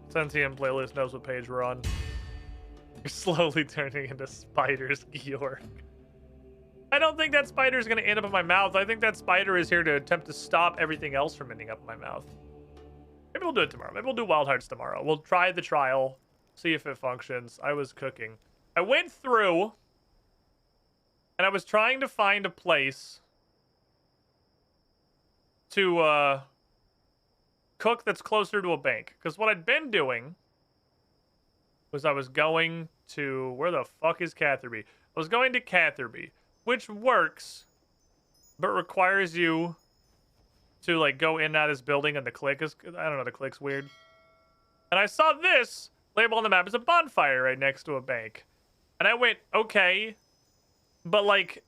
Sentient playlist knows what page we're on. You're slowly turning into spiders, Georg. I don't think that spider is going to end up in my mouth. I think that spider is here to attempt to stop everything else from ending up in my mouth. Maybe we'll do it tomorrow. Maybe we'll do Wild Hearts tomorrow. We'll try the trial, see if it functions. I was cooking. I went through, and I was trying to find a place to cook that's closer to a bank. Because what I'd been doing was I was going to... Where the fuck is Catherby? I was going to Catherby, which works, but requires you to, like, go in and out of this building, and the click is... I don't know, the click's weird. And I saw this label on the map as a bonfire right next to a bank. And I went, okay, but, like,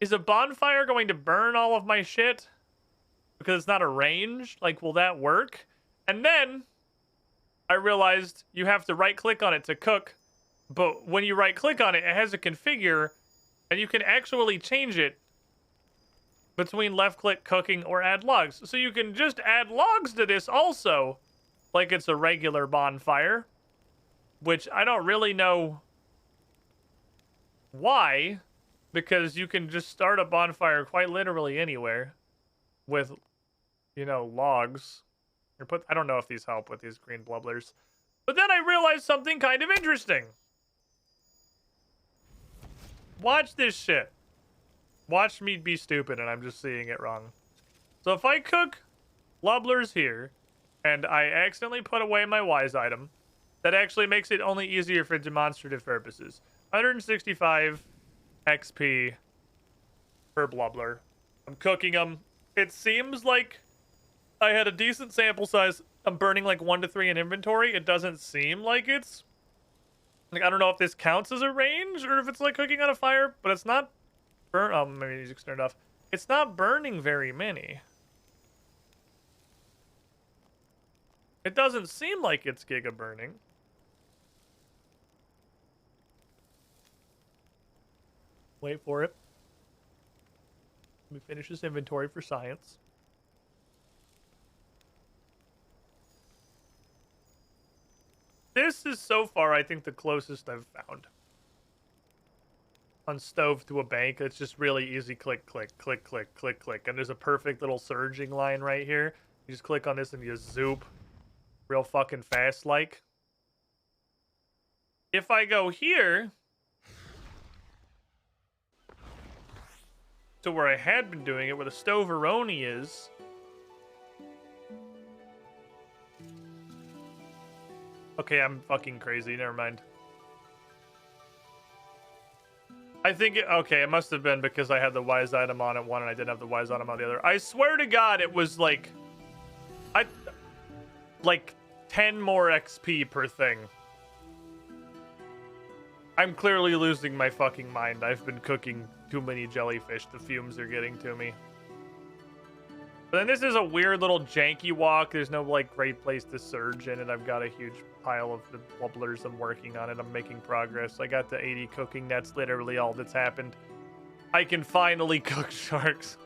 is a bonfire going to burn all of my shit? Because it's not arranged? Like, will that work? And then I realized you have to right-click on it to cook, but when you right-click on it, it has a configure, and you can actually change it between left-click, cooking, or add logs. So you can just add logs to this also, like it's a regular bonfire, which I don't really know why, because you can just start a bonfire quite literally anywhere with, you know, logs. Or I don't know if these help with these green blubblers. But then I realized something kind of interesting. Watch this shit. Watch me be stupid and I'm just seeing it wrong. So if I cook blubblers here, and I accidentally put away my wise item, that actually makes it only easier for demonstrative purposes. 165 XP per blubber. I'm cooking them. It seems like I had a decent sample size. I'm burning like 1 to 3 in inventory. It doesn't seem like it's... Like, I don't know if this counts as a range or if it's like cooking on a fire, but it's not... Oh, maybe music's turned off. It's not burning very many. It doesn't seem like it's giga burning. Wait for it. Let me finish this inventory for science. This is so far, I think, the closest I've found. On stove to a bank, it's just really easy. Click, click, click, click, click, click. And there's a perfect little surging line right here. You just click on this and you zoop. Real fucking fast, like. If I go here to where I had been doing it, where the Stoveroni is. Okay, I'm fucking crazy. Never mind. I think okay, it must have been because I had the wise item on at one and I didn't have the wise item on the other. I swear to God, it was like... like 10 more XP per thing. I'm clearly losing my fucking mind. I've been cooking too many jellyfish. The fumes are getting to me. But then this is a weird little janky walk. There's no, like, great place to surge in it. I've got a huge pile of the blubblers. I'm working on it. I'm making progress. I got to 80 cooking. That's literally all that's happened. I can finally cook sharks.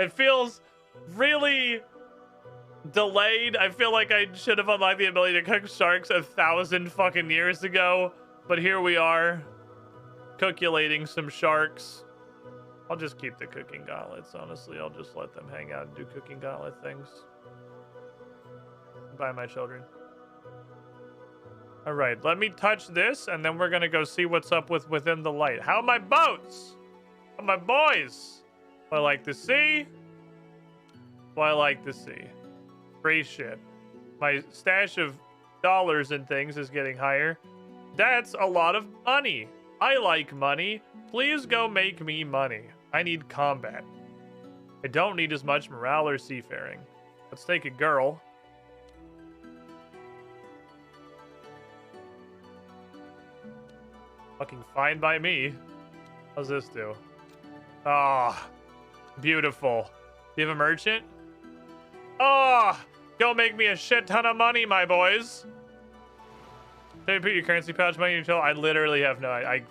It feels really delayed. I feel like I should have unlocked the ability to cook sharks 1,000 fucking years ago. But here we are, cookulating some sharks. I'll just keep the cooking gauntlets, honestly. I'll just let them hang out and do cooking gauntlet things. Bye, my children. All right, let me touch this, and then we're gonna go see what's up with Within the Light. How are my boats? How are my boys? What I like to see? What I like to see. Free shit. My stash of dollars and things is getting higher. That's a lot of money. I like money. Please go make me money. I need combat. I don't need as much morale or seafaring. Let's take a girl. Fucking fine by me. How's this do? Ah, beautiful. Do you have a merchant? Ah, go make me a shit ton of money, my boys. Can you put your currency pouch money in your till? I literally have no... I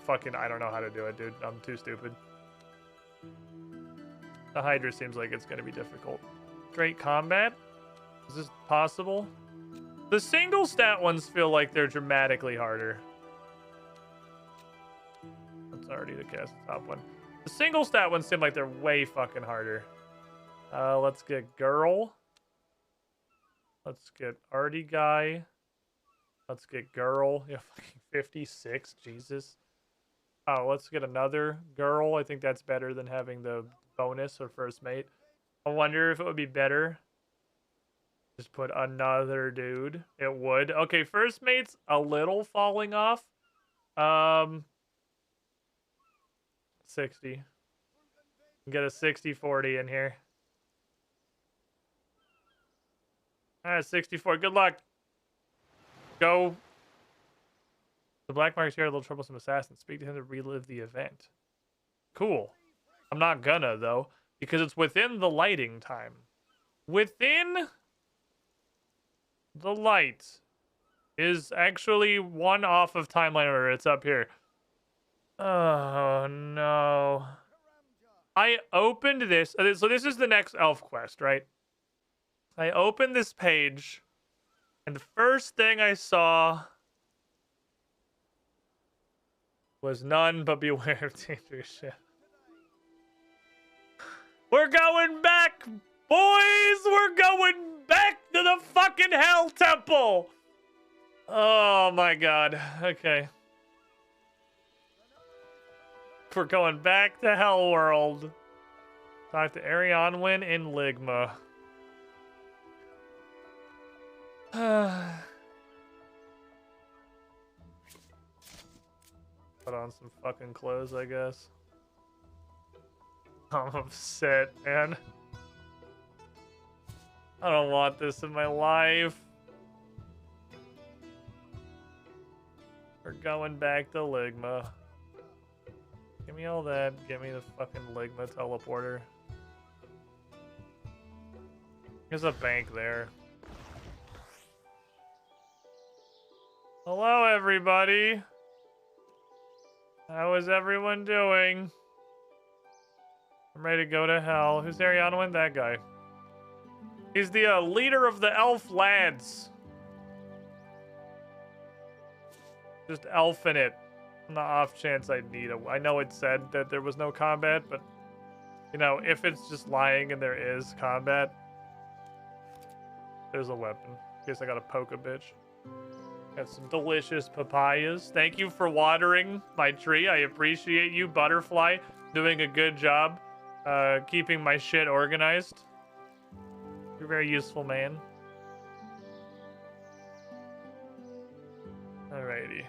don't know how to do it, dude. I'm too stupid. The Hydra seems like it's going to be difficult. Great combat? Is this possible? The single stat ones feel like they're dramatically harder. That's already the cast top one. The single stat ones seem like they're way fucking harder. Let's get girl. Let's get arty guy. Let's get girl. Yeah, fucking 56. Jesus. Oh, let's get another girl. I think that's better than having the bonus or first mate. I wonder if it would be better. Just put another dude. It would. Okay, first mate's a little falling off. 60. Get a 60-40 in here. Alright, 64. Good luck. Go. The black mark's here, a little troublesome assassin. Speak to him to relive the event. Cool. I'm not gonna, though, because it's within the lighting time. Within the light is actually one off of timeline order. It's up here. Oh, no. I opened this. So this is the next elf quest, right? I opened this page, and the first thing I saw was none but beware of dangerous shit. We're going back, boys! We're going back to the fucking Hell Temple! Oh my god. Okay. We're going back to Hell World. Talk to Arianwin in Ligma. Put on some fucking clothes, I guess. I'm upset, man. I don't want this in my life. We're going back to Ligma. Give me all that. Give me the fucking Ligma teleporter. There's a bank there. Hello, everybody. How is everyone doing? I'm ready to go to hell. Who's Arianwin? That guy. He's the leader of the elf lads. Just elfing it. On the off chance I'd need a... I know it said that there was no combat, but... You know, if it's just lying and there is combat... There's a weapon. In case I gotta poke a bitch. Got some delicious papayas. Thank you for watering my tree. I appreciate you, Butterfly. Doing a good job keeping my shit organized. You're a very useful man. Alrighty.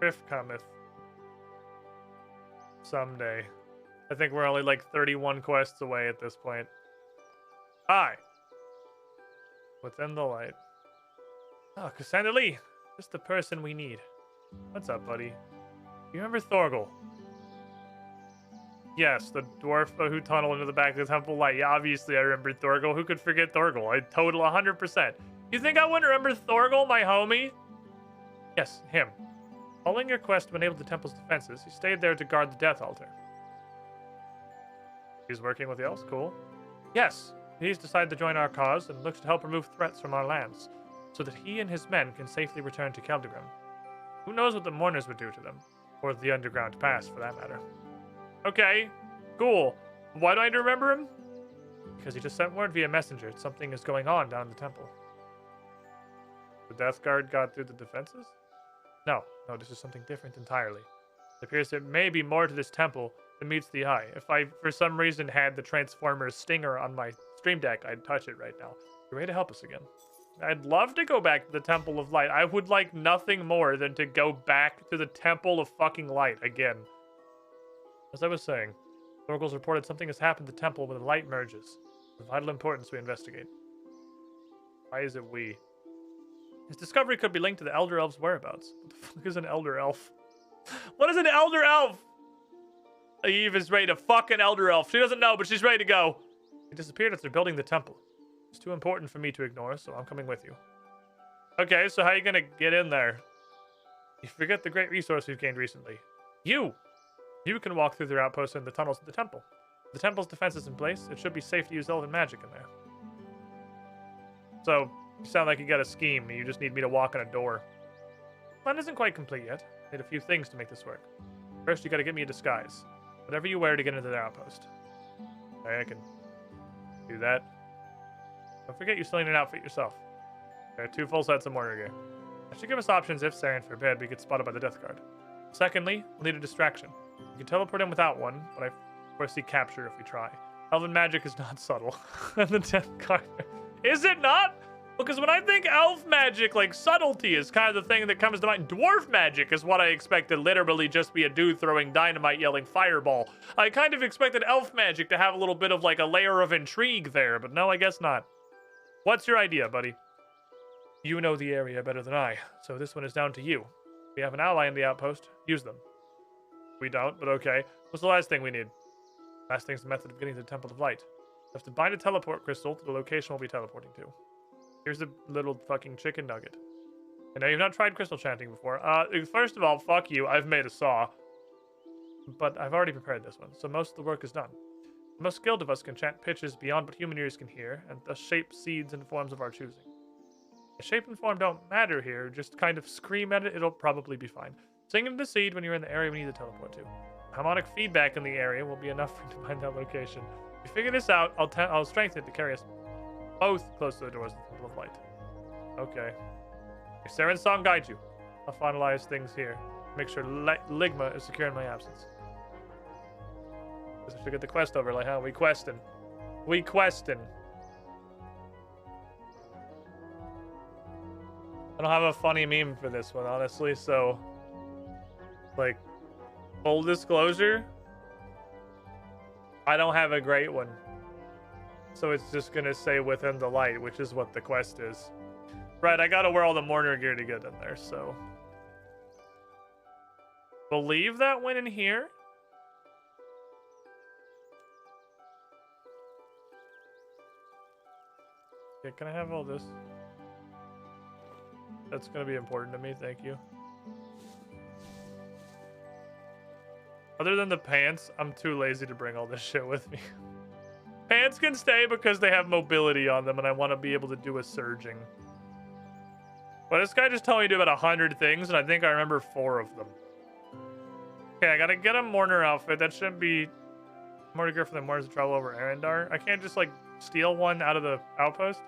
Rift cometh. Someday. I think we're only like 31 quests away at this point. Hi. Within the light. Oh, Cassandra Lee. Just the person we need. What's up, buddy? You remember Thorgal? Yes, the dwarf who tunneled into the back of the temple light. Yeah, obviously I remember Thorgal. Who could forget Thorgal? I total 100%. You think I wouldn't remember Thorgal, my homie? Yes, him. Following your quest to enable the temple's defenses, he stayed there to guard the death altar. He's working with the elves? Cool. Yes, he's decided to join our cause and looks to help remove threats from our lands, so that he and his men can safely return to Keldegrim. Who knows what the mourners would do to them, or the underground pass, for that matter. Okay, cool. Why do I need to remember him? Because he just sent word via messenger. Something is going on down in the temple. The Death Guard got through the defenses? No, this is something different entirely. It appears there may be more to this temple than meets the eye. If I, for some reason, had the Transformers stinger on my stream deck, I'd touch it right now. You're ready to help us again. I'd love to go back to the Temple of Light. I would like nothing more than to go back to the Temple of fucking Light again. As I was saying, Thorgal's reported something has happened to the temple when the light merges. It's of vital importance we investigate. Why is it we? His discovery could be linked to the Elder Elf's whereabouts. What the fuck is an Elder Elf? What is an Elder Elf? Eve is ready to fuck an Elder Elf. She doesn't know, but she's ready to go. He disappeared as they're building the temple. It's too important for me to ignore, so I'm coming with you. Okay, so how are you gonna get in there? You forget the great resource we've gained recently. You can walk through their outposts and the tunnels of the temple. The temple's defense is in place. It should be safe to use elven magic in there. So, You sound like you got a scheme, and you just need me to walk in a door. Plan isn't quite complete yet. Need a few things to make this work. First, you gotta get me a disguise. Whatever you wear to get into the outpost. Okay, I can do that. Don't forget you still need an outfit yourself. Okay, 2 full sets of mortar gear. That should give us options if, Saren forbid, we get spotted by the Death Guard. Secondly, we'll need a distraction. You can teleport in without one, but I foresee capture if we try. Elven magic is not subtle. The Death Guard. Is it not? Because when I think elf magic, like, subtlety is kind of the thing that comes to mind. Dwarf magic is what I expect to literally just be a dude throwing dynamite yelling fireball. I kind of expected elf magic to have a little bit of, like, a layer of intrigue there, but no, I guess not. What's your idea, buddy? You know the area better than I, so this one is down to you. We have an ally in the outpost. Use them. We don't, but okay. What's the last thing we need? Last thing's the method of getting to the Temple of Light. You have to bind a teleport crystal to the location we'll be teleporting to. Here's a little fucking chicken nugget. I know you've not tried crystal chanting before. First of all, fuck you. I've made a saw. But I've already prepared this one, so most of the work is done. The most skilled of us can chant pitches beyond what human ears can hear, and thus shape seeds in forms of our choosing. The shape and form don't matter here, just kind of scream at it, it'll probably be fine. Sing into the seed when you're in the area we need to teleport to. Harmonic feedback in the area will be enough for you to find that location. If you figure this out, I'll strengthen it to carry us both close to the doors of the Temple of Light. Okay. If Saren's song guides you, I'll finalize things here. Make sure Ligma is secure in my absence. Guess I should get the quest overlay, huh? We questing. We questing. I don't have a funny meme for this one, honestly, so... Like, full disclosure, I don't have a great one. So it's just gonna say within the light, which is what the quest is. Right, I gotta wear all the mortar gear to get in there, so... Believe that went in here? Okay, can I have all this? That's gonna be important to me, thank you. Other than the pants, I'm too lazy to bring all this shit with me. Pants can stay because they have mobility on them and I want to be able to do a surging. But this guy just told me to do about 100 things and I think I remember 4 of them. Okay, I gotta get a mourner outfit. That shouldn't be mortar gear for the mourners to travel over Arendar. I can't just, like, steal one out of the outpost.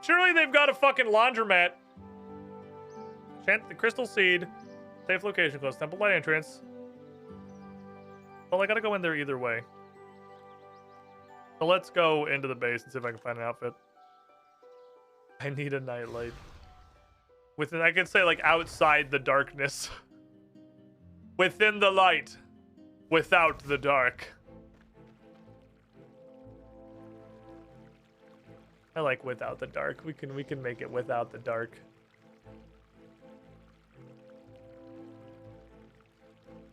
Surely they've got a fucking laundromat. Chant the crystal seed. Safe location close. Temple light entrance. Well, I gotta go in there either way. So let's go into the base and see if I can find an outfit. I need a nightlight. Within, I could say, like, outside the darkness. Within the light. Without the dark. I like without the dark. We can make it without the dark.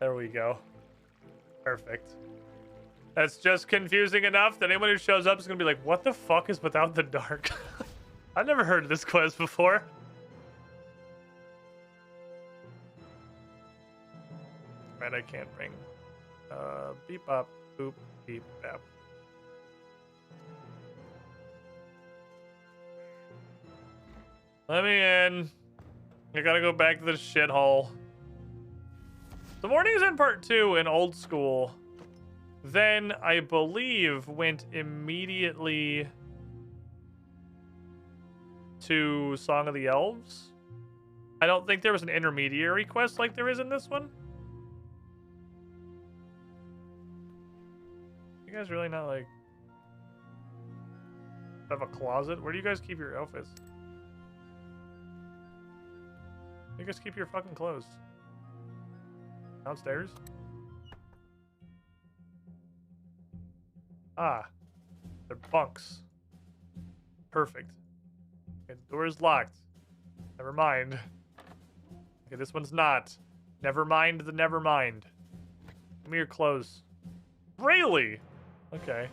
There we go. Perfect. That's just confusing enough that anyone who shows up is going to be like, what the fuck is without the dark? I've never heard of this quest before. Right, I can't bring. Beep bop, boop, beep bap. Let me in. I gotta go back to the shithole. The mornings in part 2 in old school, then I believe went immediately to Song of the Elves. I don't think there was an intermediary quest like there is in this one. You guys really not like have a closet? Where do you guys keep your outfits? You guys keep your fucking clothes. Downstairs? Ah. They're bunks. Perfect. Okay, the door is locked. Never mind. Okay, this one's not. Never mind the never mind. Give me your clothes. Really? Okay.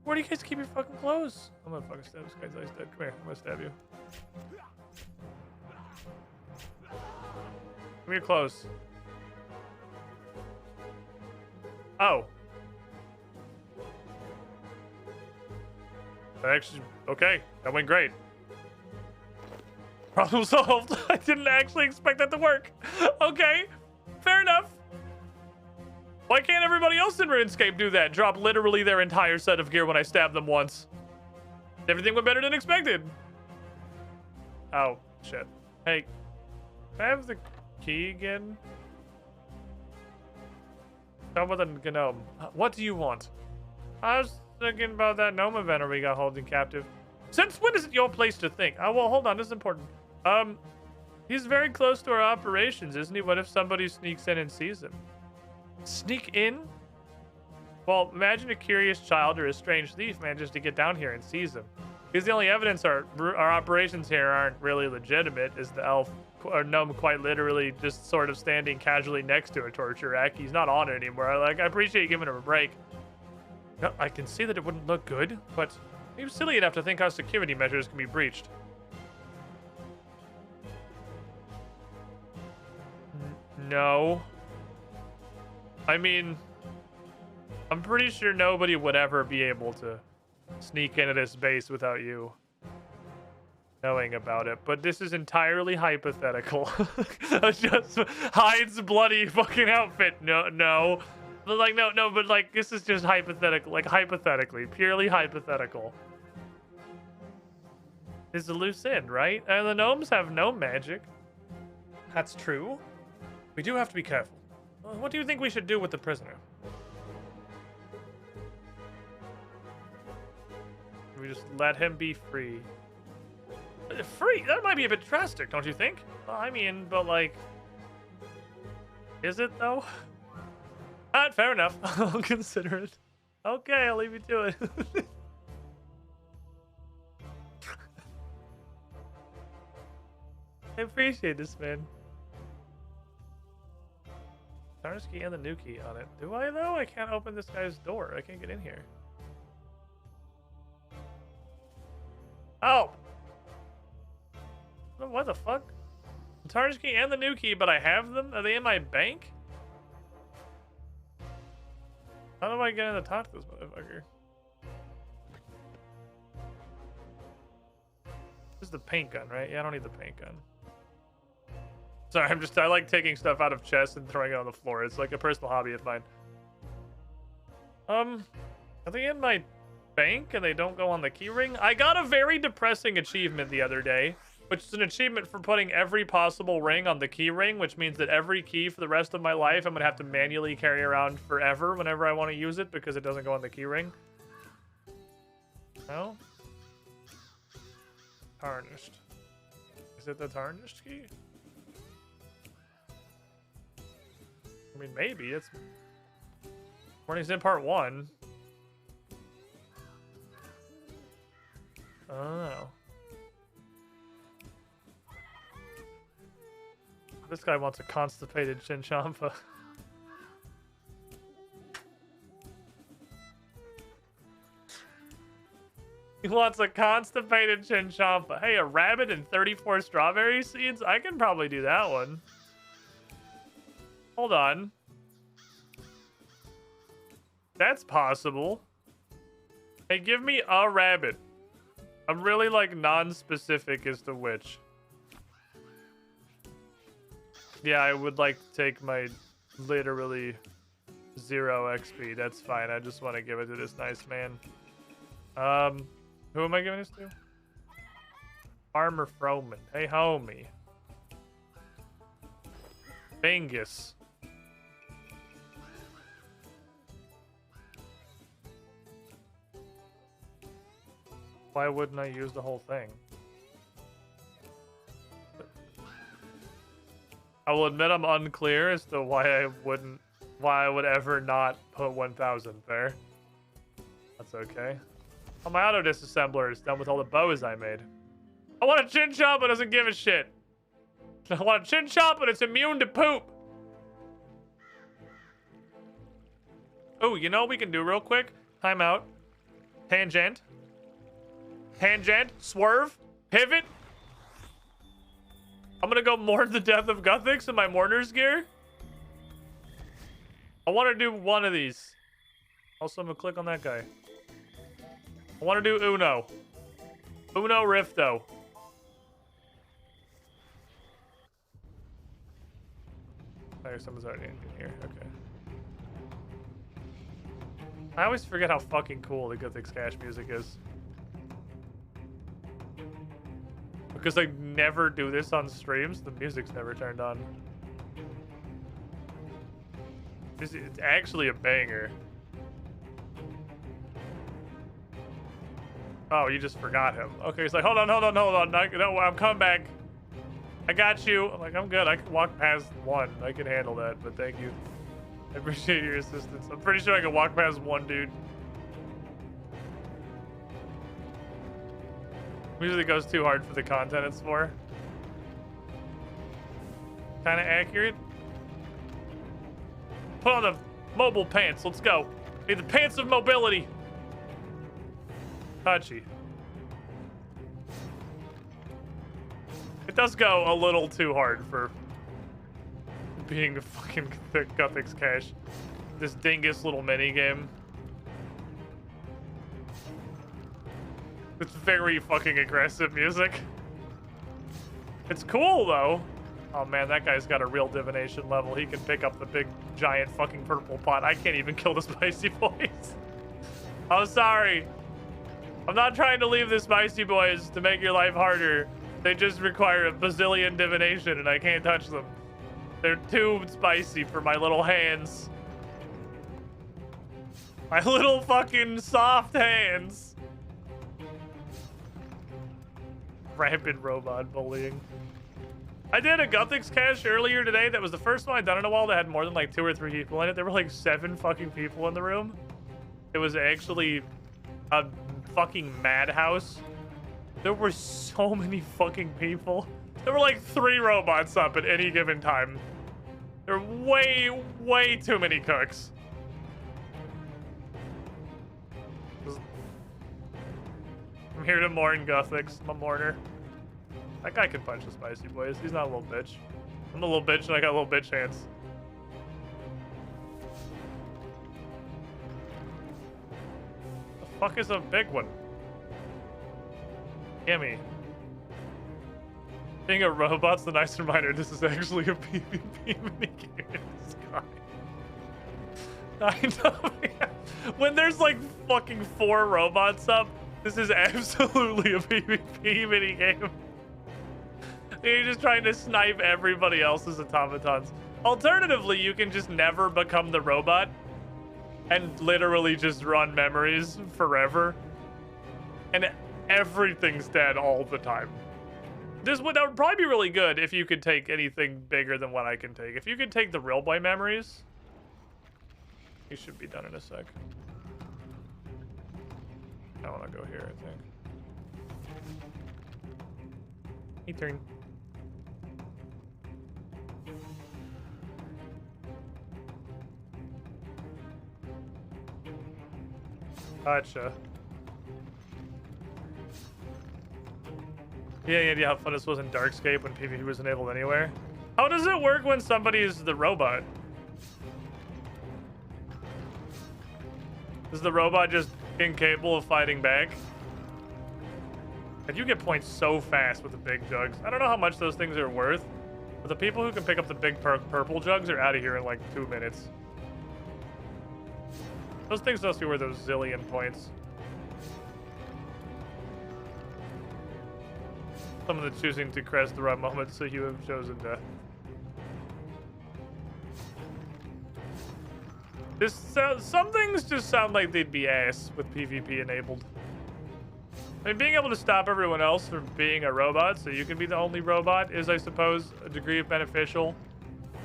Where do you guys keep your fucking clothes? I'm gonna fucking stab this guy's eyes dead. Come here, I'm gonna stab you. Give me your clothes. Oh. Actually, okay, that went great. Problem solved. I didn't actually expect that to work. Okay, fair enough. Why can't everybody else in RuneScape do that? Drop literally their entire set of gear when I stab them once. Everything went better than expected. Oh, shit. Hey, can I have the key again? How about the gnome? What do you want? I was thinking about that gnome event we got holding captive. Since when is it your place to think? Oh, well, hold on, this is important. He's very close to our operations, isn't he? What if somebody sneaks in and sees him? Sneak in? Well, imagine a curious child or a strange thief manages to get down here and sees him. Because the only evidence our operations here aren't really legitimate is the elf or gnome quite literally just sort of standing casually next to a torture rack. He's not on it anymore. Like, I appreciate you giving him a break. No, I can see that it wouldn't look good, but he was silly enough to think how security measures can be breached. No. I mean, I'm pretty sure nobody would ever be able to sneak into this base without you knowing about it, but this is entirely hypothetical. Just hides bloody fucking outfit. No. But like, no, but like, this is just hypothetical, like hypothetically, purely hypothetical. Is a loose end, right? And the gnomes have no magic. That's true. We do have to be careful. What do you think we should do with the prisoner? We just let him be free. Free? That might be a bit drastic, don't you think? Well, I mean, but like... Is it, though? Fair enough. I'll consider it. Okay, I'll leave you to it. I appreciate this, man. Tarnish key and the new key on it. Do I, though? I can't open this guy's door. I can't get in here. Oh! What the fuck? The Tarnish key and the new key, but I have them? Are they in my bank? How do I get in to talk to this motherfucker? This is the paint gun, right? Yeah, I don't need the paint gun. Sorry, I like taking stuff out of chests and throwing it on the floor. It's like a personal hobby of mine. Are they in my bank and they don't go on the key ring? I got a very depressing achievement the other day, which is an achievement for putting every possible ring on the key ring, which means that every key for the rest of my life I'm gonna have to manually carry around forever whenever I want to use it because it doesn't go on the key ring. No? Tarnished. Is it the tarnished key? I mean, maybe. It's... Warning's in part 1. Oh. This guy wants a constipated Chinchampa. He wants a constipated Chinchampa. Hey, a rabbit and 34 strawberry seeds? I can probably do that one. Hold on. That's possible. Hey, give me a rabbit. I'm really, like, non-specific as to which. Yeah, I would like to take my literally 0 XP. That's fine. I just want to give it to this nice man. Who am I giving this to? Armor Froman. Hey, homie. Bingus. Why wouldn't I use the whole thing? I will admit I'm unclear as to why I would ever not put 1000 there. That's okay. Oh, my auto disassembler is done with all the bows I made. I want a Chinchompa doesn't give a shit. I want a Chinchompa that's immune to poop. Oh, you know what we can do real quick? Time out. Tangent. Tangent. Swerve. Pivot. I'm gonna go mourn the death of Guthix in my mourner's gear. I want to do one of these. Also, I'm gonna click on that guy. I want to do Uno. Uno Rifto. Oh, someone's already in here. Okay. I always forget how fucking cool the Gothic Cash music is. Because I never do this on streams, the music's never turned on. It's actually a banger. Oh, you just forgot him. Okay, he's like, hold on. No, I'm coming back. I got you. I'm like, I'm good. I can walk past one. I can handle that, but thank you. I appreciate your assistance. I'm pretty sure I can walk past one dude. Usually goes too hard for the content it's for. Kind of accurate. Put on the mobile pants. Let's go. Need the pants of mobility. Touchy. It does go a little too hard for being a fucking Gothic's Cash. This dingus little mini game. It's very fucking aggressive music. It's cool though. Oh man, that guy's got a real divination level. He can pick up the big giant fucking purple pot. I can't even kill the spicy boys. I'm sorry. I'm not trying to leave the spicy boys to make your life harder. They just require a bazillion divination and I can't touch them. They're too spicy for my little hands. My little fucking soft hands. Rampant robot bullying. I did a Gothic's Cash earlier today. That was the first one I'd done in a while that had more than like 2 or 3 people in it. There were like 7 fucking people in the room. It was actually a fucking madhouse. There were so many fucking people. There were like 3 robots up at any given time. There were way too many cooks. I'm here to mourn Gothics. I'm a mourner. That guy can punch the spicy boys. He's not a little bitch. I'm a little bitch and I got little bitch hands. The fuck is a big one? Gimme. Being a robot's the nice reminder this is actually a PvP minigame in the sky. I know. When there's like fucking 4 robots up, this is absolutely a PvP minigame. You're just trying to snipe everybody else's automatons. Alternatively, you can just never become the robot and literally just run memories forever. And everything's dead all the time. That would probably be really good if you could take anything bigger than what I can take. If you could take the real boy memories, you should be done in a sec. I want to go here, I think. He turned. Gotcha. Yeah, how fun this was in Darkscape when PvP was enabled anywhere. How does it work when somebody is the robot? Is the robot just incapable of fighting back? And you get points so fast with the big jugs. I don't know how much those things are worth, but the people who can pick up the big purple jugs are out of here in like 2 minutes. Those things must be worth those zillion points. Someone that's choosing to crest the right moment, so you have chosen death. Some things just sound like they'd be ass with PvP enabled. I mean, being able to stop everyone else from being a robot so you can be the only robot is, I suppose, a degree of beneficial.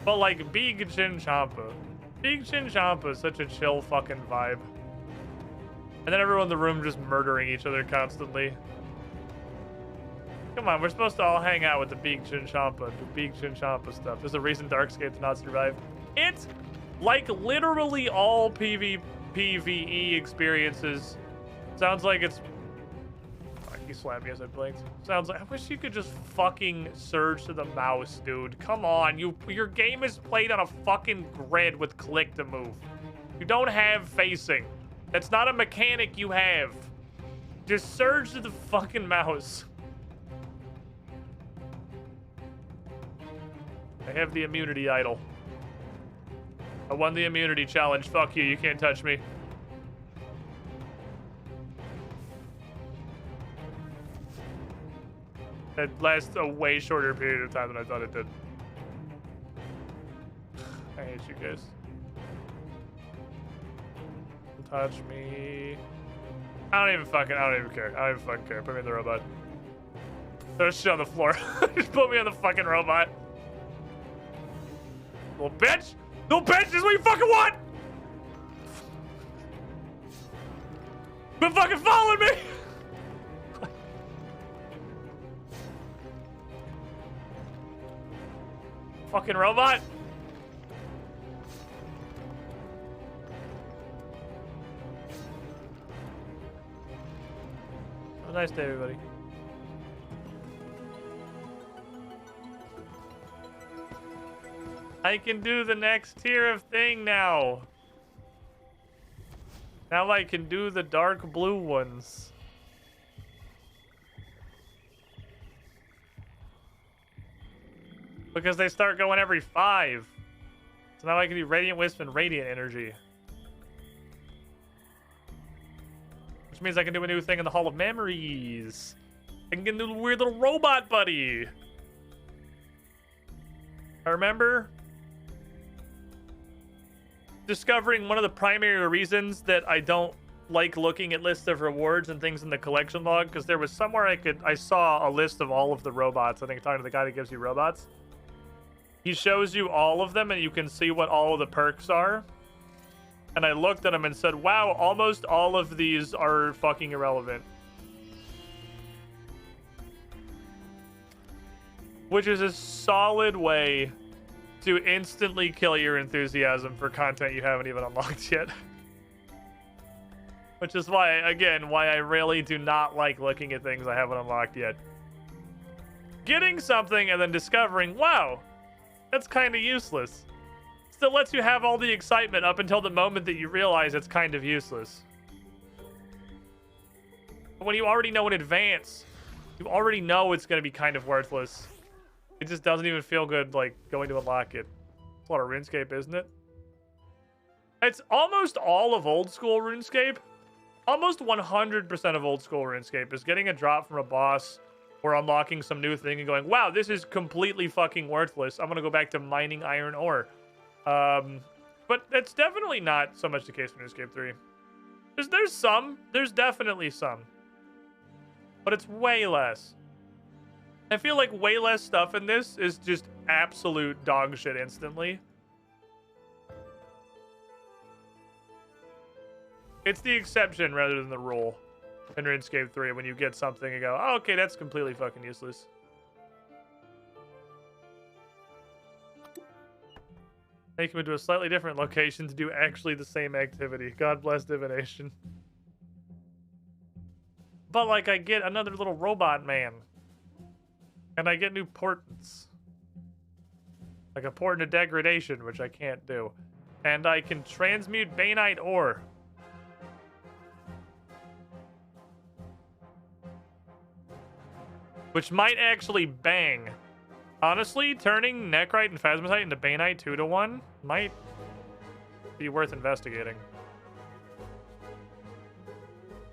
But like, Big Chin Champa. Big Chin Champa is such a chill fucking vibe. And then everyone in the room just murdering each other constantly. Come on, we're supposed to all hang out with the Big Chin Champa, do Big Chin Champa stuff. There's a reason Darkscape did not survive. It's like literally all PvE experiences. Sounds like it's... He slapped me as I blinked. Sounds like... I wish you could just fucking surge to the mouse, dude. Come on. Your game is played on a fucking grid with click to move. You don't have facing. That's not a mechanic you have. Just surge to the fucking mouse. I have the immunity idol. I won the immunity challenge. Fuck you, you can't touch me. It lasts a way shorter period of time than I thought it did. I hate you guys. Don't touch me. I don't even care. I don't even fucking care. Put me in the robot. There's shit on the floor. Just put me on the fucking robot. Little bitch! Little bitch, this is what you fucking want! Quit fucking following me! Fucking robot! Have a nice day, everybody. I can do the next tier of thing now. Now I can do the dark blue ones. Because they start going every 5. So now I can do Radiant Wisp and Radiant Energy. Which means I can do a new thing in the Hall of Memories. I can get a new weird little robot buddy. I remember discovering one of the primary reasons that I don't like looking at lists of rewards and things in the collection log, because there was somewhere I saw a list of all of the robots. I think talking to the guy that gives you robots. He shows you all of them and you can see what all of the perks are. And I looked at them and said, wow, almost all of these are fucking irrelevant. Which is a solid way to instantly kill your enthusiasm for content you haven't even unlocked yet. Which is why, again, why I really do not like looking at things I haven't unlocked yet. Getting something and then discovering, wow, that's kind of useless. Still lets you have all the excitement up until the moment that you realize it's kind of useless. But when you already know in advance, you already know it's going to be kind of worthless. It just doesn't even feel good, like, going to unlock it. It's a lot of RuneScape, isn't it? It's almost all of old school RuneScape. Almost 100% of old school RuneScape is getting a drop from a boss or unlocking some new thing and going, wow, this is completely fucking worthless. I'm going to go back to mining iron ore. But that's definitely not so much the case for RuneScape 3. There's definitely some. But it's way less. I feel like way less stuff in this is just absolute dog shit instantly. It's the exception rather than the rule in RuneScape 3 when you get something and go, oh, okay, that's completely fucking useless. Take him into a slightly different location to do actually the same activity. God bless divination. But, like, I get another little robot man. And I get new portents. Like a portent of degradation, which I can't do. And I can transmute Baneite ore. Which might actually bang. Honestly, turning Necrite and Phasmatite into Baneite 2-to-1 might be worth investigating.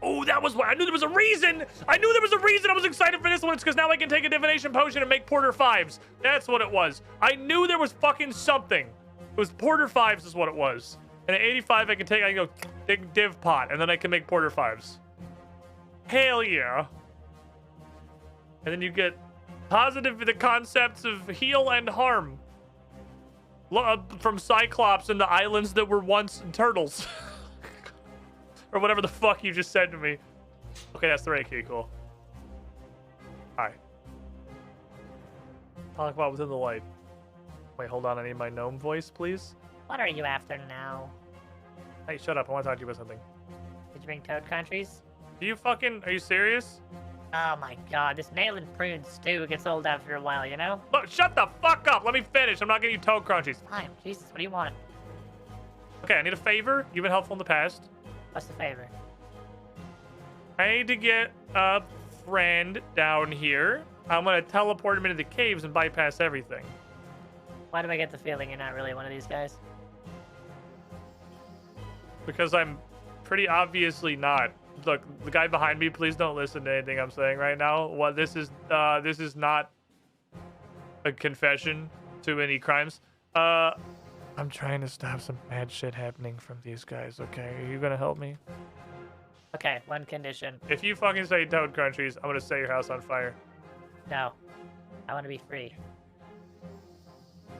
Oh, that was what I knew there was a reason. I knew there was a reason I was excited for this one. It's because now I can take a divination potion and make Porter 5s. That's what it was. I knew there was fucking something. It was Porter 5s is what it was. And at 85, I can go big div pot, and then I can make Porter 5s. Hell yeah. And then you get positive the concepts of heal and harm from Cyclops and the islands that were once turtles. Or whatever the fuck you just said to me. Okay, that's the right key. Cool. Hi. Talk about within the light. Wait, hold on. I need my gnome voice, please. What are you after now? Hey, shut up. I want to talk to you about something. Did you bring toad countries? Are you serious? Oh my god, this nail and prune stew gets old after a while, you know? Look, shut the fuck up. Let me finish. I'm not getting you toad crunchies. Fine, Jesus, what do you want? Okay, I need a favor. You've been helpful in the past. What's the favor? I need to get a friend down here. I'm gonna teleport him into the caves and bypass everything. Why do I get the feeling you're not really one of these guys? Because I'm pretty obviously not. Look, the guy behind me, please don't listen to anything I'm saying right now. What this is not a confession to any crimes. I'm trying to stop some bad shit happening from these guys, okay? Are you gonna help me? Okay, one condition. If you fucking say Toad Crunchies, I'm gonna set your house on fire. No. I want to be free.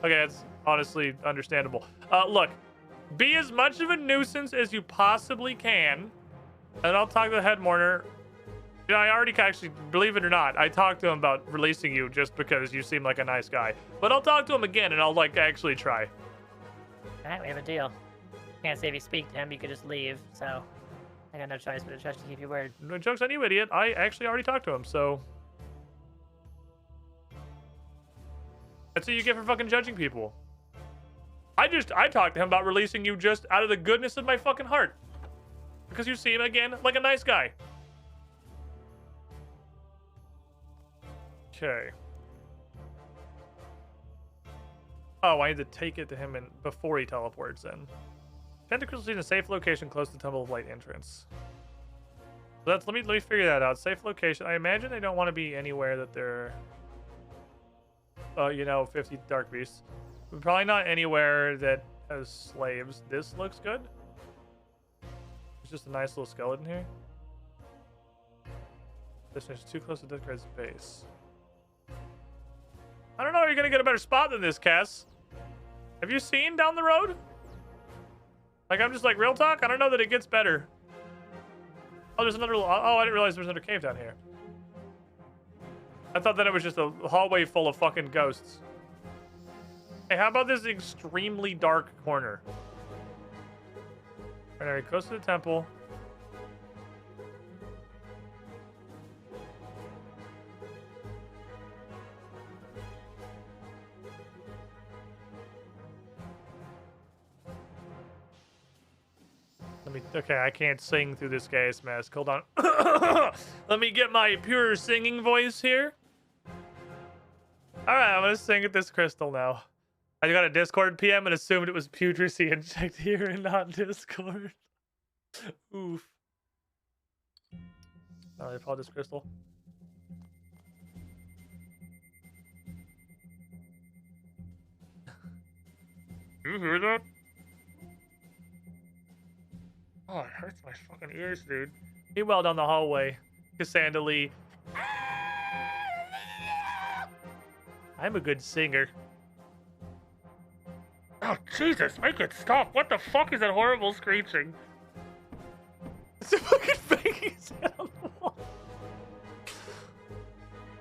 Okay, that's honestly understandable. Look, be as much of a nuisance as you possibly can, and I'll talk to the head mourner. You know, I already actually, believe it or not, I talked to him about releasing you just because you seem like a nice guy. But I'll talk to him again, and I'll, like, actually try. Alright, we have a deal. Can't say if you speak to him, you could just leave, so I got no choice but to trust you to keep your word. No joke's on you, idiot. I actually already talked to him, so... That's what you get for fucking judging people. I talked to him about releasing you just out of the goodness of my fucking heart. Because you seem, again, like a nice guy. Okay. Oh, I need to take it to him before he teleports in. Tentacles in a safe location close to Temple of Light entrance. So that's, let me figure that out. Safe location. I imagine they don't want to be anywhere that they're... you know, 50 Dark Beasts. Probably not anywhere that has slaves. This looks good. It's just a nice little skeleton here. This is too close to Deathgrid's base. I don't know if you're gonna get a better spot than this, Cass. Have you seen down the road? Like, I'm just like, real talk? I don't know that it gets better. Oh, there's another... Oh, I didn't realize there's another cave down here. I thought that it was just a hallway full of fucking ghosts. Hey, how about this extremely dark corner? Alright, close to the temple. Okay, I can't sing through this gas mask. Hold on. Let me get my pure singing voice here. Alright, I'm gonna sing at this crystal now. I got a Discord PM and assumed it was Putracy and checked here and not Discord. Oof. Alright, I this crystal. You hear that? Oh, it hurts my fucking ears, dude. Meanwhile, down the hallway, Cassandra Lee. I'm a good singer. Oh, Jesus, make it stop. What the fuck is that horrible screeching? It's a fucking banging his head on the wall.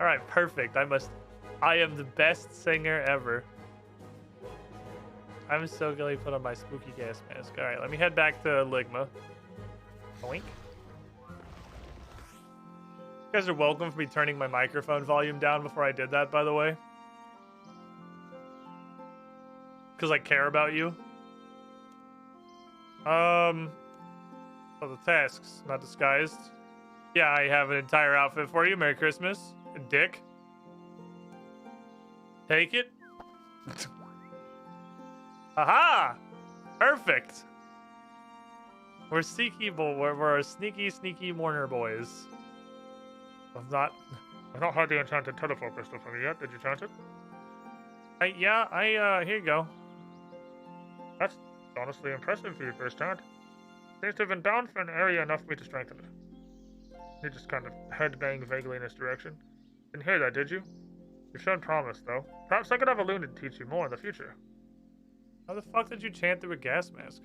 Alright, perfect. I am the best singer ever. I'm so glad I put on my spooky gas mask. Alright, let me head back to Ligma. Boink. You guys are welcome for me turning my microphone volume down before I did that, by the way. Because I care about you. Oh, the tasks, not disguised. Yeah, I have an entire outfit for you. Merry Christmas, dick. Take it. Aha! Perfect. We're sneaky mourner boys. I don't have the enchanted telephone crystal from you yet. Did you enchant it? Here you go. That's honestly impressive for your first chant. Seems to have been down for an area enough for me to strengthen it. You just kind of headbang vaguely in this direction. Didn't hear that, did you? You've shown promise, though. Perhaps I could have a loon to teach you more in the future. How the fuck did you chant through a gas mask?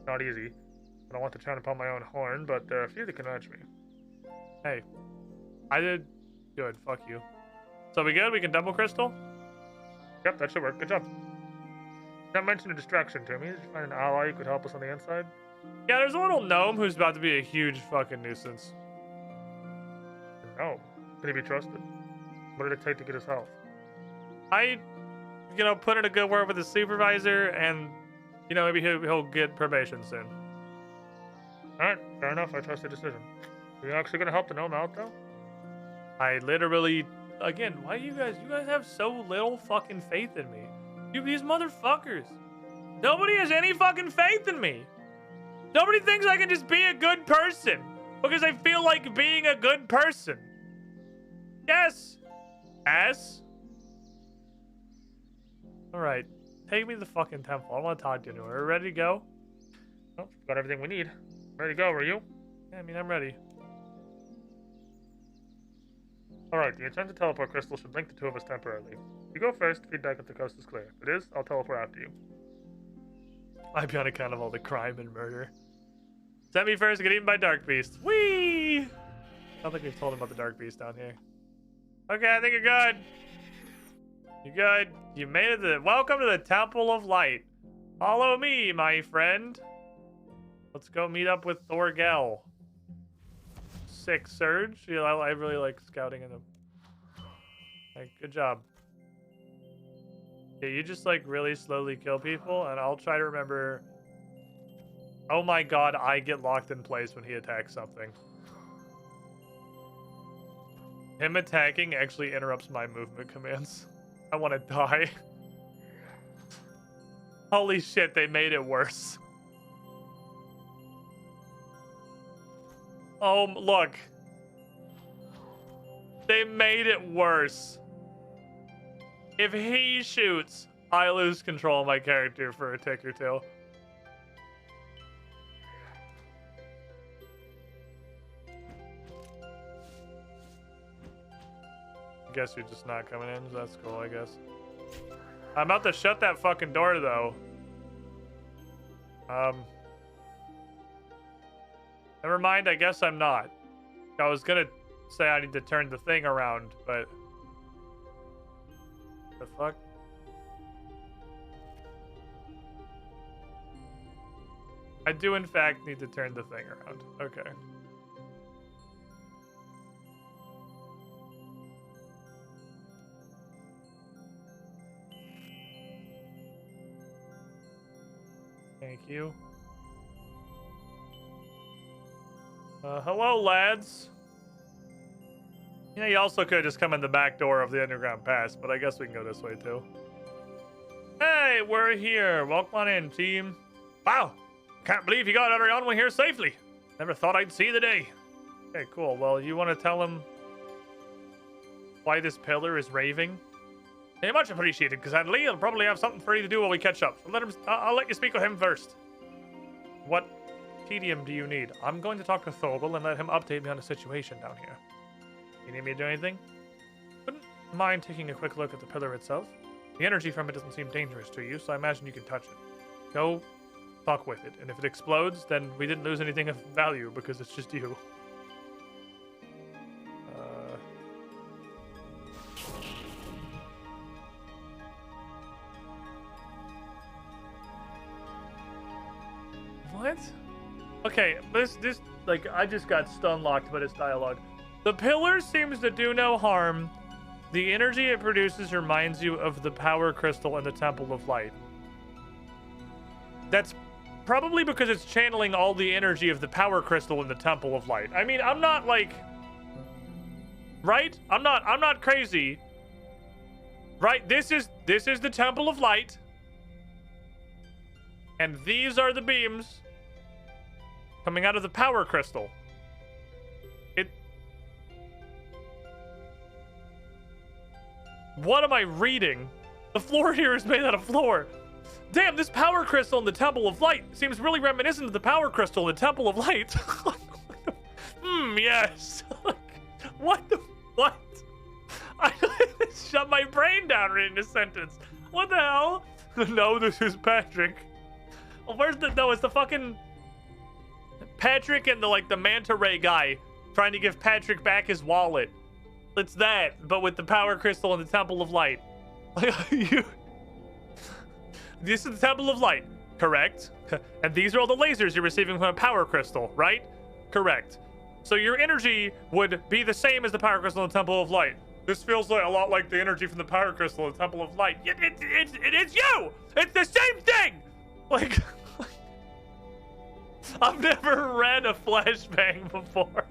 Not easy. I don't want to chant upon my own horn, but there are a few that can match me. Hey. I did... Good, fuck you. So we good? We can double crystal? Yep, that should work. Good job. That mentioned a distraction to me. Did you find an ally who could help us on the inside? Yeah, there's a little gnome who's about to be a huge fucking nuisance. A gnome? Can he be trusted? What did it take to get his health? Put in a good word with his supervisor, and, maybe he'll get probation soon. Alright, Fair enough, I trust your decision. Are you actually gonna help the gnome out, though? I literally... Again, why do you guys have so little fucking faith in me? These motherfuckers. Nobody has any fucking faith in me. Nobody thinks I can just be a good person because I feel like being a good person. Yes. Ass. All right. Take me to the fucking temple. I want to talk to you. Are we ready to go? Oh, got everything we need. Ready to go, are you? Yeah, I mean, I'm ready. Alright, the enchanted teleport crystal should link the two of us temporarily. You go first, feedback if the coast is clear. If it is, I'll teleport after you. I'd be on account of all the crime and murder. Send me first, get eaten by dark beast. Whee! I don't think we've told him about the dark beast down here. Okay, I think you're good. You're good. You made it to welcome to the Temple of Light. Follow me, my friend. Let's go meet up with Thorgel. Sick Surge. Yeah, I really like scouting in them. Like, good job. Yeah, you just like really slowly kill people, and I'll try to remember. Oh my god, I get locked in place when he attacks something. Him attacking actually interrupts my movement commands. I want to die. Holy shit, they made it worse. Oh, look. They made it worse. If he shoots, I lose control of my character for a tick or two. I guess you're just not coming in. That's cool, I guess. I'm about to shut that fucking door, though. Never mind, I guess I'm not. I was gonna say I need to turn the thing around, but... The fuck? I do, in fact, need to turn the thing around. Okay. Thank you. Hello, lads. Yeah, you also could just come in the back door of the underground pass, but I guess we can go this way, too. Hey, we're here. Welcome on in, team. Wow. Can't believe you got everyone here safely. Never thought I'd see the day. Okay, cool. Well, you want to tell him why this pillar is raving? Hey, much appreciated, Cassandra. He'll probably have something for you to do while we catch up. So I'll let you speak with him first. What tedium do you need? I'm going to talk to Thorgel and let him update me on the situation down here. You need me to do anything? Wouldn't mind taking a quick look at the pillar itself. The energy from it doesn't seem dangerous to you, so I imagine you can touch it. Go fuck with it, and if it explodes, then we didn't lose anything of value because it's just you. What? Okay, this like I just got stun locked by this dialogue. The pillar seems to do no harm. The energy it produces reminds you of the power crystal in the Temple of Light. That's probably because it's channeling all the energy of the power crystal in the Temple of Light. I mean, I'm not like, right? I'm not crazy. Right? This is the Temple of Light. And these are the beams coming out of the power crystal. What am I reading? The floor here is made out of floor. Damn, this power crystal in the Temple of Light seems really reminiscent of the power crystal in the Temple of Light. Yes. What? I shut my brain down reading this sentence. What the hell? No, this is Patrick. Oh, where's the... No, it's the fucking... Patrick and the manta ray guy trying to give Patrick back his wallet. It's that, but with the power crystal in the Temple of Light. This is the Temple of Light, correct? And these are all the lasers you're receiving from a power crystal, right? Correct. So your energy would be the same as the power crystal in the Temple of Light. This feels like a lot like the energy from the power crystal in the Temple of Light. It is you! It's the same thing! Like... I've never read a flashbang before.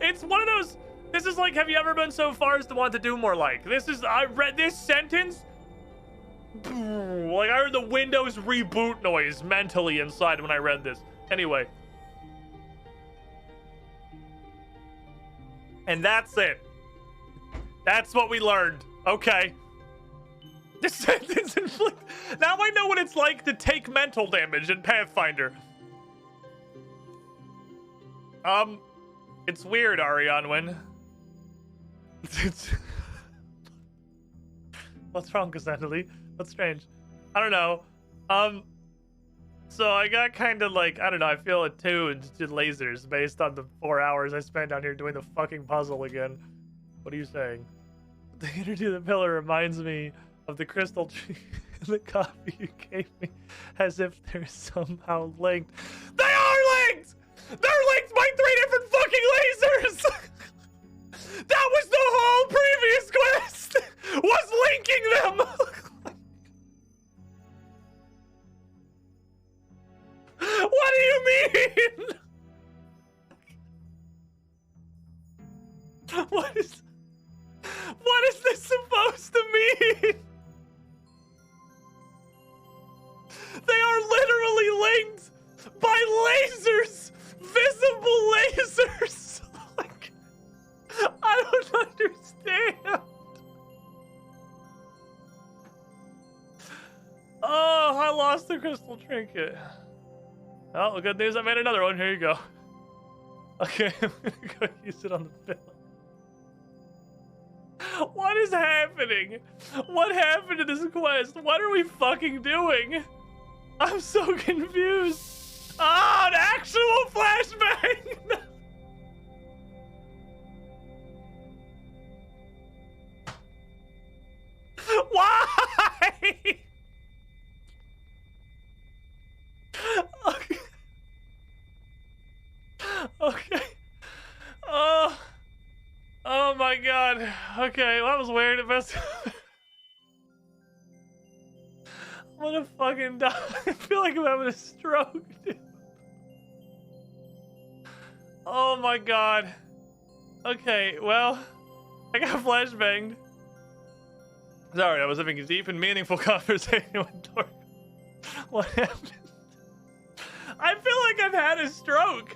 It's one of those. This is like, have you ever been so far as to want to do more? Like, this is. I read this sentence. Like, I heard the Windows reboot noise mentally inside when I read this. Anyway. And that's it. That's what we learned. Okay. This sentence inflict. Now I know what it's like to take mental damage in Pathfinder. It's weird, Arianwin. It's... What's wrong, Cassandra? That's strange. I don't know. So I got kind of like, I don't know, I feel attuned to lasers based on the 4 hours I spent down here doing the fucking puzzle again. What are you saying? The energy of the pillar reminds me of the crystal tree in the copy you gave me, as if they're somehow linked. They are linked! They're linked by 3 different fucking lasers! That was the whole previous quest! Was linking them! What do you mean? What is this supposed to mean? They are literally linked by lasers, visible lasers. Like, I don't understand. Oh, I lost the crystal trinket. Oh, good news, I made another one. Here you go. Okay, I'm gonna go use it on the pillow. What is happening? What happened to this quest? What are we fucking doing? I'm so confused. Oh, an actual flashbang! Why? Okay. Okay. Oh my god. Okay, well, that was weird. I'm gonna fucking die. I feel like I'm having a stroke, dude. Oh my god. Okay, well, I got flashbanged. Sorry, I was having a deep and meaningful conversation with Dork. What happened? I feel like I've had a stroke.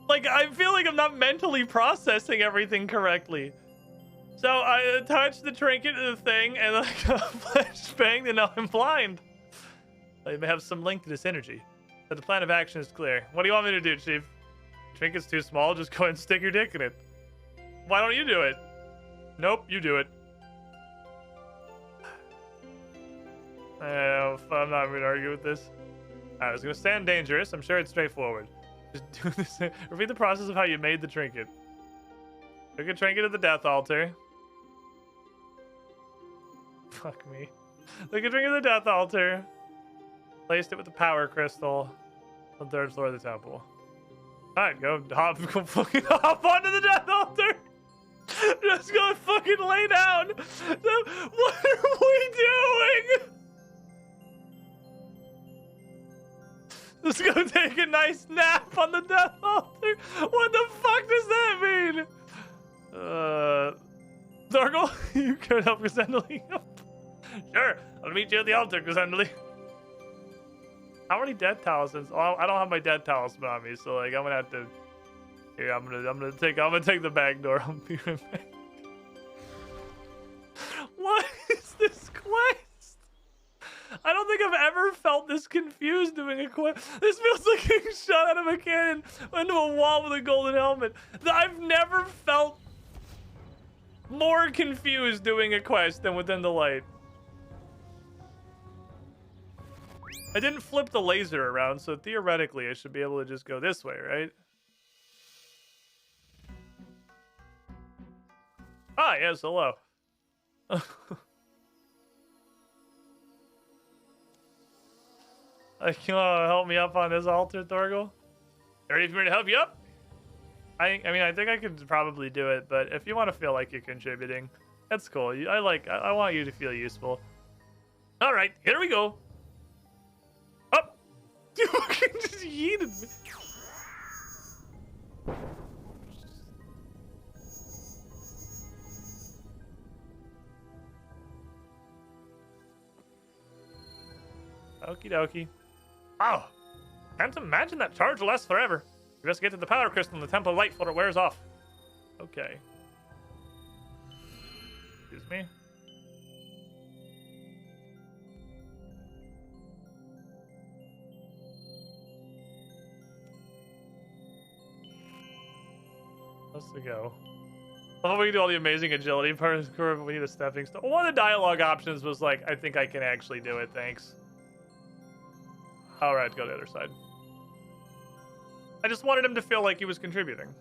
Like, I feel like I'm not mentally processing everything correctly. So I touched the trinket to the thing and I got flashbanged and now I'm blind. I may have some link to this energy. But the plan of action is clear. What do you want me to do, Chief? Trinket's too small, just go ahead and stick your dick in it. Why don't you do it? Nope, you do it. I'm not going to argue with this. Alright, it's going to stand dangerous. I'm sure it's straightforward. Just do this. Repeat the process of how you made the trinket. Took a trinket at the death altar. Fuck me. Took a trinket at the death altar. Placed it with the power crystal on the 3rd floor of the temple. Alright, go fucking hop onto the death altar. Just go fucking lay down. What are we doing? Just go take a nice nap on the death altar. What the fuck does that mean? Dargle, you could help Cassandra. Sure, I'll meet you at the altar, Cassandra. How many death talismans? Oh, I don't have my death talisman on me, so like I'm gonna have to. Here, I'm gonna take the back door. I'll be right back. What is this quest? I don't think I've ever felt this confused doing a quest. This feels like getting shot out of a cannon into a wall with a golden helmet. I've never felt more confused doing a quest than Within the Light. I didn't flip the laser around, so theoretically I should be able to just go this way, right? Ah, yes, hello. You want to help me up on this altar, Thorgal? Ready for me to help you up? I mean, I think I could probably do it, but if you want to feel like you're contributing, that's cool. I want you to feel useful. All right, here we go. Up. You can yeeted me. Okie dokie. Wow. Can't imagine that charge will last forever. We best get to the power crystal in the temple light before it wears off. Okay. Excuse me. Let's go. Oh, we can do all the amazing agility parts. We need a stepping stone. One of the dialogue options was like, I think I can actually do it. Thanks. All right, go to the other side. I just wanted him to feel like he was contributing.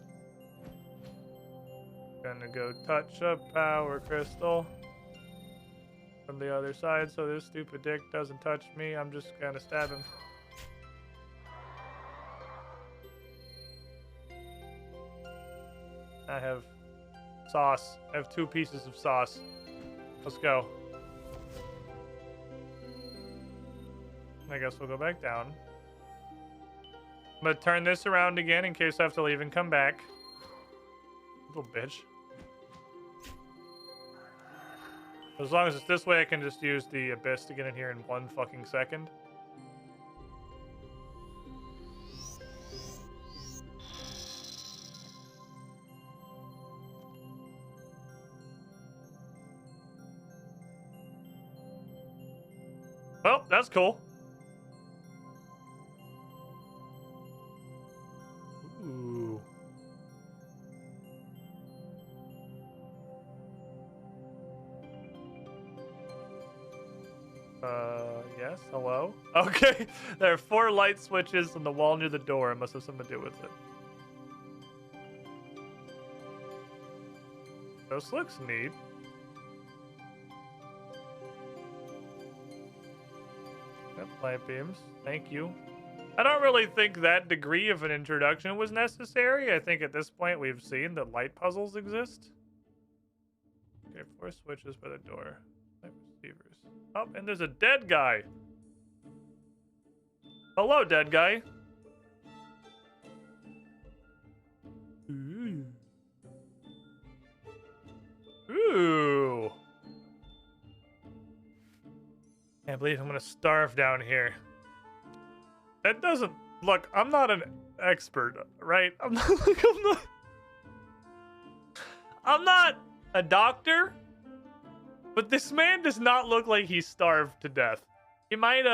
Gonna go touch a power crystal from the other side so this stupid dick doesn't touch me. I'm just gonna stab him. I have sauce. I have 2 pieces of sauce. Let's go. I guess we'll go back down. I'm gonna turn this around again in case I have to leave and come back. Little bitch. As long as it's this way, I can just use the abyss to get in here in 1 fucking second. Well, that's cool. Ooh. Yes, hello? Okay, there are 4 light switches on the wall near the door. It must have something to do with it. This looks neat. Yep, light beams. Thank you. I don't really think that degree of an introduction was necessary. I think at this point we've seen that light puzzles exist. Okay, 4 switches by the door. Light receivers. Oh, and there's a dead guy. Hello, dead guy. Ooh. Ooh. Can't believe I'm gonna starve down here. That doesn't look. I'm not an expert, right? I'm not a doctor, but this man does not look like he's starved to death. He might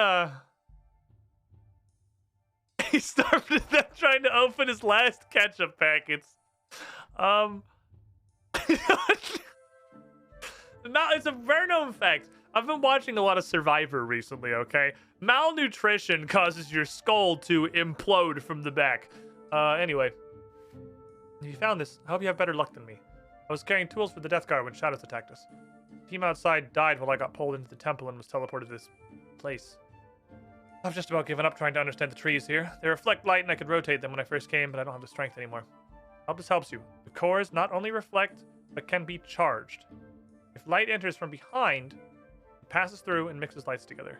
he starved to death trying to open his last ketchup packets. No, it's a very known fact. I've been watching a lot of Survivor recently, okay? Malnutrition causes your skull to implode from the back. Anyway. You found this. I hope you have better luck than me. I was carrying tools for the Death Guard when shadows attacked us. The team outside died while I got pulled into the temple and was teleported to this place. I've just about given up trying to understand the trees here. They reflect light and I could rotate them when I first came, but I don't have the strength anymore. I hope this helps you. The cores not only reflect, but can be charged. If light enters from behind, it passes through and mixes lights together.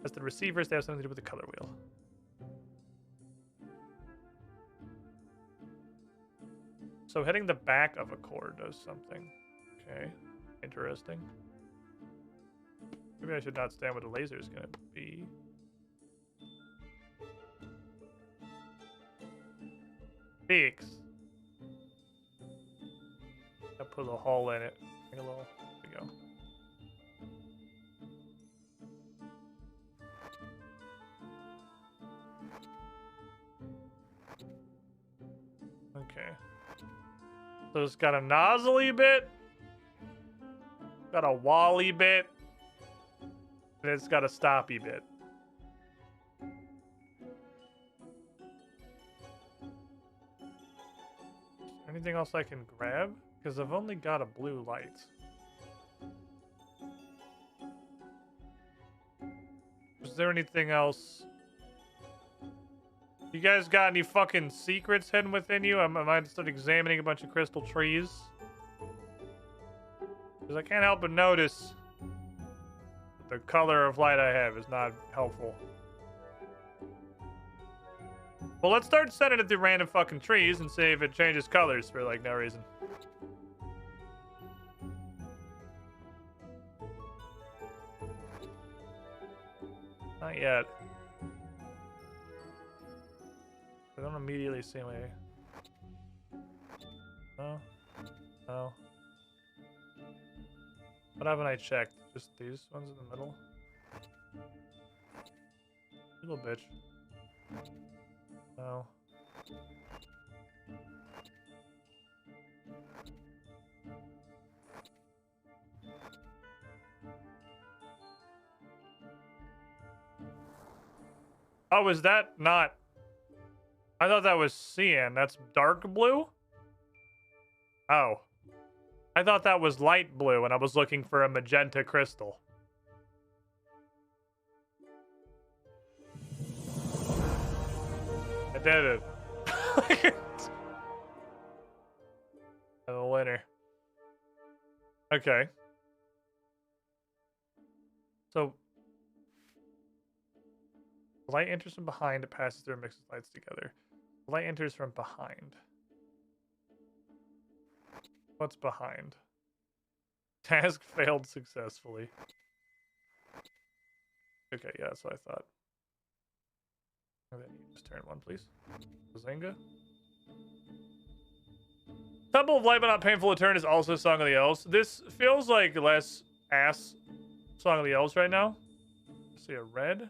As the receivers, they have something to do with the color wheel. So hitting the back of a core does something. Okay, interesting. Maybe I should not stand where the laser is going to be. Peaks. I put a hole in it. Make a little. There we go. Okay. So it's got a nozzly bit, got a wally bit, and it's got a stoppy bit. Anything else I can grab? Because I've only got a blue light. Is there anything else? You guys got any fucking secrets hidden within you? I might start examining a bunch of crystal trees. Because I can't help but notice that the color of light I have is not helpful. Well, let's start sending it through random fucking trees and see if it changes colors for, like, no reason. Not yet. I don't immediately see my... No. No. What haven't I checked? Just these ones in the middle? Little bitch. No. Oh, is that not... I thought that was cyan. That's dark blue? Oh. I thought that was light blue, and I was looking for a magenta crystal. I did it. I'm a winner. Okay. So... the light enters from behind, it passes through and mixes lights together. The light enters from behind. What's behind? Task failed successfully. Okay, yeah, that's what I thought. And then you just turn one, please. Bazinga. Temple of Light But Not Painful to Turn is also Song of the Elves. This feels like less ass Song of the Elves right now. See a red.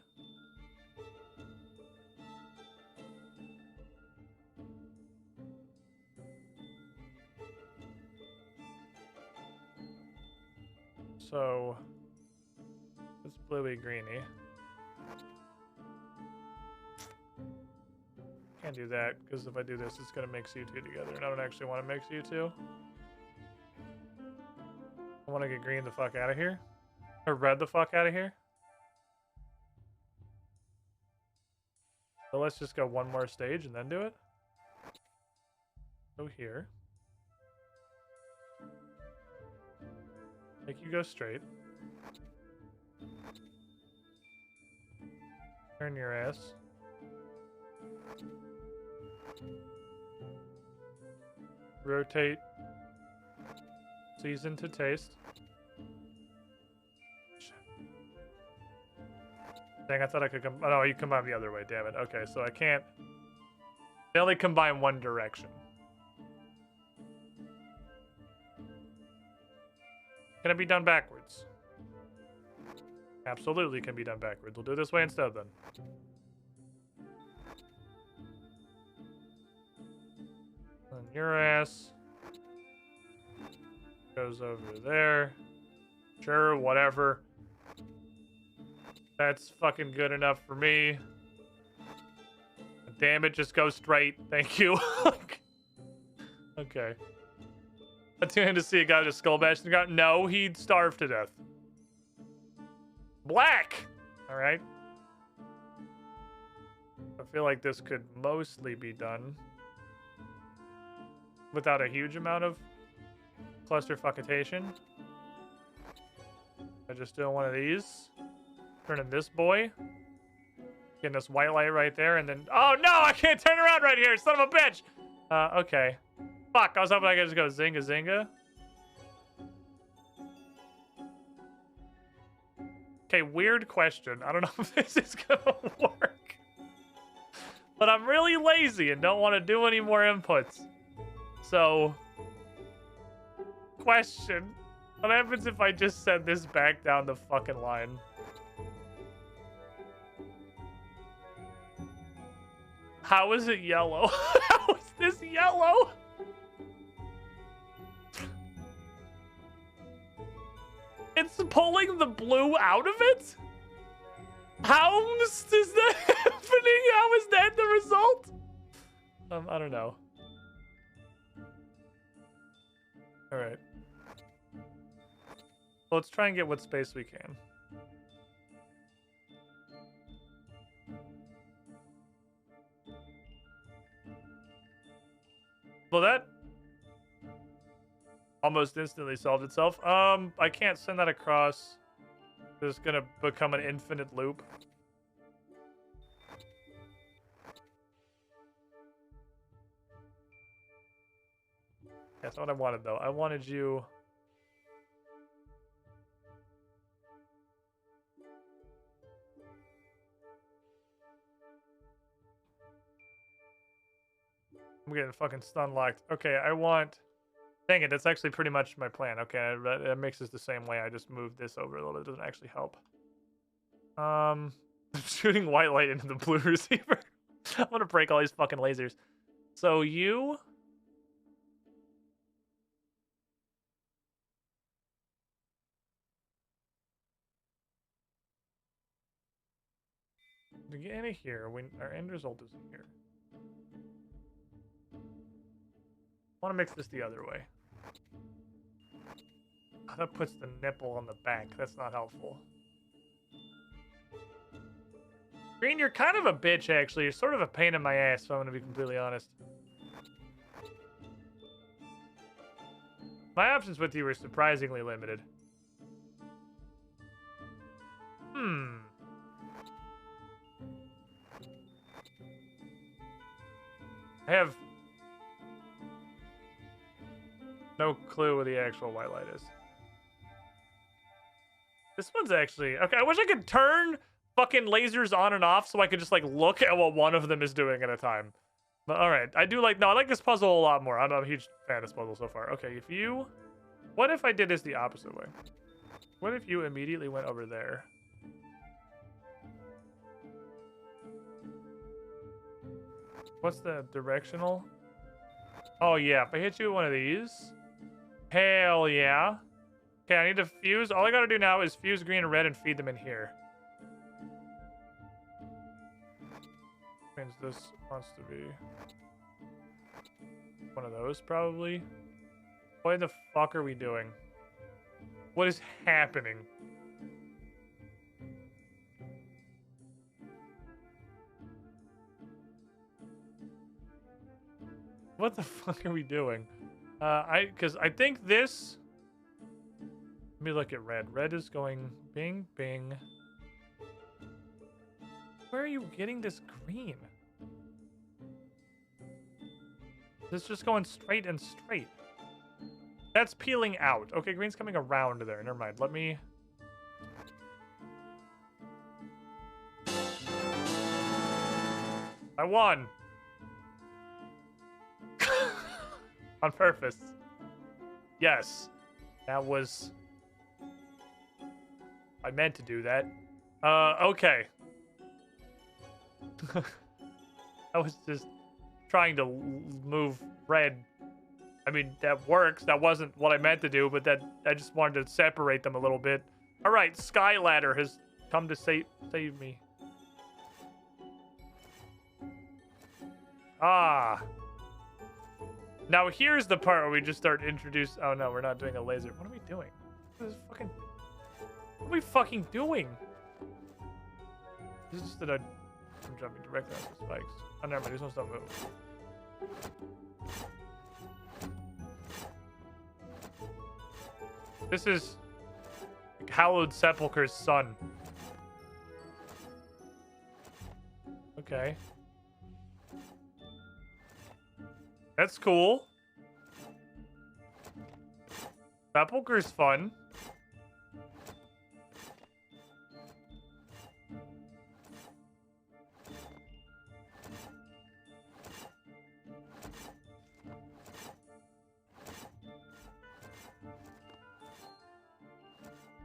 So it's bluey greeny. Can't do that because if I do this, it's gonna mix you two together, and I don't actually want to mix you two. I want to get green the fuck out of here, or red the fuck out of here. So let's just go one more stage and then do it. Go here. Make you go straight. Turn your ass. Rotate. Season to taste. Shit. Dang, I thought I could come. Oh no, you combine the other way. Damn it. Okay, so I can't. They only combine one direction. Can it be done backwards? Absolutely can be done backwards. We'll do it this way instead then. And your ass goes over there. Sure, whatever. That's fucking good enough for me. Damn it, just go straight. Thank you. Okay. I tuned in to see a guy with a skull bash in the ground. No, he'd starve to death. Black! Alright. I feel like this could mostly be done without a huge amount of clusterfuckitation. I just doing one of these. Turning this boy. Getting this white light right there, and then... Oh, no! I can't turn around right here! Son of a bitch! Okay. Fuck, I was hoping I could just go zinga zinga. Okay, weird question. I don't know if this is gonna work. But I'm really lazy and don't want to do any more inputs. So... question. What happens if I just send this back down the fucking line? How is it yellow? How is this yellow? It's pulling the blue out of it? How is that happening? How is that the result? I don't know. All right. Well, let's try and get what space we can. Well, that almost instantly solved itself. I can't send that across. It's gonna become an infinite loop. That's what I wanted, though. I wanted you... I'm getting fucking stun locked. Okay, I want... Dang it, that's actually pretty much my plan. Okay, that makes this the same way. I just moved this over a little bit. It doesn't actually help. I'm shooting white light into the blue receiver. I'm gonna break all these fucking lasers. So you... To get into here, when our end result is here. I want to mix this the other way. Oh, that puts the nipple on the back. That's not helpful. Green, you're kind of a bitch, actually. You're sort of a pain in my ass, if I'm going to be completely honest. My options with you are surprisingly limited. I have no clue where the actual white light is. This one's actually... Okay, I wish I could turn fucking lasers on and off so I could just, like, look at what one of them is doing at a time. But, alright. I do like... No, I like this puzzle a lot more. I'm a huge fan of this puzzle so far. Okay, if you... What if I did this the opposite way? What if you immediately went over there? What's the directional? Oh, yeah. If I hit you with one of these... Hell yeah. Okay, I need to fuse. All I gotta do now is fuse green and red and feed them in here. Means this wants to be one of those, probably. What the fuck are we doing? What is happening? What the fuck are we doing? Because I think this... Let me look at red. Red is going bing, bing. Where are you getting this green? This is just going straight and straight. That's peeling out. Okay, green's coming around there. Never mind. Let me... I won! On purpose. Yes. That was... I meant to do that. Okay. I was just trying to move red. I mean, that works. That wasn't what I meant to do, but that I just wanted to separate them a little bit. All right, Sky Ladder has come to save me. Ah. Now here's the part where we just start introduce. Oh no, we're not doing a laser. What are we doing? What is fucking? What are we fucking doing? This is just that I'm jumping directly onto the spikes. Oh, never mind. There's no stuff move. This is Hallowed Sepulchre's son. Okay. That's cool. Sepulchre's fun.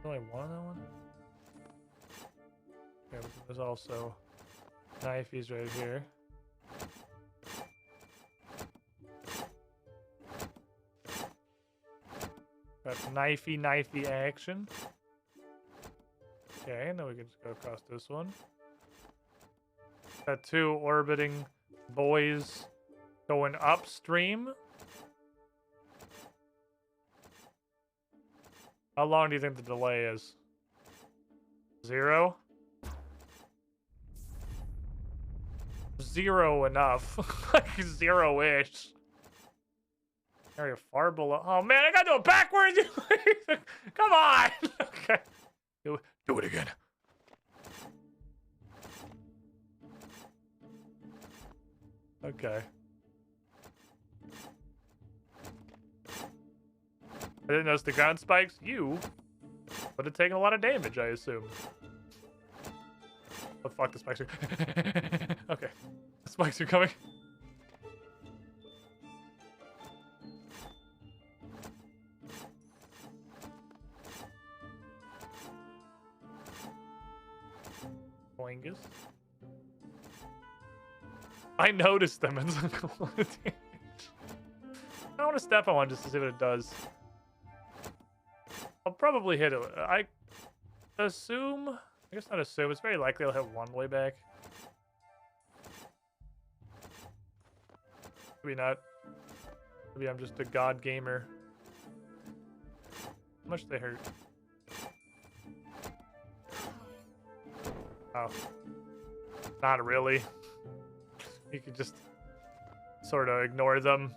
Only one of that one? Okay, but there's also knifeys right here. Got knifey action. Okay, now we can just go across this one. Got two orbiting boys going upstream. How long do you think the delay is? 0? 0 enough. Like 0-ish. Area far below. Oh man, I gotta do it backwards! Come on! Okay. Do it again. I didn't notice the ground spikes. You would have taken a lot of damage, I assume. Oh, fuck, the spikes are... Okay. The spikes are coming. Boingus. I noticed them. It's like a lot of damage. I want to step on one just to see what it does. I'll probably hit it. I assume... I guess not assume. It's very likely I'll hit one way back. Maybe not. Maybe I'm just a god gamer. How much do they hurt? Oh. Not really. You can just sort of ignore them.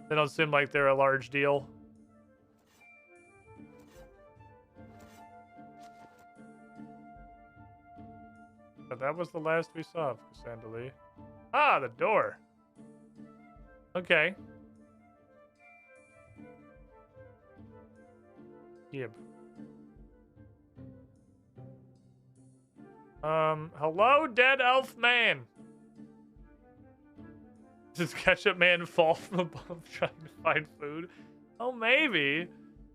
They don't seem like they're a large deal. But that was the last we saw of Cassandra. Ah, the door. Okay. Yib. Hello, dead elf man. Does Ketchup Man fall from above trying to find food? Oh, maybe.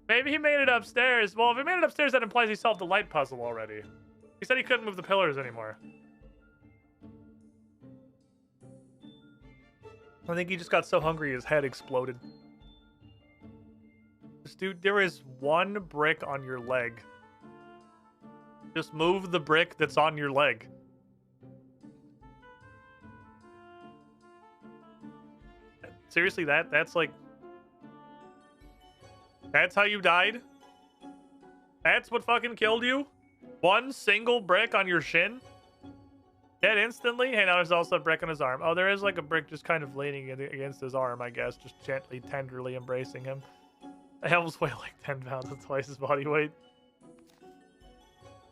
Maybe he made it upstairs. Well, if he made it upstairs, that implies he solved the light puzzle already. He said he couldn't move the pillars anymore. I think he just got so hungry his head exploded. Dude, there is one brick on your leg. Just move the brick that's on your leg. Seriously, that's like... That's how you died? That's what fucking killed you? One single brick on your shin? Dead instantly? Hey, now there's also a brick on his arm. Oh, there is like a brick just kind of leaning against his arm, I guess. Just gently, tenderly embracing him. The elves weigh like 10 pounds and twice his body weight.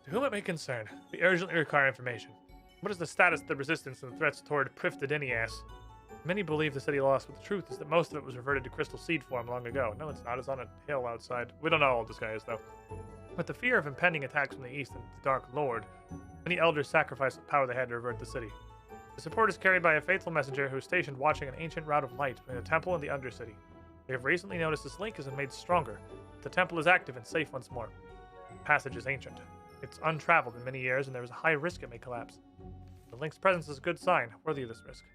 To whom it may concern, we urgently require information. What is the status of the resistance and the threats toward Priftadinias? Many believe the city lost, but the truth is that most of it was reverted to crystal seed form long ago. No, it's not. It's on a hill outside. We don't know how old this guy is, though. With the fear of impending attacks from the east and the Dark Lord, many elders sacrificed the power they had to revert the city. The support is carried by a faithful messenger who is stationed watching an ancient route of light between the temple and the Undercity. They have recently noticed this link has been made stronger. The temple is active and safe once more. The passage is ancient. It's untraveled in many years, and there is a high risk it may collapse. The link's presence is a good sign, worthy of this risk.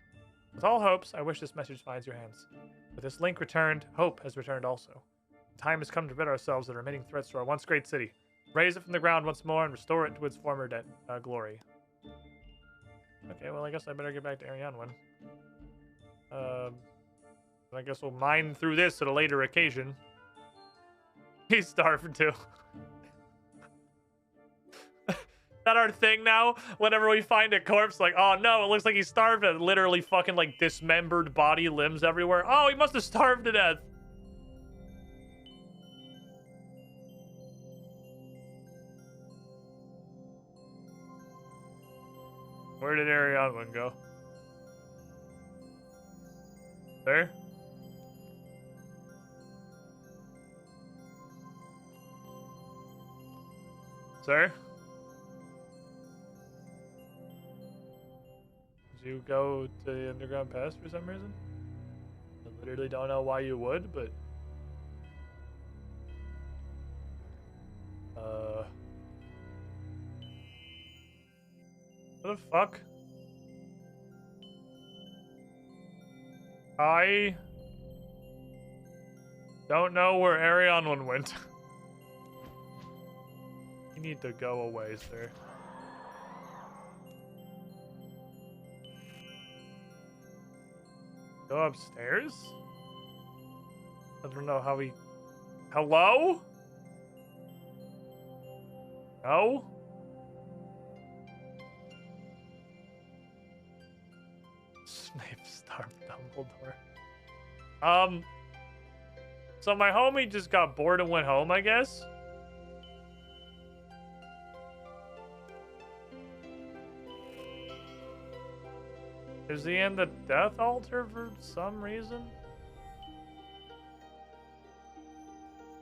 With all hopes, I wish this message finds your hands. With this link returned, hope has returned also. The time has come to rid ourselves of the remaining threats to our once great city. Raise it from the ground once more and restore it to its former glory. Okay, well, I guess I better get back to Ariane one. I guess we'll mine through this at a later occasion. He's starving too. That our thing now? Whenever we find a corpse, like, oh no, it looks like he's starved and literally fucking like dismembered body limbs everywhere. Oh, he must have starved to death. Where did Ariane one go? There? Sir? Did you go to the underground pass for some reason? I literally don't know why you would, but... What the fuck? I... don't know where Ariane one went. You need to go away, sir. Go upstairs? I don't know how he... Hello? No? Snape starved Dumbledore. So my homie just got bored and went home, I guess? Is he in the death altar for some reason?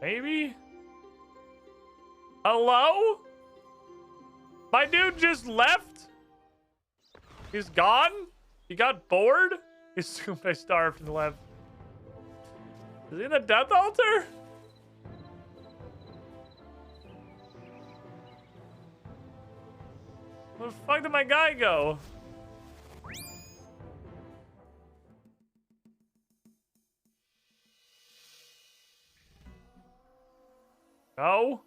Maybe? Hello? My dude just left? He's gone? He got bored? He assumed I starved and left. Is he in the death altar? Where the fuck did my guy go? No?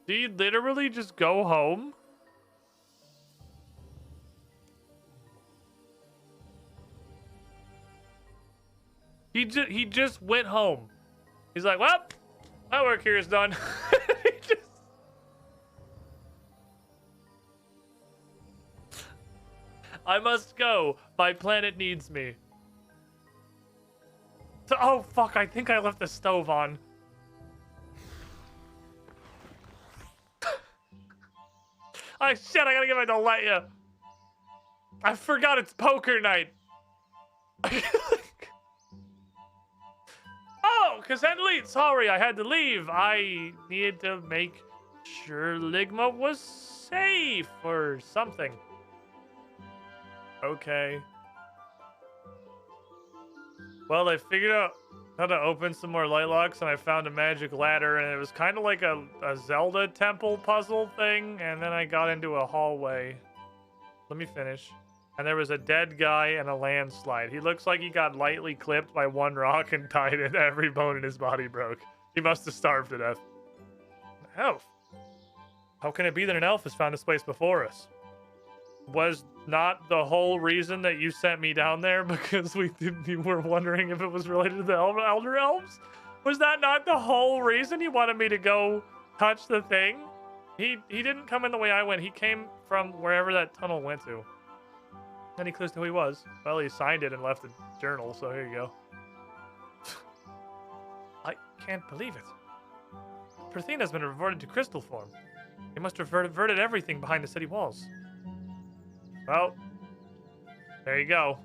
Did he literally just go home? He just went home. He's like, well, my work here is done. He just... I must go. My planet needs me. Oh, fuck. I think I left the stove on. Oh, shit. I gotta get my Deletia. I forgot it's poker night. Oh, Cassandra, sorry, I had to leave. I needed to make sure Ligma was safe or something. Okay. Well, I figured out how to open some more light locks, and I found a magic ladder, and it was kind of like a Zelda temple puzzle thing, and then I got into a hallway. Let me finish. And there was a dead guy and a landslide. He looks like he got lightly clipped by one rock and died, and every bone in his body broke. He must have starved to death. An elf? How can it be that an elf has found this place before us? Was not the whole reason that you sent me down there because you were wondering if it was related to the elder elves? Was that not the whole reason you wanted me to go touch the thing? He didn't come in the way I went. He came from wherever that tunnel went to. Any clues to who he was? Well, he signed it and left a journal, so here you go. I can't believe it. Parthena's been reverted to crystal form. He must have reverted everything behind the city walls. Well, there you go.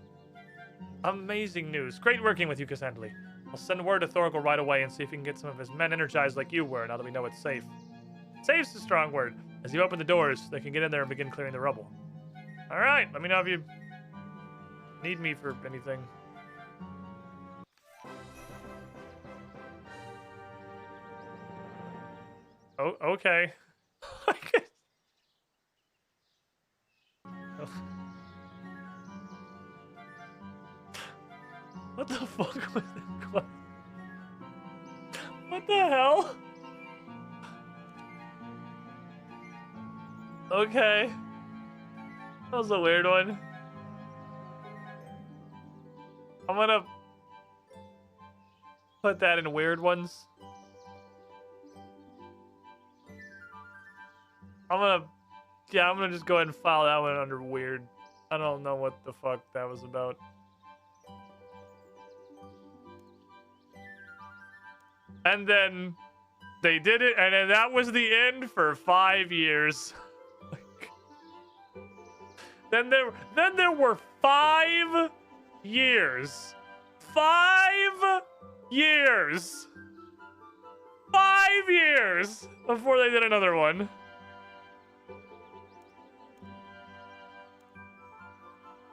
Amazing news. Great working with you, Cassandra. I'll send word to Thoracle right away and see if he can get some of his men energized like you were, now that we know it's safe. Safe's a strong word. As you open the doors, they can get in there and begin clearing the rubble. All right, let me know if you need me for anything. Oh, okay. What the fuck was that question? What the hell? Okay. That was a weird one. I'm gonna put that in weird ones. I'm gonna just go ahead and file that one under weird. I don't know what the fuck that was about. And then they did it, and then that was the end for 5 years. Then there were 5 years. 5 years. 5 years before they did another one.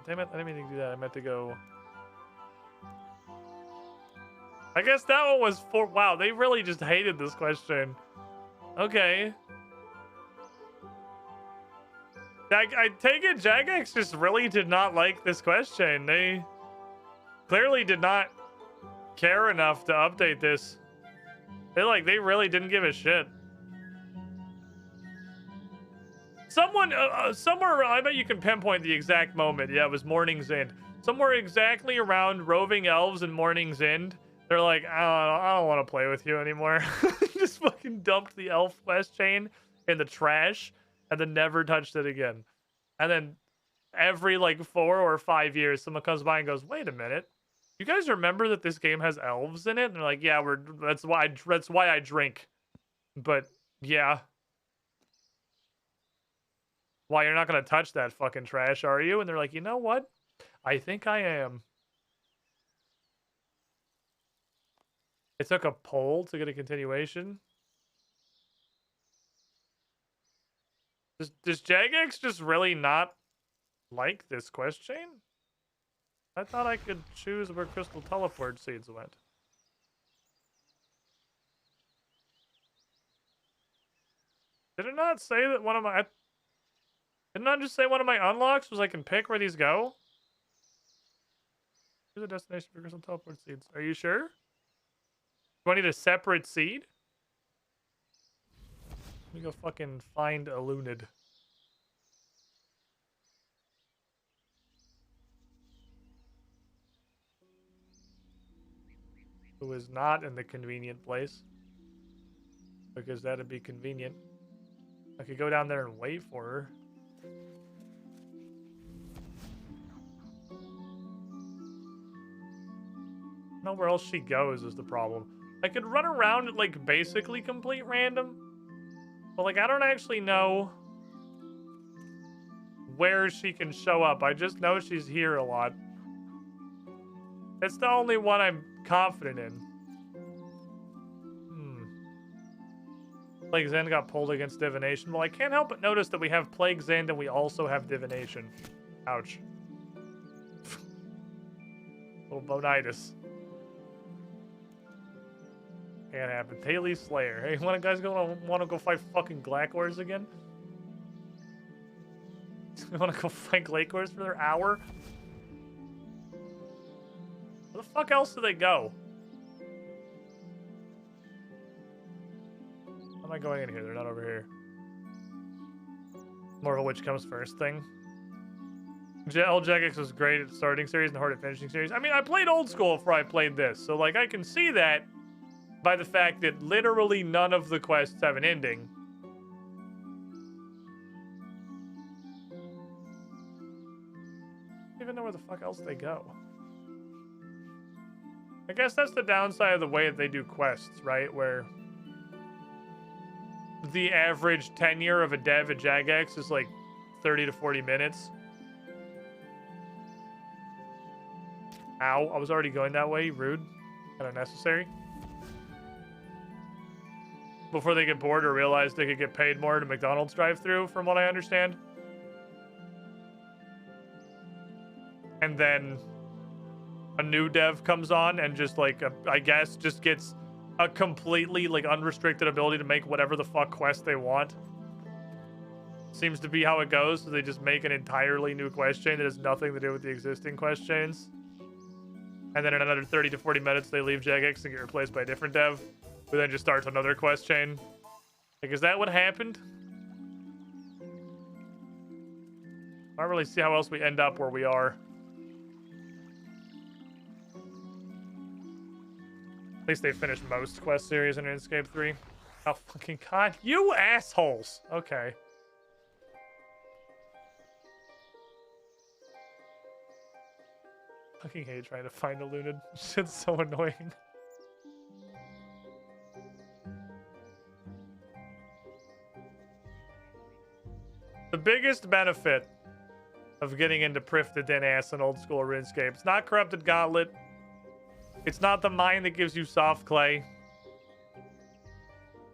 Damn it, I didn't mean to do that. I meant to go. I guess that one was for. Wow, they really just hated this question. Okay. I take it Jagex just really did not like this question. They clearly did not care enough to update this. They really didn't give a shit. Someone, somewhere, I bet you can pinpoint the exact moment. Yeah, it was Morning's End. Somewhere exactly around Roving Elves and Morning's End. They're like, I don't want to play with you anymore. Just fucking dumped the elf quest chain in the trash and then never touched it again. And then every like 4 or 5 years, someone comes by and goes, wait a minute. You guys remember that this game has elves in it? And they're like, yeah, that's why I drink. But yeah. Why, you're not going to touch that fucking trash, are you? And they're like, you know what? I think I am. It took a poll to get a continuation. Does Jagex just really not like this quest chain? I thought I could choose where crystal teleport seeds went. Did it not say that one of my... Did it not just say one of my unlocks was I can pick where these go? Here's a destination for crystal teleport seeds. Are you sure? Do I need a separate seed? Let me go fucking find a Lunid. Who is not in the convenient place. Because that'd be convenient. I could go down there and wait for her. I don't know where else she goes is the problem. I could run around at like basically complete random. But like I don't actually know where she can show up. I just know she's here a lot. It's the only one I'm confident in. Plague Zen got pulled against Divination. Well, I can't help but notice that we have Plague Zen and we also have Divination. Ouch. Little bonitis. Can't happen. Paley Slayer. Hey, want to go fight fucking Glakors again? You want to go fight Glakors for their hour? Where the fuck else do they go? How am I going in here? They're not over here. More of a which comes first thing. Jagex was great at starting series and hard at finishing series. I mean, I played old school before I played this, so like I can see that by the fact that literally none of the quests have an ending. I don't even know where the fuck else they go. I guess that's the downside of the way that they do quests, right? Where the average tenure of a dev at Jagex is like 30 to 40 minutes. Ow, I was already going that way. Rude. Kind of necessary. Before they get bored or realize they could get paid more to McDonald's drive-thru, from what I understand. And then a new dev comes on and just like, I guess, just gets a completely like unrestricted ability to make whatever the fuck quest they want. Seems to be how it goes. So they just make an entirely new quest chain that has nothing to do with the existing quest chains. And then in another 30 to 40 minutes, they leave Jagex and get replaced by a different dev, who then just starts another quest chain. Like, is that what happened? I don't really see how else we end up where we are. At least they finished most quest series in Runescape 3. Oh, fucking god. You assholes! Okay. Fucking hate trying to find a Lunid. Shit's so annoying. The biggest benefit of getting into Prif the Den Ass in old school RuneScape. It's not Corrupted Gauntlet. It's not the mine that gives you soft clay.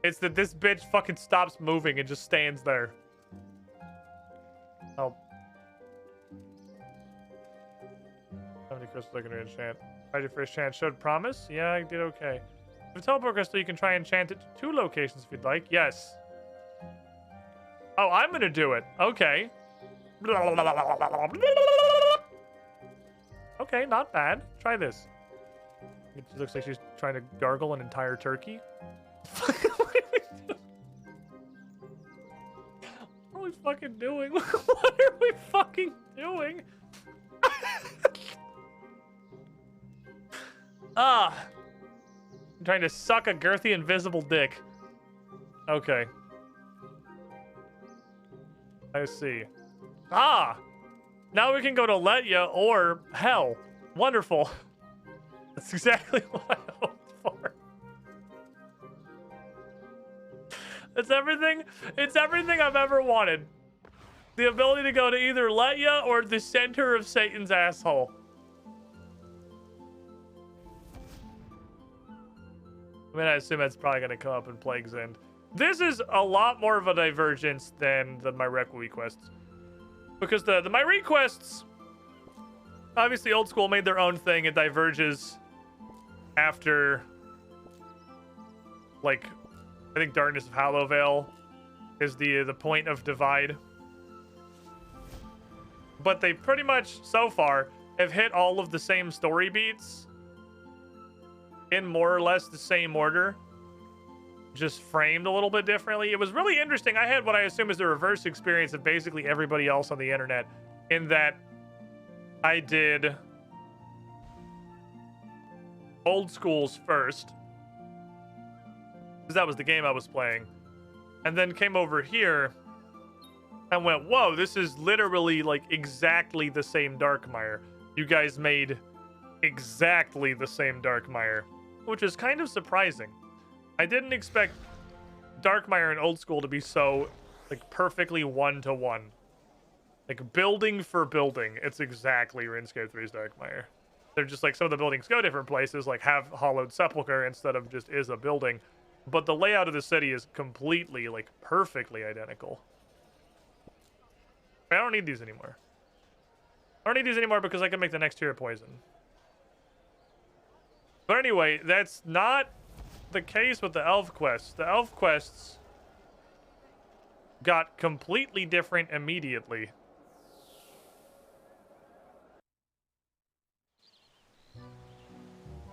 It's that this bitch fucking stops moving and just stands there. Oh. How many crystals I can enchant? Tried your first chance. Showed promise? Yeah, I did okay. With a teleport crystal, you can try and enchant it to 2 locations if you'd like. Yes. Oh, I'm gonna do it. Okay. Okay, not bad. Try this. It looks like she's trying to gargle an entire turkey. What are we fucking doing? What are we fucking doing? I'm trying to suck a girthy invisible dick. Okay. I see. Now we can go to Letya or Hell. Wonderful. That's exactly what I hoped for. It's everything I've ever wanted. The ability to go to either Letya or the center of Satan's asshole. I mean, I assume that's probably going to come up in Plague's End. This is a lot more of a divergence than the My Requests. Because the My Requests, obviously Old School made their own thing. It diverges after, like, I think Darkness of Hallowvale is the point of divide. But they pretty much, so far, have hit all of the same story beats in more or less the same order, just framed a little bit differently. It was really interesting. I had what I assume is the reverse experience of basically everybody else on the internet, in that I did Old Schools first, because that was the game I was playing, and then came over here and went, whoa, this is literally like exactly the same Darkmire. You guys made exactly the same Darkmire, which is kind of surprising. I didn't expect Darkmire and Old School to be so, like, perfectly one-to-one. Like, building for building, it's exactly RuneScape 3's Darkmire. They're just like, some of the buildings go different places, like have Hollowed Sepulchre instead of just is a building. But the layout of the city is completely, like, perfectly identical. I don't need these anymore. I don't need these anymore because I can make the next tier of poison. But anyway, that's not the case with the elf quests. The elf quests got completely different immediately.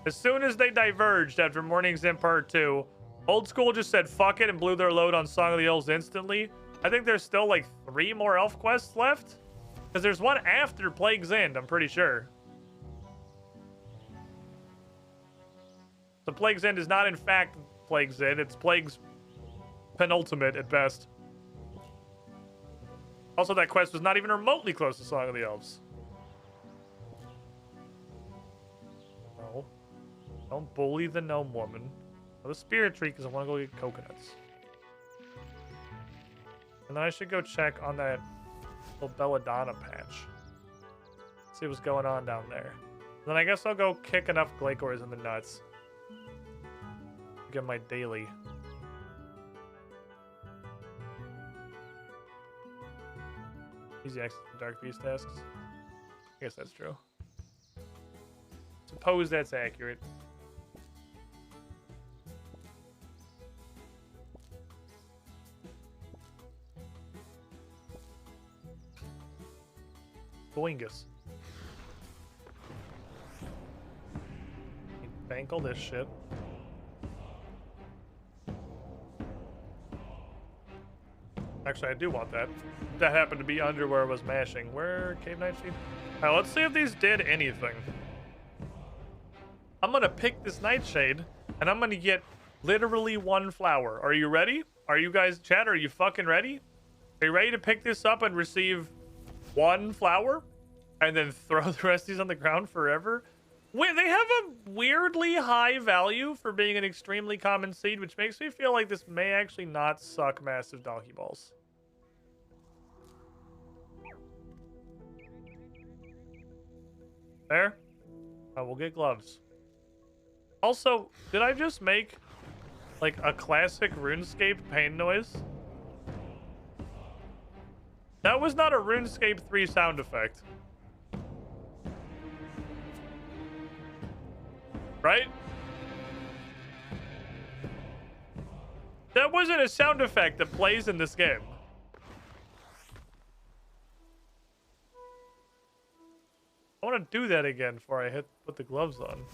As soon as they diverged after Morning's End Part 2, Old School just said fuck it and blew their load on Song of the Elves instantly. I think there's still like 3 more elf quests left. Because there's one after Plague's End, I'm pretty sure. So Plague's End is not in fact Plague's End, it's Plague's penultimate at best. Also, that quest was not even remotely close to Song of the Elves. No. Don't bully the gnome woman. Or the spirit tree, because I want to go get coconuts. And then I should go check on that little Belladonna patch. See what's going on down there. And then I guess I'll go kick enough Glacors in the nuts. Get my daily. Easy access to Dark Beast tasks. I guess that's true. Suppose that's accurate. Boingus. Bank all this shit. Actually, I do want that. That happened to be under where I was mashing. Where Cave Nightshade? Alright, let's see if these did anything. I'm gonna pick this Nightshade, and I'm gonna get literally 1 flower. Are you ready? Are you guys, chat, are you fucking ready? Are you ready to pick this up and receive 1 flower? And then throw the rest of these on the ground forever? Wait, they have a weirdly high value for being an extremely common seed, which makes me feel like this may actually not suck massive donkey balls. There. I will get gloves. Also, did I just make, like, a classic RuneScape pain noise? That was not a RuneScape 3 sound effect. Right? That wasn't a sound effect that plays in this game. I want to do that again before I put the gloves on.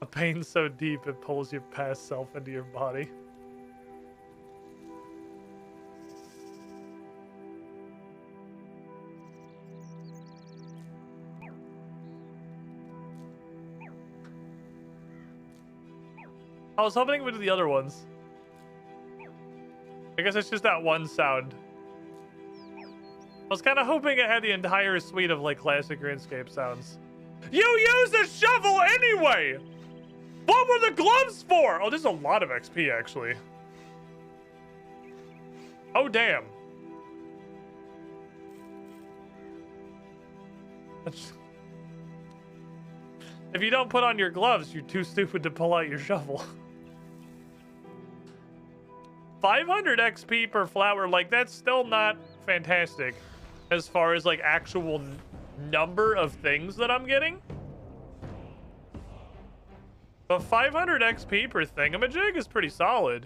A pain so deep it pulls your past self into your body. I was hoping it would do the other ones. I guess it's just that one sound. I was kind of hoping it had the entire suite of, like, classic RuneScape sounds. You used a shovel anyway! What were the gloves for? Oh, there's a lot of XP, actually. Oh, damn. If you don't put on your gloves, you're too stupid to pull out your shovel. 500 XP per flower, like, that's still not fantastic as far as, like, actual number of things that I'm getting. But 500 XP per thingamajig is pretty solid.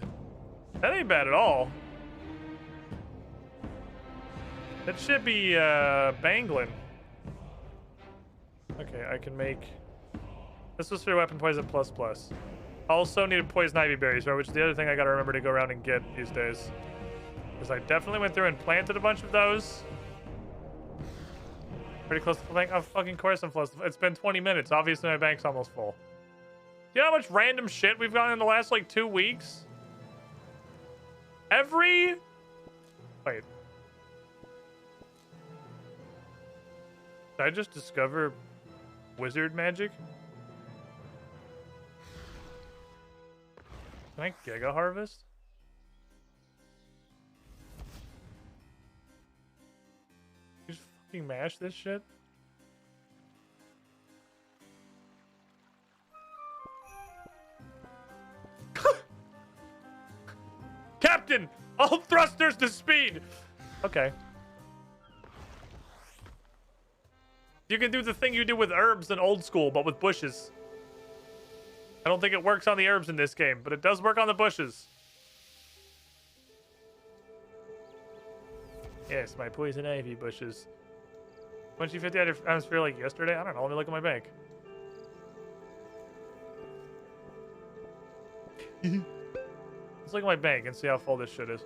That ain't bad at all. That should be bangling. Okay, I can make... This was for weapon poison plus plus. Also needed poison ivy berries, right, which is the other thing I gotta remember to go around and get these days. Because I definitely went through and planted a bunch of those. Pretty close to the bank. Oh, fucking course I'm close. It's been 20 minutes. Obviously my bank's almost full. Do you know how much random shit we've gotten in the last, like, 2 weeks? Wait. Did I just discover wizard magic? Can I Giga Harvest? You just fucking mash this shit? Captain! All thrusters to speed! Okay. You can do the thing you do with herbs in old school, but with bushes. I don't think it works on the herbs in this game, but it does work on the bushes. Yes, my poison ivy bushes. 150 atmosphere like yesterday? I don't know. Let me look at my bank. Let's look at my bank and see how full this shit is.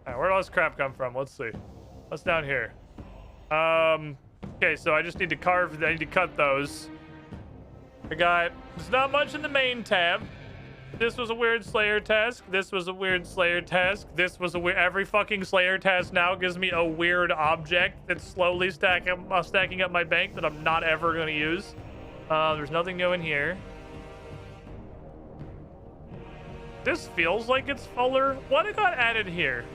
Alright, where'd all this crap come from? Let's see. What's down here? Okay, so I just need to I need to cut those. There's not much in the main tab. This was a weird Slayer task. This was a weird Slayer task. This was a weird... Every fucking Slayer task now gives me a weird object that's slowly stacking up my bank that I'm not ever going to use. There's nothing new in here. This feels like it's fuller. What got added here?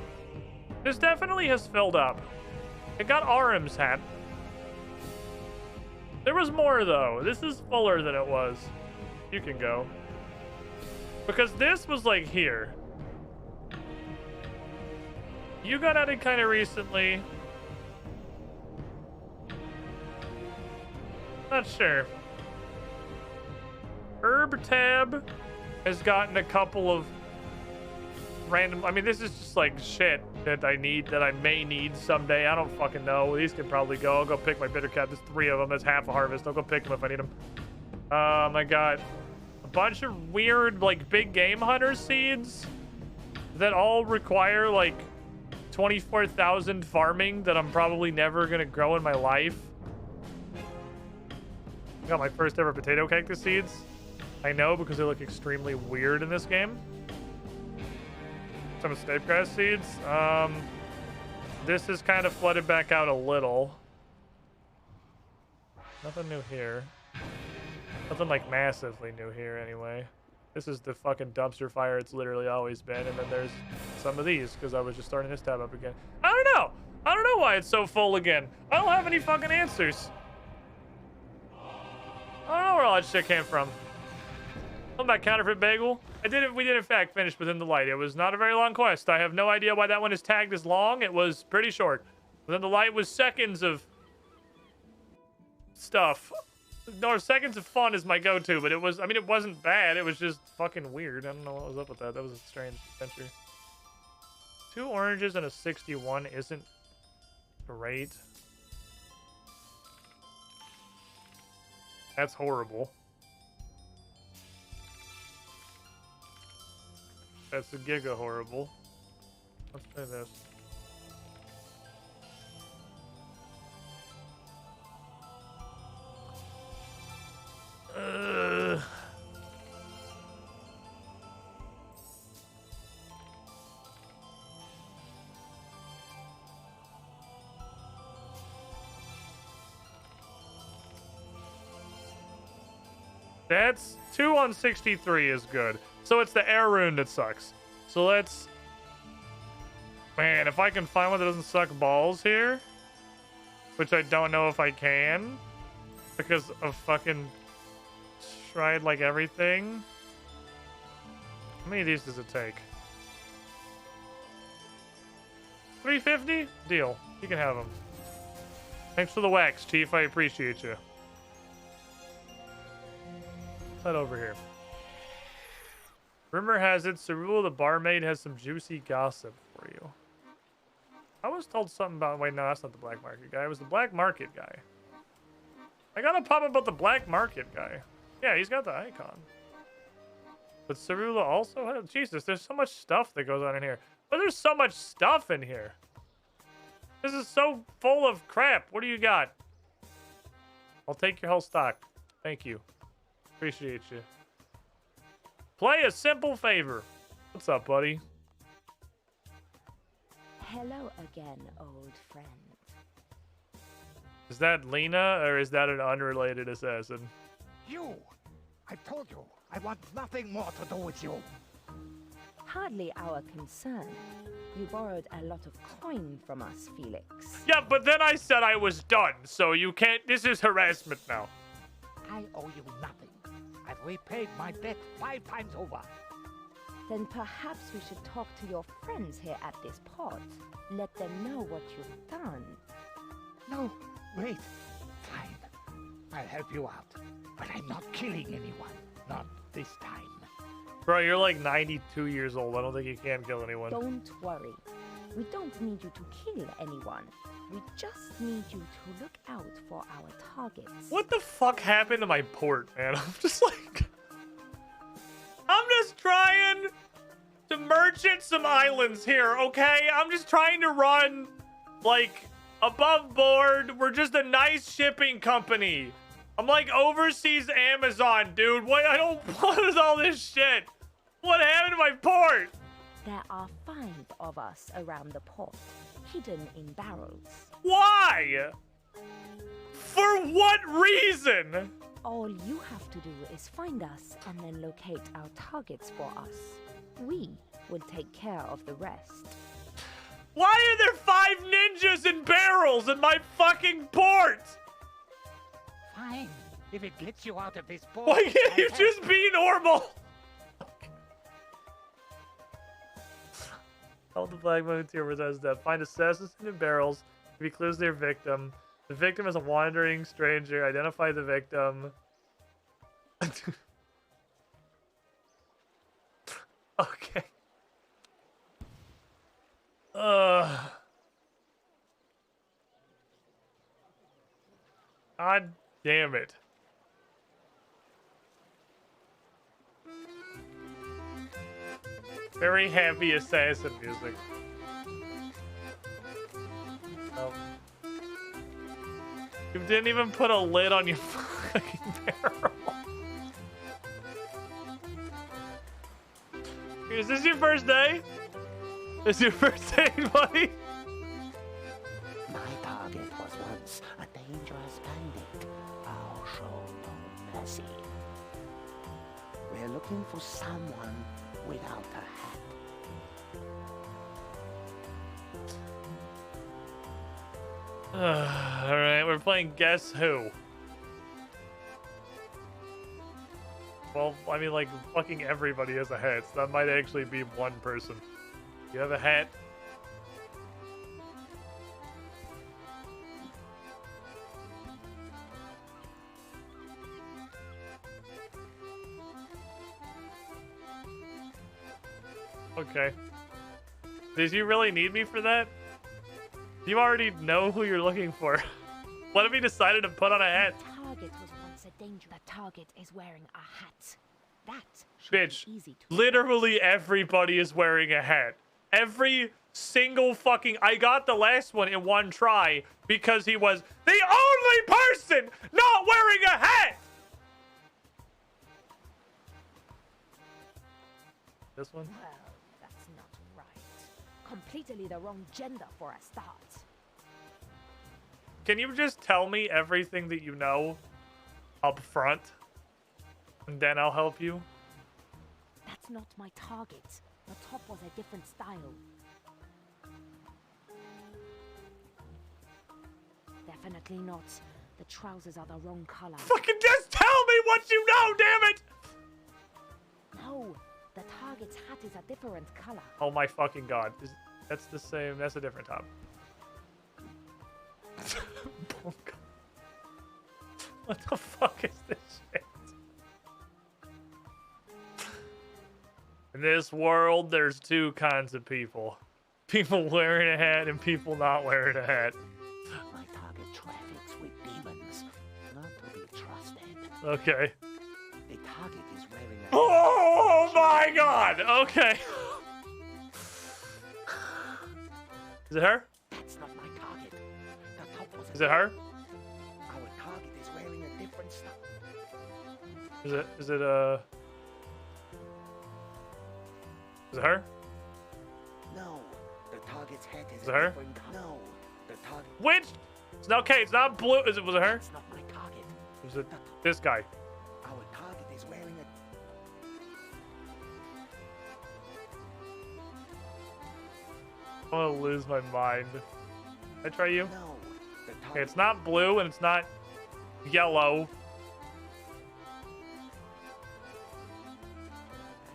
This definitely has filled up. It got Arim's hat. There was more, though. This is fuller than it was. You can go. Because this was, like, here. You got added kind of recently. Not sure. Herb tab has gotten a couple of random... I mean, this is just, like, shit that I may need someday. I don't fucking know. These can probably go. I'll go pick my bitter cat. There's 3 of them. That's half a harvest. I'll go pick them if I need them. I got a bunch of weird, like, big game hunter seeds that all require, like, 24,000 farming that I'm probably never going to grow in my life. I got my first ever potato cactus seeds. I know, because they look extremely weird in this game. Some snape grass seeds. This is kind of flooded back out a little. Nothing new here. Nothing like massively new here anyway. This is the fucking dumpster fire it's literally always been. And then there's some of these because I was just starting this tab up again. I don't know. I don't know why it's so full again. I don't have any fucking answers. I don't know where all that shit came from. On that counterfeit bagel. We did in fact finish Within the Light. It was not a very long quest. I have no idea why that one is tagged as long. It was pretty short. Within the Light was seconds of stuff. No, seconds of fun is my go-to, but it was, I mean, it wasn't bad. It was just fucking weird. I don't know what was up with that. That was a strange adventure. 2 oranges and a 61 isn't great. That's horrible. That's a giga horrible. Let's try this. That's 2 on 63 is good. So it's the air rune that sucks. So let's... Man, if I can find one that doesn't suck balls here... which I don't know if I can because of fucking tried like everything. How many of these does it take? 350? Deal. You can have them. Thanks for the wax, Chief. I appreciate you. Let's head over here. Rumor has it, Cerule the barmaid has some juicy gossip for you. I was told something about... Wait, no, that's not the black market guy. It was the black market guy. I got a pop about the black market guy. Yeah, he's got the icon. But Cerule also has... Jesus, there's so much stuff that goes on in here. But there's so much stuff in here. This is so full of crap. What do you got? I'll take your whole stock. Thank you. Appreciate you. Play a simple favor. What's up, buddy? Hello again, old friend. Is that Lena, or is that an unrelated assassin? You! I told you, I want nothing more to do with you. Hardly our concern. You borrowed a lot of coin from us, Felix. Yeah, but then I said I was done, so you can't... This is harassment now. I owe you nothing. I've repaid my debt 5 times over. Then perhaps we should talk to your friends here at this port. Let them know what you've done. No, wait. Fine. I'll help you out. But I'm not killing anyone. Not this time. Bro, you're like 92 years old. I don't think you can kill anyone. Don't worry. We don't need you to kill anyone. We just need you to look out for our targets. What the fuck happened to my port, man? I'm just like... I'm just trying to merchant some islands here, okay? I'm just trying to run, like, above board. We're just a nice shipping company. I'm like overseas Amazon, dude. What? I don't want all this shit. What happened to my port? There are 5 of us around the port, hidden in barrels. Why? For what reason? All you have to do is find us and then locate our targets for us. We will take care of the rest. Why are there 5 ninjas in barrels in my fucking port? Fine. If it gets you out of this port... Why can't you just be normal? Hold the black mounteer residents that find assassins in barrels. If he clues their victim. The victim is a wandering stranger. Identify the victim. Okay. God damn it. Very happy assassin music. Oh. You didn't even put a lid on your fucking barrel. Is this your first day? Is this your first day, buddy? My target was once a dangerous bandit. I'll show no mercy. We're looking for someone without a hat. Alright, we're playing Guess Who. Well, I mean, like, fucking everybody has a hat, so that might actually be one person. You have a hat? Okay. Did you really need me for that? You already know who you're looking for. What if he decided to put on a hat? The target was once a danger. The target is wearing a hat. That should Bitch, be easy to literally everybody is wearing a hat. Every single fucking... I got the last one in one try because he was the only person not wearing a hat! This one? Well, that's not right. Completely the wrong gender for a start. Can you just tell me everything that you know up front? And then I'll help you? That's not my target. The top was a different style. There Definitely not. The trousers are the wrong color. Fucking just tell me what you know, damn it! No, the target's hat is a different color. Oh my fucking god. That's the same. That's a different top. What the fuck is this shit? In this world, there's two kinds of people. People wearing a hat and people not wearing a hat. My target traffics with demons, not to be trusted. Okay. The target is wearing a... Oh my god! Okay. Is it her? That's not my target. The top was Is it her? Our target is wearing a different stuff. Is it Is it her? No, the target's head is Is it a her? different color. No, the target... Which? It's not okay. It's not blue. Was it her? That's not my target. Was it this guy? Our target is wearing a... I'm gonna lose my mind. I try you. No, the target... Okay, it's not blue and it's not yellow.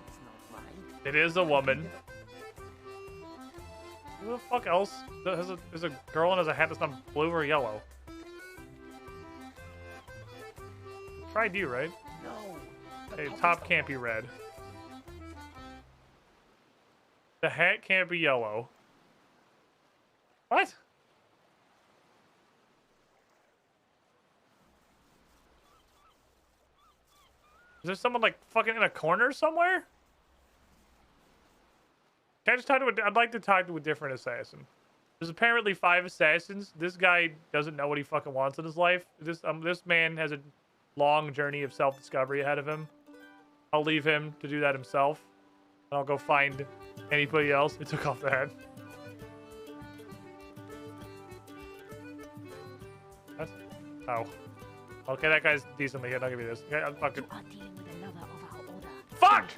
That's not right. It is a woman. Who the fuck else is a girl and has a hat that's not blue or yellow? Tried you, right? No. the Hey, top is top the can't be red. The hat can't be yellow. What? Is there someone like fucking in a corner somewhere? Can I just talk to I'd like to talk to a different assassin. There's apparently 5 assassins. This guy doesn't know what he fucking wants in his life. This man has a long journey of self-discovery ahead of him. I'll leave him to do that himself. And I'll go find anybody else who took off the head. What? Oh. Okay, that guy's decently hit. I'll give you this. Okay, I'm fucking... You are dealing with another of our order. Fuck!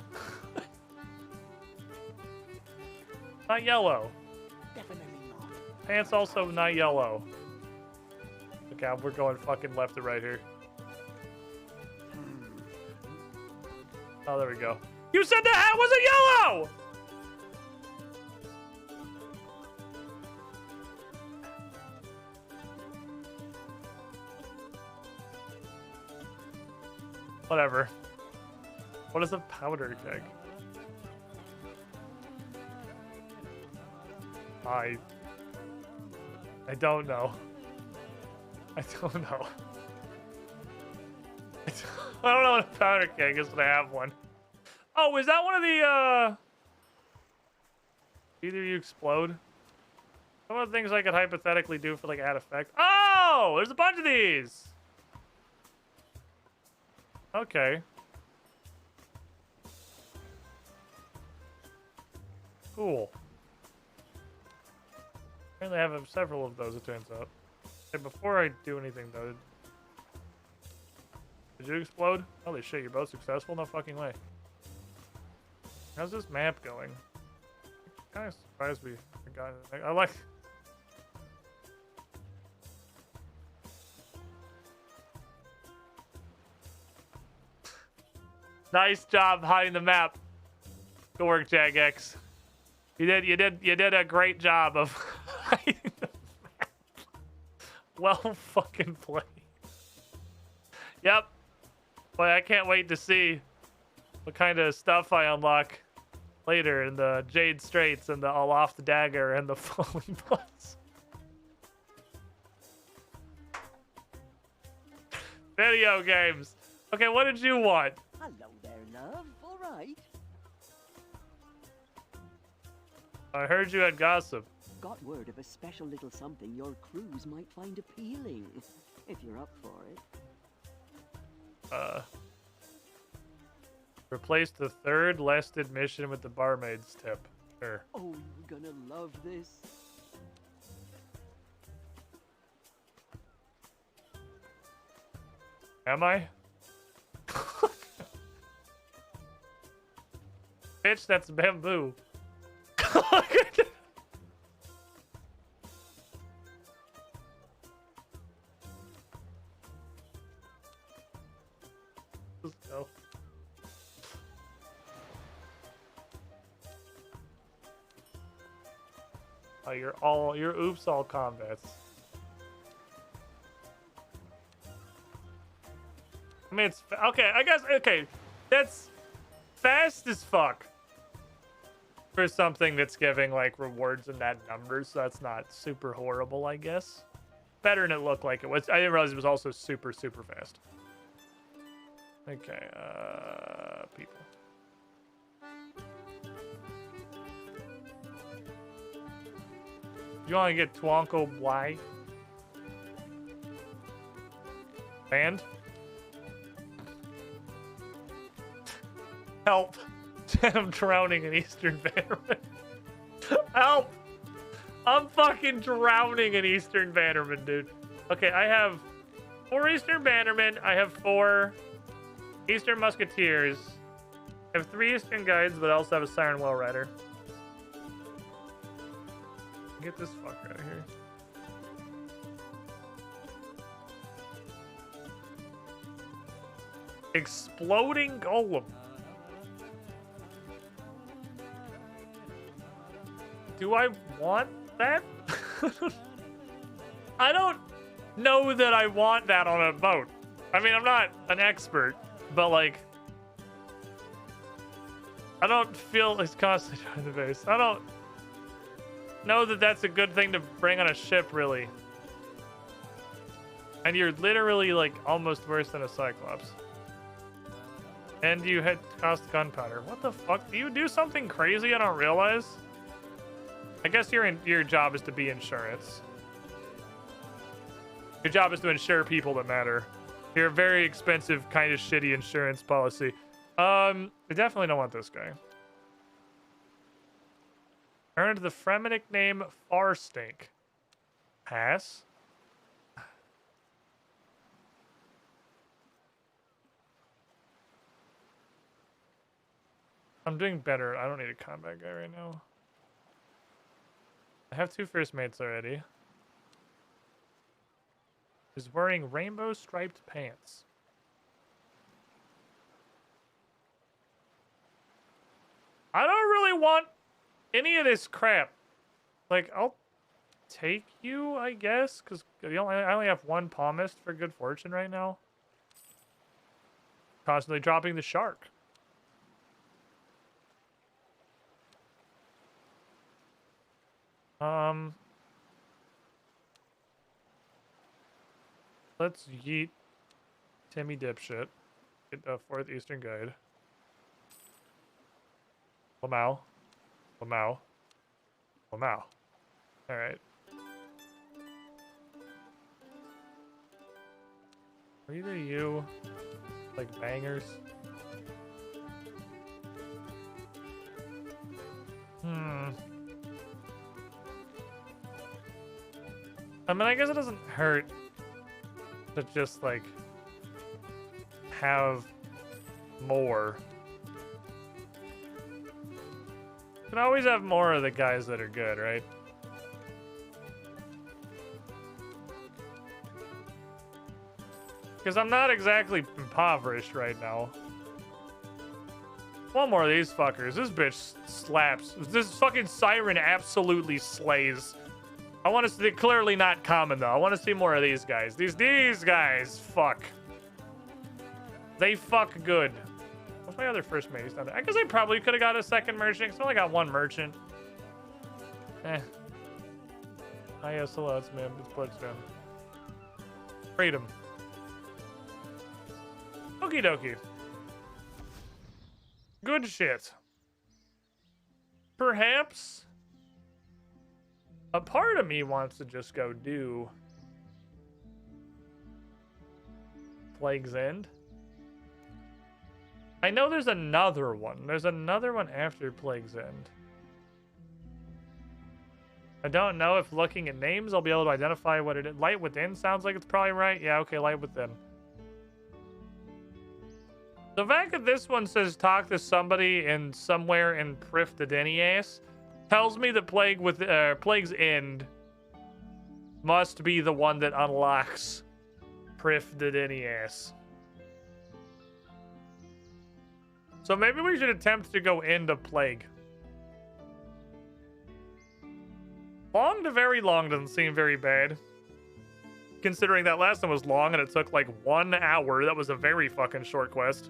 Not yellow. Definitely not. Pants also not yellow. Okay, we're going fucking left to right here. Oh, there we go. You said the hat wasn't yellow! Whatever. What is a powder keg? I don't know. I don't know. I don't know what a powder keg is, but I have one. Oh, is that one of the, Either you explode? Some of the things I could hypothetically do for, like, add effect. Oh! There's a bunch of these! Okay. Cool. Apparently I have several of those, it turns out. Okay, before I do anything, though... Did you explode? Holy shit, you're both successful? No fucking way. How's this map going? Kind of surprised we got it. I like... Nice job hiding the map. Good work, Jagex. You did a great job of hiding the map. Well fucking played. Yep. Boy, I can't wait to see what kind of stuff I unlock later in the Jade Straits and the All Off the Dagger and the Falling Bus. Video games. Okay, what did you want? Hello there, love. All right. I heard you had gossip. Got word of a special little something your crews might find appealing, if you're up for it. Replace the third lasted mission with the barmaid's tip. Sure. Oh, you're gonna love this. Am I? Bitch, that's bamboo. Let's go. Oh, you're oops all combats. I mean, it's okay. I guess okay. That's fast as fuck for something that's giving like rewards in that numbers. So that's not super horrible, I guess. Better than it looked like it was. I didn't realize it was also super fast. Okay, people. You want to get Twanko Y? Banned? Help. I'm drowning in Eastern Bannerman. Help! I'm fucking drowning in Eastern Bannerman, dude. Okay, I have 4 Eastern Bannermen. I have 4 Eastern Musketeers. I have 3 Eastern Guides, but I also have a Siren Well Rider. Get this fucker out of here. Exploding Golem. Do I want that? I don't know that I want that on a boat. I mean, I'm not an expert, but like, I don't feel it's constantly trying to base. I don't know that that's a good thing to bring on a ship, really. And you're literally like almost worse than a Cyclops. And you had cost gunpowder. What the fuck? Do you do something crazy I don't realize? I guess your job is to be insurance. Your job is to insure people that matter. You're a very expensive, kind of shitty insurance policy. I definitely don't want this guy. Earned the Fremetic name Farstink. Pass. I'm doing better. I don't need a combat guy right now. I have 2 first mates already. He's wearing rainbow striped pants. I don't really want any of this crap. Like, I'll take you, I guess, because I only have 1 palmist for good fortune right now. Constantly dropping the shark. Let's yeet Timmy dipshit. Get the 4th Eastern Guide. Lamau. Lamau. Lamau. Alright. Are either you like bangers? I mean, I guess it doesn't hurt to just, like, have more. You can always have more of the guys that are good, right? Because I'm not exactly impoverished right now. 1 more of these fuckers. This bitch slaps. This fucking siren absolutely slays. I want to see, clearly not common though. I want to see more of these guys. These guys, fuck. They fuck good. What's my other first mate? I guess I probably could have got a 2nd merchant, because I only got 1 merchant. Eh. Ah, yes, hello, it's me. It's Bloodstone. Freedom. Okie dokie. Good shit. Perhaps a part of me wants to just go do Plague's End. I know there's another one. There's another one after Plague's End. I don't know if looking at names I'll be able to identify what it is. Light Within sounds like it's probably right. Yeah, okay, Light Within. The fact that this one says talk to somebody in somewhere in Prif Dedenias tells me that Plague's End must be the one that unlocks Prif Dedenias. So maybe we should attempt to go into Plague. Long to very long doesn't seem very bad. Considering that last one was long and it took like 1 hour. That was a very fucking short quest.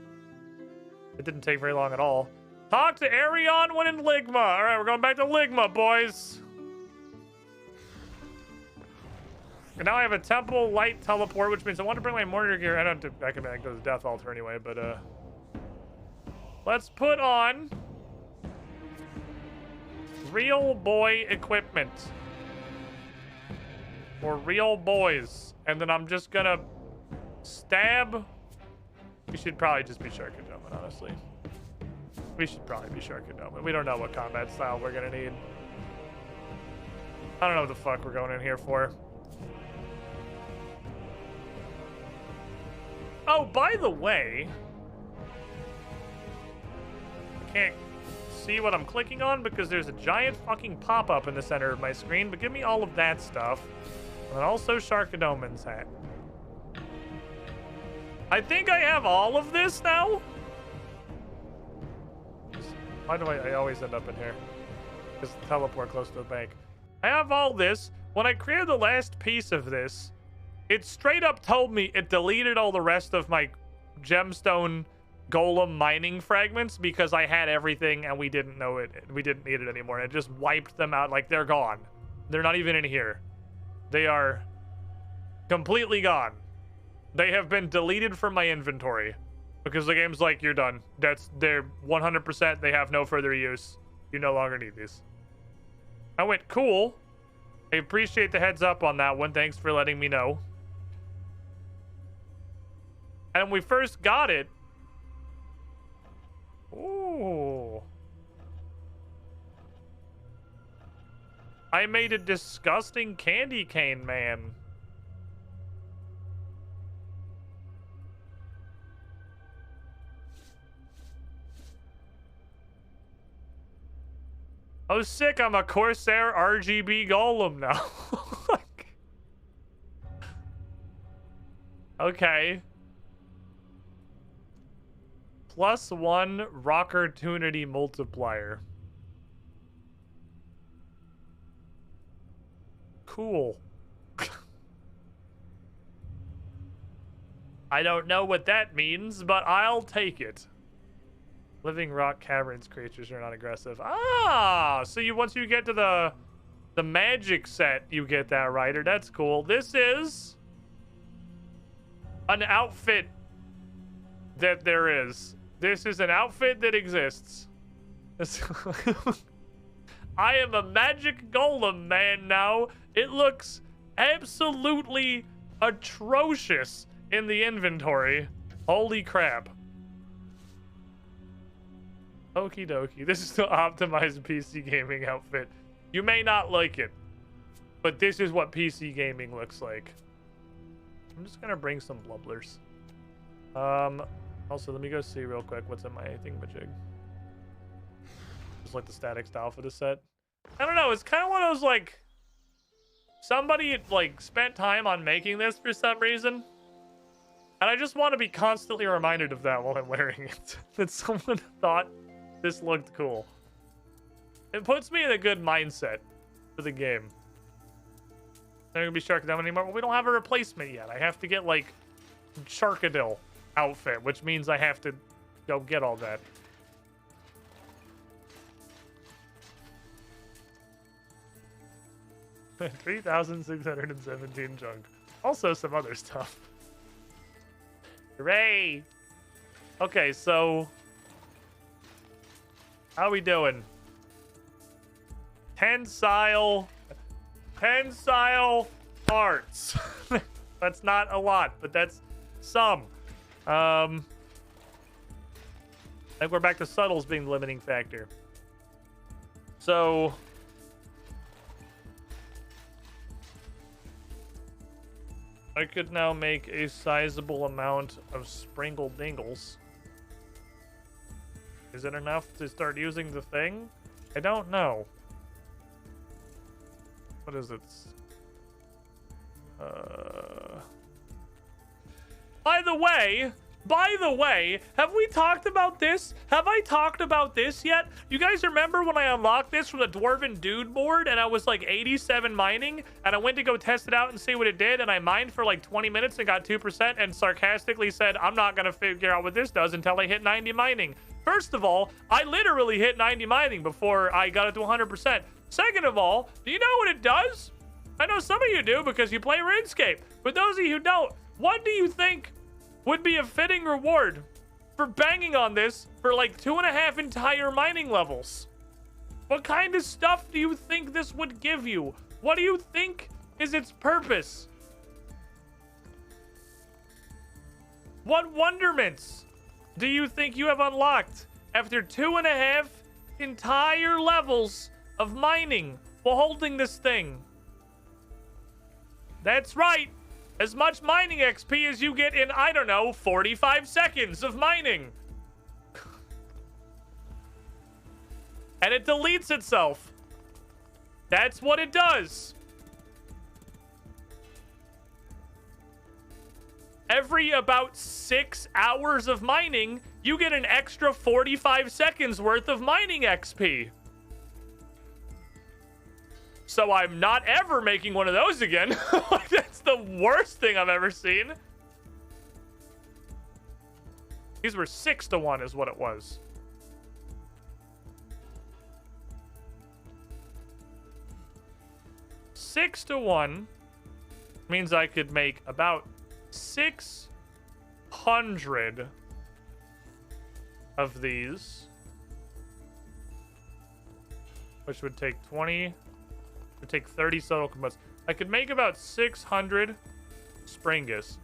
It didn't take very long at all. Talk to Arion when in Ligma. All right, we're going back to Ligma, boys. And now I have a temple light teleport, which means I want to bring my mortar gear. I can go to Death Altar anyway, but let's put on real boy equipment. For real boys. And then I'm just gonna stab. We should probably just be Sharkadoman, honestly. We should probably be Sharkadoman. We don't know what combat style we're gonna need. I don't know what the fuck we're going in here for. Oh, by the way, I can't see what I'm clicking on because there's a giant fucking pop-up in the center of my screen, but give me all of that stuff. And also Sharkadoman's hat. I think I have all of this now. Why do I always end up in here? Because teleport close to the bank. I have all this. When I created the last piece of this, it straight up told me it deleted all the rest of my gemstone golem mining fragments because I had everything and we didn't know it. We didn't need it anymore. It just wiped them out. Like, they're gone. They're not even in here. They are completely gone. They have been deleted from my inventory because the game's like, you're done. They're 100%. They have no further use. You no longer need these. I went, cool. I appreciate the heads up on that one. Thanks for letting me know. And when we first got it, ooh, I made a disgusting candy cane man. Oh, sick, I'm a Corsair RGB golem now. Okay. +1 Rockertunity multiplier. Cool. I don't know what that means, but I'll take it. Living rock caverns creatures are not aggressive. Ah, so once you get to the magic set, you get that right. That's cool. This is an outfit that there is. This is an outfit that exists. I am a magic golem man now. It looks absolutely atrocious in the inventory. Holy crap. Okie dokie. This is the optimized PC gaming outfit. You may not like it, but this is what PC gaming looks like. I'm just gonna bring some blubblers. Also, let me go see real quick what's in my thingamajig. Just like the static style for this set. I don't know. It's kind of one of those, like, somebody like spent time on making this for some reason, and I just want to be constantly reminded of that while I'm wearing it. That someone thought this looked cool. It puts me in a good mindset for the game. Not gonna be Sharkadoman anymore. Well, we don't have a replacement yet. I have to get like Sharkadil outfit, which means I have to go get all that. $3,617 junk. Also some other stuff. Hooray! Okay, so how we doing? Tensile arts. That's not a lot, but that's some. I think we're back to subtles being the limiting factor. So I could now make a sizable amount of Springle Dingles. Is it enough to start using the thing? I don't know. What is it? By the way, By the way, have we talked about this? Have I talked about this yet? You guys remember when I unlocked this from the Dwarven Dude board and I was like 87 mining and I went to go test it out and see what it did and I mined for like 20 minutes and got 2% and sarcastically said, I'm not going to figure out what this does until I hit 90 mining. First of all, I literally hit 90 mining before I got it to 100%. Second of all, do you know what it does? I know some of you do because you play RuneScape. But those of you who don't, what do you think would be a fitting reward for banging on this for like 2.5 entire mining levels? What kind of stuff do you think this would give you? What do you think is its purpose? What wonderments do you think you have unlocked after 2.5 entire levels of mining while holding this thing? That's right. As much mining XP as you get in, I don't know, 45 seconds of mining. And it deletes itself. That's what it does. Every about 6 hours of mining, you get an extra 45 seconds worth of mining XP. So I'm not ever making one of those again. That's the worst thing I've ever seen. These were 6-to-1 is what it was. Six to 1 means I could make about 600 of these, which would take 20, would take 30 subtle combust. I could make about 600 Springus.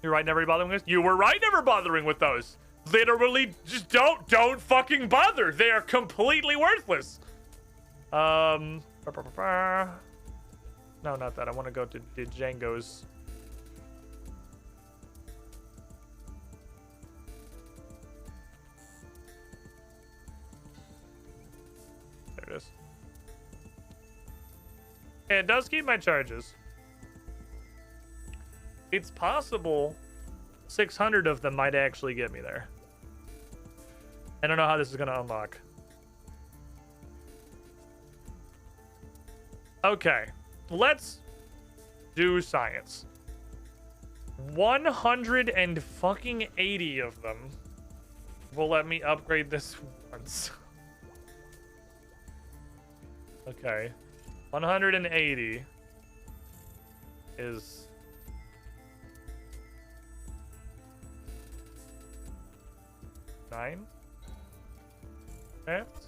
You're right, never bothering with this? You were right, never bothering with those. Literally, just don't fucking bother. They are completely worthless. No, not that. I want to go to Django's. There it is. Okay, it does keep my charges. It's possible 600 of them might actually get me there. I don't know how this is going to unlock. Okay, let's do science. 180 of them will let me upgrade this once. Okay, 180 is 9. Crafts.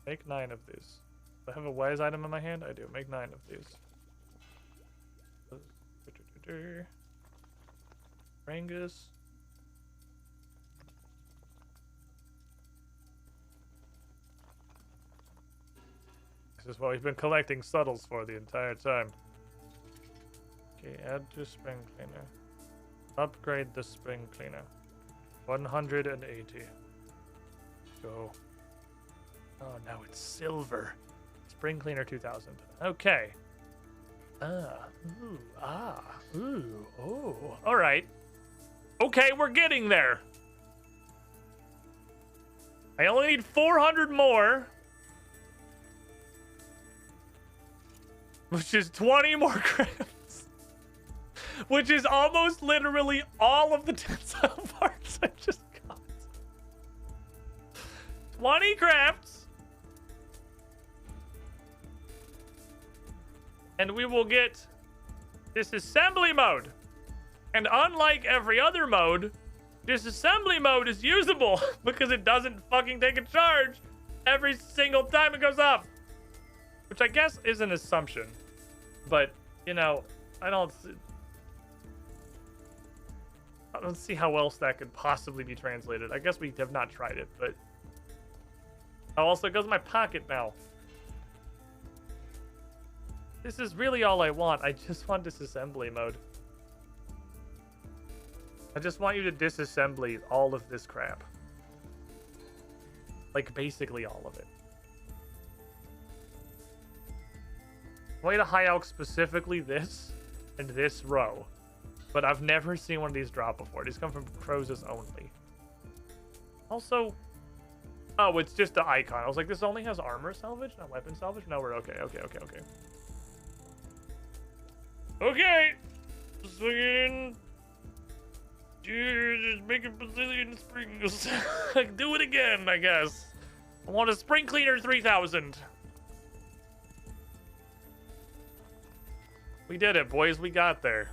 Make 9 of these. Do I have a wise item in my hand? I do. Make 9 of these. Rangus. This is what we've been collecting subtles for the entire time. Okay, add to spring cleaner. Upgrade the spring cleaner. 180. Go. Oh, now it's silver. Spring cleaner 2000. Okay. Ooh, oh. All right. Okay, we're getting there. I only need 400 more. Which is 20 more crafts. Which is almost literally all of the tensile parts I just got. 20 crafts. And we will get disassembly mode. And unlike every other mode, disassembly mode is usable because it doesn't fucking take a charge every single time it goes off. Which I guess is an assumption. But, you know, I don't see how else that could possibly be translated. I guess we have not tried it, but... Oh, also it goes in my pocket now. This is really all I want. I just want disassembly mode. I just want you to disassemble all of this crap. Like, basically all of it. I want you to high elk specifically this and this row. but I've never seen one of these drop before. These come from Crozes only. Also, oh, it's just the icon. I was like, this only has armor salvage, not weapon salvage? No, we're okay. Okay. Swinging. Dude, just making Brazilian springs. Do it again, I guess. I want a spring cleaner 3000. We did it, boys. We got there.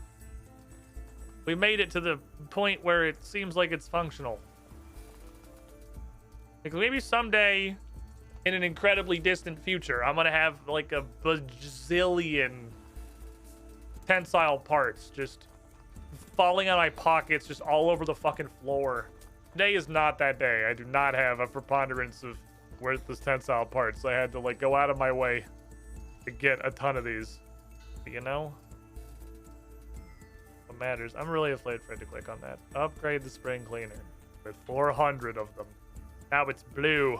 We made it to the point where it seems like it's functional. Like maybe someday, in an incredibly distant future, I'm gonna have like a bazillion tensile parts just falling out of my pockets, just all over the fucking floor. Today is not that day. I do not have a preponderance of worthless tensile parts. I had to like go out of my way to get a ton of these. You know? What matters? I'm really afraid to click on that. Upgrade the spring cleaner with 400 of them. Now it's blue.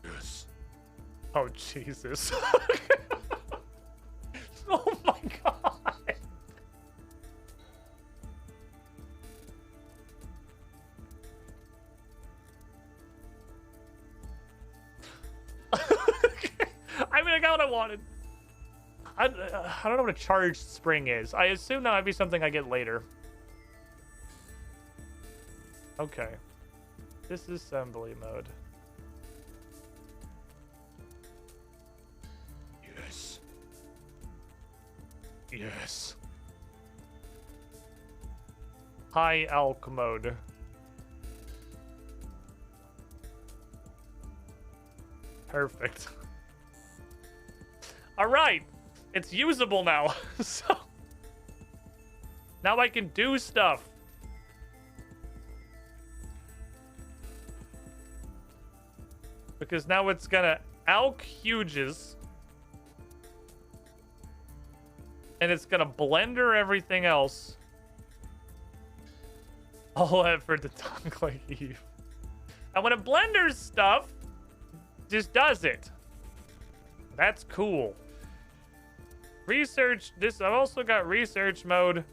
Yes. Oh, Jesus. Oh my God. I mean, I got what I wanted. I don't know what a charged spring is. I assume that might be something I get later. Okay. Disassembly mode. Yes. Yes. High alch mode. Perfect. All right. It's usable now. So now I can do stuff. Because now it's gonna alch huges. And it's gonna blender everything else. All effort to talk like Eve. And when it blenders stuff, just does it. That's cool. Research this. I've also got research mode,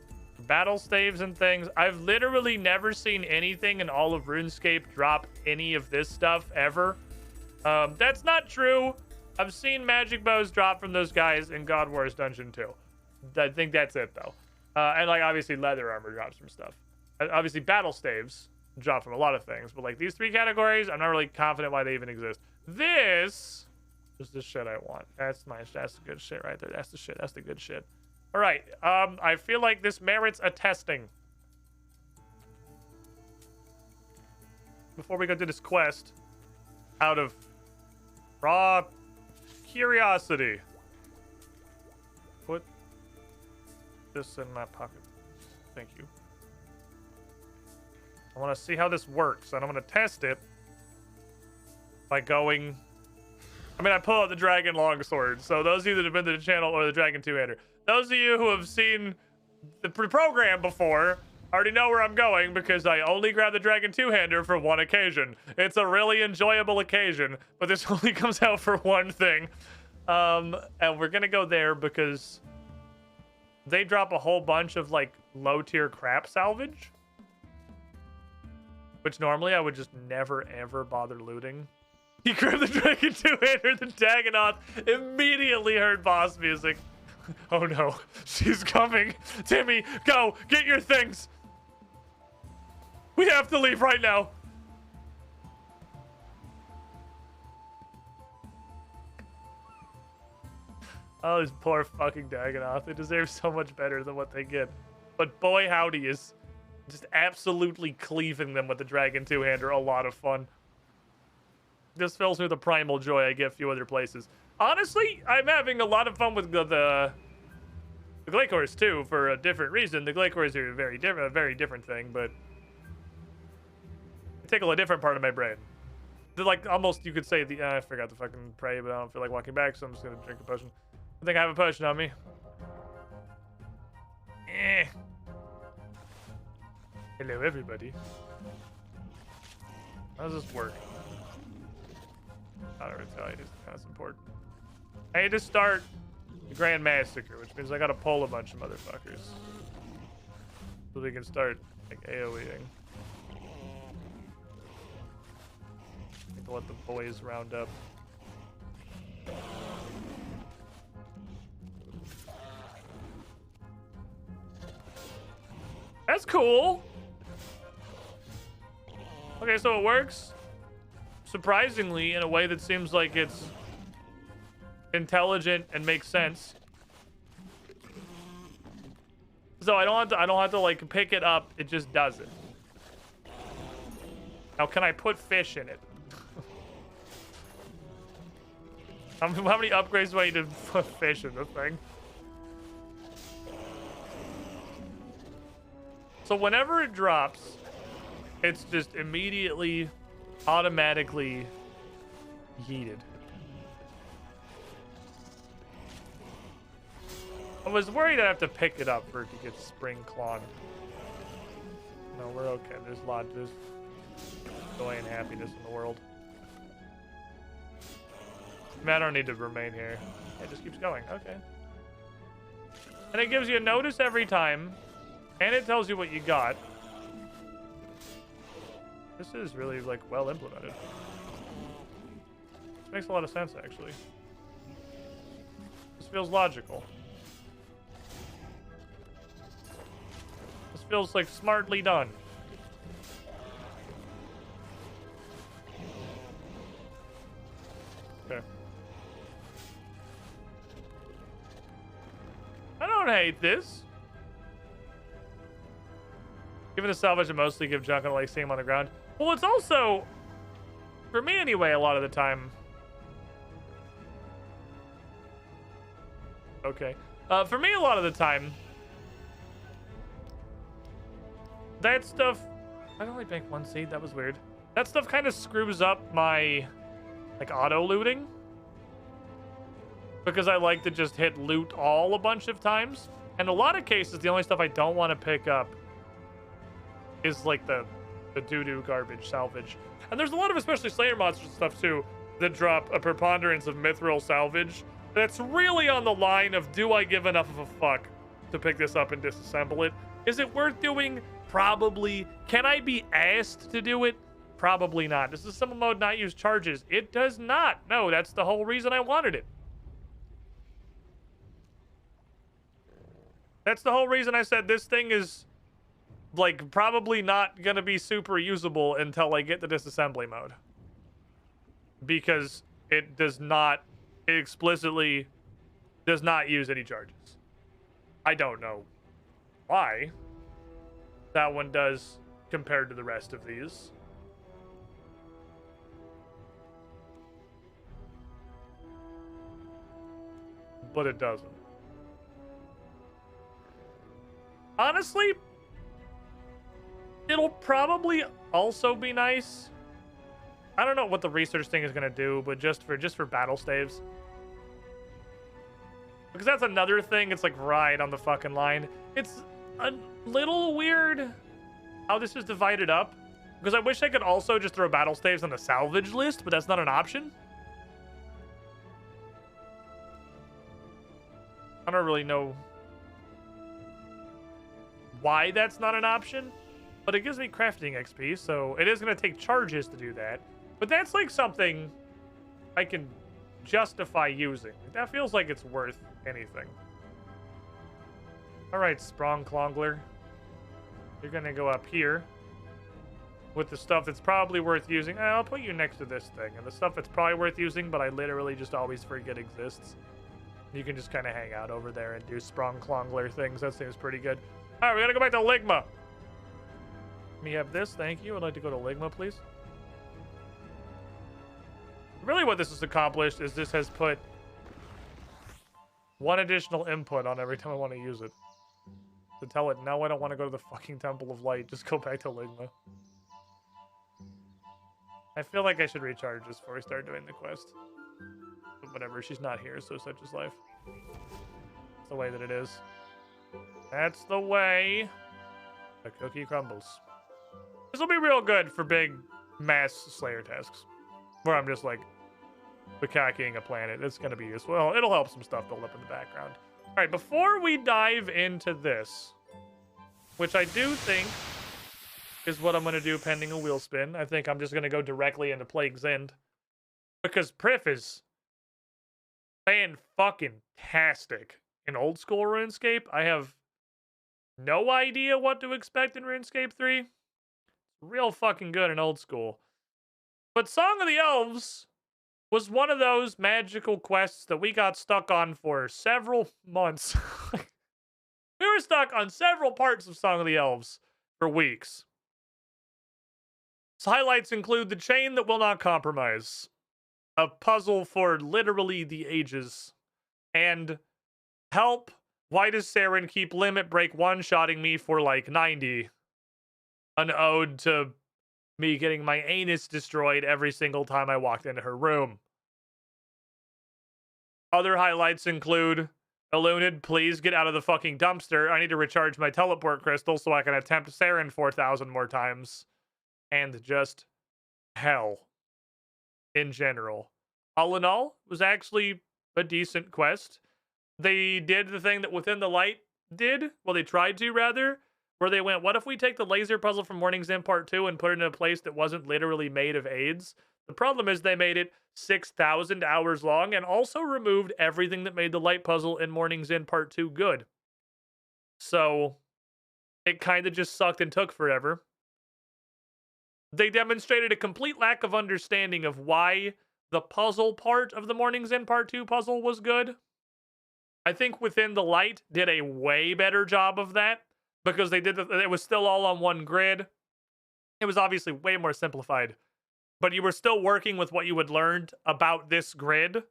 battle staves and things. I've literally never seen anything in all of RuneScape drop any of this stuff ever. That's not true. I've seen magic bows drop from those guys in God Wars Dungeon 2. I think that's it though. And like obviously leather armor drops from stuff. Obviously battle staves drop from a lot of things, but like these three categories, I'm not really confident why they even exist. This is the shit I want. That's nice. That's the good shit right there. That's the shit. That's the good shit. All right. I feel like this merits a testing. Before we go do this quest, out of raw curiosity, put this in my pocket. Thank you. I want to see how this works, and I'm going to test it by going... I mean, I pull out the Dragon Longsword, so those of you that have been to the channel, or the Dragon Two-Hander, those of you who have seen the program before already know where I'm going, because I only grab the Dragon Two-Hander for one occasion. It's a really enjoyable occasion, but this only comes out for one thing. And we're going to go there because they drop a whole bunch of, like, low-tier crap salvage, which normally I would just never, ever bother looting. He grabbed the Dragon Two-Hander, the Dagonoth immediately heard boss music. Oh no, she's coming. Timmy, go, get your things. We have to leave right now. Oh, this poor fucking Dagonoth. They deserve so much better than what they get. But boy, howdy is just absolutely cleaving them with the Dragon Two-Hander a lot of fun. This fills me with the primal joy I get a few other places. Honestly, I'm having a lot of fun with the Glacors too, for a different reason. The Glacors are a very different thing, but they tickle a different part of my brain. They're like almost, you could say, I forgot to fucking pray, but I don't feel like walking back, so I'm just gonna drink a potion. I think I have a potion on me. Hello, everybody. How does this work? I don't really tell you, that's important. I need to start The Grand Massacre, which means I gotta pull a bunch of motherfuckers. So we can start, like, AoEing. To let the boys round up. That's cool. Okay, so it works surprisingly in a way that seems like it's intelligent and makes sense. So I don't have to like pick it up. It just does it. Now, can I put fish in it? How many upgrades do I need to put fish in the thing? So whenever it drops, it's just immediately, automatically yeeted. I was worried I'd have to pick it up for it to get spring clawed. No, we're okay. There's joy and happiness in the world. I don't need to remain here. It just keeps going. Okay. And it gives you a notice every time. And it tells you what you got. This is really, like, well implemented. This makes a lot of sense, actually. This feels logical. This feels, like, smartly done. Okay. I don't hate this. Given the salvage, I mostly give junk and I like seeing them on the ground. Well, it's also, for me anyway, a lot of the time. Okay. For me, a lot of the time, that stuff, I only banked 1 seed. That was weird. That stuff kind of screws up my, like, auto looting. Because I like to just hit loot all a bunch of times. And a lot of cases, the only stuff I don't want to pick up is like the doo-doo garbage salvage. And there's a lot of especially Slayer monsters stuff too that drop a preponderance of mithril salvage. That's really on the line of, do I give enough of a fuck to pick this up and disassemble it? Is it worth doing? Probably. Can I be asked to do it? Probably not. Does disassemble mode not use charges? It does not. No, that's the whole reason I wanted it. That's the whole reason I said this thing is, like, probably not gonna be super usable until I get the disassembly mode. Because it does not, it explicitly does not use any charges. I don't know why that one does compared to the rest of these. But it doesn't. Honestly, it'll probably also be nice. I don't know what the research thing is gonna do, but just for battle staves. Because that's another thing, it's like right on the fucking line. It's a little weird how this is divided up. Because I wish I could also just throw battle staves on the salvage list, but that's not an option. I don't really know why that's not an option. But it gives me crafting XP, so it is going to take charges to do that. But that's like something I can justify using. That feels like it's worth anything. All right, Sprong Klongler. You're going to go up here with the stuff that's probably worth using. I'll put you next to this thing. And the stuff that's probably worth using, but I literally just always forget exists. You can just kind of hang out over there and do Sprong Klongler things. That seems pretty good. All right, we got to go back to Ligma. We have this, thank you. I'd like to go to Ligma, please. Really what this has accomplished is this has put 1 additional input on every time I want to use it. To tell it, no, I don't want to go to the fucking Temple of Light. Just go back to Ligma. I feel like I should recharge this before we start doing the quest. But whatever, she's not here, so such is life. It's the way that it is. That's the way the cookie crumbles. This will be real good for big mass Slayer tasks. Where I'm just like, bukakiing a planet. It's going to be useful. It'll help some stuff build up in the background. All right, before we dive into this, which I do think is what I'm going to do pending a wheel spin. I think I'm just going to go directly into Plague's End. Because Prif is fan-fucking-tastic in old school RuneScape. I have no idea what to expect in RuneScape 3. Real fucking good in old school. But Song of the Elves was one of those magical quests that we got stuck on for several months. We were stuck on several parts of Song of the Elves for weeks. So highlights include the chain that will not compromise, a puzzle for literally the ages, and help, why does Saren keep limit break one-shotting me for like 90? An ode to me getting my anus destroyed every single time I walked into her room. Other highlights include, Elunid, please get out of the fucking dumpster. I need to recharge my teleport crystal so I can attempt Saren 4,000 more times. And just hell in general. All in all, it was actually a decent quest. They did the thing that Within the Light did. Well, they tried to, rather. Where they went, what if we take the laser puzzle from Morning's End Part 2 and put it in a place that wasn't literally made of AIDS? The problem is they made it 6,000 hours long and also removed everything that made the light puzzle in Morning's End Part 2 good. So it kind of just sucked and took forever. They demonstrated a complete lack of understanding of why the puzzle part of the Morning's End Part 2 puzzle was good. I think Within the Light did a way better job of that because they did it was still all on one grid. It was obviously way more simplified, but you were still working with what you had learned about this grid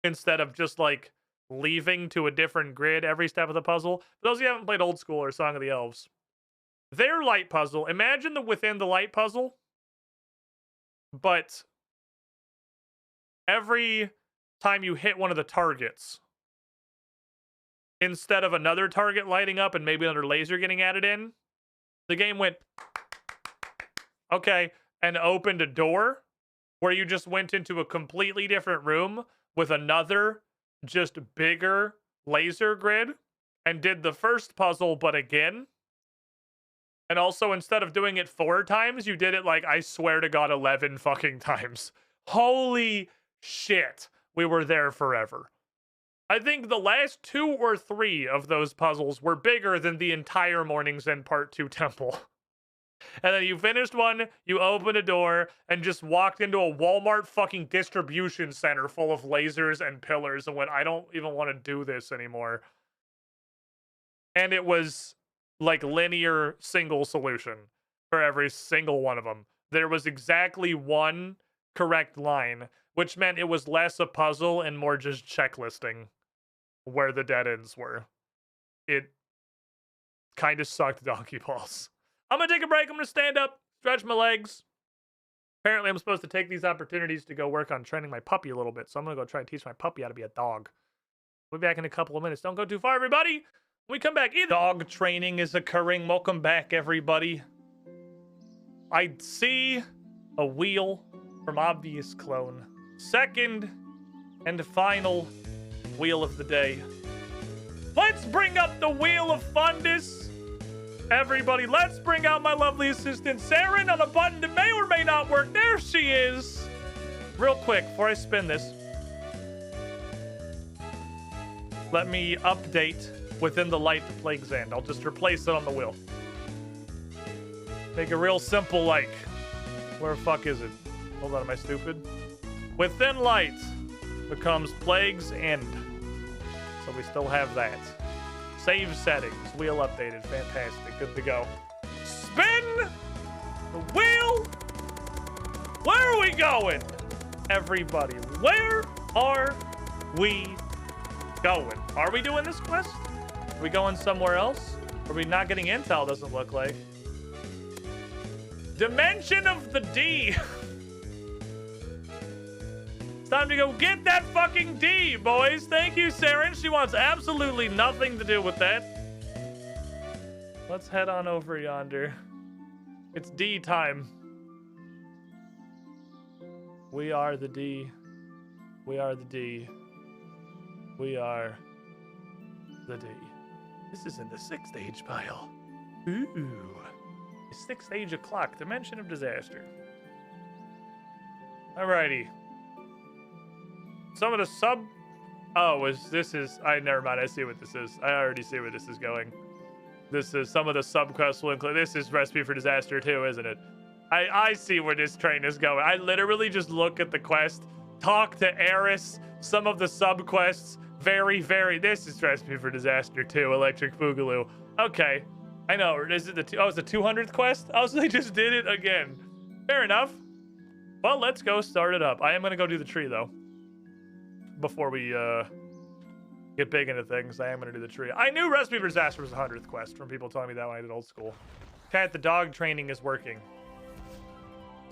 instead of just like leaving to a different grid every step of the puzzle. For those of you who haven't played Old School or Song of the Elves, their light puzzle, imagine the Within the Light puzzle, but every time you hit one of the targets, instead of another target lighting up and maybe another laser getting added in, the game went, okay, and opened a door where you just went into a completely different room with another, just bigger laser grid and did the first puzzle, but again. And also, instead of doing it 4 times, you did it like, I swear to God, 11 fucking times. Holy shit. We were there forever. I think the last 2 or 3 of those puzzles were bigger than the entire Morning's End Part 2 temple. And then you finished one, you opened a door, and just walked into a Walmart fucking distribution center full of lasers and pillars and went, I don't even want to do this anymore. And it was like linear single solution for every single one of them. There was exactly one correct line, which meant it was less a puzzle and more just checklisting where the dead ends were. It kind of sucked donkey balls. I'm gonna take a break. I'm gonna stand up, stretch my legs. Apparently I'm supposed to take these opportunities to go work on training my puppy a little bit, so I'm gonna go try and teach my puppy how to be a dog. We'll be back in a couple of minutes. Don't go too far, everybody. When we come back, dog training is occurring. Welcome back, everybody. I see a wheel from Obvious Clone. Second and final wheel of the day. Let's bring up the Wheel of Fundus. Everybody, let's bring out my lovely assistant, Saren, on a button that may or may not work. There she is. Real quick, before I spin this, let me update Within the Light to Plague's End. I'll just replace it on the wheel. Make it real simple, like, where the fuck is it? Hold on, am I stupid? Within Light becomes Plague's End. So we still have that. Save settings, wheel updated, fantastic, good to go. Spin the wheel. Where are we going? Everybody, where are we going? Are we doing this quest? Are we going somewhere else? Are we not getting intel, doesn't look like. Dimension of the D. It's time to go get that fucking D, boys. Thank you, Saren. She wants absolutely nothing to do with that. Let's head on over yonder. It's D time. We are the D. We are the D. We are the D. This is in the 6th age pile. Ooh. 6th age o'clock. Dimension of disaster. Alrighty. Some of the sub... Oh, never mind. I see what this is. I already see where this is going. This is some of the subquests will include... This is Recipe for Disaster too, isn't it? I see where this train is going. I literally just look at the quest, talk to Eris, some of the subquests. This is Recipe for Disaster 2, Electric Boogaloo. Okay. I know. Is it it's the 200th quest? Oh, so they just did it again. Fair enough. Well, let's go start it up. I am going to go do the tree, though. Before we get big into things, I am going to do the tree. I knew Recipe for Disaster was the 100th quest from people telling me that when I did old school. Cat, the dog training is working.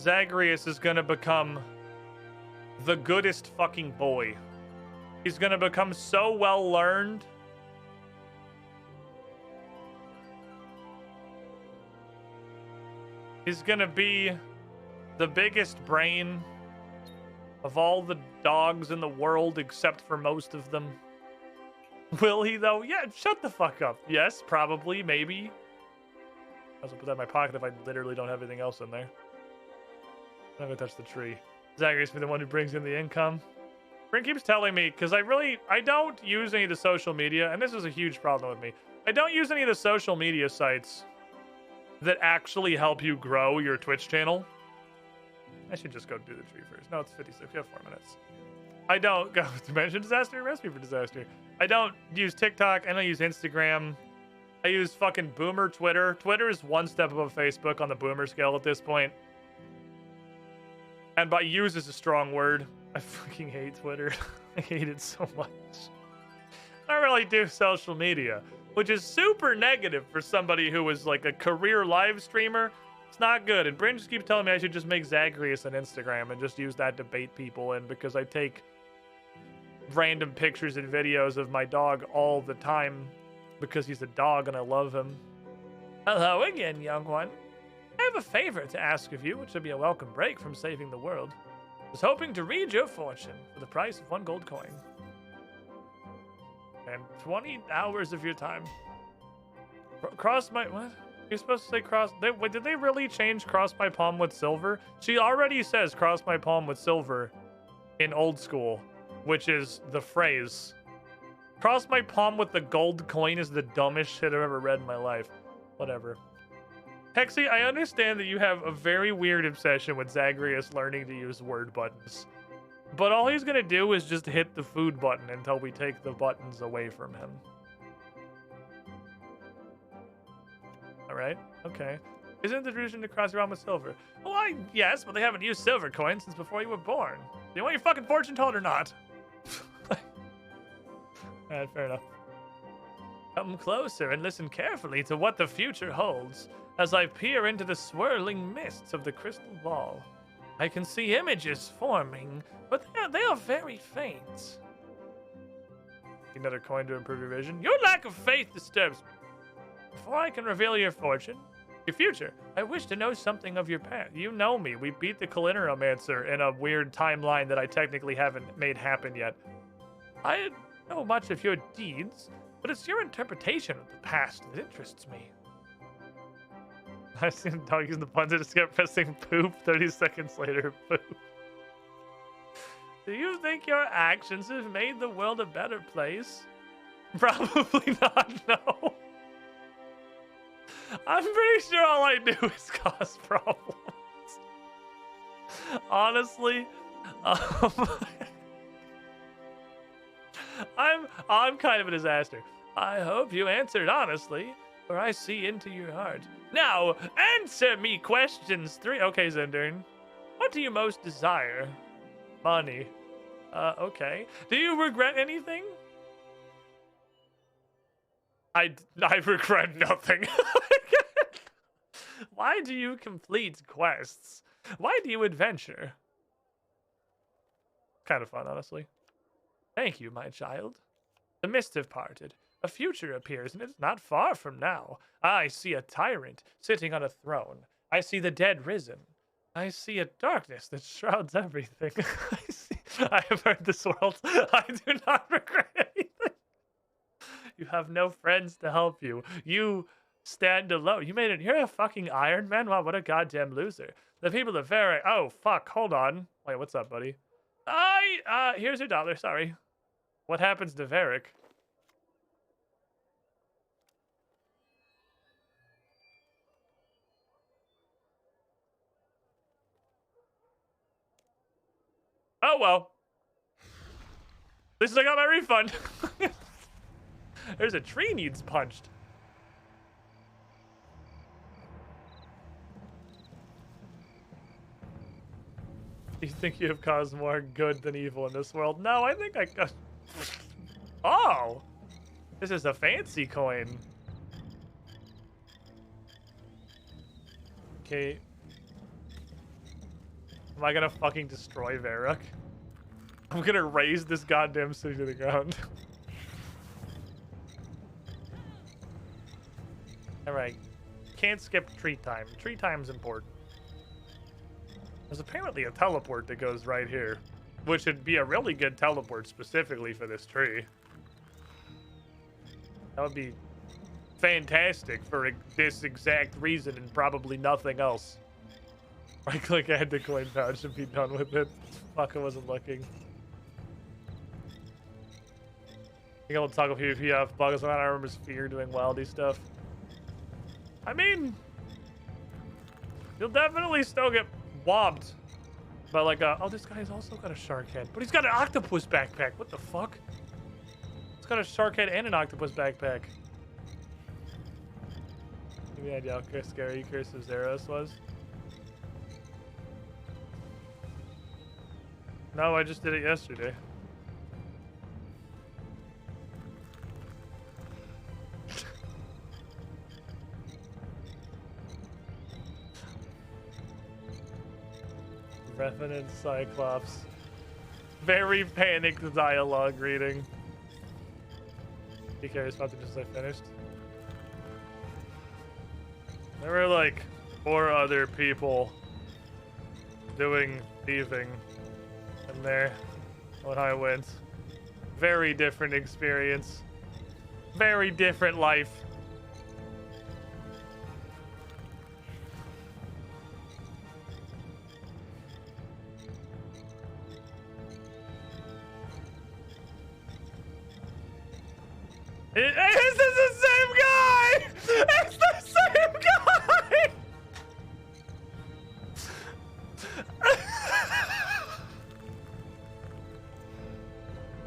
Zagreus is going to become the goodest fucking boy. He's going to become so well learned. He's going to be the biggest brain of all the dogs in the world except for most of them. Will he, though? Yeah, shut the fuck up. Yes, probably, maybe. I'll also put that in my pocket if I literally don't have anything else in there. I'm not gonna touch the tree. Zagreus be the one who brings in the income. Bryn keeps telling me, because I don't use any of the social media, and this is a huge problem with me. I don't use any of the social media sites that actually help you grow your Twitch channel. I should just go do the tree first. No, it's 56. We have 4 minutes. I don't go Dimension Disaster, Recipe for Disaster. I don't use TikTok. I don't use Instagram. I use fucking boomer Twitter. Twitter is one step above Facebook on the boomer scale at this point. And by use is a strong word. I fucking hate Twitter. I hate it so much. I don't really do social media, which is super negative for somebody who is like a career live streamer. It's not good. And Bryn just keeps telling me I should just make Zagreus on Instagram and just use that to bait people in because I take random pictures and videos of my dog all the time because he's a dog and I love him. Hello again, young one. I have a favor to ask of you, which would be a welcome break from saving the world. I was hoping to read your fortune for the price of 1 gold coin. And 20 hours of your time. Cross my... What? You're supposed to say cross... Wait, did they really change cross my palm with silver? She already says cross my palm with silver in old school, which is the phrase. Cross my palm with the gold coin is the dumbest shit I've ever read in my life. Whatever. Hexy, I understand that you have a very weird obsession with Zagreus learning to use word buttons. But all he's gonna do is just hit the food button until we take the buttons away from him. Alright, okay. Isn't the tradition to cross your arm with silver? Well, yes, but they haven't used silver coins since before you were born. Do you want your fucking fortune told or not? Alright, fair enough. Come closer and listen carefully to what the future holds. As I peer into the swirling mists of the crystal ball, I can see images forming, but they are very faint. Another coin to improve your vision. Your lack of faith disturbs me. Before I can reveal your fortune, your future, I wish to know something of your past. You know me. We beat the Kalinaromancer in a weird timeline that I technically haven't made happen yet. I don't know much of your deeds, but it's your interpretation of the past that interests me. I've seen a dog using the button to just kept pressing poop. 30 seconds later, poop. Do you think your actions have made the world a better place? Probably not, no. I'm pretty sure all I do is cause problems. Honestly, I'm kind of a disaster. I hope you answered honestly, for I see into your heart. Now, answer me questions 3. Okay, Zendern. What do you most desire? Money. Okay. Do you regret anything? I regret nothing. Why do you complete quests? Why do you adventure? Kind of fun, honestly. Thank you, my child. The mists have parted. A future appears, and it's not far from now. I see a tyrant sitting on a throne. I see the dead risen. I see a darkness that shrouds everything. I have heard this world. I do not regret anything. You have no friends to help you. You stand alone. You made it. You're a fucking Iron Man? Wow, what a goddamn loser. The people of Varric. Oh, fuck. Hold on. Wait, what's up, buddy? Here's your dollar. Sorry. What happens to Varric? Oh, well. At least I got my refund. There's a tree needs punched. Do you think you have caused more good than evil in this world? No, I think I got... Oh! This is a fancy coin. Okay. Am I gonna fucking destroy Varrock? I'm gonna raise this goddamn city to the ground. Alright. Can't skip tree time. Tree time's important. There's apparently a teleport that goes right here, which would be a really good teleport specifically for this tree. That would be fantastic for this exact reason and probably nothing else. Right click add to coin pouch and be done with it. Fuck, I wasn't looking. I think I'll talk with PvP off bugs. I remember Sphere doing wildy stuff. I mean, you'll definitely still get wobbed. But like, oh, this guy's also got a shark head. But he's got an octopus backpack. What the fuck? He's got a shark head and an octopus backpack. Give me an idea how scary Curse of Zeros was. No, I just did it yesterday. Revenant Cyclops. Very panicked dialogue reading. Be curious about the just I finished. There were like 4 other people doing thieving in there when I went. Very different experience. Very different life. Is this the same guy? It's the same guy!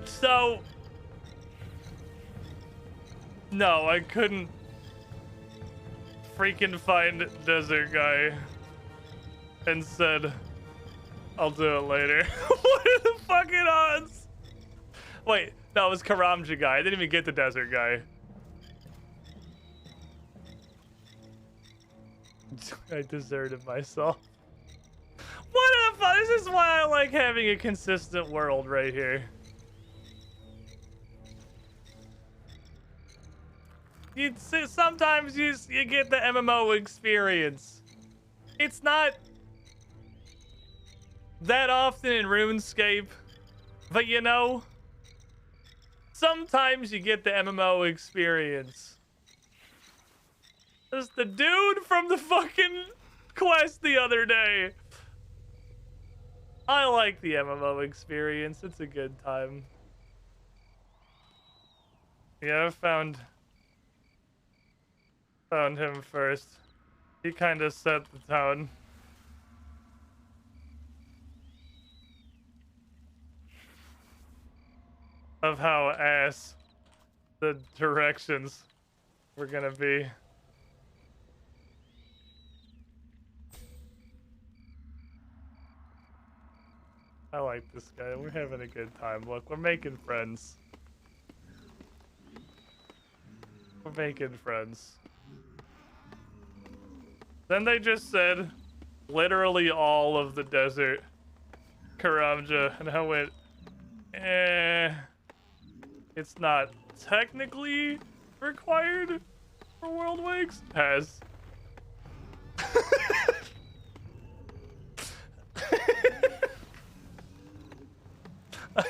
So... No, I couldn't freaking find Desert Guy and said, I'll do it later. What are the fucking odds? Wait. No, it was Karamja guy. I didn't even get the desert guy. I deserted myself. What the fuck? This is why I like having a consistent world right here. Sometimes you get the MMO experience. It's not that often in RuneScape, but you know... Sometimes you get the MMO experience. There's the dude from the fucking quest the other day. I like the MMO experience. It's a good time. Yeah, I found him first. He kind of set the tone. Of how ass the directions were gonna be. I like this guy. We're having a good time. Look, we're making friends. We're making friends. Then they just said literally all of the desert Karamja, and I went, it's not technically required for World Wakes. Has.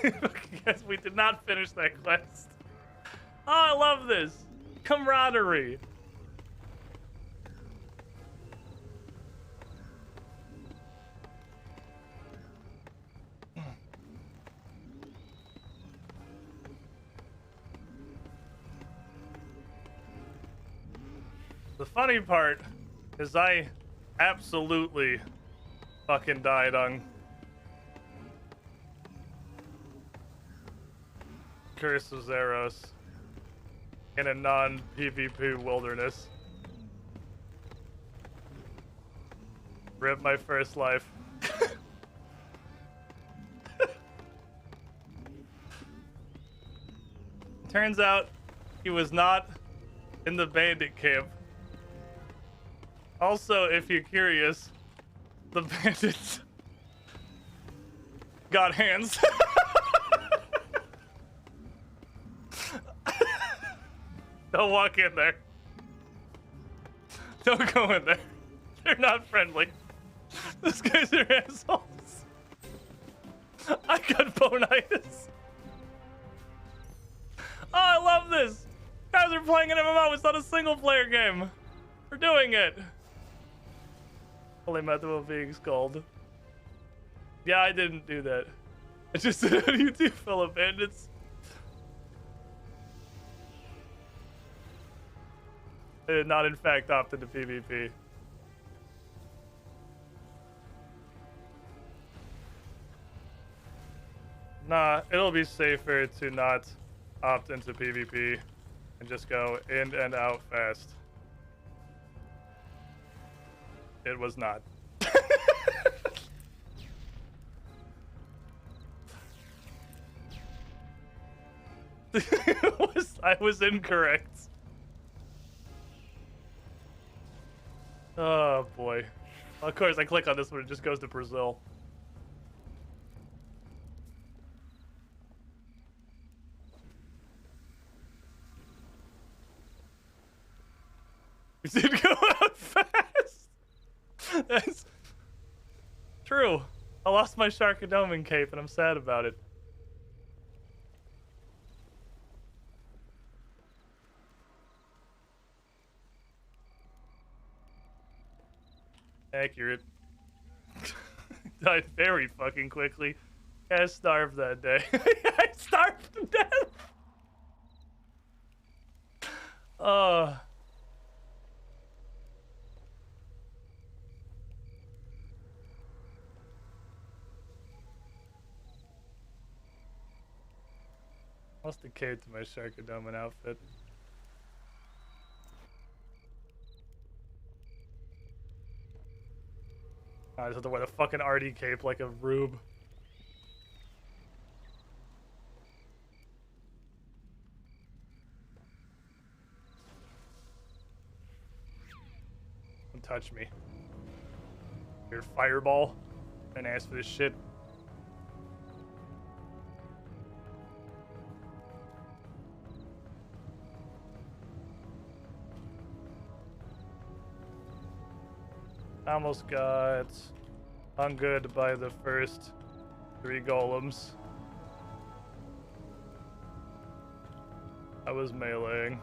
Because we did not finish that quest. Oh, I love this. Camaraderie. The funny part is I absolutely fucking died on Curse of Zeros in a non-PvP wilderness. Rip my first life. Turns out he was not in the bandit camp. Also, if you're curious, the bandits got hands. Don't walk in there. Don't go in there. They're not friendly. Those guys are assholes. I got bonitis. Oh, I love this. Guys are playing an MMO. It's not a single player game. We're doing it. Only method of being skulled. Yeah, I didn't do that. I just said, how do you do fellow bandits? I did not, in fact, opt into PvP. Nah, it'll be safer to not opt into PvP and just go in and out fast. It was not. I was incorrect. Oh boy. Of course, I click on this one, it just goes to Brazil. We did go out fast. That's true. I lost my Sharkadoman cape and I'm sad about it. Accurate. Died very fucking quickly. I starved that day. I starved to death. Lost the cape to my Sharkadoman outfit. I just have to wear the fucking RD cape like a rube. Don't touch me. Your fireball. And ask for this shit. Almost got ungood by the first 3 golems. I was meleeing.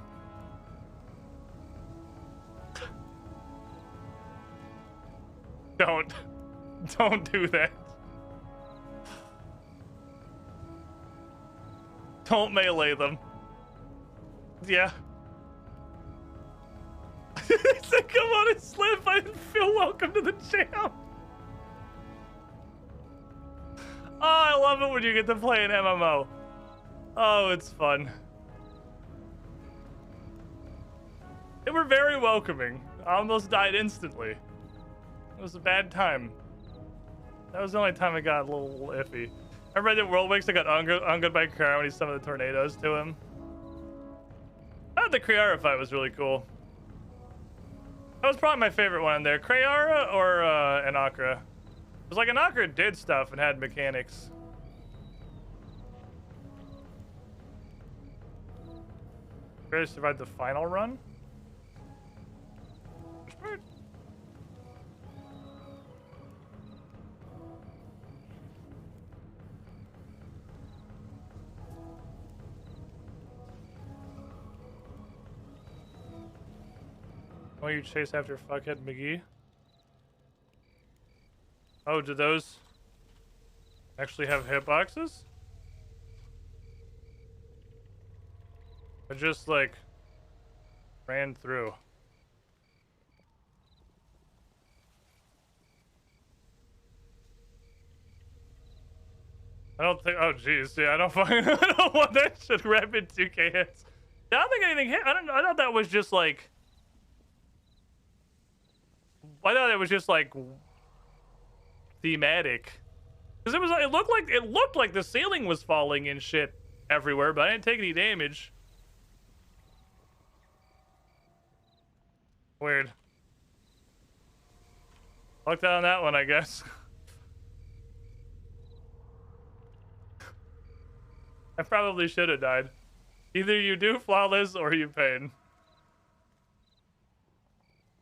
Don't do that. Don't melee them. Yeah. He said, come on and slip. I didn't feel welcome to the jam. Oh, I love it when you get to play an MMO. Oh, it's fun. They were very welcoming. I almost died instantly. It was a bad time. That was the only time I got a little iffy. I read that Worldwix, I got ungood by Kriara when he summoned the tornadoes to him. I thought the Kriara fight was really cool. That was probably my favorite one in there. Kriara or Anakra? It was like Anakra did stuff and had mechanics. Ready to survive the final run? Which part? Why you chase after fuckhead McGee? Oh, do those actually have hitboxes? I just like ran through. I don't think. Oh, jeez. Yeah, I don't fucking. I don't want that shit. Rapid 2K hits. Yeah, I don't think anything hit. I don't know. I thought that was just like. I thought it was just like thematic, because it was. It looked like the ceiling was falling and shit everywhere, but I didn't take any damage. Weird. Lucked out on that one, I guess. I probably should have died. Either you do flawless or you pain.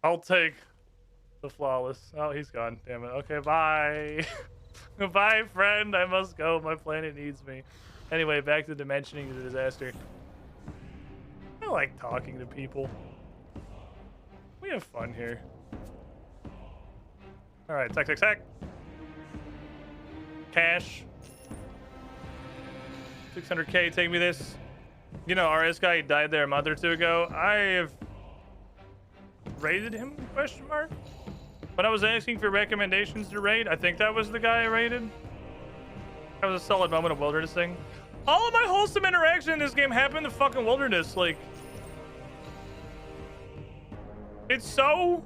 I'll take the flawless. Oh, he's gone. Damn it. Okay, bye. Bye, friend. I must go. My planet needs me. Anyway, back to dimensioning the disaster. I like talking to people. We have fun here. Alright, tack. Cash. 600k, take me this. You know, RS guy died there a month or two ago. I have raided him, question mark? When I was asking for recommendations to raid, I think that was the guy I raided. That was a solid moment of wilderness thing. All of my wholesome interaction in this game happened in the fucking wilderness. Like, it's so,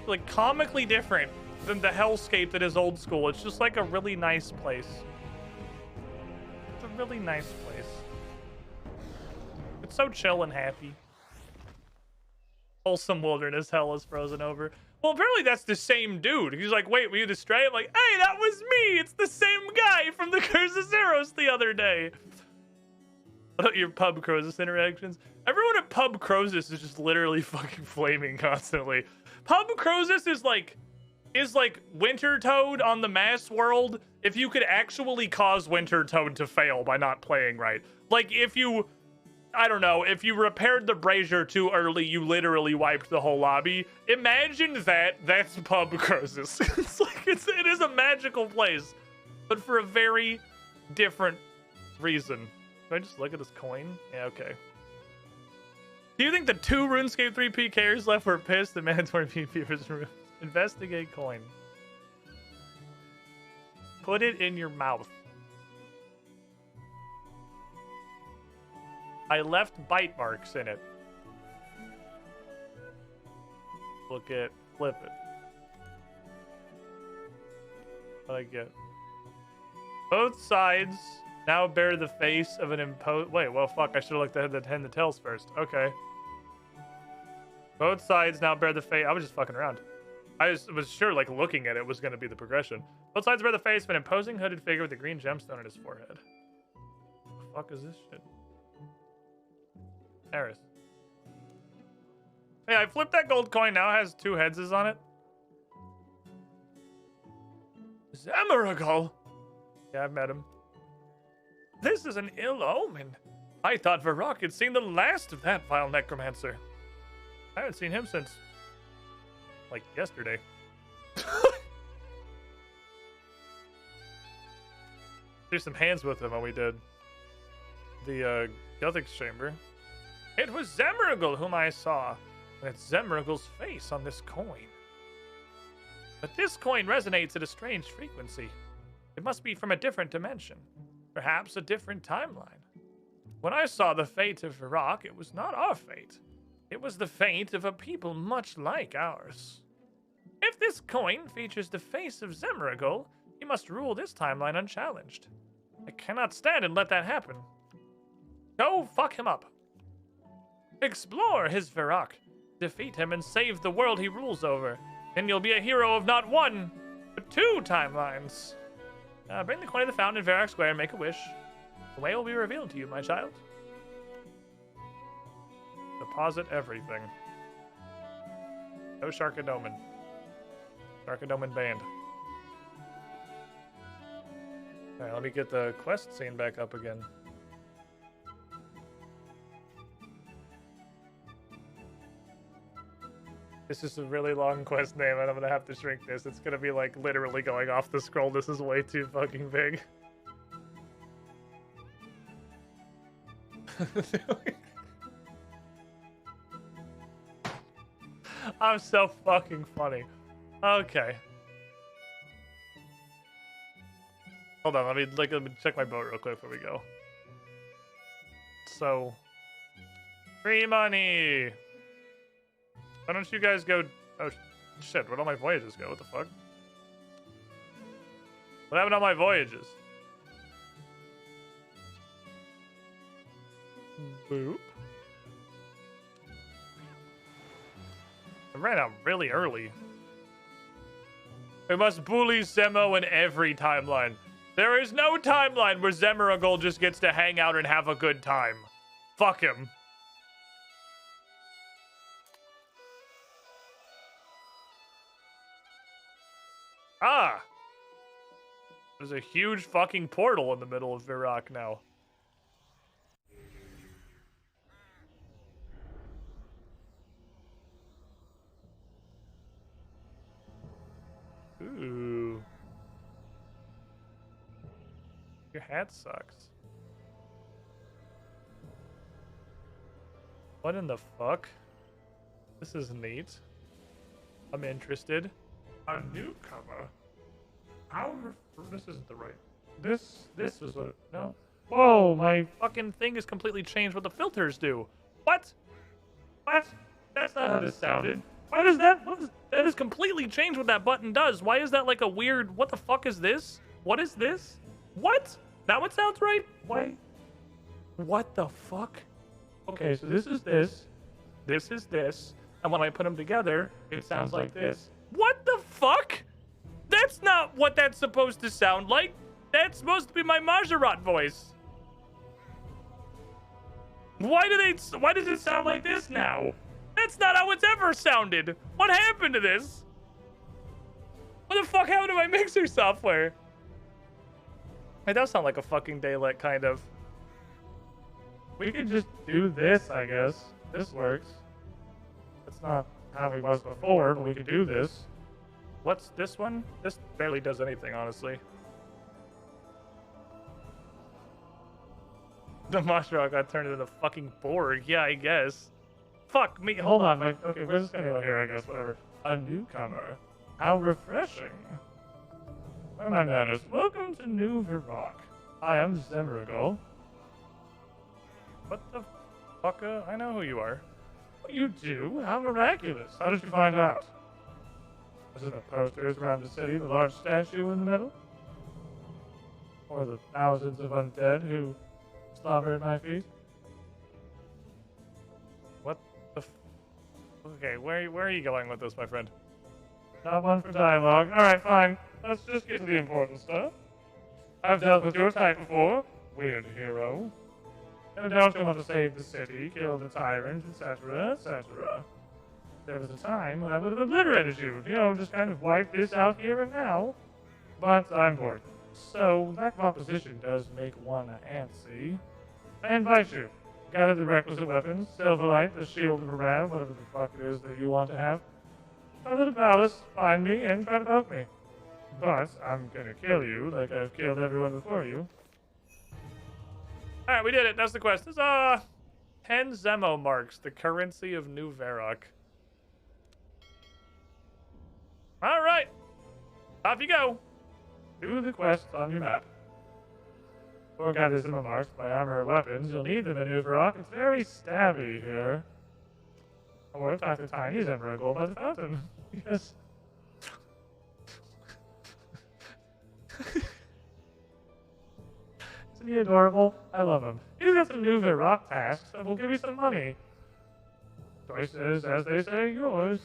like, comically different than the hellscape that is old school. It's just like a really nice place. It's a really nice place. It's so chill and happy. Wholesome wilderness, hell is frozen over. Well, apparently that's the same dude. He's like, wait, were you the stray? I'm like, hey, that was me. It's the same guy from the Curse of Zeros the other day. What about your pub Crosus interactions? Everyone at pub Crosus is just literally fucking flaming constantly. Pub Crosus is like Winter Toad on the Mass World if you could actually cause Winter Toad to fail by not playing right. Like, if you, I don't know, if you repaired the brazier too early, you literally wiped the whole lobby. Imagine that. That's Pub Crosus. It's like, it is a magical place, but for a very different reason. Can I just look at this coin? Yeah, okay. Do you think the 2 RuneScape 3 PKers left were pissed that mandatory PvP was removed? Investigate coin. Put it in your mouth. I left bite marks in it. Look at, flip it. What I get? Both sides now bear the face of an imposed. Wait, well, fuck. I should have looked at the head and the tails first. Okay. Both sides now bear the face. I was just fucking around. I was sure, like, looking at it was going to be the progression. Both sides bear the face of an imposing hooded figure with a green gemstone on his forehead. What the fuck is this shit? Harris. Hey, I flipped that gold coin. Now it has 2 heads on it. Zamaragol. Yeah, I've met him. This is an ill omen. I thought Varrock had seen the last of that vile necromancer. I haven't seen him since, like, yesterday. Do some hands with him when we did the Guthix chamber. It was Zamaragol whom I saw, and it's Zamaragol's face on this coin. But this coin resonates at a strange frequency. It must be from a different dimension. Perhaps a different timeline. When I saw the fate of Varrock, it was not our fate. It was the fate of a people much like ours. If this coin features the face of Zamaragol, he must rule this timeline unchallenged. I cannot stand and let that happen. Go fuck him up. Explore his Varrock. Defeat him and save the world he rules over. Then you'll be a hero of not 1, but 2 timelines. Bring the coin to the fountain in Varrock Square and make a wish. The way will be revealed to you, my child. Deposit everything. No Sharkadoman. Sharkadoman banned. Alright, let me get the quest scene back up again. This is a really long quest name, and I'm gonna have to shrink this. It's gonna be like literally going off the scroll. This is way too fucking big. I'm so fucking funny. Okay. Hold on, let me check my boat real quick before we go. So, free money. Why don't you guys go? Oh shit! Where'd all my voyages go? What the fuck? What happened to all my voyages? Boop. I ran out really early. We must bully Zemo in every timeline. There is no timeline where Zemeragol just gets to hang out and have a good time. Fuck him. Ah! There's a huge fucking portal in the middle of Virok now. Ooh. Your hat sucks. What in the fuck? This is neat. I'm interested. A newcomer? This isn't the right. This is a no. Whoa, my fucking thing is completely changed what the filters do. What? What? That's not how this sounded. Why does that? That is completely changed what that button does. Why is that like a weird? What the fuck is this? What is this? What? That one sounds right? Why? What the fuck? Okay, so this is this. This is this. And when I put them together, it sounds like this. What the fuck? That's not what that's supposed to sound like. That's supposed to be my Majorat voice. Why does it sound like this now? That's not how it's ever sounded. What happened to this? What the fuck happened to my mixer software? It does sound like a fucking Daylet, kind of. We could just do this, I guess. This works. It's not how it was before, but we could do this. What's this one? This barely does anything, honestly. The Moshrock got turned into the fucking Borg. Yeah, I guess. Fuck me. Hold on. Okay, we're just gonna go here, I guess. Whatever. A newcomer. How refreshing. Where are my manners? Welcome to New Virok. I am Zemeragol. What the fuck? I know who you are. What you do? How miraculous. How did you find out? Was it the posters around the city, the large statue in the middle? Or the thousands of undead who slobber at my feet? What the Okay, where are you going with this, my friend? Not one for dialogue. Alright, fine. Let's just get to the important stuff. I've dealt with your type before. Weird hero. No doubt you want to save the city, kill the tyrant, etc., etc. There was a time when I would have obliterated you, just kind of wipe this out here and now. But I'm bored. So, lack of opposition does make one antsy. I invite you. Gather the requisite weapons, Silverlight, the Shield of Ram, whatever the fuck it is that you want to have. Go to the palace, find me, and try to poke me. But I'm gonna kill you like I've killed everyone before you. Alright, we did it. That's the quest. It's 10 Zemo marks, the currency of New Varrock. Alright. Off you go. Do the quest on your map. Before gather Zemo marks by armor or weapons, you'll need them in New Varrock. It's very stabby here. Or talk to tiny Zemeragol by the fountain. Yes. Isn't he adorable? I love him. He's got some new Virok tasks that will give you some money. Choices, as they say, yours.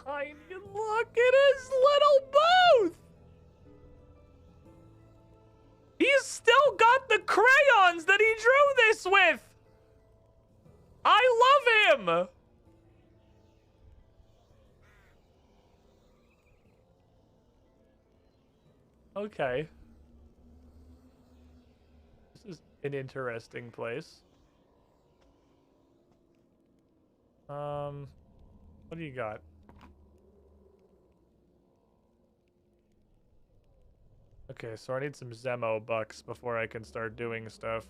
Tiny, look at his little booth! He's still got the crayons that he drew this with! I love him! Okay. This is an interesting place. What do you got? Okay, so I need some Zemo bucks before I can start doing stuff.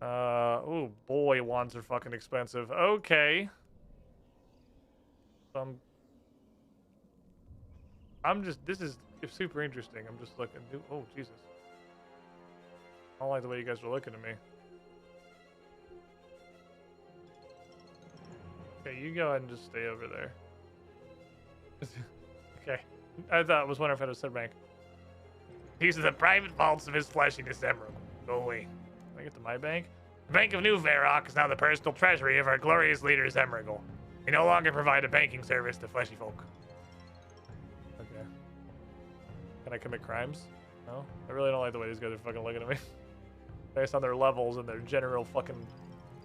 Oh boy, wands are fucking expensive. Okay. This is super interesting. I'm just looking. Oh, Jesus. I don't like the way you guys are looking at me. Okay, you go ahead and just stay over there. Okay. I thought it was wondering if I had said rank. These are the private vaults of his fleshiness emerald. Go away. Can I get to my bank? The Bank of New Varrock is now the personal treasury of our glorious leader, Zemrigal. We no longer provide a banking service to fleshy folk. Okay. Can I commit crimes? No? I really don't like the way these guys are fucking looking at me. Based on their levels and their general fucking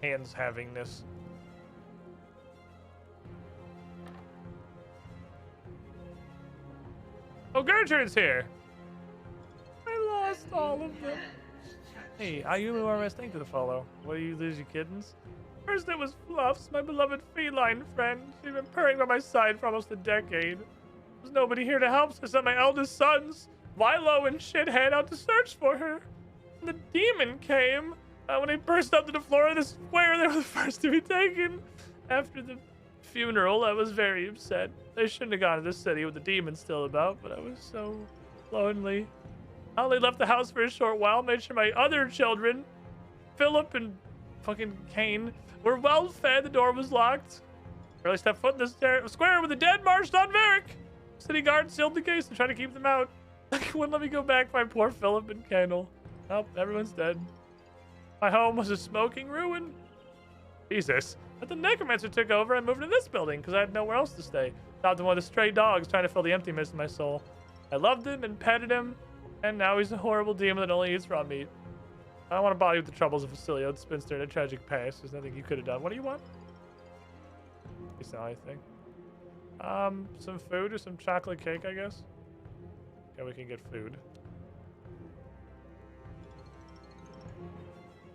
hands-havingness. Oh, Gertrude's here! I lost all of them. Hey, are you more resting to the follow? What do you lose your kittens? First it was Fluffs, my beloved feline friend. She'd been purring by my side for almost a decade. There's nobody here to help, so I sent my eldest sons, Vilo and Shithead, out to search for her. And the demon came. When they burst up to the floor of the square, they were the first to be taken. After the funeral, I was very upset. I shouldn't have gone to the city with the demon still about, but I was so lonely. I only left the house for a short while, made sure my other children, Philip and fucking Kane, were well fed. The door was locked. Barely stepped foot in the square with the dead marched on Varric. City guards sealed the gates and tried to keep them out. Wouldn't let me go back, my poor Philip and Kendall. Oh, everyone's dead. My home was a smoking ruin. Jesus. But the necromancer took over and moved to this building because I had nowhere else to stay. Adopted one of the stray dogs trying to fill the emptiness in my soul. I loved him and petted him. And now he's a horrible demon that only eats raw meat. I don't want to bother you with the troubles of Facilio, the spinster, and a tragic past. There's nothing you could have done. What do you want? You sell anything? Some food or some chocolate cake, I guess. Okay, we can get food.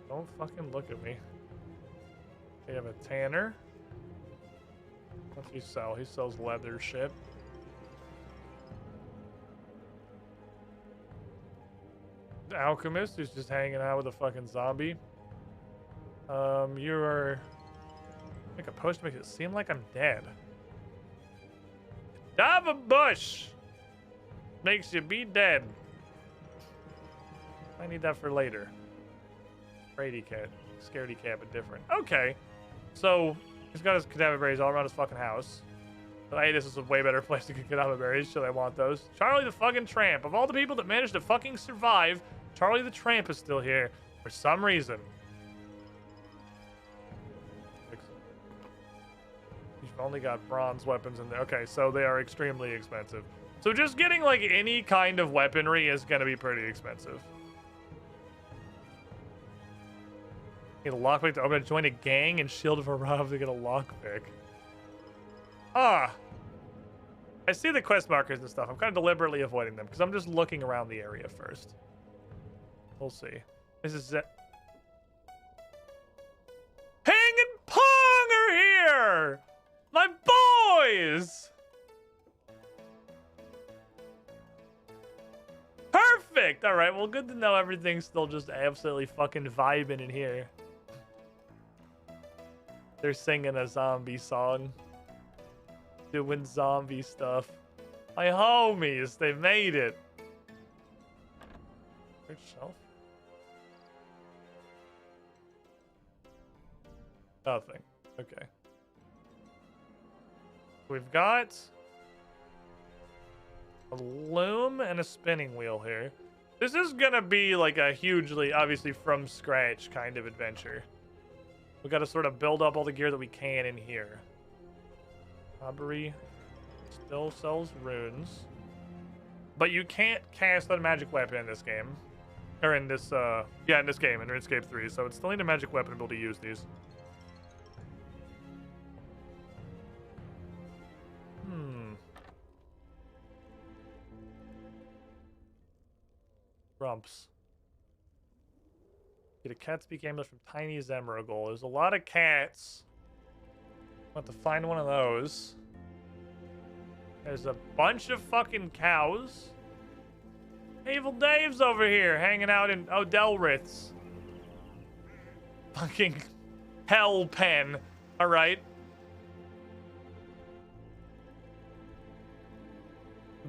Don't fucking look at me. We have a tanner. What's he sell? He sells leather shit. Alchemist who's just hanging out with a fucking zombie. You're like a post to make it seem like I'm dead. Dava bush makes you be dead. I need that for later. Brady cat, scaredy cat, but different. Okay, so he's got his cadaver berries all around his fucking house. But hey, this is a way better place to get cadaver berries. Should I want those? Charlie the fucking Tramp. Of all the people that managed to fucking survive, Charlie the Tramp is still here for some reason. You've only got bronze weapons in there. Okay, so they are extremely expensive. So just getting like any kind of weaponry is going to be pretty expensive. Get a lockpick. I'm going to join a gang and Shield of Arav to get a lockpick. Ah. I see the quest markers and stuff. I'm kind of deliberately avoiding them because I'm just looking around the area first. We'll see. This is it. Hang and Pong are here! My boys! Perfect! Alright, well, good to know everything's still just absolutely fucking vibing in here. They're singing a zombie song. Doing zombie stuff. My homies, they made it. Which shelf? Nothing. Okay. We've got a loom and a spinning wheel here. This is gonna be like a hugely, obviously from scratch kind of adventure. We gotta sort of build up all the gear that we can in here. Robbery still sells runes. But you can't cast a magic weapon in this game. Or in this, yeah, in this game, in Runescape 3. So it's still need a magic weapon to be able to use these. Rumps. Get a cat speak amulet from Tiny Zemrogul. There's a lot of cats. I'll have to find one of those. There's a bunch of fucking cows. Evil Dave's over here hanging out in Odelrith's fucking hell pen. All right.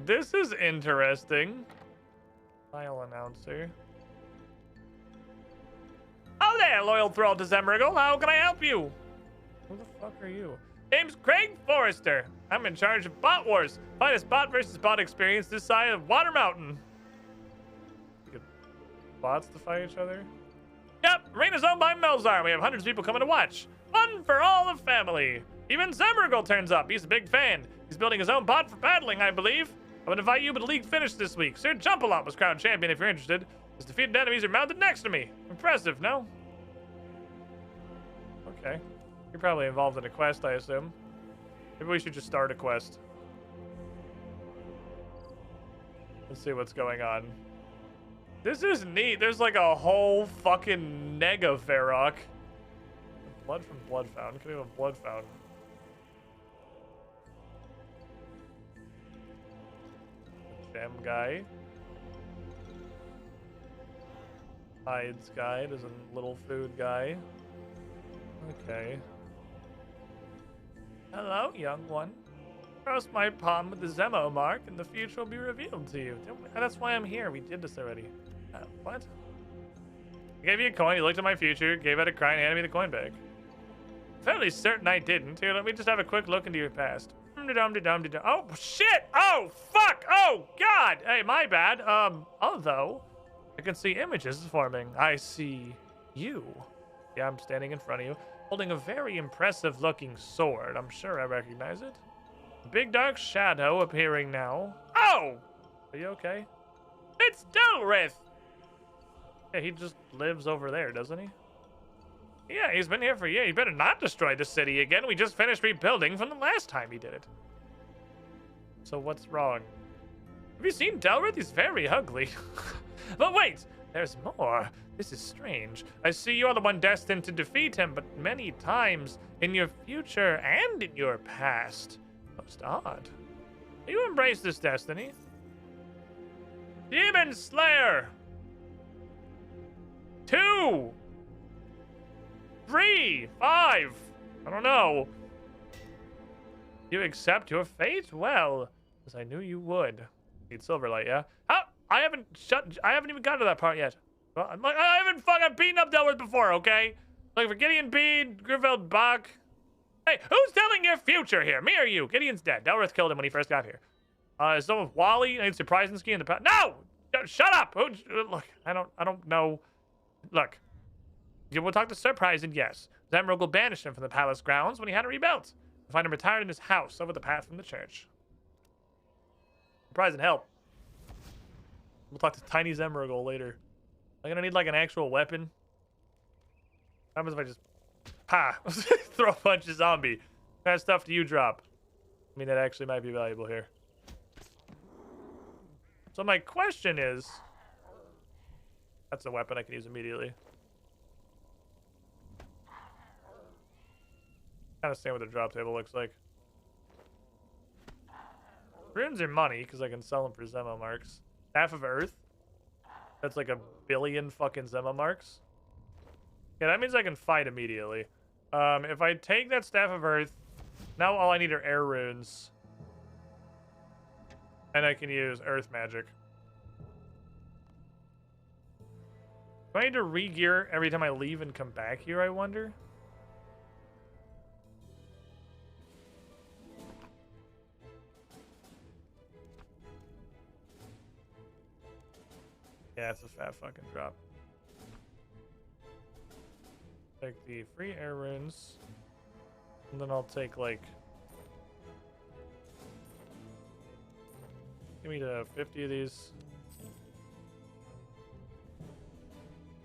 This is interesting. File announcer. Oh there, loyal thrall to Zemrogul. How can I help you? Who the fuck are you? Name's Craig Forrester. I'm in charge of Bot Wars. Finest bot versus bot experience this side of Water Mountain. Get bots to fight each other? Yep, arena's owned by Melzar. We have hundreds of people coming to watch. Fun for all the family. Even Zemrogul turns up. He's a big fan. He's building his own bot for battling, I believe. I would invite you, but the league finished this week. Sir Jump-A-Lot was crowned champion if you're interested. His defeated enemies are mounted next to me. Impressive, no? Okay. You're probably involved in a quest, I assume. Maybe we should just start a quest. Let's see what's going on. This is neat. There's like a whole fucking Negaferrock. Blood from Blood Fountain. Could have a Blood Fountain. Gem guy. Hides guy. There's a little food guy. Okay. Hello, young one. Cross my palm with the Zemo mark, and the future will be revealed to you. That's why I'm here. We did this already. What? I gave you a coin. You looked at my future, gave out a cry, and handed me the coin back. Fairly certain I didn't. Here, let me just have a quick look into your past. Oh, shit! Oh, fuck! Oh, God! Hey, my bad. Although, I can see images forming. I see you. Yeah, I'm standing in front of you, holding a very impressive-looking sword. I'm sure I recognize it. A big dark shadow appearing now. Oh! Are you okay? It's Delrith! Yeah, he just lives over there, doesn't he? Yeah, he's been here for years. He better not destroy the city again. We just finished rebuilding from the last time he did it. So what's wrong? Have you seen Delrith? He's very ugly. But wait, there's more. This is strange. I see you are the one destined to defeat him, but many times in your future and in your past. Most odd. Do you embrace this destiny? Demon Slayer! 2! 3! 5! I don't know. You accept your fate? Well, as I knew you would. Need Silverlight, yeah? Oh, I haven't even gotten to that part yet. Well, I haven't fucking beaten up Delrith before, okay? Like for Gideon Bede, Griveld Bach. Hey, who's telling your future here? Me or you? Gideon's dead. Delrith killed him when he first got here. Is someone with Wally and surprising ski in the past? No! Shut up! Look, I don't know. Look. You will talk to Surprising, yes. Zemrogul banished him from the palace grounds when he had it rebuilt. You'll find him retired in his house over the path from the church. Surprising, help. We'll talk to Tiny Zemrogul later. I'm gonna need like an actual weapon. What happens if I just throw a punch a zombie? What kind of stuff do you drop? I mean, that actually might be valuable here. So my question is, that's a weapon I can use immediately. Kind of understand what the drop table looks like. Runes are money because I can sell them for Zemo marks. Staff of Earth. That's like 1 billion fucking Zemo marks. Yeah, that means I can fight immediately. If I take that Staff of Earth, now all I need are air runes. And I can use Earth magic. Do I need to re-gear every time I leave and come back here, I wonder? Yeah, it's a fat fucking drop. Take the free air runes. And then I'll take like... Give me the 50 of these.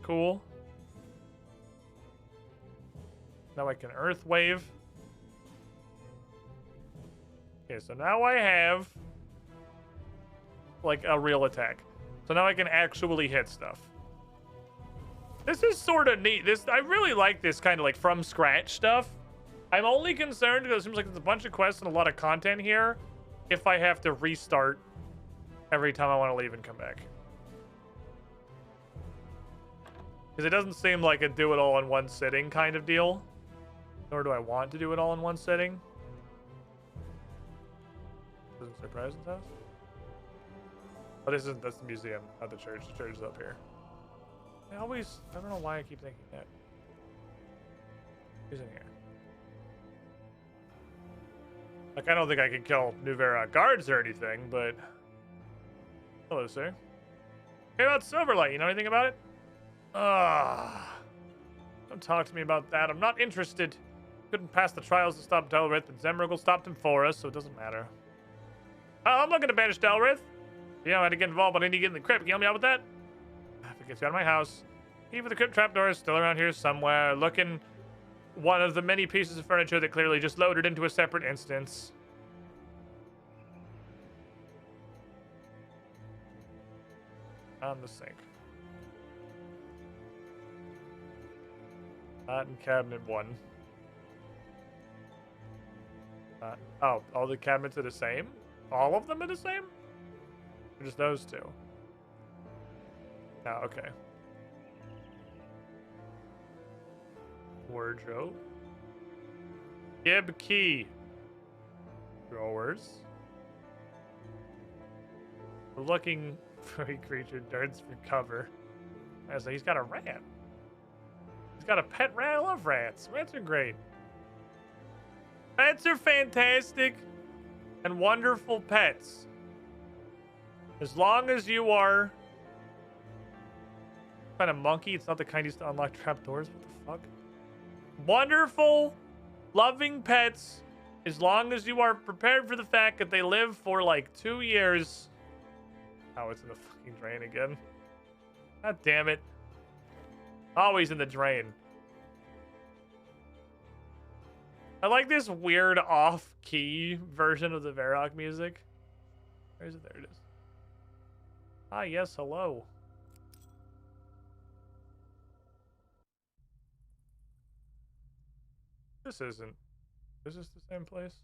Cool. Now I can Earth Wave. Okay, so now I have like a real attack. So now I can actually hit stuff. This is sort of neat. I really like this kind of like from scratch stuff. I'm only concerned because it seems like there's a bunch of quests and a lot of content here if I have to restart every time I want to leave and come back. Because it doesn't seem like a do it all in one sitting kind of deal. Nor do I want to do it all in one sitting. Isn't Surprise's house? Oh, that's the museum, not the church. The church is up here. I don't know why I keep thinking that. Who's in here? Like, I don't think I can kill New Varrock guards or anything, but... Hello, sir. Hey, about Silverlight, you know anything about it? Don't talk to me about that. I'm not interested. Couldn't pass the trials to stop Delrith, and Zemrugel stopped him for us, so it doesn't matter. Oh, I'm looking to banish Delrith. You know how to get involved, but I need to get in the crypt. Can you help me out with that? If it gets you out of my house. Even the crypt trapdoor is still around here somewhere. Looking one of the many pieces of furniture that clearly just loaded into a separate instance. On the sink. Not in cabinet 1. Oh, all the cabinets are the same? All of them are the same? Or just those two? Oh, okay. Wardrobe. Gib key. Drawers. Looking for a creature darts for cover. So he's got a rat. He's got a pet rat. I love rats. Rats are great. Pets are fantastic and wonderful pets. As long as you are kind of monkey, it's not the kind used to unlock trapdoors. What the fuck? Wonderful, loving pets, as long as you are prepared for the fact that they live for like 2 years. Oh, it's in the fucking drain again. God damn it. Always in the drain. I like this weird off-key version of the Varrock music. Where is it? There it is. Ah, yes, hello. This isn't. Is this the same place?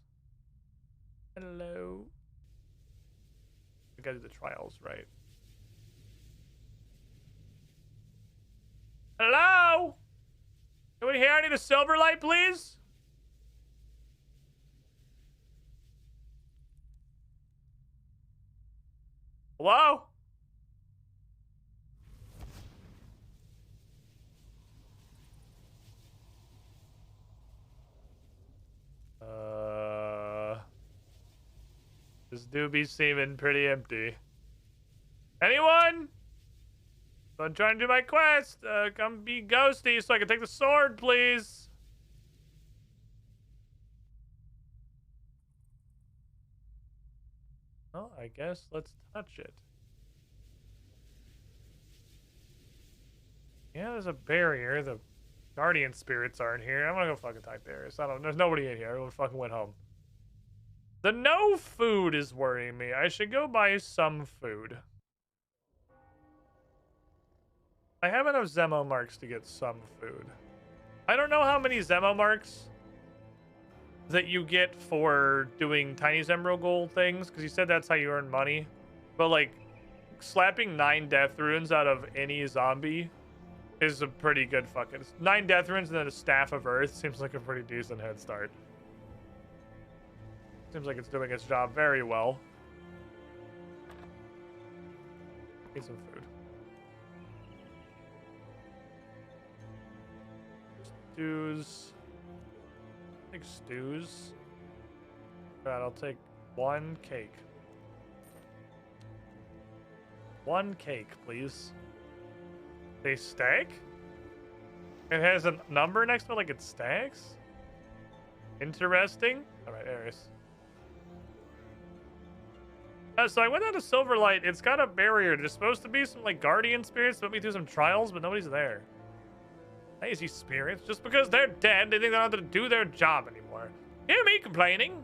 Hello. We gotta do the trials, right? Hello? Can we hear any of the Silverlight, please? Hello? This do be seeming pretty empty. Anyone? I'm trying to do my quest. Come be ghosty so I can take the sword, please. Well, I guess let's touch it. Yeah, there's a barrier. The guardian spirits aren't here. I'm gonna go fucking type there. There's nobody in here. Everyone fucking went home. The no food is worrying me. I should go buy some food. I have enough Zemo marks to get some food. I don't know how many Zemo marks that you get for doing Tiny Zemrugel things, because you said that's how you earn money. But, like, slapping 9 death runes out of any zombie is a pretty good fucking... 9 death runes and then a Staff of Earth seems like a pretty decent head start. Seems like it's doing its job very well. Need some food. Stews. Take stews. God, I'll take 1 cake. 1 cake, please. They stack? It has a number next to it, like it stacks? Interesting. Alright, there it is. So I went down to Silverlight. It's got a barrier. There's supposed to be some, like, guardian spirits to put me through some trials, but nobody's there. Lazy spirits. Just because they're dead, they think they don't have to do their job anymore. Hear me complaining?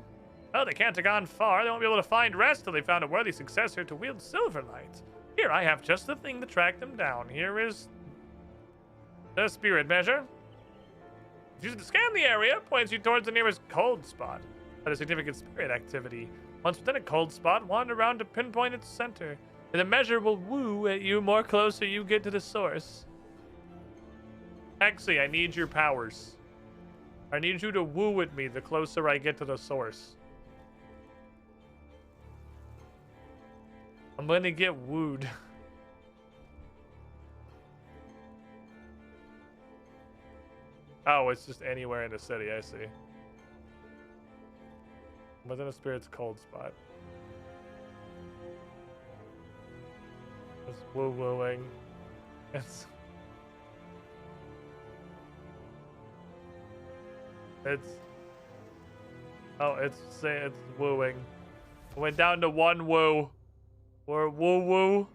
Oh, they can't have gone far. They won't be able to find rest till they found a worthy successor to wield Silverlight. Here, I have just the thing to track them down. Here is The spirit measure. Use it to scan the area, points you towards the nearest cold spot. That is significant spirit activity. Once within a cold spot, wander around to pinpoint its center. And the measure will woo at you more closer you get to the source. Hexy, I need your powers. I need you to woo at me the closer I get to the source. I'm gonna get wooed. Oh, it's just anywhere in the city, I see. Within a spirit's cold spot. It's woo-wooing. It's... Oh, it's wooing. It went down to 1 woo. Or woo-woo.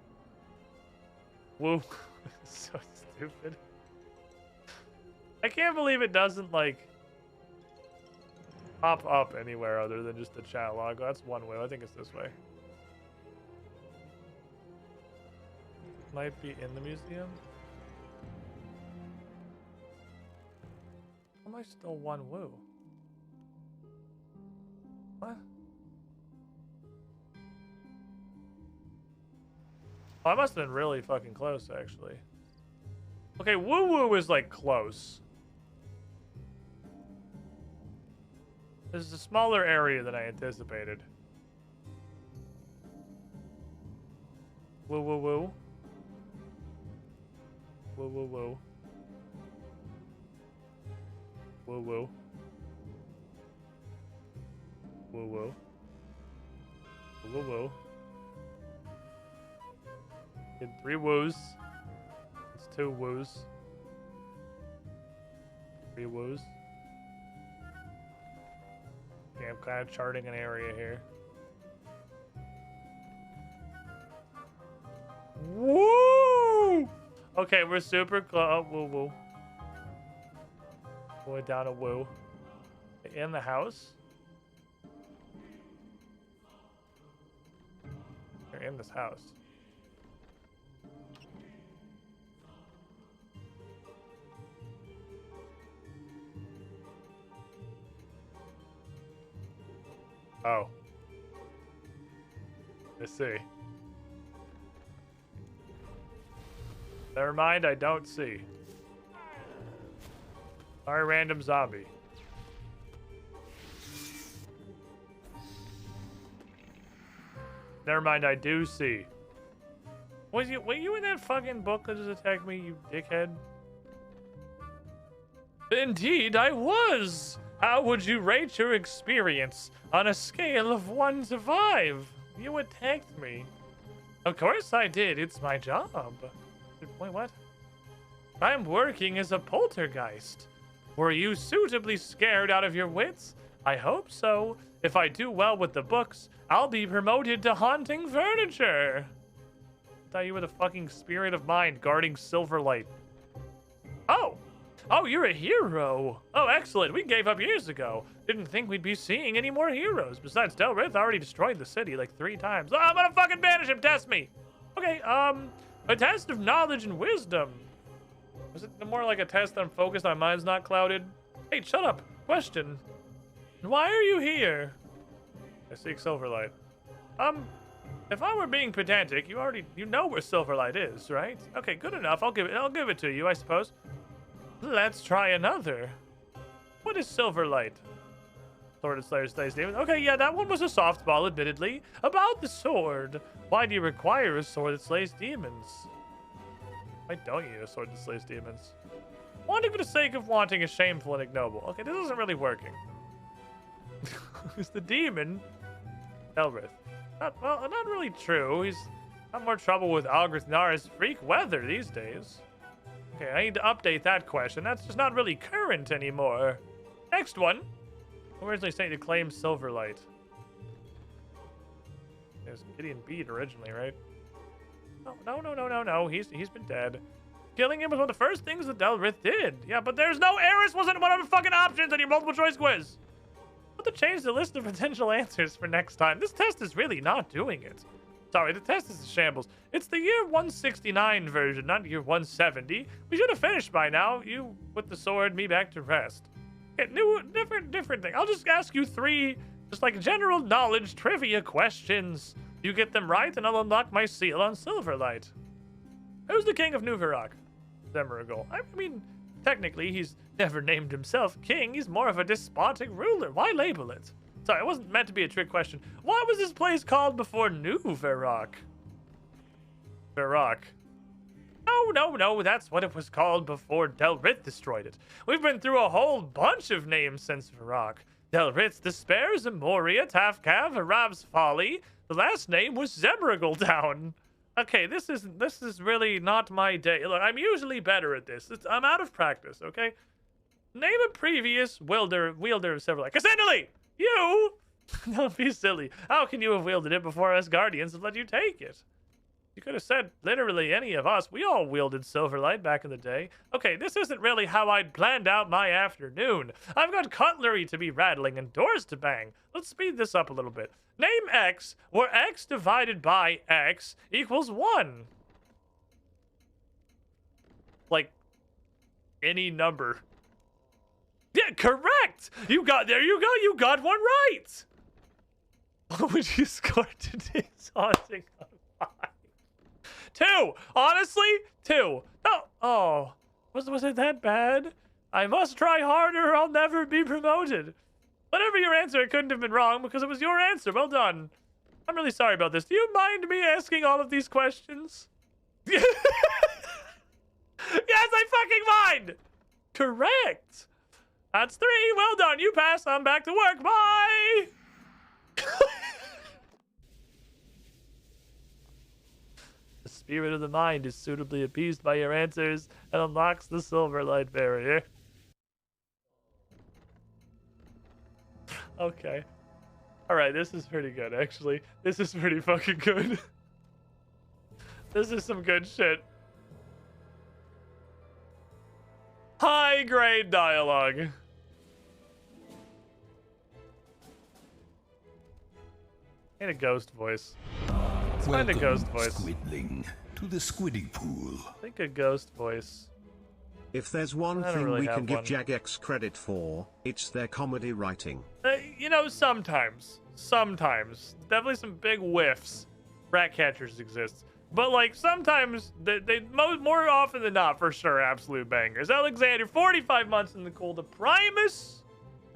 Woo. It's so stupid. I can't believe it doesn't, like, pop up anywhere other than just the chat log. That's 1 way. I think it's this way. Might be in the museum. How am I still 1 woo? What? Oh, I must have been really fucking close, actually. Okay, woo-woo is, like, close. This is a smaller area than I anticipated. Woo-woo-woo. Woo-woo-woo. Woo-woo. Woo-woo. Woo-woo. Did 3 woos. It's 2 woos. 3 woos. Okay, I'm kind of charting an area here. Woo! Okay, we're super close. Oh, woo-woo. Going down a woo. In the house? You're in this house. Oh. I see. Never mind, I don't see. Sorry, random zombie. Never mind, I do see. Were you in that fucking book that just attacked me, you dickhead? Indeed, I was! How would you rate your experience on a scale of 1 to 5? You attacked me. Of course I did, it's my job. Wait, what? I'm working as a poltergeist. Were you suitably scared out of your wits? I hope so. If I do well with the books, I'll be promoted to haunting furniture. I thought you were the fucking spirit of mind guarding Silverlight. Oh, you're a hero. Oh, excellent. We gave up years ago. Didn't think we'd be seeing any more heroes. Besides, Delrith already destroyed the city like 3 times. Oh, I'm gonna fucking banish him. Test me. Okay, a test of knowledge and wisdom. Was it more like a test on focus? My mind's not clouded. Hey, shut up. Question. Why are you here? I seek Silverlight. If I were being pedantic, you know where Silverlight is, right? Okay, good enough. I'll give it to you, I suppose. Let's try another. What is Silverlight? Sword that slays demons. Okay, yeah, that one was a softball, admittedly. About the sword. Why do you require a sword that slays demons? Why don't you need a sword that slays demons? Wanting for the sake of wanting is shameful and ignoble. Okay, this isn't really working. Who's the demon? Delrith. Not really true. He's got more trouble with Algrith Nara's freak weather these days. Okay, I need to update that question. That's just not really current anymore. Next one. Originally saying to claim Silverlight. It was Gideon Bede originally, right? No. He's been dead. Killing him was one of the first things that Delrith did. Yeah, but there's no Eris wasn't one of the fucking options on your multiple choice quiz. I'll have to change the list of potential answers for next time. This test is really not doing it. Sorry, the test is a shambles. It's the year 169 version, not year 170. We should have finished by now. You with the sword, me back to rest. Okay, different thing. I'll just ask you 3, just like general knowledge trivia questions. You get them right, and I'll unlock my seal on Silverlight. Who's the king of New Varrock? Zemragul. I mean, technically, he's never named himself king. He's more of a despotic ruler. Why label it? Sorry, it wasn't meant to be a trick question. What was this place called before New Varrock? Varrock. No, that's what it was called before Delrith destroyed it. We've been through a whole bunch of names since Varrock. Delrith's Despair, Zamoria, Tafkav, Arab's Folly. The last name was Zemragul Town. Okay, this is really not my day. Look, I'm usually better at this. I'm out of practice, okay? Name a previous wielder of Silverlight. Cassandra! You? Don't be silly. How can you have wielded it before us Guardians have let you take it? You could have said literally any of us. We all wielded Silverlight back in the day. Okay, this isn't really how I'd planned out my afternoon. I've got cutlery to be rattling and doors to bang. Let's speed this up a little bit. Name X, where X divided by X equals 1. Like, any number. Yeah, correct! There you go, you got one right! What would you score today's haunting on 5? 2! Honestly, 2. Oh, was it that bad? I must try harder or I'll never be promoted. Whatever your answer, it couldn't have been wrong because it was your answer. Well done. I'm really sorry about this. Do you mind me asking all of these questions? Yes, I fucking mind! Correct! That's 3. Well done. You pass. I'm back to work. Bye! The spirit of the mind is suitably appeased by your answers and unlocks the Silverlight barrier. Okay. Alright, this is pretty good, actually. This is pretty fucking good. This is some good shit. High grade dialogue. And a ghost voice. Let's find a ghost voice. Squidling, to the squiddy pool. I think a ghost voice. If there's one thing really we can give one. Jagex credit for, it's their comedy writing. You know, sometimes. Definitely some big whiffs. Ratcatchers exists. But, like, sometimes, more often than not, for sure, absolute bangers. Alexander, 45 months in the cool. The Primus.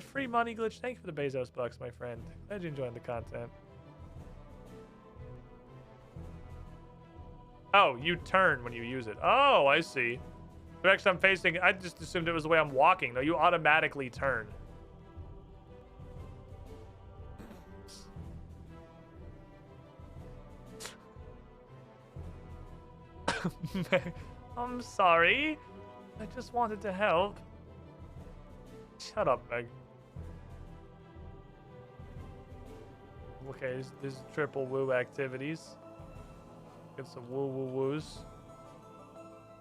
Free money glitch. Thank you for the Bezos bucks, my friend. Glad you enjoyed the content. Oh, you turn when you use it. Oh, I see. The direction I'm facing, I just assumed it was the way I'm walking. No, you automatically turn. I'm sorry. I just wanted to help. Shut up, Meg. Okay, there's triple woo activities. Get some woo woo woos.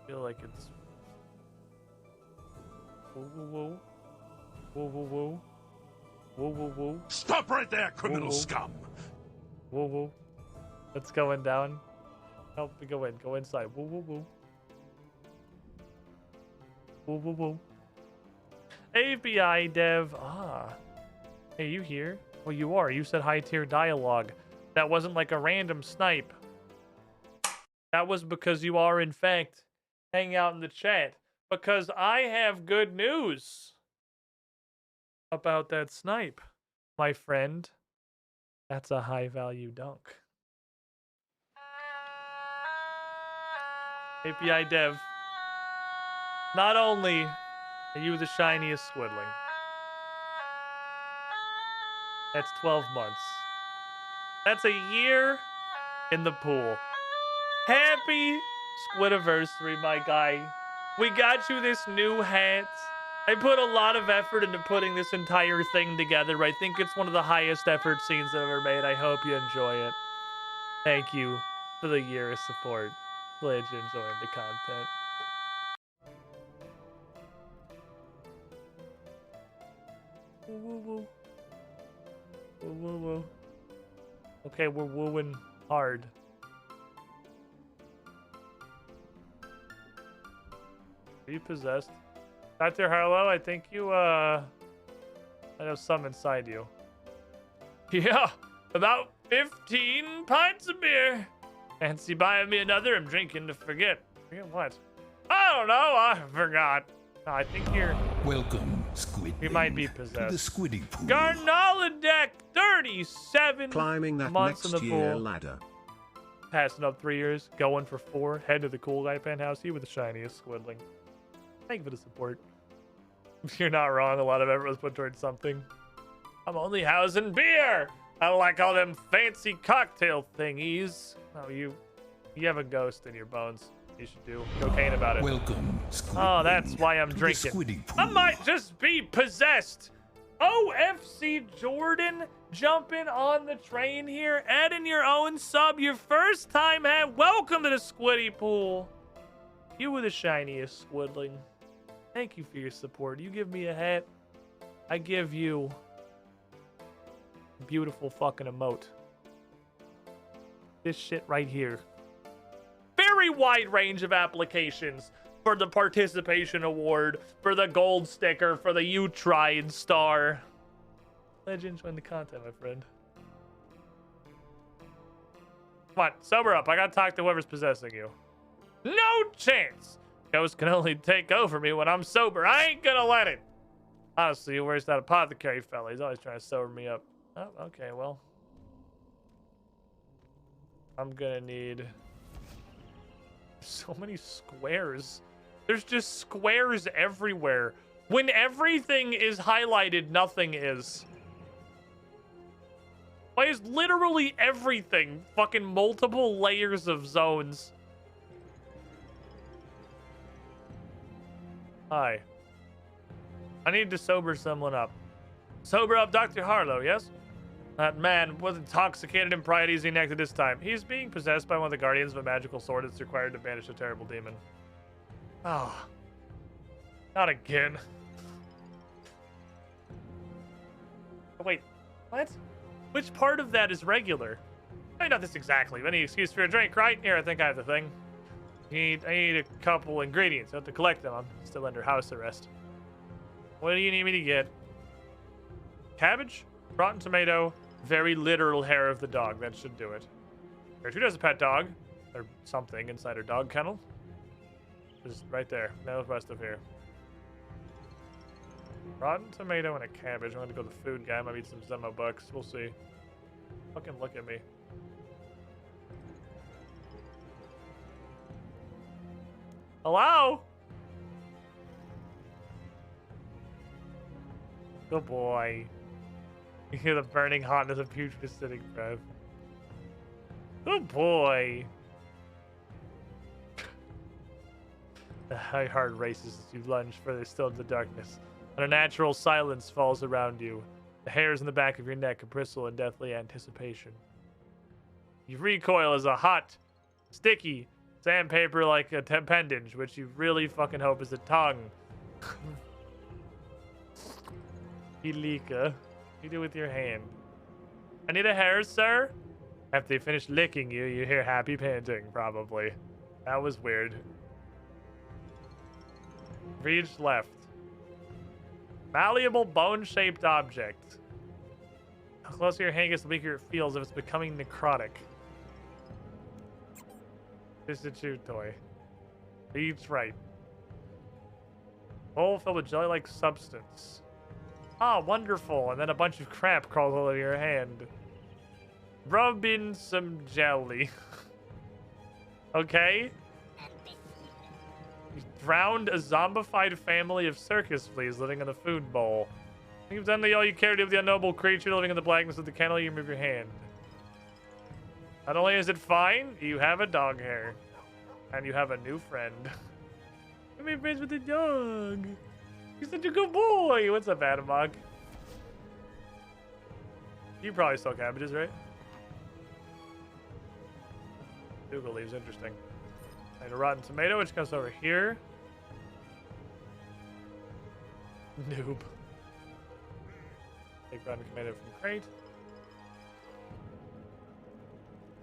Feel like it's woo woo woo. Woo woo woo. Woo woo woo. Stop right there, criminal Woo-woo. scum! Woo woo. What's going down? Help me go in. Go inside. Woo woo woo. Woo woo woo. ABI dev. Ah. Hey, you here? Well, you are. You said high tier dialogue. That wasn't like a random snipe. That was because you are, in fact, hanging out in the chat. Because I have good news about that snipe, my friend. That's a high value dunk. API dev. Not only are you the shiniest squidling, that's 12 months. That's a year in the pool. Happy Squidiversary, my guy. We got you this new hat. I put a lot of effort into putting this entire thing together. I think it's one of the highest effort scenes I've ever made. I hope you enjoy it. Thank you for the year of support. Glad you're enjoying the content. Woo woo woo. Woo woo woo. Okay, we're wooing hard. Are you possessed? Dr. Harlow, I think you, I have some inside you. Yeah, about 15 pints of beer. Fancy buying me another? I'm drinking to forget. Forget what? I don't know. I forgot. No, I think you're... Welcome, Squid. You might be To the possessed. Squiddy Pool. Garnalidec, 37 Climbing that months in next the year pool. ladder. Passing up 3 years, going for 4. Head to the cool guy penthouse. You were the shiniest squidling. Thank you for the support. You're not wrong. A lot of effort was put towards something. I'm only housing beer. I don't like all them fancy cocktail thingies. Oh, you have a ghost in your bones. You should do cocaine about it. Welcome, Squid. Oh, that's why I'm to the drinking. Squiddy Pool. I might just be possessed. OFC Jordan jumping on the train here, adding your own sub, your first time at. Welcome to the Squiddy Pool. You were the shiniest squidling. Thank you for your support. You give me a hat, I give you a beautiful fucking emote. This shit right here. Very wide range of applications for the participation award, for the gold sticker, for the You Tried star. Glad you enjoyed the content, my friend. Come on, sober up. I gotta talk to whoever's possessing you. No chance! Ghost can only take over me when I'm sober. I ain't gonna let it. Honestly, where's that apothecary fella? He's always trying to sober me up. Oh, okay, well. I'm gonna need... So many squares. There's just squares everywhere. When everything is highlighted, nothing is. Why is literally everything fucking multiple layers of zones? Hi. I need to sober someone up. Sober up Dr. Harlow, yes? That man was intoxicated in pride easy next this time. He's being possessed by one of the guardians of a magical sword that's required to banish a terrible demon. Oh. Not again. Oh, wait. What? Which part of that is regular? I mean, not this exactly. Any excuse for a drink, right? Here, I think I have the thing. I need a couple ingredients. I have to collect them. I'm still under house arrest. What do you need me to get? Cabbage, rotten tomato, very literal hair of the dog. That should do it. Gertrude has a pet dog. Or something inside her dog kennel. Just right there. No rest of here. Rotten tomato and a cabbage. I'm going to go to the food guy. I might need some Zemo bucks. We'll see. Fucking look at me. Hello? Good boy. You hear the burning hotness of putrid acidic breath. Good boy. The high heart races as you lunge further still into the darkness. An unnatural silence falls around you. The hairs in the back of your neck bristle in deathly anticipation. You recoil as a hot, sticky sandpaper like a appendage, which you really fucking hope is a tongue. Ilika. You do with your hand. I need a hair, sir? After they finish licking you, you hear happy panting, probably. That was weird. Reach left. Malleable bone-shaped object. The closer your hand gets, the weaker it feels if it's becoming necrotic. This is a chew toy. Reach right. Bowl filled with jelly-like substance. Ah, wonderful. And then a bunch of crap crawls out of your hand. Rub in some jelly. Okay. You drowned a zombified family of circus fleas living in a food bowl. You've done all you care to do with the unknown creature living in the blackness of the kennel. You remove your hand. Not only is it fine, you have a dog hair. And you have a new friend. You made friends with the dog. He's such a good boy. What's up, Adamog? You probably sell cabbages, right? Google leaves, interesting. And a rotten tomato, which comes over here. Noob. Take rotten tomato from crate.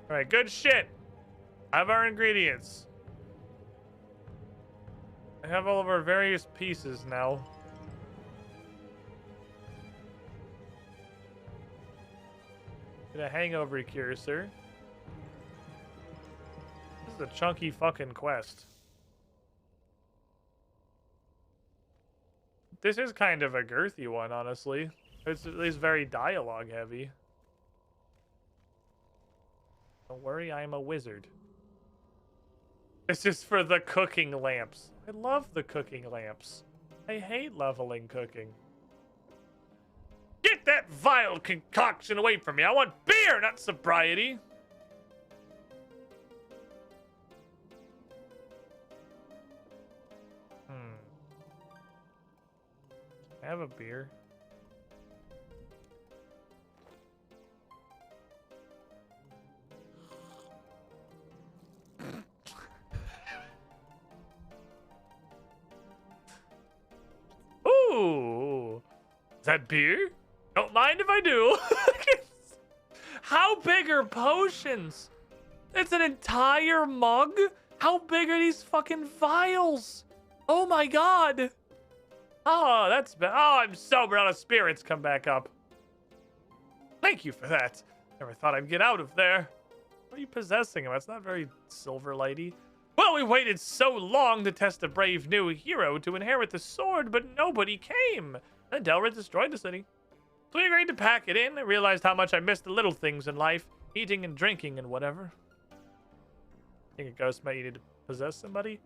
Alright, good shit. I have our ingredients. I have all of our various pieces now. Get a hangover cure, sir. This is a chunky fucking quest. This is kind of a girthy one, honestly. It's at least very dialogue heavy. Don't worry, I am a wizard. This is for the cooking lamps. I love the cooking lamps. I hate leveling cooking. Get that vile concoction away from me. I want beer, not sobriety. I have a beer. Ooh, is that beer? Don't mind if I do. How big are potions? It's an entire mug? How big are these fucking vials? Oh my god. Oh, that's bad. Oh, I'm sober. Now the spirits come back up. Thank you for that. Never thought I'd get out of there. Why are you possessing him? That's not very silver lighty. Well, we waited so long to test a brave new hero to inherit the sword, but nobody came. Then Delrith destroyed the city. So we agreed to pack it in. I realized how much I missed the little things in life. Eating and drinking and whatever. Think a ghost might need to possess somebody?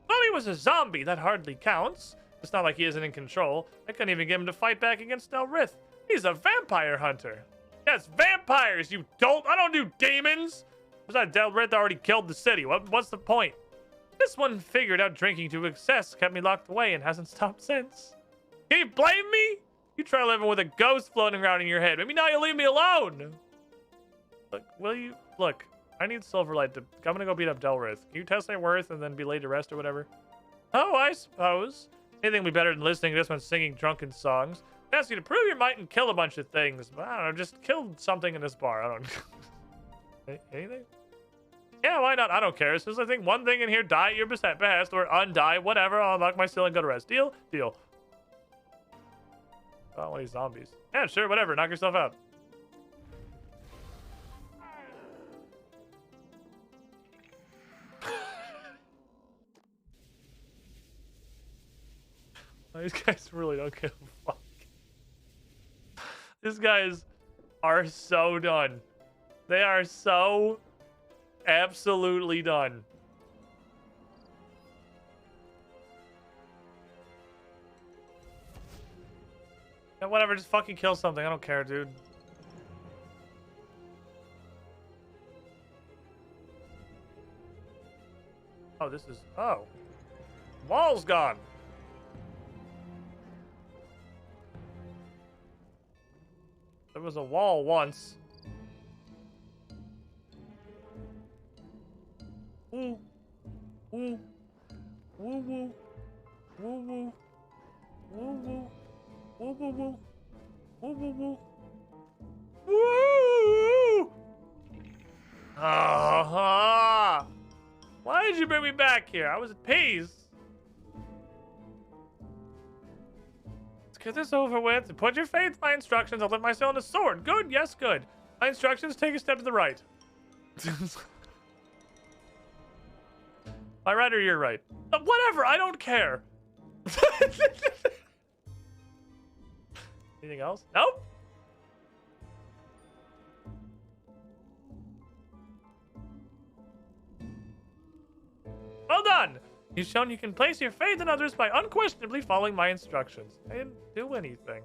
Well, he was a zombie. That hardly counts. It's not like he isn't in control. I couldn't even get him to fight back against Delrith. He's a vampire hunter. Yes, vampires, you dolt. I don't do demons. Besides, Delrith already killed the city. What's the point? This one figured out drinking to excess, kept me locked away, and hasn't stopped since. Can you blame me? You try living with a ghost floating around in your head. Maybe now you leave me alone. Look, will you? Look, I need Silverlight to... I'm gonna go beat up Delrith. Can you test my worth and then be laid to rest or whatever? Oh, I suppose. Anything would be better than listening to this one singing drunken songs. I ask you to prove your might and kill a bunch of things. But I don't know, just kill something in this bar. I don't... Anything? Yeah, why not? I don't care. As soon as I think one thing in here, die at your behest, or undie, whatever, I'll unlock my seal and go to rest. Deal? Deal. I don't want these zombies. Yeah, sure, whatever. Knock yourself out. These guys really don't give a fuck. These guys are so done. They are so absolutely done. Yeah, whatever, just fucking kill something. I don't care, dude. Oh, this is... Oh. Wall's gone. There was a wall once. Woo. Woo. Woo woo. Woo woo. Woo woo. Woo woo woo. Woo woo woo. Woo! Ah! Why did you bring me back here? I was at peace. Let's get this over with. Put your faith in my instructions. I'll lift my sail on the sword. Good? Yes, good. My instructions, take a step to the right. My right or your right? Whatever, I don't care. Anything else? Nope. Well done. You've shown you can place your faith in others by unquestionably following my instructions. I didn't do anything.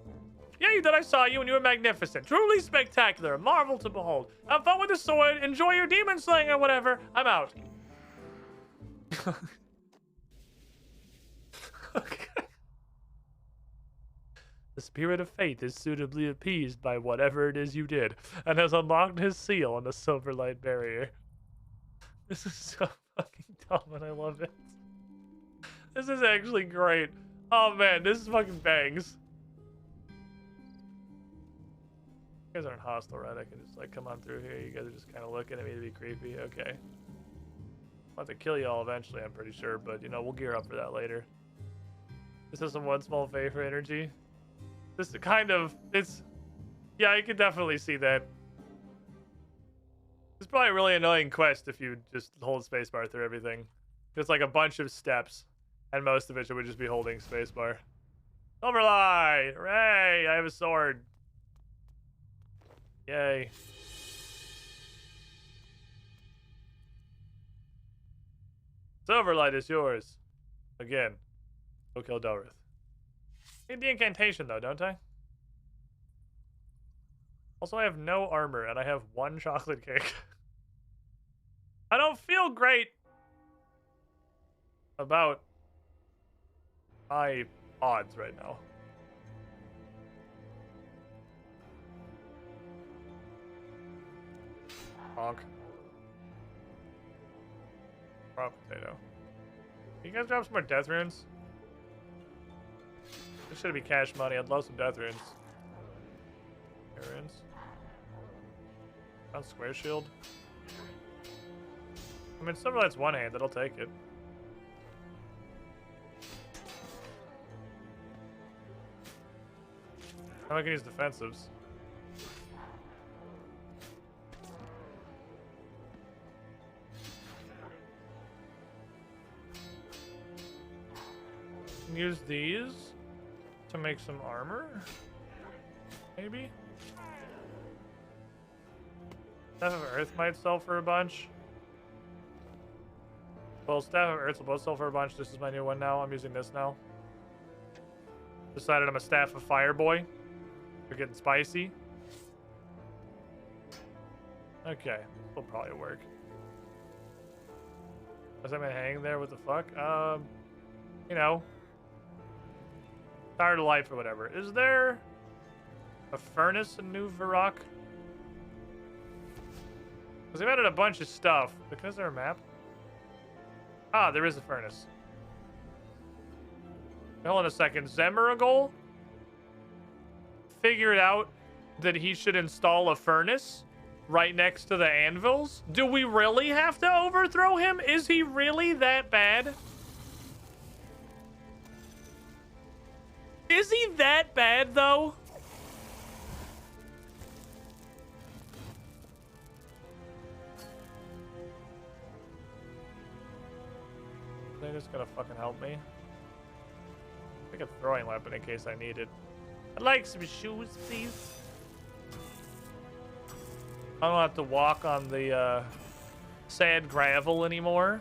Yeah, you did. I saw you and you were magnificent. Truly spectacular. A marvel to behold. Have fun with the sword. Enjoy your demon slaying or whatever. I'm out. Okay. The spirit of faith is suitably appeased by whatever it is you did, and has unlocked his seal on the Silverlight barrier. This is so fucking dumb, and I love it. This is actually great. Oh man, this is fucking bangs. You guys aren't hostile, right? I can just like come on through here. You guys are just kind of looking at me to be creepy. Okay. I'll have to kill you all eventually, I'm pretty sure, but you know, we'll gear up for that later. This is some one small favor energy. This is kind of, it's, yeah, I could definitely see that. It's probably a really annoying quest if you just hold spacebar through everything. It's like a bunch of steps, and most of it would just be holding spacebar. Silverlight! Hooray! I have a sword. Yay. Silverlight is yours. Again. Go kill Delrith. I need the incantation though, don't I? Also, I have no armor and I have 1 chocolate cake. I don't feel great about my odds right now. Honk. Raw potato. Can you guys drop some more death runes? This should be cash money. I'd love some death runes. Runes. On square shield. I mean, Silverlight's one-handed. I'll take it. I can use defensives. Use these to make some armor, maybe? Staff of Earth might sell for a bunch. Well, Staff of Earth will both sell for a bunch. This is my new one now. I'm using this now. Decided I'm a Staff of Fire boy. They're getting spicy. Okay, this will probably work. Was I gonna hang there? What the fuck? You know. Tired of life or whatever. Is there a furnace in New Varrock? Because they've added a bunch of stuff. Because there a map? Ah, there is a furnace. Hold on a second. Zemeragol figured out that he should install a furnace right next to the anvils? Do we really have to overthrow him? Is he really that bad? Is he that bad, though? They're just gonna fucking help me. Pick a throwing weapon in case I need it. I'd like some shoes, please. I don't have to walk on the sand gravel anymore.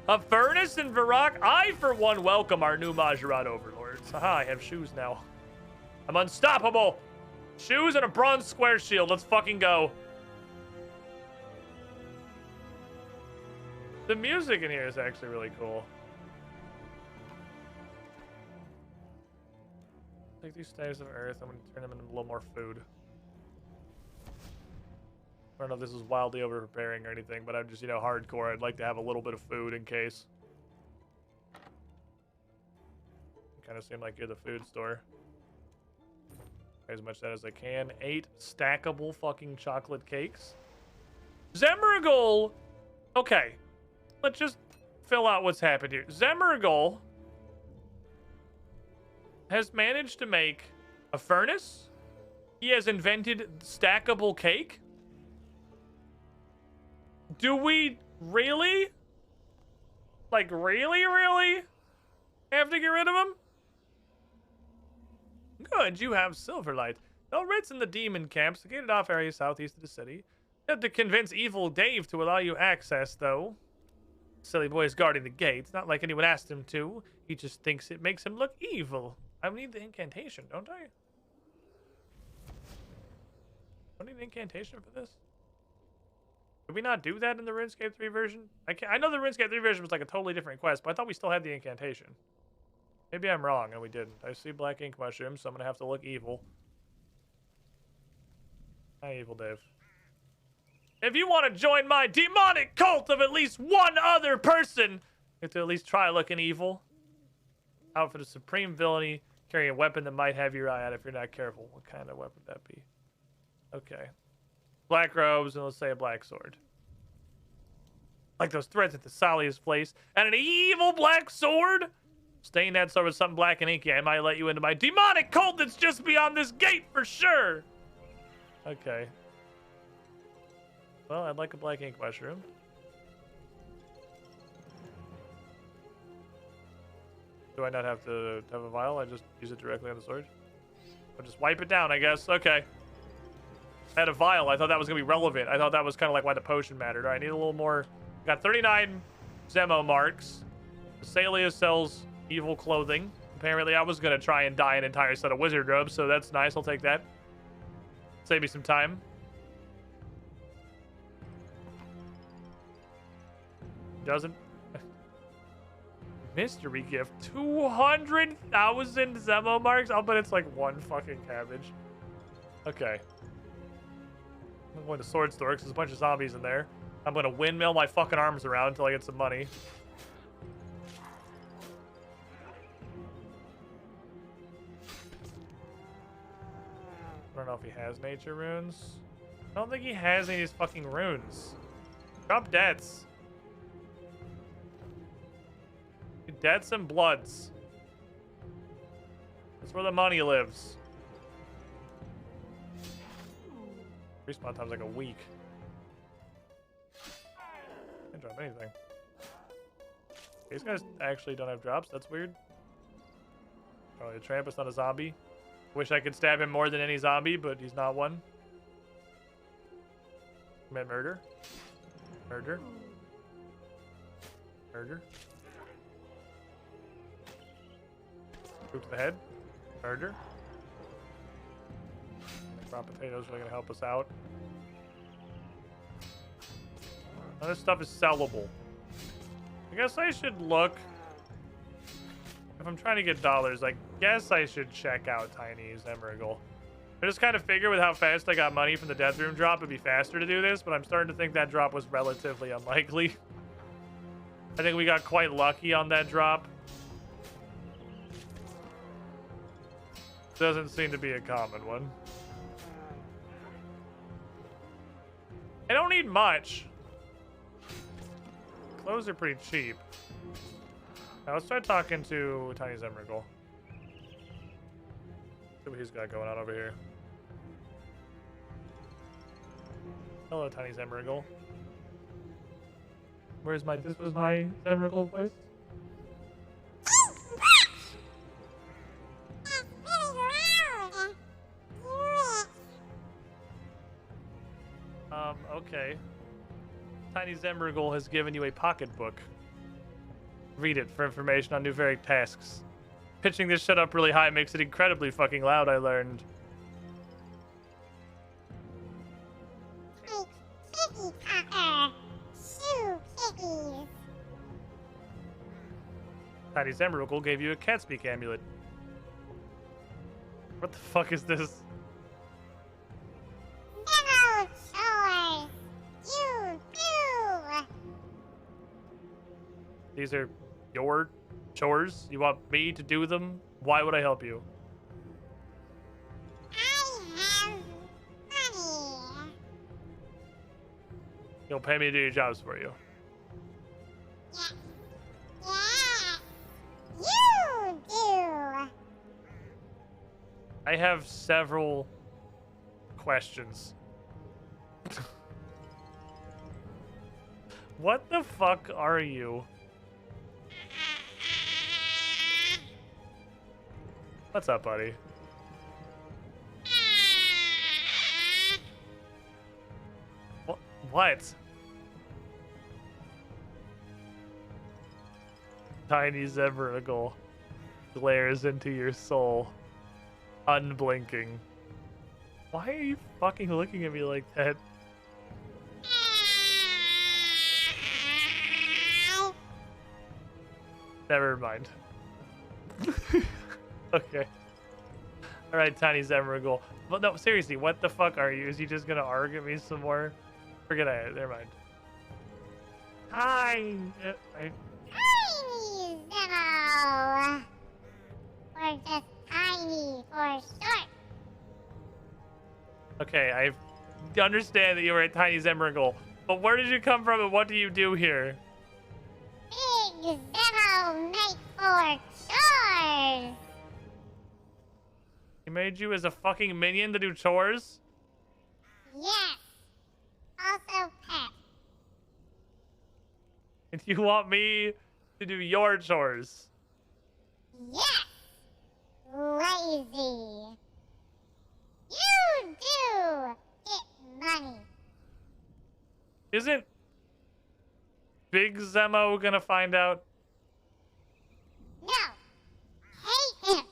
A furnace in Varrock? I, for one, welcome our new Majorat overlords. Haha, I have shoes now. I'm unstoppable! Shoes and a bronze square shield. Let's fucking go. The music in here is actually really cool. Take these staves of earth. I'm going to turn them into a little more food. I don't know if this is wildly over preparing or anything, but I'm just, you know, hardcore. I'd like to have a little bit of food in case. Kind of seem like you're the food store. As much that as I can. 8 stackable fucking chocolate cakes. Zemeragol! Okay. Let's just fill out what's happened here. Zemeragol has managed to make a furnace. He has invented stackable cake. Do we really? Like, really have to get rid of him? Good, you have Silverlight. No Ritz in the demon camps, the gated off area southeast of the city. You have to convince Evil Dave to allow you access, though. Silly boy is guarding the gate. It's not like anyone asked him to. He just thinks it makes him look evil. I need the incantation, don't I? I need an incantation for this. Did we not do that in the RuneScape 3 version? I know the RuneScape 3 version was like a totally different quest, but I thought we still had the incantation. Maybe I'm wrong and we didn't. I see black ink mushrooms, so I'm gonna have to look evil. Hi, Evil Dave. If you want to join my demonic cult of at least one other person, you have to at least try looking evil. Outfit of supreme villainy, carry a weapon that might have your eye out if you're not careful. What kind of weapon would that be? Okay. Black robes, and let's say a black sword. Like those threads at the Thessalia's place. And an evil black sword? Stain that sword with something black and inky. I might let you into my demonic cult that's just beyond this gate for sure. Okay. Well, I'd like a black ink mushroom. Do I not have to have a vial? I just use it directly on the sword? I'll just wipe it down, I guess. Okay. I had a vial. I thought that was going to be relevant. I thought that was kind of like why the potion mattered. All right, I need a little more. Got 39 Zemo marks. Thessalia sells evil clothing. Apparently, I was going to try and dye an entire set of wizard robes, so that's nice. I'll take that. Save me some time. Doesn't. Mystery gift. 200,000 Zemo marks? I'll bet it's like one fucking cabbage. Okay. I'm going to sword store because there's a bunch of zombies in there. I'm going to windmill my fucking arms around until I get some money. I don't know if he has nature runes. I don't think he has any of these fucking runes. Drop debts. Debts and bloods. That's where the money lives. Respawn time's like a week. Can't drop anything. These guys actually don't have drops. That's weird. Probably a tramp. It's not a zombie. Wish I could stab him more than any zombie, but he's not one. Commit murder. Murder. Murder. Boot to the head. Murder. Raw potatoes really gonna help us out. Now this stuff is sellable. I guess I should look. If I'm trying to get dollars, I guess I should check out Tiny Zemrigal. I just kind of figure with how fast I got money from the Death Room drop, it'd be faster to do this, but I'm starting to think that drop was relatively unlikely. I think we got quite lucky on that drop. Doesn't seem to be a common one. I don't need much. Clothes are pretty cheap. Now let's try talking to Tiny Zemrigal. See what he's got going on over here. Hello, Tiny Zemrigal. Where's my... This was my Zemrigal place? Okay. Tiny Zemrigal has given you a pocketbook. Read it for information on new varied tasks. Pitching this shit up really high makes it incredibly fucking loud, I learned. Tiny Zemrigal gave you a cat speak amulet. What the fuck is this? These are your chores? You want me to do them? Why would I help you? I have money. You'll pay me to do your jobs for you. Yeah. You do. I have several questions. What the fuck are you? What's up, buddy? What? Tiny Zemrigal glares into your soul, unblinking. Why are you fucking looking at me like that? Never mind. Okay. Alright, Tiny Zemrigal. Well, no, seriously, what the fuck are you? Is he just gonna argue me some more? Forget it. Never mind. Hi! Tiny Zemo. Or just Tiny for short. Okay, I understand that you were a Tiny Zemrigal. But where did you come from and what do you do here? Big Zemo night for chores. He made you as a fucking minion to do chores? Yes. Also pet. And you want me to do your chores? Yes. Lazy. You do get money. Isn't Big Zemo gonna find out? No. Hate him.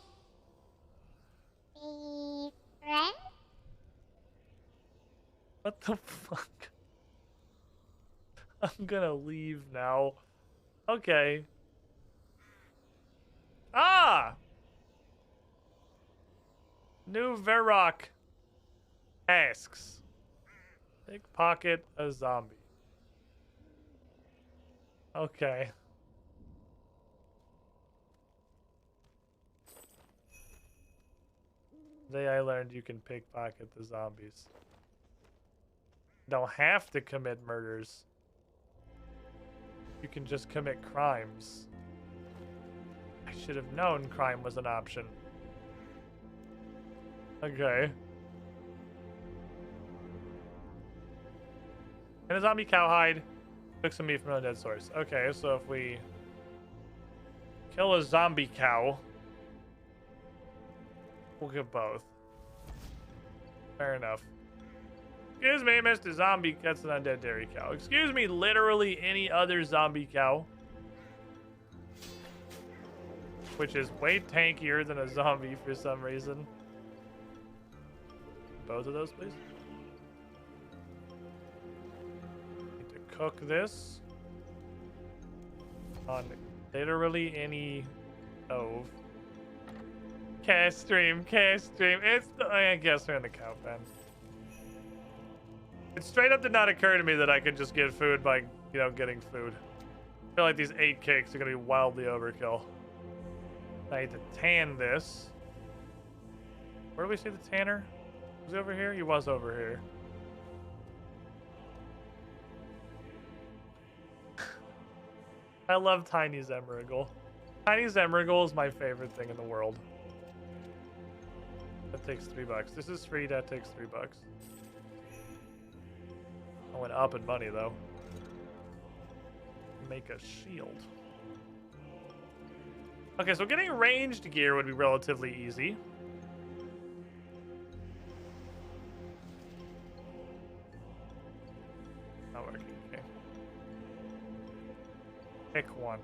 Be friends? What the fuck? I'm gonna leave now. Okay. Ah! New Verrock asks. Pickpocket a zombie. Okay. Today I learned you can pickpocket the zombies. Don't have to commit murders. You can just commit crimes. I should have known crime was an option. Okay. And a zombie cowhide. Took some meat from an undead source. Okay, so if we kill a zombie cow, we'll get both. Fair enough. Excuse me, Mr. Zombie. That's an undead dairy cow. Excuse me, literally any other zombie cow. Which is way tankier than a zombie for some reason. Both of those, please. Need to cook this on literally any stove. Cast stream, cast stream. It's the, I guess we're in the cow pen. It straight up did not occur to me that I could just get food by, you know, getting food. I feel like these 8 cakes are gonna be wildly overkill. I need to tan this. Where do we see the tanner? Was he over here? He was over here. I love Tiny Zemrigal. Tiny Zemrigal is my favorite thing in the world. That takes $3. This is free, that takes $3. I went up in money though. Make a shield. Okay, so getting ranged gear would be relatively easy. Not working, okay. Pick one.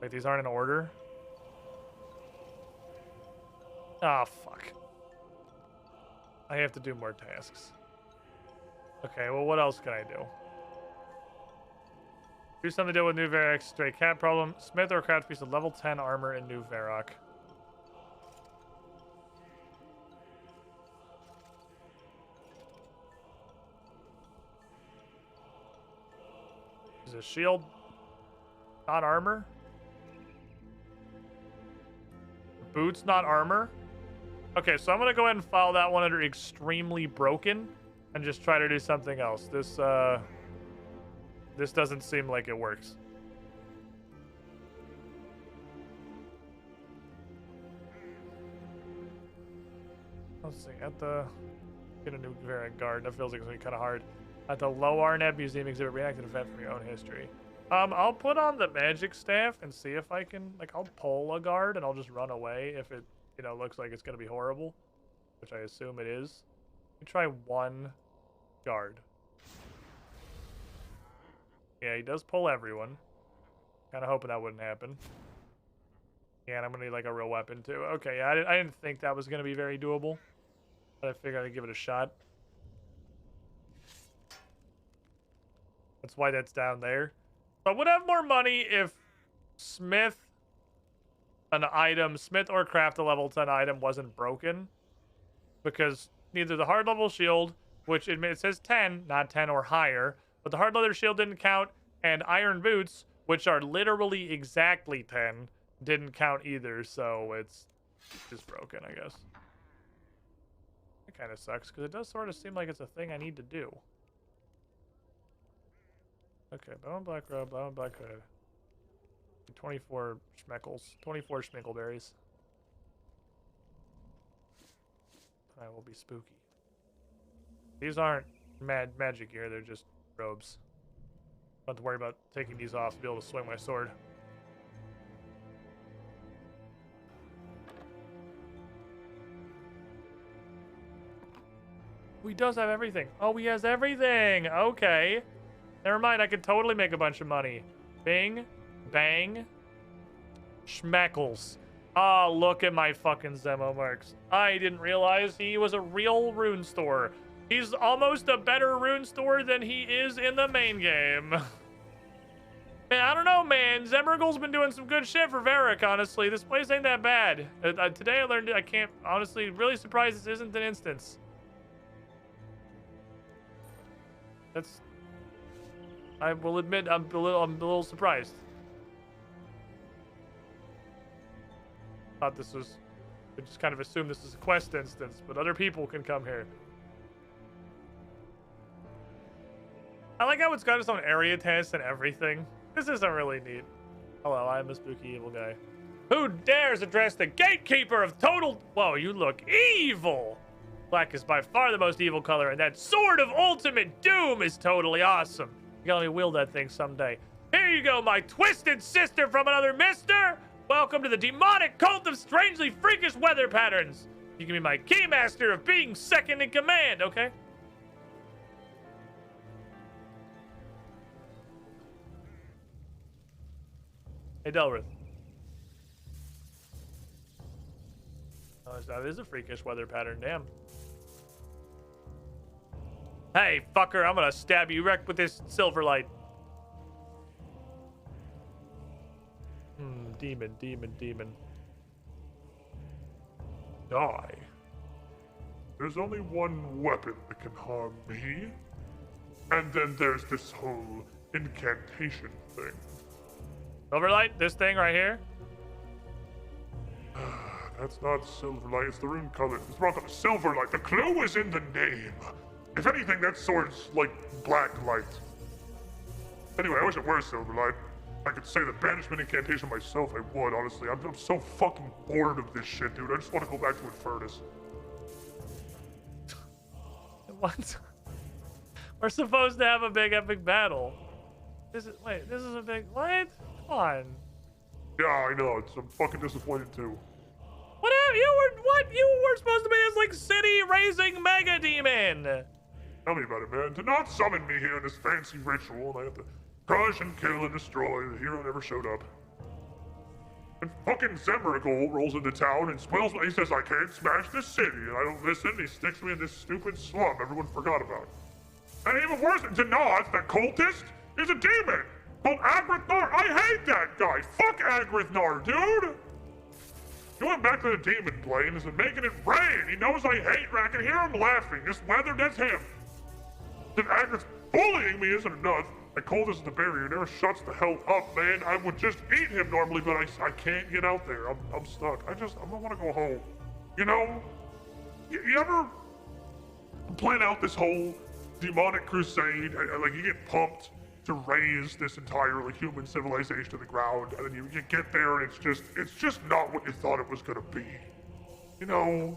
Wait, these aren't in order? Ah, fuck. I have to do more tasks. Okay, well, what else can I do? Do something to deal with New Varrock's stray cat problem. Smith or craft piece of level 10 armor in New Varrock. Is a shield not armor? Boots not armor? Okay, so I'm gonna go ahead and file that one under extremely broken and just try to do something else. This doesn't seem like it works. Let's see, get a new Varrock guard. That feels like it's gonna be kind of hard. At the Low Arnett Museum, exhibit reenacted event from your own history. I'll put on the magic staff and see if I can, like, I'll pull a guard and I'll just run away if it, you know, looks like it's gonna be horrible, which I assume it is. Let me try one guard. Yeah, he does pull everyone. Kind of hoping that wouldn't happen. Yeah, and I'm gonna need like a real weapon too. Okay, yeah, I didn't think that was gonna be very doable, but I figured I'd give it a shot. That's why that's down there. So I would have more money if Smith or craft a level 10 item wasn't broken. Because neither the hard level shield, which it says 10, not 10 or higher, but the hard leather shield didn't count, and iron boots, which are literally exactly 10, didn't count either, so it's just broken, I guess. It kind of sucks, because it does sort of seem like it's a thing I need to do. Okay, bow and black robe, bow and black hood. 24 schmeckles. 24 schminkleberries. I will be spooky. These aren't magic gear, they're just robes. Don't have to worry about taking these off to be able to swing my sword. Oh, he does have everything. Oh, he has everything. Okay. Never mind, I could totally make a bunch of money. Bing. Bang. Schmeckles. Ah, look at my fucking Zemo marks. I didn't realize he was a real rune store. He's almost a better rune store than he is in the main game. Man, I don't know, man. Zemmergul's been doing some good shit for Varric, honestly. This place ain't that bad. Today I learned I can't, honestly, really surprised this isn't an instance. That's... I will admit I'm a little surprised. Thought this was... I just kind of assumed this is a quest instance, but other people can come here. I like how it's got its own area test and everything. This isn't really neat. Hello, I'm a spooky evil guy. Who dares address the gatekeeper of total... Whoa, you look evil! Black is by far the most evil color, and that sword of ultimate doom is totally awesome. You gotta let me wield that thing someday. Here you go, my twisted sister from another mister! Welcome to the demonic cult of strangely freakish weather patterns. You can be my keymaster of being second in command, okay? Hey, Delrith. Oh, that is a freakish weather pattern, damn. Hey, fucker, I'm gonna stab you wrecked with this silver light. Demon, demon, demon. Die. There's only one weapon that can harm me. And then there's this whole incantation thing. Silverlight, this thing right here? That's not Silverlight, it's the rune color. It's not Silverlight. The clue is in the name. If anything, that sword's like black light. Anyway, I wish it were Silverlight. I could say the banishment incantation myself, I would, honestly. I'm so fucking bored of this shit, dude. I just want to go back to Infernus. What? We're supposed to have a big epic battle. This is a big, what? Come on. Yeah, I know. I'm fucking disappointed too. What? You were supposed to be this like city-raising mega demon. Tell me about it, man. To not summon me here in this fancy ritual, and I have to crush and kill and destroy. The hero never showed up. And fucking Zemmergul rolls into town and spoils me. He says I can't smash this city, and I don't listen. He sticks me in this stupid slum everyone forgot about. And even worse, Denaz, that cultist, is a demon called Agrithnar. I hate that guy. Fuck Agrithnar, dude. He went back to the demon plane and is making it rain. He knows I hate rain. I can hear him laughing. This weather, that's him. If Agrith's bullying me isn't enough, I call this the barrier. Never shuts the hell up, man. I would just eat him normally, but I can't get out there. I'm stuck. I don't want to go home. You know? You ever plan out this whole demonic crusade? Like, you get pumped to raise this entire like human civilization to the ground, and then you get there and it's just not what you thought it was gonna be. You know,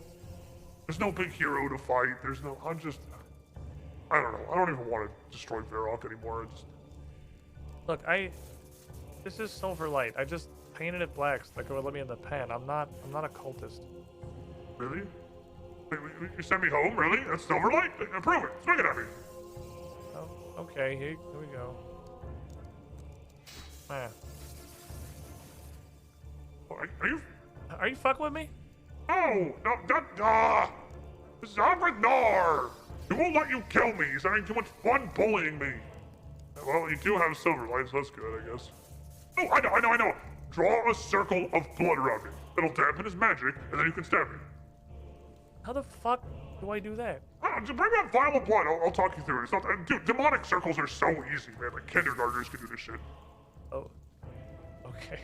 there's no big hero to fight. I don't know. I don't even want to destroy Varrock anymore. Look, this is Silverlight. I just painted it black so they could let me in the pen. I'm not a cultist. Really? Wait, you sent me home? Really? That's Silverlight? Prove it. Swing it at me. Oh, okay. Here we go. Man. Are you fucking with me? No, this is Agrithnar! He won't let you kill me. He's having too much fun bullying me. Well, you do have Silverlight, so that's good, I guess. Oh, I know. Draw a circle of blood around him. It'll dampen his magic, and then you can stab him. How the fuck do I do that? Just bring me a vial of blood. I'll talk you through it. It's not, dude, demonic circles are so easy, man. Like, kindergartners can do this shit. Oh. Okay.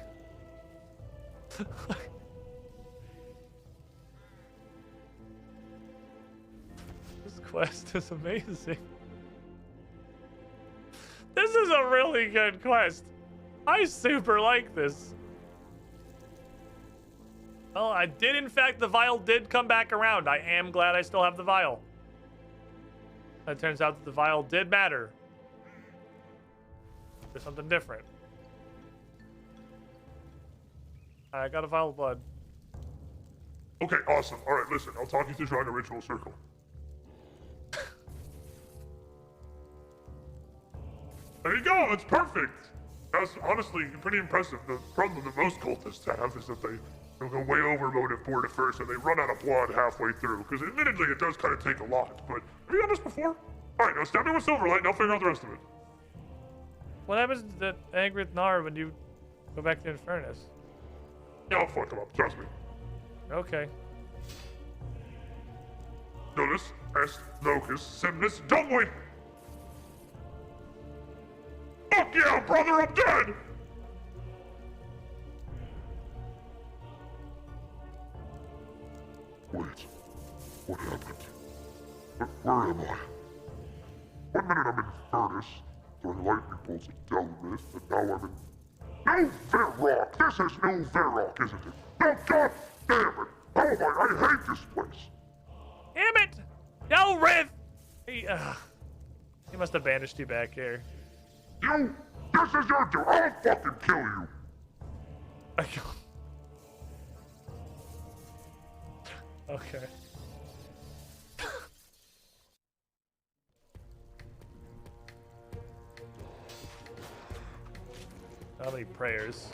This quest is amazing. This is a really really good quest. I super like this. Well, I did, in fact, the vial did come back around. I am glad I still have the vial. It turns out that the vial did matter. There's something different. I got a vial of blood. Okay, awesome. All right, listen, I'll talk you through drawing a ritual circle. There you go, that's perfect. That's honestly pretty impressive. The problem that most cultists have is that they'll go way overload at board at first and they run out of blood halfway through. Because admittedly, it does kind of take a lot. But have you done this before? All right, now stab me with Silverlight and I'll figure out the rest of it. What happens to that Angry Gnar when you go back to Infernus? Yeah, I'll fuck him up, trust me. Okay. Nullis est locus semnis domui! Fuck yeah, brother, I'm dead! Wait, what happened? Where am I? 1 minute I'm in Furnace, throwing lightning bolts at Delrith, and now I'm in... No Verrock! This is no Verrock, isn't it? No, god damn it! Oh my, I hate this place! Damn it! Delrith! He must have banished you back here. You! This is your do! I'll fucking kill you! Okay. How many prayers?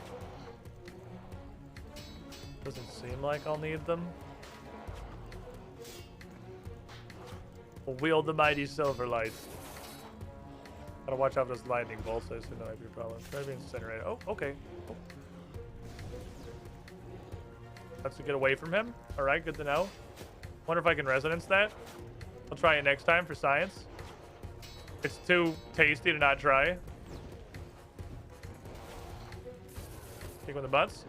Doesn't seem like I'll need them. We'll wield the mighty Silverlight. Gotta watch out for those lightning bolts. I assume that might be a problem. Try to be incinerated. Oh, okay. Oh. That's to get away from him. All right, good to know. Wonder if I can resonance that. I'll try it next time for science. It's too tasty to not try. Kick him in the butts.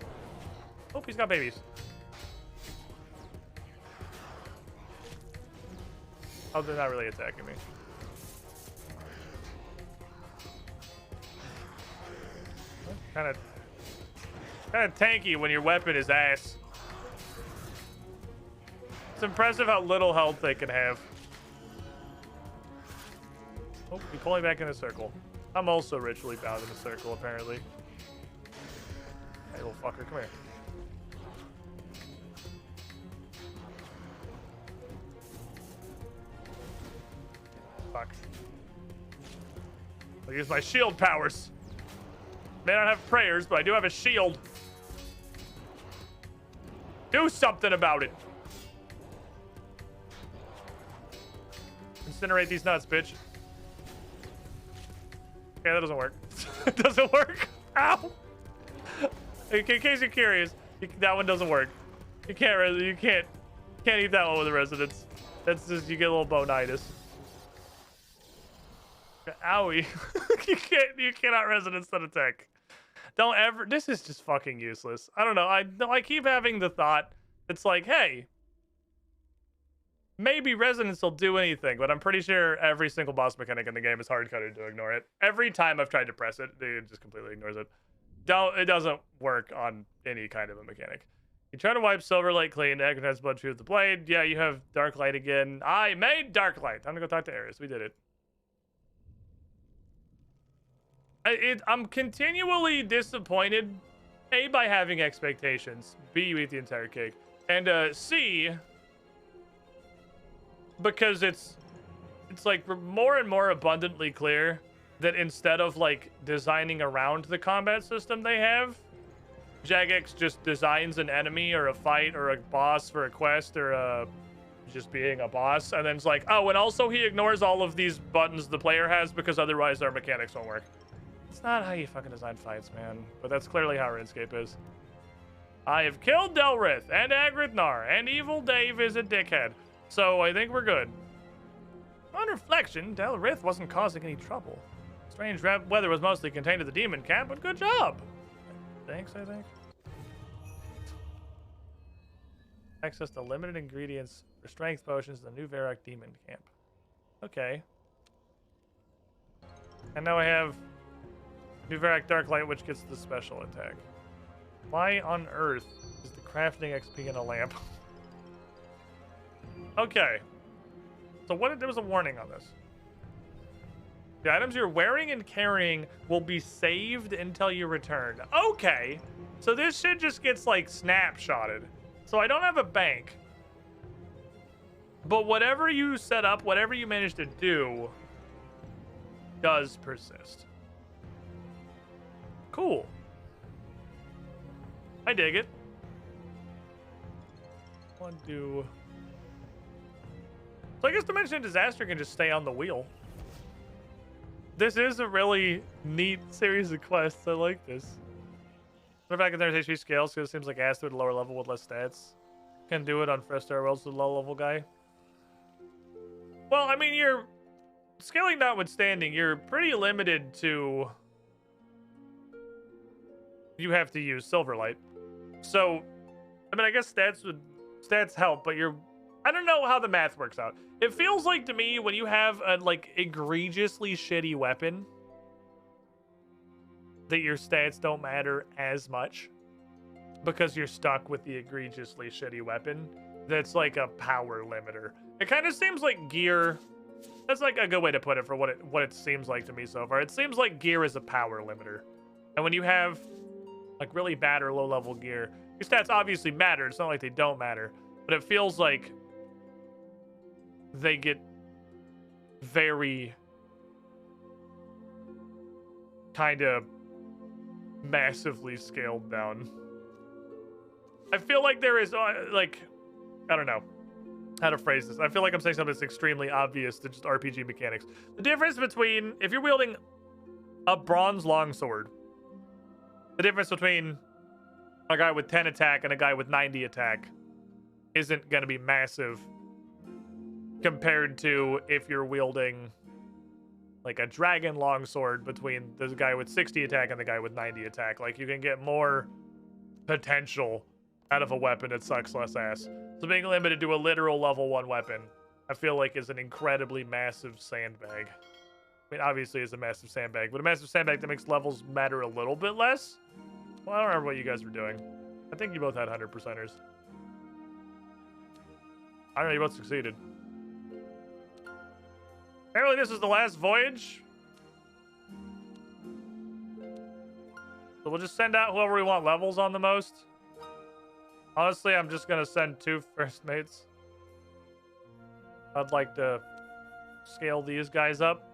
Oh, he's got babies. Oh, they're not really attacking me. Kind of tanky when your weapon is ass. It's impressive how little health they can have. Oh, you're pulling back in a circle. I'm also ritually bound in a circle, apparently. Hey, little fucker, come here. Fuck. I'll use my shield powers. May not have prayers, but I do have a shield. Do something about it. Incinerate these nuts, bitch. Okay, that doesn't work. It doesn't work. Ow! In case you're curious, that one doesn't work. You can't eat that one with a resonance. That's just, you get a little bonitis. Owie. you cannot resonance that attack. Don't ever, this is just fucking useless. I don't know, I keep having the thought, it's like, hey, maybe resonance will do anything, but I'm pretty sure every single boss mechanic in the game is hard-coded to ignore it. Every time I've tried to press it, it just completely ignores it. It doesn't work on any kind of a mechanic. You try to wipe Silverlight clean, Agnes blood shoot with the blade. Yeah, you have Dark Light again. I made Dark Light. Time to go talk to Ares. We did it. I'm continually disappointed, A, by having expectations, B, you eat the entire cake, and C, because it's like more and more abundantly clear that instead of like designing around the combat system they have, Jagex just designs an enemy or a fight or a boss for a quest or just being a boss, and then it's like, oh, and also he ignores all of these buttons the player has because otherwise our mechanics won't work. It's not how you fucking design fights, man. But that's clearly how Runescape is. I have killed Delrith and Agrithnar, and Evil Dave is a dickhead. So I think we're good. On reflection, Delrith wasn't causing any trouble. Strange weather was mostly contained to the demon camp, but good job. Thanks, I think. Access to limited ingredients for strength potions in the new Varrock demon camp. Okay. And now I have Viverac Dark Light, which gets the special attack. Why on earth is the crafting XP in a lamp? Okay. So what? There was a warning on this. The items you're wearing and carrying will be saved until you return. Okay. So this shit just gets like snapshotted. So I don't have a bank. But whatever you set up, whatever you manage to do, does persist. Cool. I dig it. One, do. So I guess Dimension of Disaster can just stay on the wheel. This is a really neat series of quests. I like this. What if I can there's HP scales because it seems like Astro at a lower level with less stats. Can do it on Fresh Star Worlds with a low level guy. Well, I mean, you're scaling notwithstanding, you're pretty limited to. You have to use Silverlight. So, I mean, I guess stats help, but I don't know how the math works out. It feels like to me when you have a like egregiously shitty weapon that your stats don't matter as much because you're stuck with the egregiously shitty weapon. That's like a power limiter. It kind of seems like gear. That's like a good way to put it for what it seems like to me so far. It seems like gear is a power limiter. And when you have like really bad or low level gear, your stats obviously matter. It's not like they don't matter, but it feels like they get very kind of massively scaled down. I feel like there is like, I don't know how to phrase this. I feel like I'm saying something that's extremely obvious to just RPG mechanics. The difference between, if you're wielding a bronze longsword, the difference between a guy with 10 attack and a guy with 90 attack isn't going to be massive compared to if you're wielding like a dragon longsword between the guy with 60 attack and the guy with 90 attack. Like, you can get more potential out of a weapon that sucks less ass. So being limited to a literal level 1 weapon, I feel like is an incredibly massive sandbag. I mean, obviously it's a massive sandbag, but a massive sandbag that makes levels matter a little bit less. Well, I don't remember what you guys were doing. I think you both had 100%ers. I don't know, you both succeeded. Apparently this is the last voyage. So we'll just send out whoever we want levels on the most. Honestly, I'm just gonna send 2 first mates. I'd like to scale these guys up.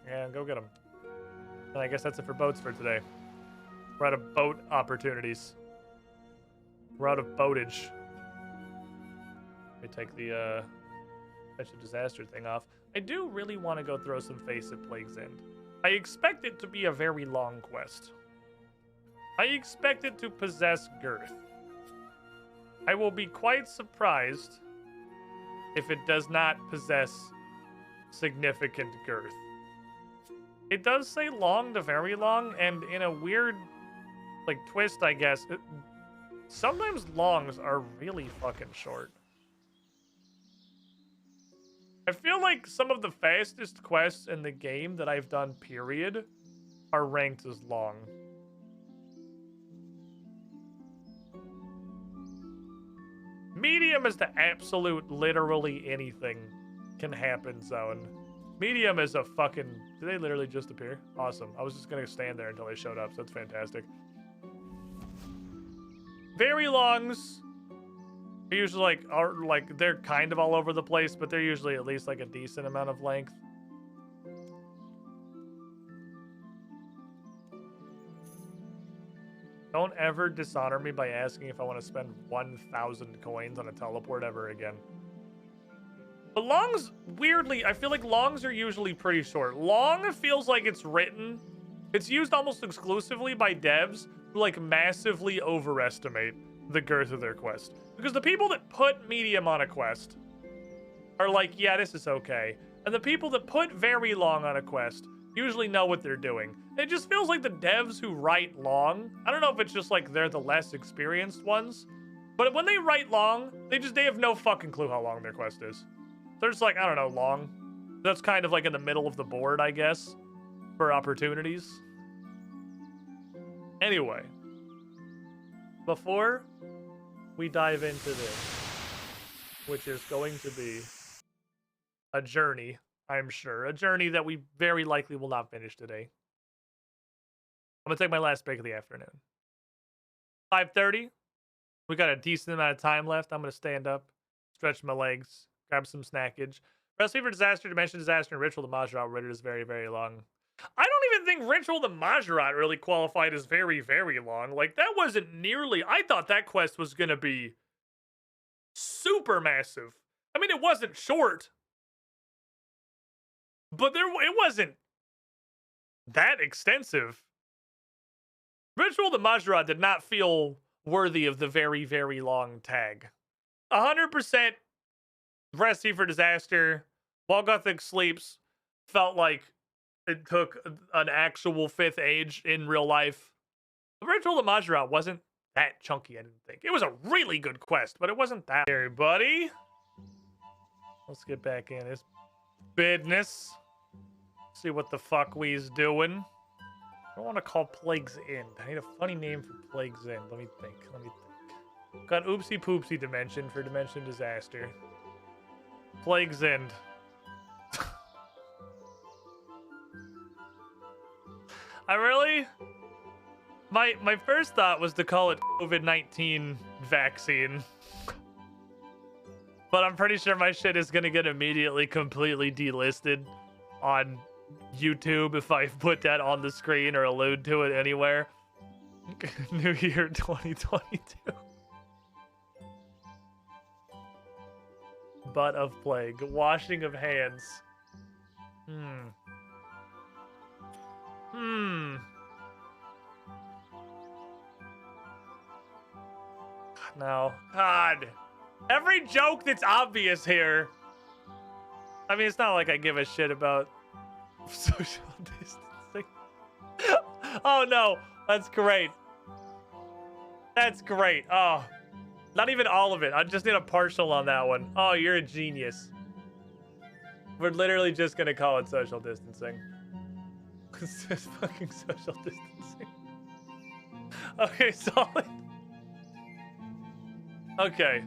And go get them. And I guess that's it for boats for today. We're out of boat opportunities. We're out of boatage. Let me take the disaster thing off. I do really want to go throw some face at Plague's End. I expect it to be a very long quest. I expect it to possess girth. I will be quite surprised if it does not possess significant girth. It does say long to very long, and in a weird, like, twist, I guess, sometimes longs are really fucking short. I feel like some of the fastest quests in the game that I've done, period, are ranked as long. Medium is the absolute literally anything can happen zone. Medium is a fucking... Did they literally just appear? Awesome. I was just gonna stand there until they showed up, so that's fantastic. Very longs are usually like they're kind of all over the place, but they're usually at least like a decent amount of length. Don't ever dishonor me by asking if I want to spend 1,000 coins on a teleport ever again. But longs, weirdly, I feel like longs are usually pretty short. Long feels like it's written. It's used almost exclusively by devs who like massively overestimate the girth of their quest. Because the people that put medium on a quest are like, yeah, this is okay. And the people that put very long on a quest usually know what they're doing. It just feels like the devs who write long, I don't know if it's just like they're the less experienced ones, but when they write long, they have no fucking clue how long their quest is. They're just like, I don't know, long. That's kind of like in the middle of the board, I guess. for opportunities. Anyway, before we dive into this, which is going to be a journey, I'm sure. A journey that we very likely will not finish today. I'm going to take my last break of the afternoon. 5:30. We got a decent amount of time left. I'm going to stand up, stretch my legs, grab some snackage. Recipe for Disaster, Dimension Disaster, and Ritual the Majorat Ritter is very, very long. I don't even think Ritual the Majorat really qualified as very, very long. Like, that wasn't nearly... I thought that quest was going to be super massive. I mean, it wasn't short, but it wasn't that extensive. Ritual the Majorat did not feel worthy of the very, very long tag. 100% Recipe for Disaster, While Gothic Sleeps felt like it took an actual 5th age in real life. Ritual the Majorat wasn't that chunky, I didn't think. It was a really good quest, but it wasn't that. Everybody, let's get back in this business. See what the fuck we's doing. I don't want to call Plagues End. I need a funny name for Plagues End. Let me think. Got Oopsie Poopsie Dimension for Dimension Disaster. Plagues End. I really... My first thought was to call it COVID-19 vaccine. But I'm pretty sure my shit is going to get immediately completely delisted on YouTube if I put that on the screen or allude to it anywhere. New Year 2022. Butt of Plague. Washing of hands. No. God. Every joke that's obvious here. I mean, it's not like I give a shit about social distancing. Oh, no. That's great. That's great. Oh. Not even all of it. I just need a partial on that one. Oh, you're a genius. We're literally just going to call it social distancing. It's just fucking social distancing. Okay, solid. Okay.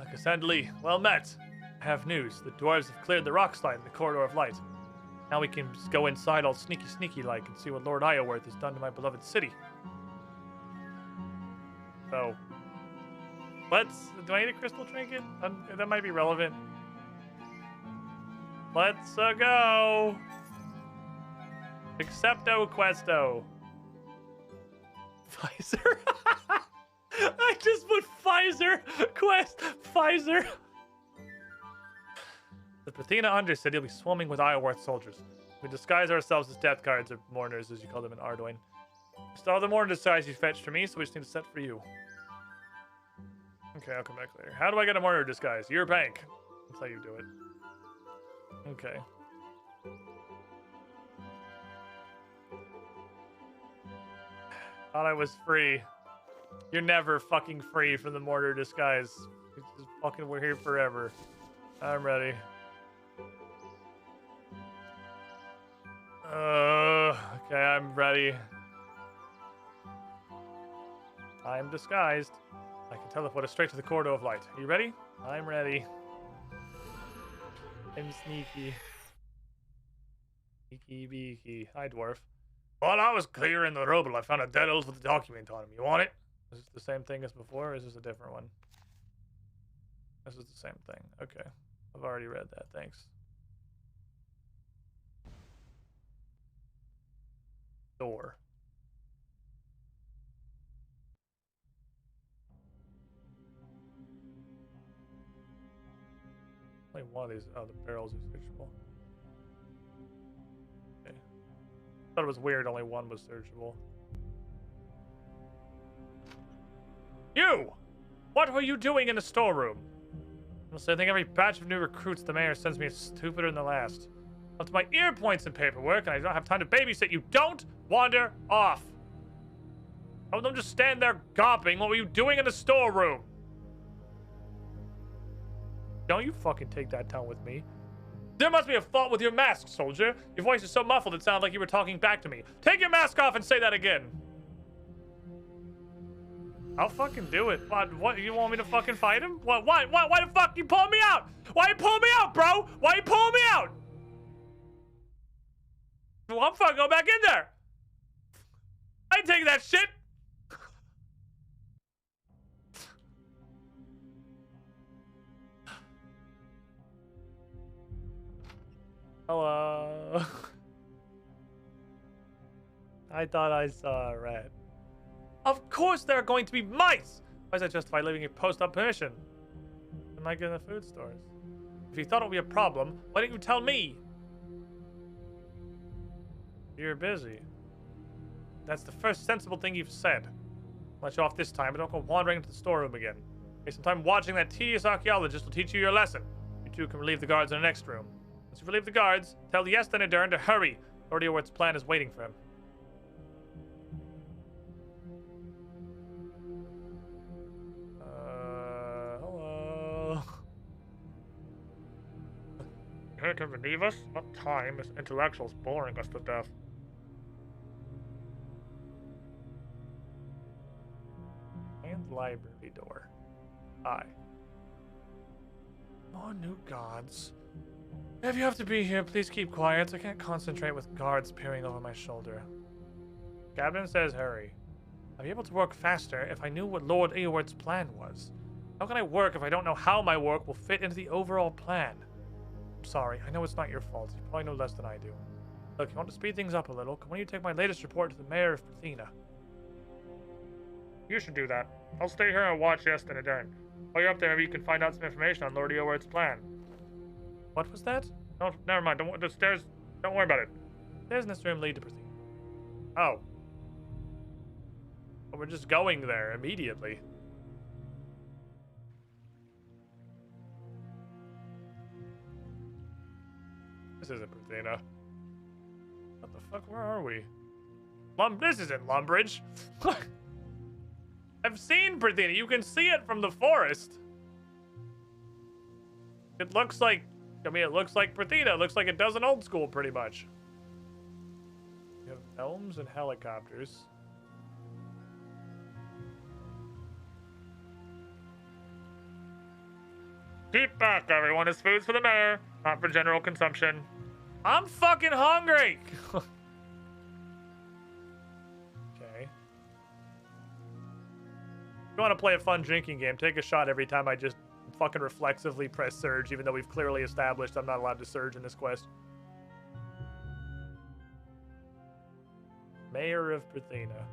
Cassandra Lee, well met. I have news. The dwarves have cleared the rock slide in the corridor of light. Now we can just go inside all sneaky like and see what Lord Ioworth has done to my beloved city. So, do I need a crystal trinket? That might be relevant. Let's go. Accepto questo. Pfizer. I just put Pfizer quest. Pfizer. The Pathina Undercity will be swarming with Ioworth soldiers. We disguise ourselves as death guards or mourners, as you call them in Ardoin. Just all the mourner disguise you fetched for me, so we just need to set for you. Okay, I'll come back later. How do I get a mourner disguise? Your bank. That's how you do it. Okay. Thought I was free. You're never fucking free from the mortar disguise. It's just fucking, we're here forever. I'm ready. Okay, I'm ready. I'm disguised. I can teleport us straight to the corridor of light. Are you ready? I'm ready. I'm sneaky. Sneaky beaky. Hi, dwarf. While I was clearing the rubble, I found a dead elf with a document on him. You want it? Is this the same thing as before, or is this a different one? This is the same thing. Okay. I've already read that. Thanks. Door. Only one of these. Oh, the barrels are searchable. Okay. Thought it was weird. Only one was searchable. You! What were you doing in the storeroom? I think every batch of new recruits the mayor sends me is stupider than the last. Up to my ear points in paperwork, and I don't have time to babysit you. Don't wander off. I don't just stand there gawping. What were you doing in the storeroom? Don't you fucking take that tone with me. There must be a fault with your mask, soldier. Your voice is so muffled it sounded like you were talking back to me. Take your mask off and say that again. I'll fucking do it. What? You want me to fucking fight him? What? Why the fuck you pull me out? Why you pull me out, bro? Why you pull me out? Well, I'm fucking going back in there. I ain't taking that shit. Hello. I thought I saw a rat. Of course there are going to be mice! Why does that justify leaving your post on permission? Am I getting the food stores? If you thought it would be a problem, why didn't you tell me? You're busy. That's the first sensible thing you've said. I'll let you off this time, but don't go wandering into the storeroom again. Waste some time watching that tedious archaeologist will teach you your lesson. You two can relieve the guards in the next room. Once you relieve the guards, tell the Estenadern to hurry. Lord Eowyrth's plan is waiting for him. Hello. You here to relieve us? What time? This intellectual's boring us to death. And library door. Hi. More new gods. If you have to be here, please keep quiet. I can't concentrate with guards peering over my shoulder. Captain says hurry. I'd be able to work faster if I knew what Lord Eowyrth's plan was. How can I work if I don't know how my work will fit into the overall plan? I'm sorry, I know it's not your fault. You probably know less than I do. Look, you want to speed things up a little? Why don't you take my latest report to the Mayor of Prithina? You should do that. I'll stay here and watch Estenadern. While you're up there, maybe you can find out some information on Lord Eowyrth's plan. What was that? No, never mind. The stairs. Don't worry about it. Stairs in this room lead to Prithina. Oh. Well, we're just going there immediately. This isn't Prithina. What the fuck? Where are we? This isn't Lumbridge. I've seen Prithina. You can see it from the forest. It looks like, it looks like Prithina. It looks like it does in Old School, pretty much. We have gnomes and helicopters. Keep back, everyone. This food's for the mayor, not for general consumption. I'm fucking hungry! Okay. If you want to play a fun drinking game, take a shot every time I just fucking reflexively press surge, even though we've clearly established I'm not allowed to surge in this quest. Mayor of Prithina.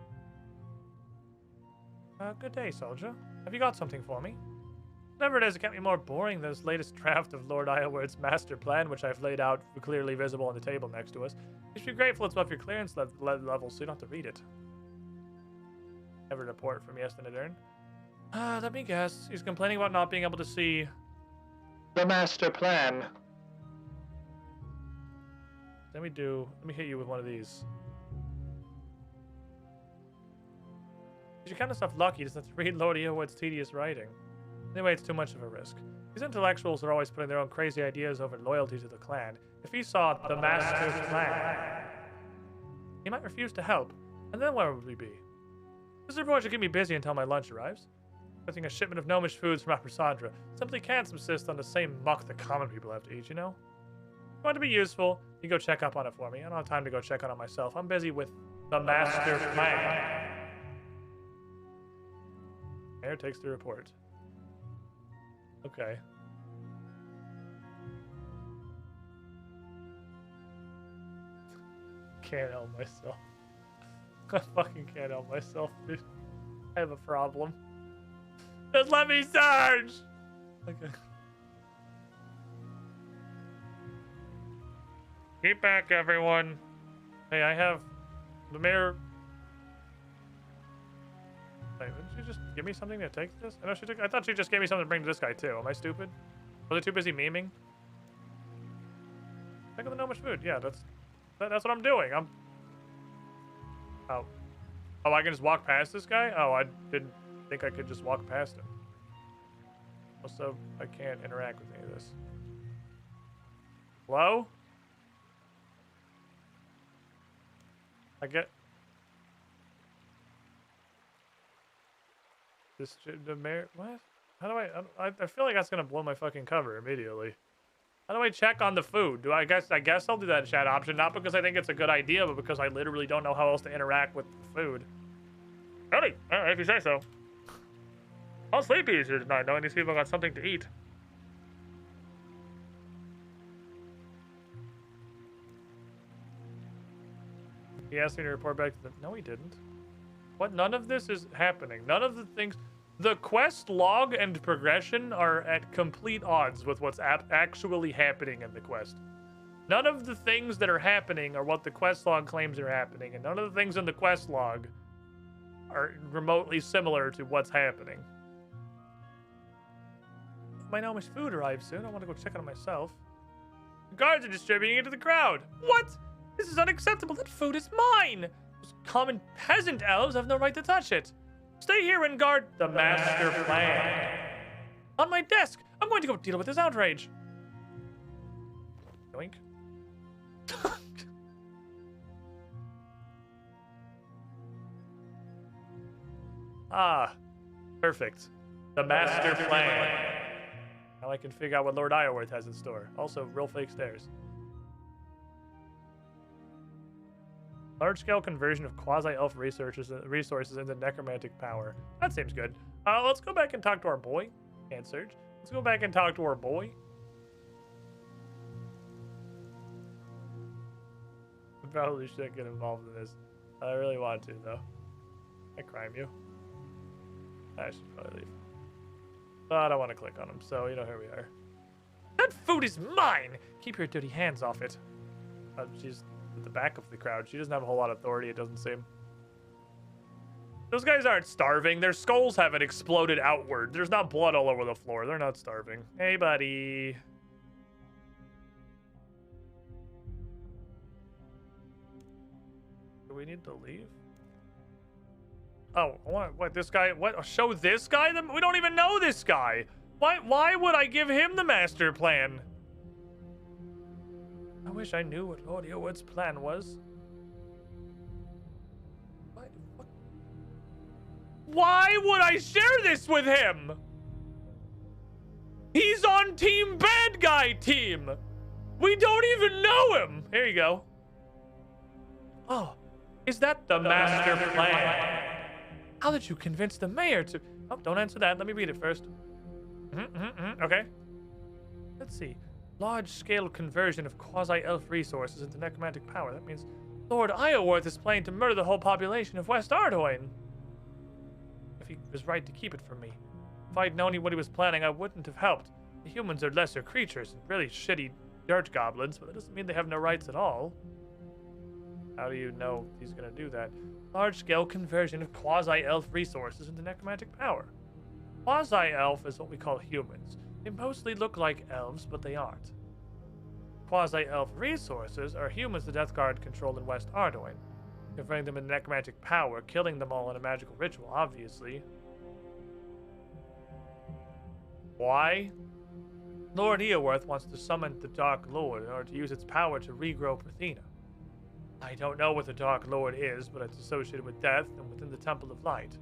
Good day, soldier. Have you got something for me? Whatever it is, it can't be more boring than this latest draft of Lord Eowyrth's master plan, which I've laid out clearly visible on the table next to us. You should be grateful it's above your clearance level, so you don't have to read it. Ever report from Estenadern? Let me guess. He's complaining about not being able to see the master plan. Let me hit you with one of these. You're kind of stuff lucky just to read Lord Eowyrth's tedious writing. Anyway, it's too much of a risk. These intellectuals are always putting their own crazy ideas over loyalty to the clan. If he saw the master's plan, he might refuse to help. And then where would we be? This report should keep me busy until my lunch arrives. Expecting a shipment of gnomish foods from Aprisandra. Simply can't subsist on the same muck the common people have to eat, you know? If you want to be useful, you go check up on it for me. I don't have time to go check on it myself. I'm busy with the master plan. Mayor takes the report. Okay. Can't help myself. I fucking can't help myself, dude. I have a problem. Just let me surge! Okay. Keep back, everyone. Hey, I have the mayor. Wait, didn't she just give me something to take this? I know she took. I thought she just gave me something to bring to this guy too. Am I stupid? Was I too busy memeing? Check out the gnomish food. Yeah, that's what I'm doing. Oh, I can just walk past this guy? Oh, I didn't think I could just walk past him. Also, I can't interact with any of this. Hello? I get... This... The mayor... What? How do I feel like that's gonna blow my fucking cover immediately. How do I check on the food? I guess I'll do that chat option, not because I think it's a good idea, but because I literally don't know how else to interact with the food. Howdy, if you say so. I'll sleep easier tonight, knowing these people got something to eat. He asked me to report back to the... No, he didn't. What? None of this is happening. None of the things... The quest log and progression are at complete odds with what's actually happening in the quest. None of the things that are happening are what the quest log claims are happening, and none of the things in the quest log are remotely similar to what's happening. My enormous food arrives soon. I want to go check on it myself. The guards are distributing it to the crowd. What? This is unacceptable. That food is mine. Those common peasant elves have no right to touch it. Stay here and guard the master plan. On my desk. I'm going to go deal with this outrage. Yoink. Ah, perfect. The master plan. Now I can figure out what Lord Iorworth has in store. Also, real fake stairs. Large-scale conversion of quasi-elf resources into necromantic power. That seems good. Let's go back and talk to our boy. Can't search. Let's go back and talk to our boy. I probably shouldn't get involved in this. I really want to, though. I crime you. I should probably leave. But I don't want to click on him, so, you know, here we are. That food is mine! Keep your dirty hands off it. She's at the back of the crowd. She doesn't have a whole lot of authority, it doesn't seem. Those guys aren't starving. Their skulls haven't exploded outward. There's not blood all over the floor. They're not starving. Hey, buddy. Do we need to leave? Oh, what, this guy? What? Show this guy? We don't even know this guy. Why would I give him the master plan? I wish I knew what Lord Iorworth's plan was. What? Why would I share this with him? He's on Team Bad Guy team. We don't even know him. Here you go. Oh, is that the master plan? How did you convince the mayor to... Oh, don't answer that. Let me read it first. Okay. Let's see. Large-scale conversion of quasi-elf resources into necromantic power. That means Lord Iorworth is planning to murder the whole population of West Ardoin. If he was right to keep it from me. If I'd known what he was planning, I wouldn't have helped. The humans are lesser creatures and really shitty dirt goblins, but that doesn't mean they have no rights at all. How do you know he's gonna do that? Large-scale conversion of quasi-elf resources into necromantic power. Quasi-elf is what we call humans. They mostly look like elves, but they aren't. Quasi-elf resources are humans the Death Guard controlled in West Ardoin, converting them into necromantic power, killing them all in a magical ritual, obviously. Why? Lord Iorworth wants to summon the Dark Lord in order to use its power to regrow Prathena. I don't know what the Dark Lord is, but it's associated with death and within the Temple of Light.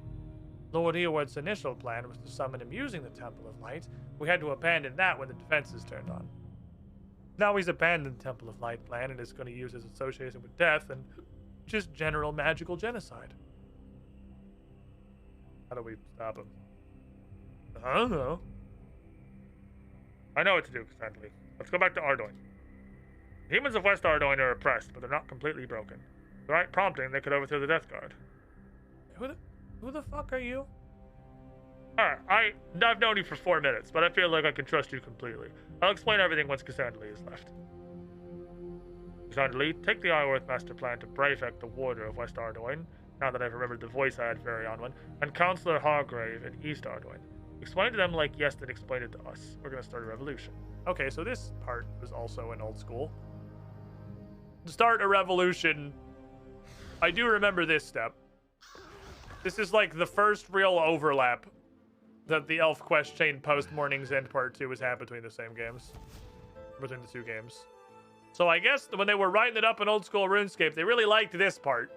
Lord Iorworth's initial plan was to summon him using the Temple of Light. We had to abandon that when the defenses turned on. Now he's abandoned the Temple of Light plan and is going to use his association with death and just general magical genocide. How do we stop him? I don't know. I know what to do, Cassandra. Let's go back to Ardoin. The humans of West Ardoin are oppressed, but they're not completely broken. With the right prompting, they could overthrow the Death Guard. Who the fuck are you? Alright, I've known you for 4 minutes, but I feel like I can trust you completely. I'll explain everything once Cassandra is left. Cassandra, take the Iorworth master plan to Brayfek, the warder of West Ardoin, now that I've remembered the voice I had for Onwin, and Councillor Hargrave in East Ardoin. Explain to them like Yeston explained it to us. We're gonna start a revolution. Okay, so this part was also in old school. To start a revolution, I do remember this step. This is like the first real overlap that the Elf Quest chain post Morning's End Part 2 has had between the same games. Between the two games. So I guess when they were writing it up in old school RuneScape, they really liked this part.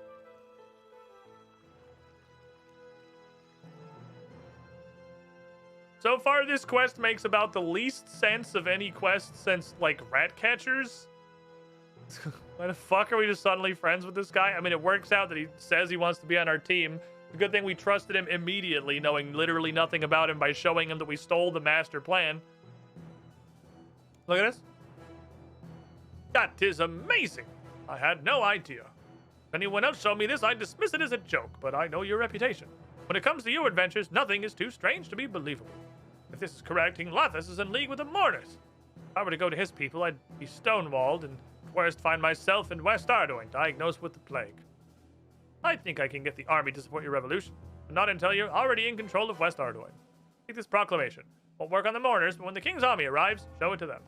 So far, this quest makes about the least sense of any quest since, like, rat catchers. Why the fuck are we just suddenly friends with this guy? I mean, it works out that he says he wants to be on our team. It's a good thing we trusted him immediately, knowing literally nothing about him by showing him that we stole the master plan. Look at this. That is amazing. I had no idea. If anyone else showed me this, I'd dismiss it as a joke, but I know your reputation. When it comes to your adventures, nothing is too strange to be believable. If this is correct, King Lathas is in league with the Mourners. If I were to go to his people, I'd be stonewalled and at worst find myself in West Ardoin, diagnosed with the plague. I think I can get the army to support your revolution, but not until you're already in control of West Ardoin. Take this proclamation. Won't work on the Mourners, but when the King's army arrives, show it to them.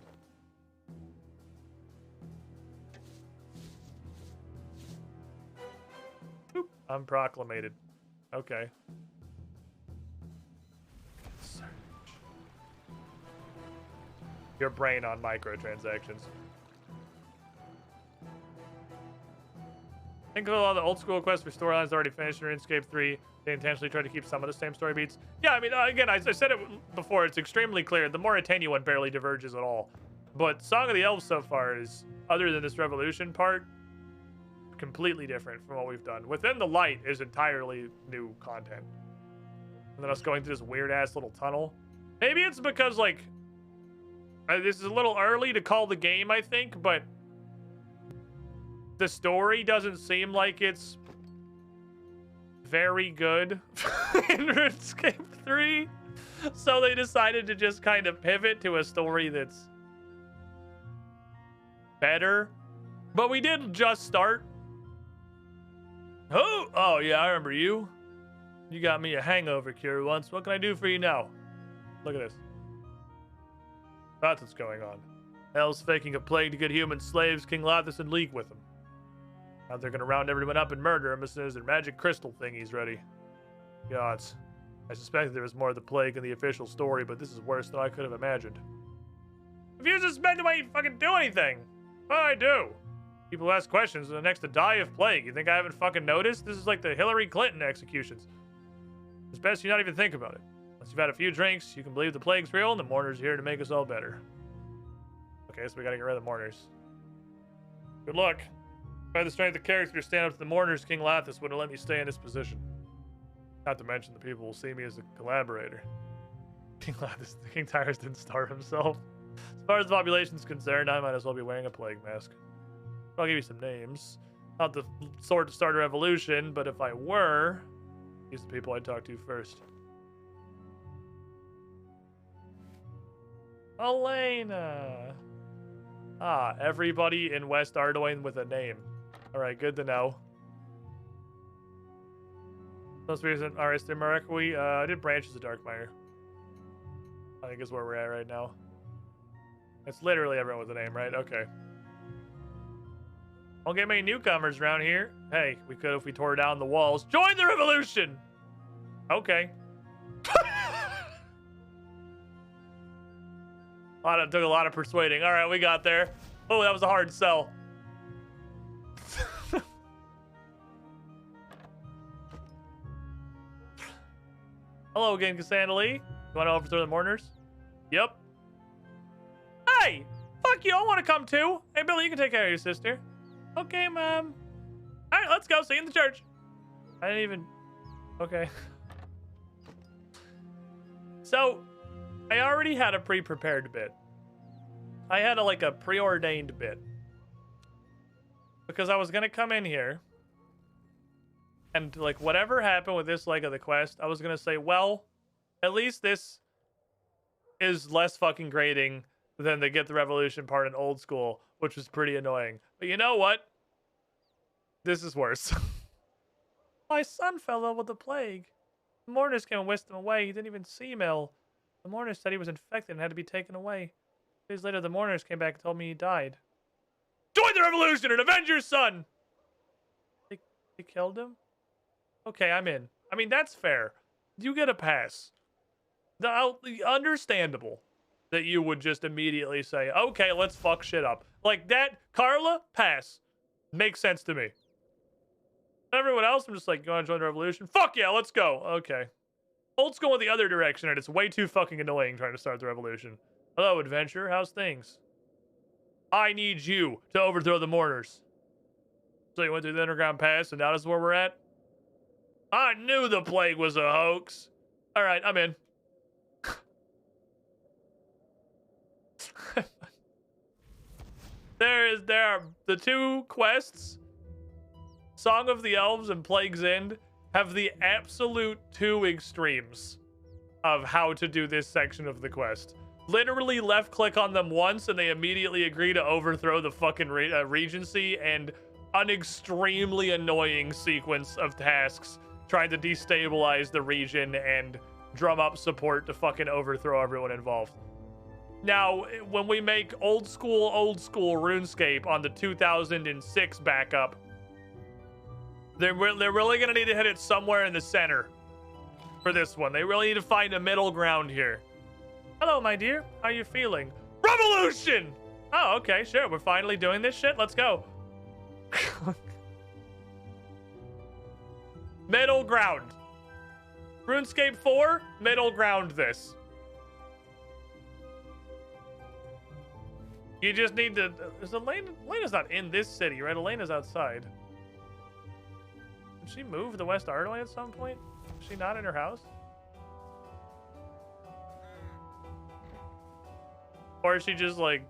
Boop. I'm proclamated. Okay. Your brain on microtransactions. Think of a lot of the old school quests for storylines already finished in RuneScape 3. They intentionally try to keep some of the same story beats. Yeah, I mean, again, I said it before. It's extremely clear. The Mauritania one barely diverges at all. But Song of the Elves so far is, other than this Revolution part, completely different from what we've done. Within the Light is entirely new content. And then us going through this weird-ass little tunnel. Maybe it's because, like, this is a little early to call the game, I think, but the story doesn't seem like it's very good in RuneScape 3. So they decided to just kind of pivot to a story that's better. But we did just start. Oh yeah, I remember you. You got me a hangover cure once. What can I do for you now? Look at this. That's what's going on. Hell's faking a plague to get human slaves. King Lathas in league with them. Now they're gonna round everyone up and murder him as soon as their magic crystal thingy's ready. Gods. I suspected there was more of the plague in the official story, but this is worse than I could have imagined. If you suspect why you fucking do anything? Well, I do. People who ask questions are the next to die of plague. You think I haven't fucking noticed? This is like the Hillary Clinton executions. It's best you not even think about it. Once you've had a few drinks, you can believe the plague's real and the mourners are here to make us all better. Okay, so we gotta get rid of the mourners. Good luck. If I had the strength of character to stand up to the mourners, King Lathas wouldn't let me stay in this position. Not to mention the people will see me as a collaborator. King Lathas, the King Tyrus didn't starve himself. As far as the population's concerned, I might as well be wearing a plague mask. I'll give you some names. Not the sort to start a revolution, but if I were, these are the people I'd talk to first. Elena. Ah, everybody in West Ardoin with a name. Alright, good to know. Most recent artist in Marekwi. I did Branches of Darkmire. I think is where we're at right now. It's literally everyone with a name, right? Okay. Won't get many newcomers around here. Hey, we could if we tore down the walls. Join the revolution! Okay. Took a lot of persuading. All right, we got there. Oh, that was a hard sell. Hello again, Cassandra Lee. You want to overthrow the mourners? Yep. Hey! Fuck you, I want to come too. Hey, Billy, you can take care of your sister. Okay, Mom. All right, let's go. See you in the church. I didn't even... Okay. So, I already had a pre-prepared bit. I had a preordained bit. Because I was going to come in here. And, whatever happened with this leg of the quest, I was going to say, well, at least this is less fucking grating than the Get the Revolution part in old school, which was pretty annoying. But you know what? This is worse. My son fell ill with the plague. The mourners came and whisked him away. He didn't even see Mel. The mourners said he was infected and had to be taken away. Days later, the mourners came back and told me he died. Join the revolution and avenge your son! They killed him? Okay, I'm in. I mean, that's fair. You get a pass. Understandable. that you would just immediately say, okay, let's fuck shit up. Like that, Carla, pass. Makes sense to me. Everyone else, I'm just like, you want to join the revolution? Fuck yeah, let's go. Okay. Old school in the other direction, and it's way too fucking annoying trying to start the revolution. Hello, adventure. How's things? I need you to overthrow the mourners. So you went through the underground pass, and now this is where we're at? I knew the plague was a hoax. All right, I'm in. There are the two quests, Song of the Elves and Plague's End, have the absolute two extremes of how to do this section of the quest. Literally left click on them once and they immediately agree to overthrow the fucking regency, and an extremely annoying sequence of tasks trying to destabilize the region and drum up support to fucking overthrow everyone involved. Now, when we make old school RuneScape on the 2006 backup, they're really going to need to hit it somewhere in the center for this one. They really need to find a middle ground here. Hello, my dear. How are you feeling? Revolution! Oh, okay, sure. We're finally doing this shit. Let's go. Middle ground. RuneScape 4, middle ground this. You just need to... Is Elena's not in this city, right? Elena's outside. Did she move the West Ardenland at some point? Is she not in her house? Or is she just like...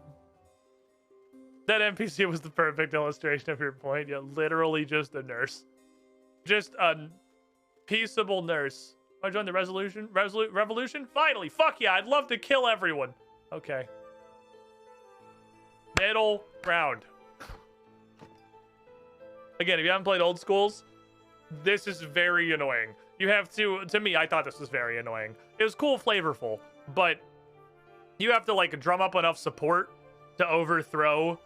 That NPC was the perfect illustration of your point. Yeah, literally just a nurse. Just a peaceable nurse. Want to join the revolution? Finally! Fuck yeah, I'd love to kill everyone. Okay. Middle ground. Again, if you haven't played old schools, this is very annoying. You have to me, I thought this was very annoying. It was cool, flavorful, but you have to like drum up enough support to overthrow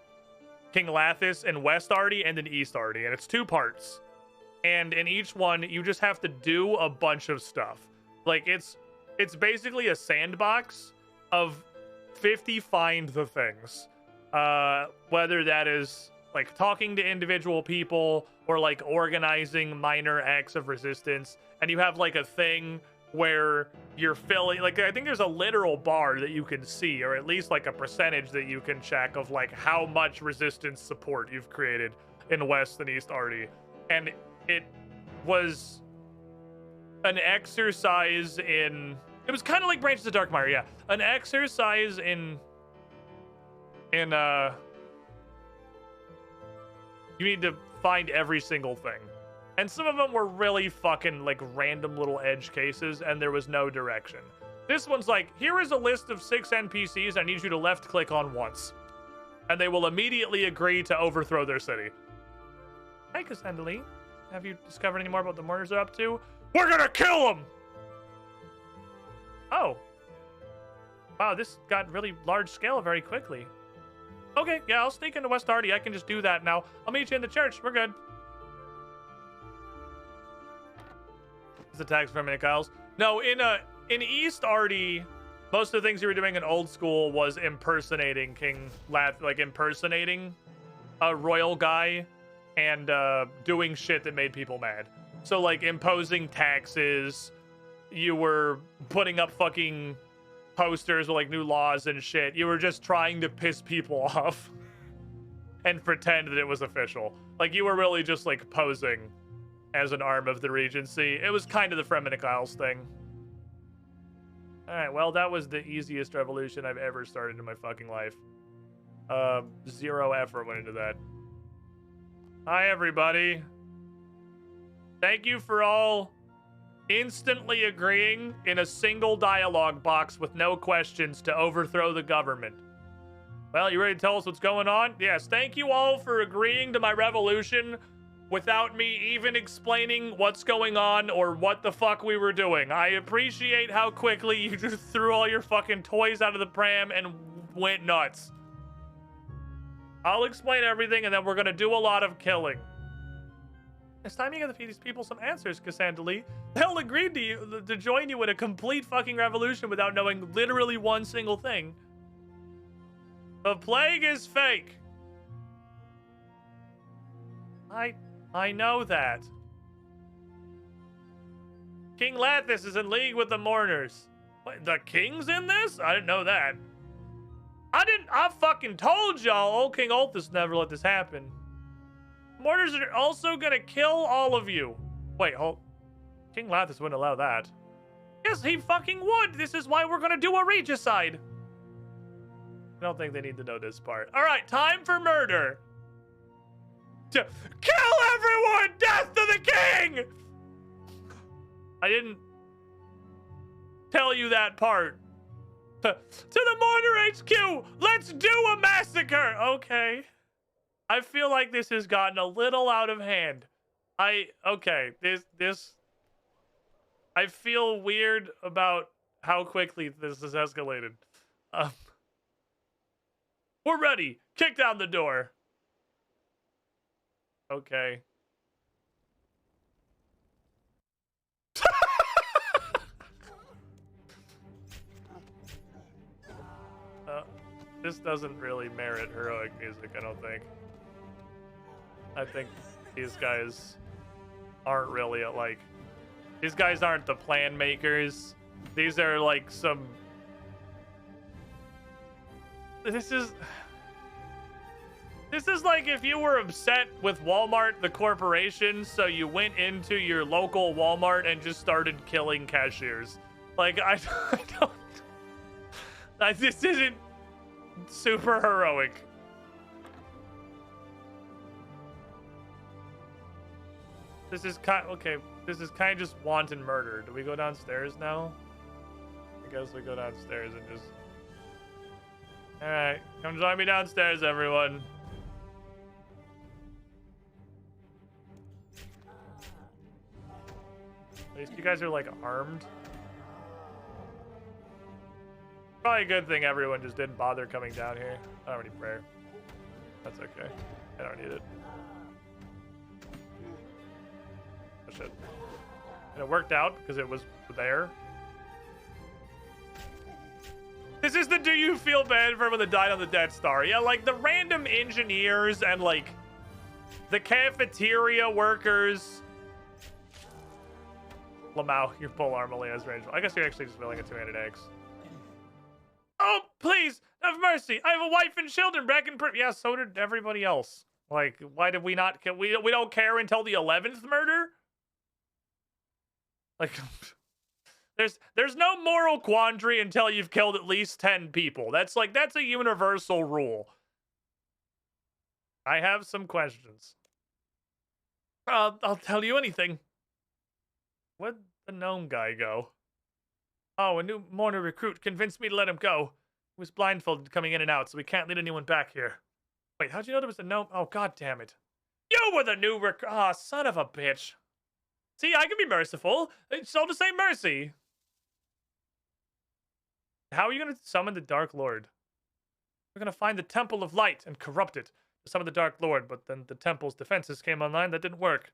King Lathis in West Ardy and in East Ardy, and it's 2 parts. And in each one, you just have to do a bunch of stuff. Like it's basically a sandbox of 50 find the things. Whether that is like talking to individual people or like organizing minor acts of resistance, and you have like a thing where you're filling, like I think there's a literal bar that you can see, or at least like a percentage that you can check of like how much resistance support you've created in West and East Ardy. And it was an exercise in, it was kind of like Branches of Darkmire, yeah, an exercise in you need to find every single thing. And some of them were really fucking like random little edge cases, and there was no direction. This one's like, here is a list of 6 NPCs I need you to left click on once. And they will immediately agree to overthrow their city. Hi, Cassandra. Have you discovered any more about the murders they're up to? We're gonna kill them! Oh. Wow, this got really large scale very quickly. Okay, yeah, I'll sneak into West Ardy. I can just do that now. I'll meet you in the church. We're good. Is the tags for minute, Kyles? No, in East Ardy, most of the things you were doing in old school was impersonating King Lath, like impersonating a royal guy and doing shit that made people mad. So like imposing taxes, you were putting up fucking posters with like new laws and shit. You were just trying to piss people off and pretend that it was official. Like you were really just like posing as an arm of the Regency. It was kind of the Fremenic Isles thing. Alright, well, that was the easiest revolution I've ever started in my fucking life. 0 effort went into that. Hi, everybody. Thank you for all instantly agreeing in a single dialogue box with no questions to overthrow the government. Well, you ready to tell us what's going on? Yes, thank you all for agreeing to my revolution without me even explaining what's going on or what the fuck we were doing. I appreciate how quickly you just threw all your fucking toys out of the pram and went nuts. I'll explain everything, and then we're gonna do a lot of killing. It's time you give these people some answers, Cassandra Lee. They'll agree to join you in a complete fucking revolution without knowing literally one single thing. The plague is fake. I know that. King Lathis is in league with the mourners. Wait, the king's in this? I didn't know that. I fucking told y'all old King Ulthus never let this happen. Mourners are also gonna kill all of you. Wait, hold. King Lathis wouldn't allow that. Yes, he fucking would. This is why we're gonna do a regicide. I don't think they need to know this part. All right, time for murder. To kill everyone! Death to the king! I didn't tell you that part. To the Mourner HQ! Let's do a massacre! Okay. I feel like this has gotten a little out of hand. Okay, this... I feel weird about how quickly this has escalated. We're ready. Kick down the door. Okay. This doesn't really merit heroic music, I don't think. I think these guys aren't really like... These guys aren't the plan makers. These are like some... This is like if you were upset with Walmart, the corporation, so you went into your local Walmart and just started killing cashiers. Like, I don't... This isn't super heroic. This is okay, this is kind of just wanton murder. Do we go downstairs now? I guess we go downstairs and just... Alright, come join me downstairs, everyone. At least you guys are, like, armed. Probably a good thing everyone just didn't bother coming down here. I don't have any prayer. That's okay. I don't need it. Oh, shit. And it worked out because it was there. This is the do you feel bad for everyone that died on the Death Star. Yeah, like the random engineers and like the cafeteria workers. Lamau, your pole arm only has range. I guess you're actually just willing a two-handed axe. Oh, please, have mercy. I have a wife and children back in Yeah, so did everybody else. Like, why did we not... We don't care until the 11th murder? Like... There's no moral quandary until you've killed at least 10 people. That's a universal rule. I have some questions. I'll tell you anything. Where'd the gnome guy go? Oh, a new mourner recruit convinced me to let him go. He was blindfolded coming in and out, so we can't lead anyone back here. Wait, how'd you know there was a gnome? Oh, god damn it. You were the new recruit. Ah, son of a bitch. See, I can be merciful. It's all to say mercy. How are you going to summon the Dark Lord? We're going to find the Temple of Light and corrupt it to summon the Dark Lord, but then the temple's defenses came online. That didn't work.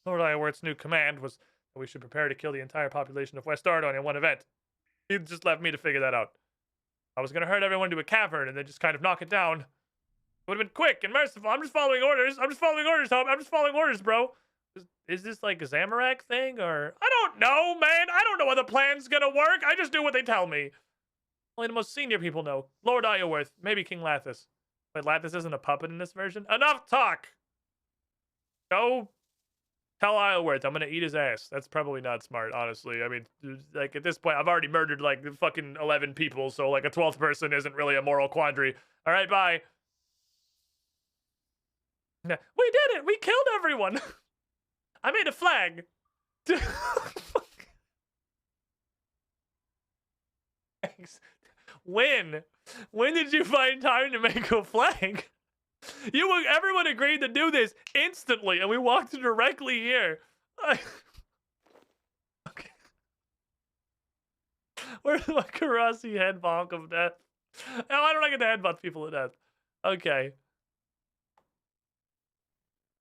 Lord Iorwerth's new command was that we should prepare to kill the entire population of West Ardon in one event. He just left me to figure that out. I was going to herd everyone to a cavern and then just kind of knock it down. It would have been quick and merciful. I'm just following orders. I'm just following orders, Hope. I'm just following orders, bro. Is this like a Zamorak thing, or... I don't know, man. I don't know how the plan's gonna work. I just do what they tell me. Only the most senior people know. Lord Iorwerth, maybe King Lathis. Wait, Lathis isn't a puppet in this version? Enough talk! Go tell Iorwerth I'm gonna eat his ass. That's probably not smart, honestly. I mean, like, at this point, I've already murdered, like, fucking 11 people, so, like, a 12th person isn't really a moral quandary. Alright, bye. We did it! We killed everyone! I made a flag. Thanks. When? When did you find time to make a flag? Everyone agreed to do this instantly, and we walked directly here. Okay. Where's my Karasi head bonk of death? No, I don't like to headbutt people to death. Okay.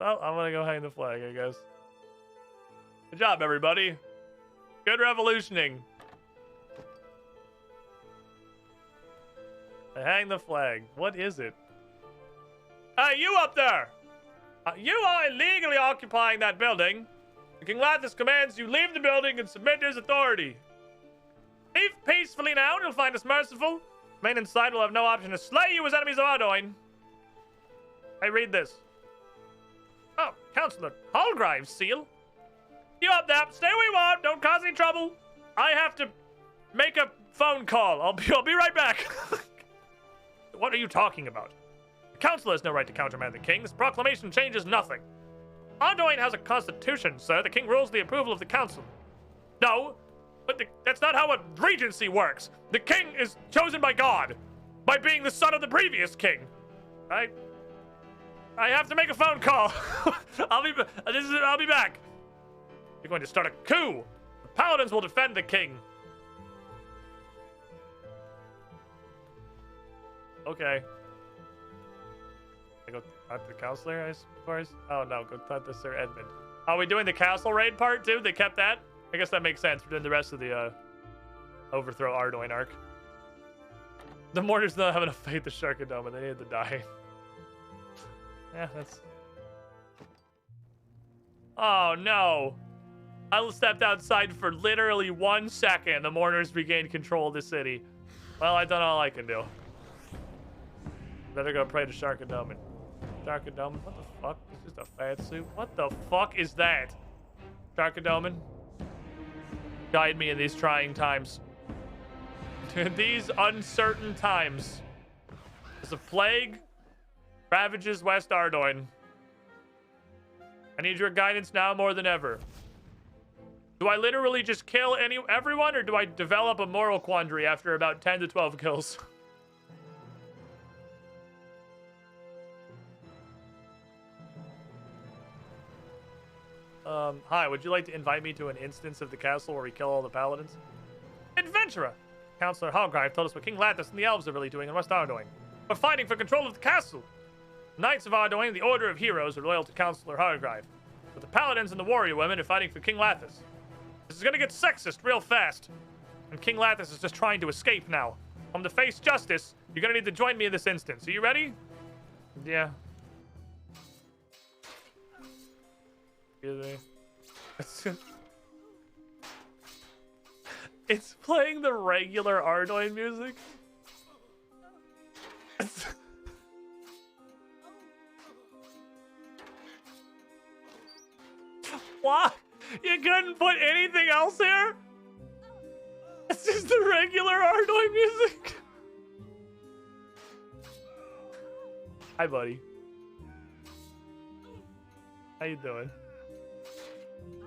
Well, I'm gonna go hang the flag, I guess. Good job, everybody. Good revolutioning. Hang the flag. What is it? Hey, you up there! You are illegally occupying that building. King Lathis commands you leave the building and submit to his authority. Leave peacefully now, and he'll find us merciful. Remain inside will have no option to slay you as enemies of Ardoin. I read this. Oh, Councillor Hallgrive's seal. You up there? Stay where you are. Don't cause any trouble. I have to make a phone call. I'll be right back. What are you talking about? The council has no right to countermand the king. This proclamation changes nothing. Ardoin has a constitution, sir. The king rules the approval of the council. No, but that's not how a regency works. The king is chosen by God, by being the son of the previous king. I have to make a phone call. I'll be back. You're going to start a coup. The paladins will defend the king. Okay. I go talk to the counselor, I suppose. Oh no, go talk to Sir Edmund. Are we doing the castle raid part too? They kept that? I guess that makes sense. We're doing the rest of the overthrow Ardoin arc. The Mourners don't have enough faith to Sharkadome and they needed to die. Yeah, that's... Oh no! I stepped outside for literally 1 second. The Mourners regained control of the city. Well, I've done all I can do. Better go pray to Sharkadome. Sharkadome? What the fuck? It's just a fat suit. What the fuck is that? Sharkadome? Guide me in these trying times. In these uncertain times. As a plague ravages West Ardoin. I need your guidance now more than ever. Do I literally just kill everyone, or do I develop a moral quandary after about 10 to 12 kills? Hi, would you like to invite me to an instance of the castle where we kill all the paladins? Adventurer! Councillor Hallgrive told us what King Lathis and the elves are really doing in West Ardoin. We're fighting for control of the castle. The Knights of Ardoin and the Order of Heroes are loyal to Councillor Hallgrive, but the paladins and the warrior women are fighting for King Lathis. This is gonna get sexist real fast, and King Lathis is just trying to escape now. To face justice, you're gonna need to join me in this instance. Are you ready? Yeah. Excuse me. It's playing the regular Ardoin music. What? You couldn't put anything else here? It's just the regular Ardoin music. Hi, buddy. How you doing?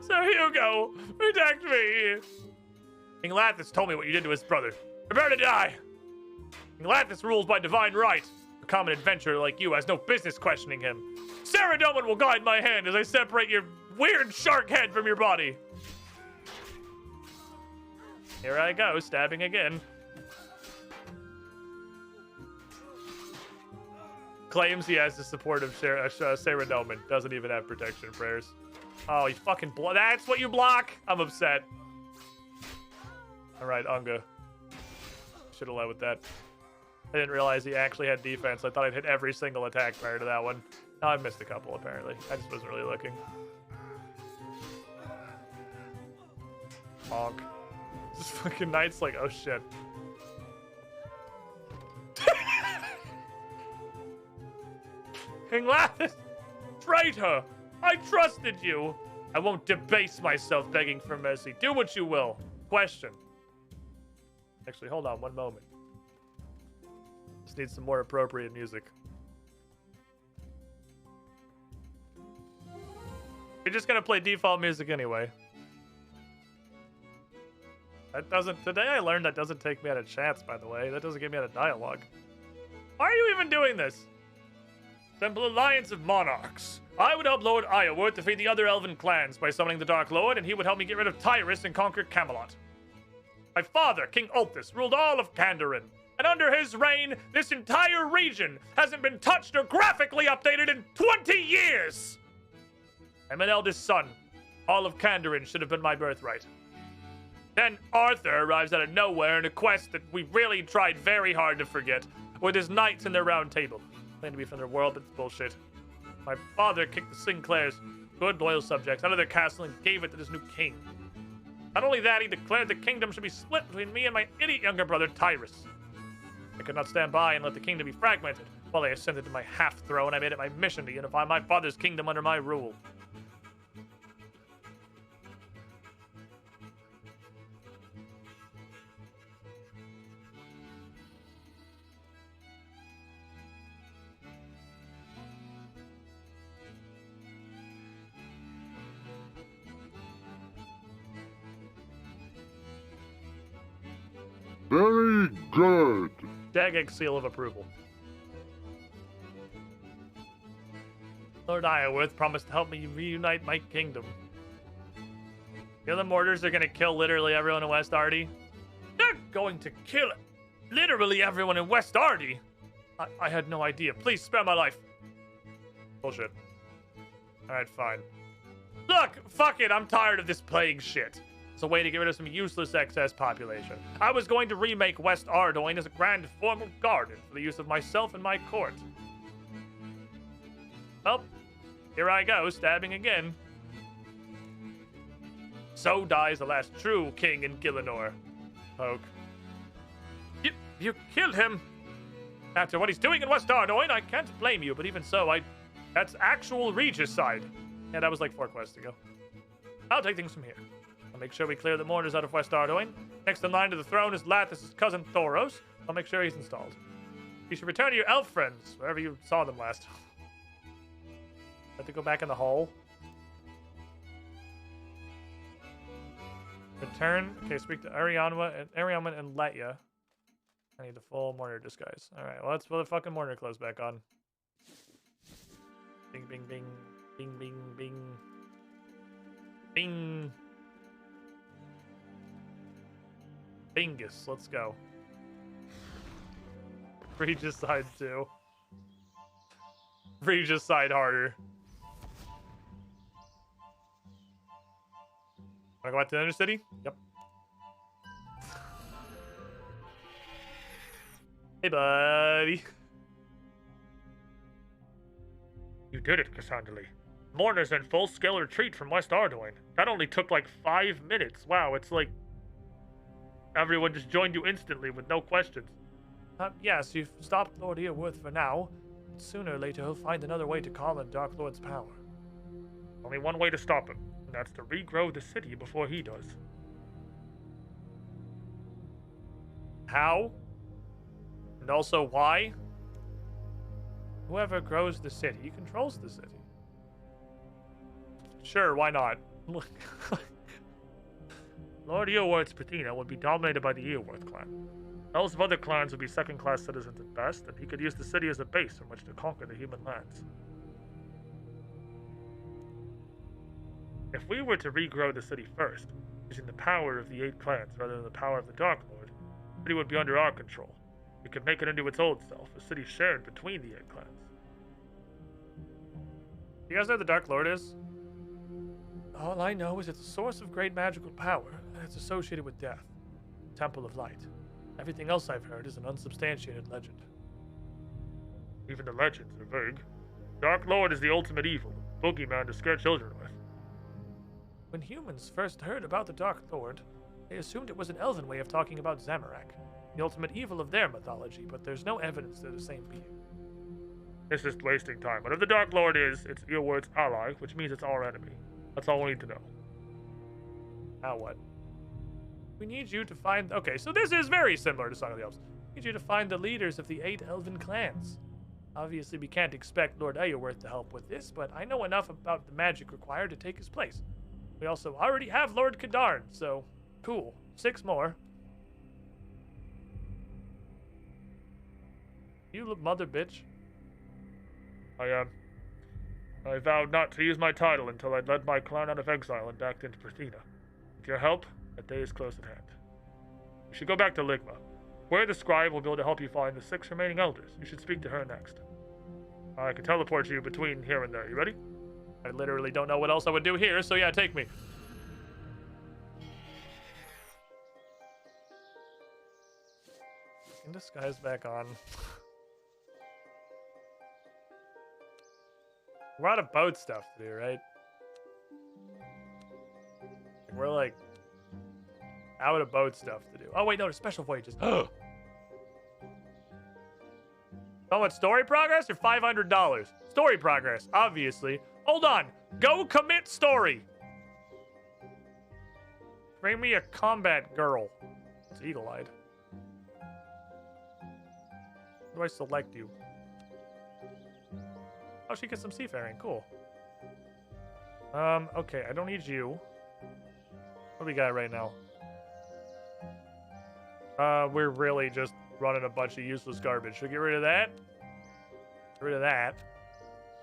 Sir Hugo, protect me! King Lathis told me what you did to his brother. Prepare to die! King Lathis rules by divine right. A common adventurer like you has no business questioning him. Saradomin will guide my hand as I separate your weird shark head from your body. Here I go, stabbing again. Claims he has the support of Saradomin. Doesn't even have protection prayers. Oh, you fucking that's what you block? I'm upset. Alright, Unga. Should have led with that. I didn't realize he actually had defense. I thought I'd hit every single attack prior to that one. Oh, I missed a couple, apparently. I just wasn't really looking. Honk. This fucking knight's like, oh shit. King Lathis! Traitor! I trusted you! I won't debase myself begging for mercy. Do what you will. Question. Actually, hold on one moment. Just need some more appropriate music. You're just gonna play default music anyway. That doesn't... Today I learned that doesn't take me out of chats, by the way. That doesn't get me out of dialogue. Why are you even doing this? Temple Alliance of Monarchs. I would help Lord Iorwerth defeat the other elven clans by summoning the Dark Lord, and he would help me get rid of Tyrus and conquer Camelot. My father, King Ulthus, ruled all of Kandarin, and under his reign, this entire region hasn't been touched or graphically updated in 20 years! I'm an eldest son. All of Kandarin should have been my birthright. Then Arthur arrives out of nowhere in a quest that we really tried very hard to forget. with his knights in their round table. Claim to be from their world, but it's bullshit. My father kicked the Sinclairs, good loyal subjects, out of their castle and gave it to this new king. Not only that, he declared the kingdom should be split between me and my idiot younger brother, Tyrus. I could not stand by and let the kingdom be fragmented. While I ascended to my half-throne, I made it my mission to unify my father's kingdom under my rule. Very good. Jagex seal of approval. Lord Iorwerth promised to help me reunite my kingdom. The other mortars are gonna kill literally everyone in West Ardy. They're going to kill literally everyone in West Ardy? I had no idea. Please spare my life. Bullshit. Alright, fine. Look, fuck it, I'm tired of this plague shit. It's a way to get rid of some useless excess population. I was going to remake West Ardoin as a grand formal garden for the use of myself and my court. Well, here I go, stabbing again. So dies the last true king in Gillinor. Poke. You killed him! After what he's doing in West Ardoin, I can't blame you, but even so, that's actual regicide. Yeah, that was like 4 quests ago. I'll take things from here. I'll make sure we clear the mourners out of West Ardoin. Next in line to the throne is Lathis' cousin Thoros. I'll make sure he's installed. You should return to your elf friends, wherever you saw them last. Have to go back in the hole. Return. Okay, speak to Arianma and Letya. I need the full mourner disguise. Alright, well, let's put the fucking mourner clothes back on. Bing, bing, bing. Bing, bing, bing. Bing. Bingus, let's go. Regicide 2. Regicide harder. Wanna go back to the Undercity? Yep. Hey, buddy. You did it, Cassandra. Mourners in full-scale retreat from West Ardoin. That only took like 5 minutes. Wow, it's like everyone just joined you instantly with no questions. Yes, you've stopped Lord Iorwerth for now. Sooner or later, he'll find another way to calm the Dark Lord's power. Only one way to stop him, and that's to regrow the city before he does. How? And also why? Whoever grows the city controls the city. Sure, why not? Lord Iorwerth's patina would be dominated by the Iorwerth clan. Those of other clans would be second-class citizens at best, and he could use the city as a base from which to conquer the human lands. If we were to regrow the city first, using the power of the 8 clans rather than the power of the Dark Lord, the city would be under our control. We could make it into its old self, a city shared between the 8 clans. You guys know who the Dark Lord is? All I know is it's a source of great magical power, and it's associated with death. Temple of Light. Everything else I've heard is an unsubstantiated legend. Even the legends are vague. Dark Lord is the ultimate evil, a boogeyman to scare children with. When humans first heard about the Dark Lord, they assumed it was an elven way of talking about Zamorak, the ultimate evil of their mythology, but there's no evidence they're the same being. It's just wasting time. Whatever the Dark Lord is, it's Earword's ally, which means it's our enemy. That's all we need to know. Now what? We need you to find... Okay, so this is very similar to Song of the Elves. We need you to find the leaders of the 8 elven clans. Obviously, we can't expect Lord Iorwerth to help with this, but I know enough about the magic required to take his place. We also already have Lord Kadarn, so cool. 6 more. You mother bitch. I vowed not to use my title until I'd led my clan out of exile and back into Pristina. With your help, that day is close at hand. You should go back to Ligma. Where the scribe will be able to help you find the 6 remaining elders. You should speak to her next. I can teleport you between here and there. You ready? I literally don't know what else I would do here, so yeah, take me. Disguise back on. We're out of boat stuff to do, right? We're like out of boat stuff to do. Oh wait, no, there's special voyages. Oh, what, story progress or $500? Story progress, obviously. Hold on. Go commit story. Bring me a combat girl. It's eagle-eyed. Where do I select you? Oh, she gets some seafaring. Cool. Okay, I don't need you. What do we got right now? We're really just running a bunch of useless garbage. Should we get rid of that? Get rid of that.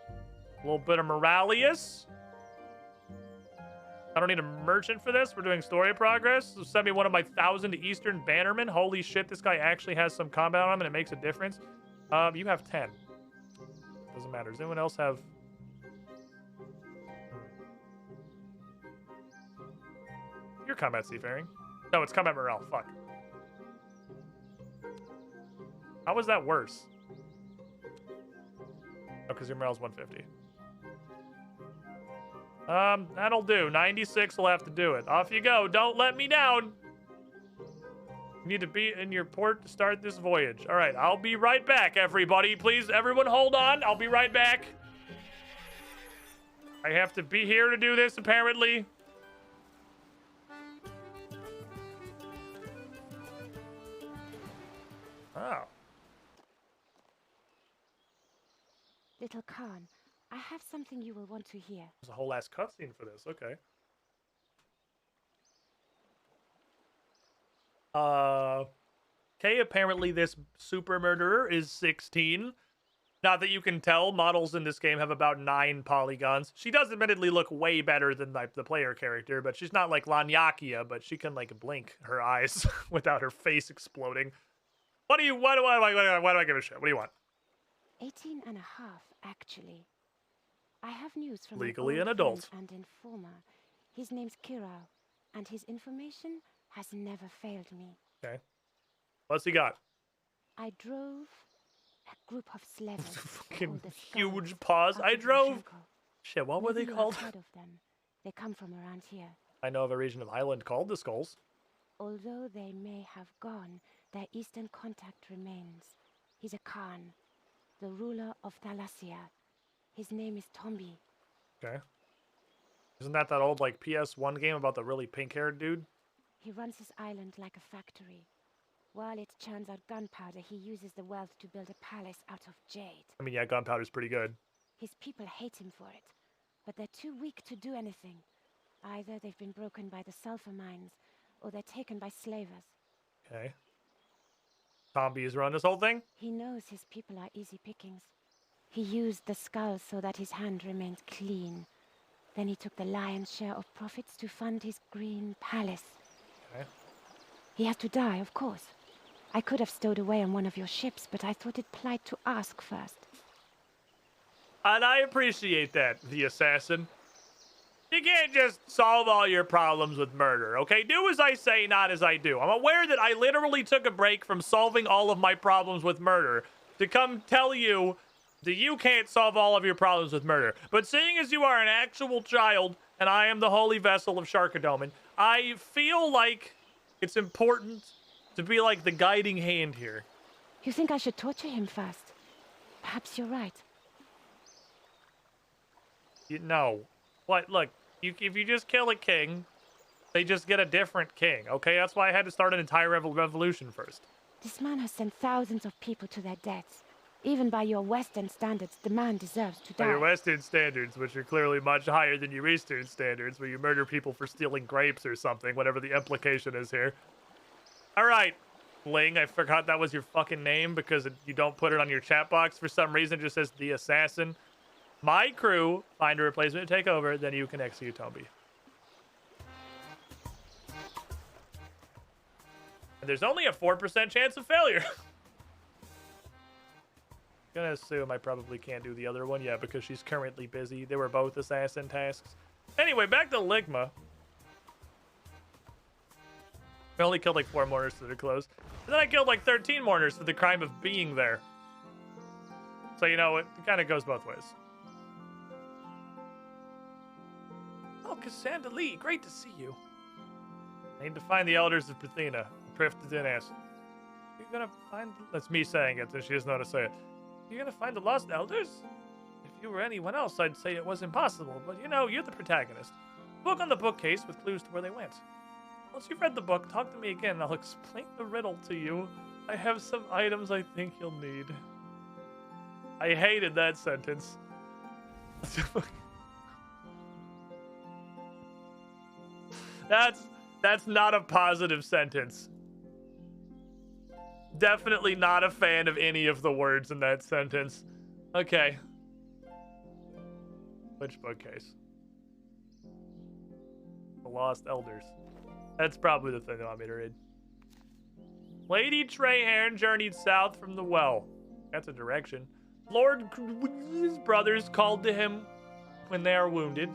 A little bit of Moralius. I don't need a merchant for this. We're doing story progress. So send me one of my 1,000 Eastern Bannermen. Holy shit, this guy actually has some combat on him and it makes a difference. You have 10. Doesn't matter. Does anyone else have... Your combat seafaring. No, it's combat morale. Fuck. How was that worse? Oh, because your morale's 150. That'll do. 96 will have to do it. Off you go. Don't let me down. You need to be in your port to start this voyage. All right, I'll be right back, everybody. Please, everyone hold on. I'll be right back. I have to be here to do this, apparently. Oh. Little Khan, I have something you will want to hear. There's a whole ass cutscene for this. Okay. Okay, apparently this super murderer is 16. Not that you can tell, models in this game have about 9 polygons. She does admittedly look way better than like the player character, but she's not like Lanyakia, but she can like blink her eyes without her face exploding. Why do I give a shit? What do you want? 18 and a half, actually. I have news from Legally an an old adult. friend and informer. His name's Kirao, and his information has never failed me. Okay. What's he got? I drove a group of slavers. Fucking called the huge Skulls pause. out I of drove. Rushenko. Shit, what were they Maybe you called? have heard of them. They come from around here. I know of a region of Highland called the Skulls. Although they may have gone, their eastern contact remains. He's a Khan, the ruler of Thalassia. His name is Tombi. Okay. Isn't that old like PS1 game about the really pink-haired dude? He runs his island like a factory. While it churns out gunpowder, he uses the wealth to build a palace out of jade. I mean, yeah, gunpowder's pretty good. His people hate him for it, but they're too weak to do anything. Either they've been broken by the sulfur mines, or they're taken by slavers. Okay. Tombi is running this whole thing? He knows his people are easy pickings. He used the skulls so that his hand remained clean. Then he took the lion's share of profits to fund his green palace. Okay. He had to die, of course. I could have stowed away on one of your ships, but I thought it polite to ask first. And I appreciate that, the assassin. You can't just solve all your problems with murder, okay? Do as I say, not as I do. I'm aware that I literally took a break from solving all of my problems with murder to come tell you that you can't solve all of your problems with murder. But seeing as you are an actual child, and I am the holy vessel of Sharkadomin, I feel like it's important to be like the guiding hand here. You think I should torture him first? Perhaps you're right. No. What? Look, if you just kill a king, they just get a different king, okay? That's why I had to start an entire revolution first. This man has sent thousands of people to their deaths. Even by your Western standards, the man deserves to die. By your Western standards, which are clearly much higher than your Eastern standards, where you murder people for stealing grapes or something, whatever the implication is here. All right, Ling, I forgot that was your fucking name because you don't put it on your chat box for some reason. It just says the assassin. My crew, find a replacement to take over, then you can execute Tombi. And there's only a 4% chance of failure. Gonna assume I probably can't do the other one. Yeah, because she's currently busy. They were both assassin tasks. Anyway, back to Ligma. I only killed like 4 mourners to the close. And then I killed like 13 mourners for the crime of being there. So, you know, it kind of goes both ways. Oh, Cassandra Lee, great to see you. I need to find the elders of Bethina. Prift did ask. You're gonna find... That's me saying it, and she doesn't know how to say it. You're gonna find the lost elders? If you were anyone else, I'd say it was impossible, but you know, you're the protagonist. Book on the bookcase with clues to where they went. Once you've read the book, talk to me again, and I'll explain the riddle to you. I have some items I think you'll need. I hated that sentence. That's not a positive sentence. Definitely not a fan of any of the words in that sentence. Okay. Which bookcase? The Lost Elders. That's probably the thing they want me to read. Lady Traherne journeyed south from the well. That's a direction. Lord his brothers called to him when they are wounded.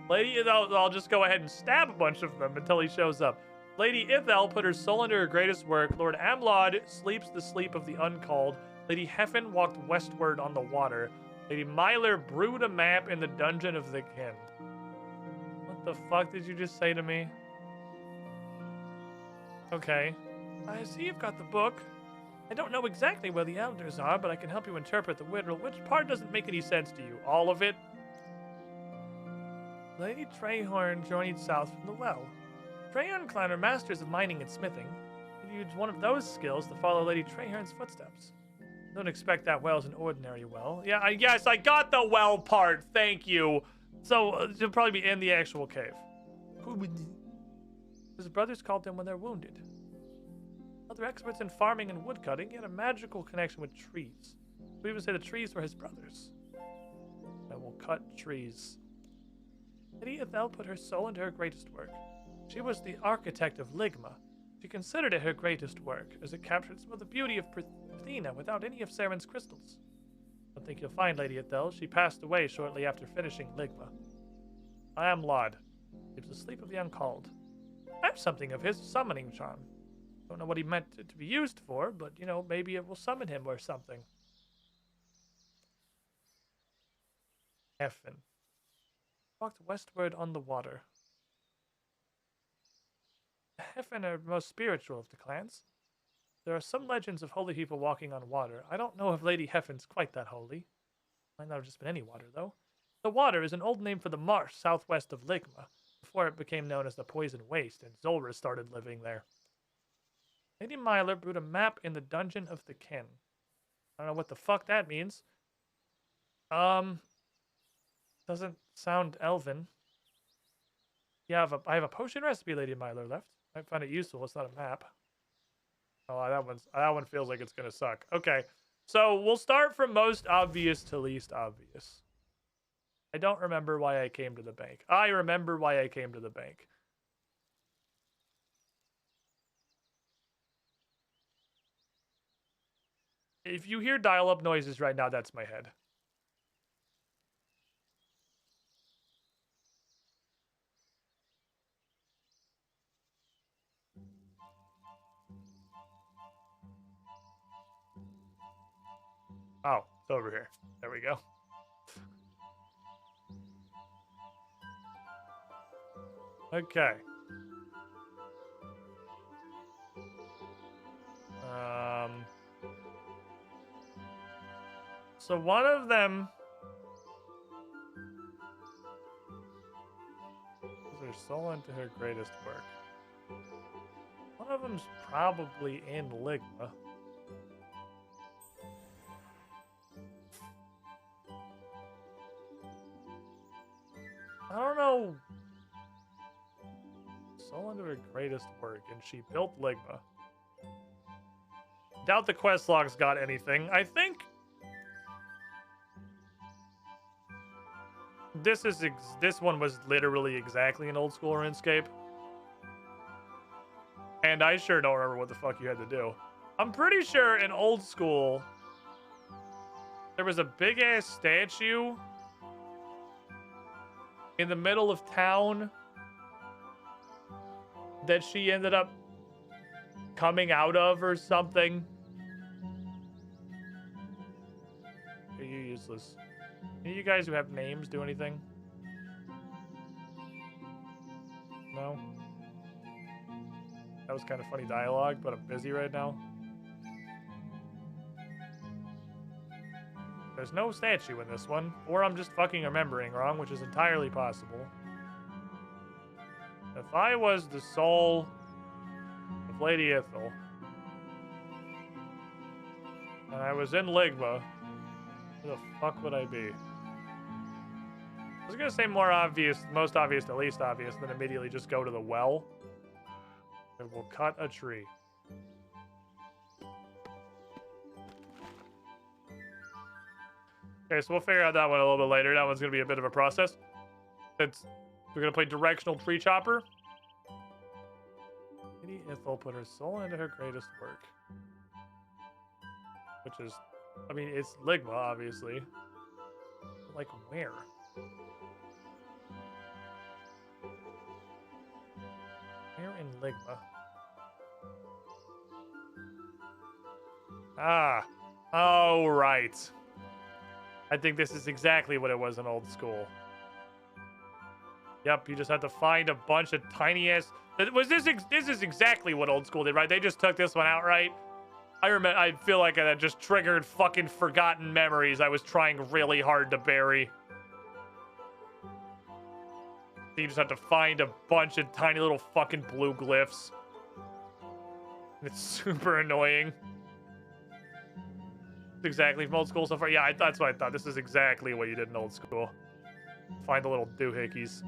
Lady Ithel, I'll just go ahead and stab a bunch of them until he shows up. Lady Ithel put her soul into her greatest work. Lord Amlod sleeps the sleep of the uncalled. Lady Heffen walked westward on the water. Lady Myler brewed a map in the dungeon of the kin. What the fuck did you just say to me? Okay. I see you've got the book. I don't know exactly where the elders are, but I can help you interpret the riddle. Which part doesn't make any sense to you? All of it? Lady Traherne journeyed south from the well. Traherne clan are masters of mining and smithing. You used one of those skills to follow Lady Traherne's footsteps. Don't expect that well is an ordinary well. Yeah, yes, I got the well part. Thank you. So, she'll probably be in the actual cave. His brothers called him when they're wounded. Other experts in farming and woodcutting, he had a magical connection with trees. We would say the trees were his brothers. I will cut trees. Lady Ithel put her soul into her greatest work. She was the architect of Ligma. She considered it her greatest work, as it captured some of the beauty of Bethina without any of Saren's crystals. I don't think you'll find Lady Ithel. She passed away shortly after finishing Ligma. I am Lod. Sleeps the sleep of the uncalled. I have something of his summoning charm. Don't know what he meant it to be used for, but, you know, maybe it will summon him or something. Heffen. Walked westward on the water. The Heffen are most spiritual of the clans. There are some legends of holy people walking on water. I don't know if Lady Heffen's quite that holy. Might not have just been any water, though. The water is an old name for the marsh southwest of Ligma, before it became known as the Poison Waste, and Zolra started living there. Lady Myler brewed a map in the dungeon of the kin. I don't know what the fuck that means. Doesn't sound elven. Yeah, I have a potion recipe Lady Myler left. I find it useful. It's not a map. Oh, that one feels like it's gonna suck. Okay, so we'll start from most obvious to least obvious. I don't remember why I came to the bank. I remember why I came to the bank. If you hear dial-up noises right now, that's my head. Oh, it's over here. There we go. Okay. So one of them is her soul into her greatest work. One of them's probably in Ligma. I don't know. Soul into her greatest work, and she built Ligma. Doubt the quest logs got anything. I think this one was literally exactly an old school RuneScape. And I sure don't remember what the fuck you had to do. I'm pretty sure in old school there was a big ass statue in the middle of town that she ended up coming out of or something. Are you useless? Any of you guys who have names do anything? No. That was kind of funny dialogue, but I'm busy right now. There's no statue in this one, or I'm just fucking remembering wrong, which is entirely possible. If I was the soul of Lady Ithel, and I was in Ligma, where the fuck would I be? I was gonna say more obvious, most obvious to least obvious, then immediately just go to the well. And we'll cut a tree. Okay, so we'll figure out that one a little bit later. That one's gonna be a bit of a process. We're gonna play directional tree chopper. Lady Ithel put her soul into her greatest work. Which is, I mean, it's Ligma, obviously. But like, where? Where in Ligma? Ah. Oh, right. I think this is exactly what it was in old school. Yep, you just have to find a bunch of tiny ass... This is exactly what old school did, right? They just took this one outright. I feel like that just triggered fucking forgotten memories I was trying really hard to bury. You just have to find a bunch of tiny little fucking blue glyphs. It's super annoying. It's exactly from old school so far. Yeah, that's what I thought. This is exactly what you did in old school. Find the little doohickeys.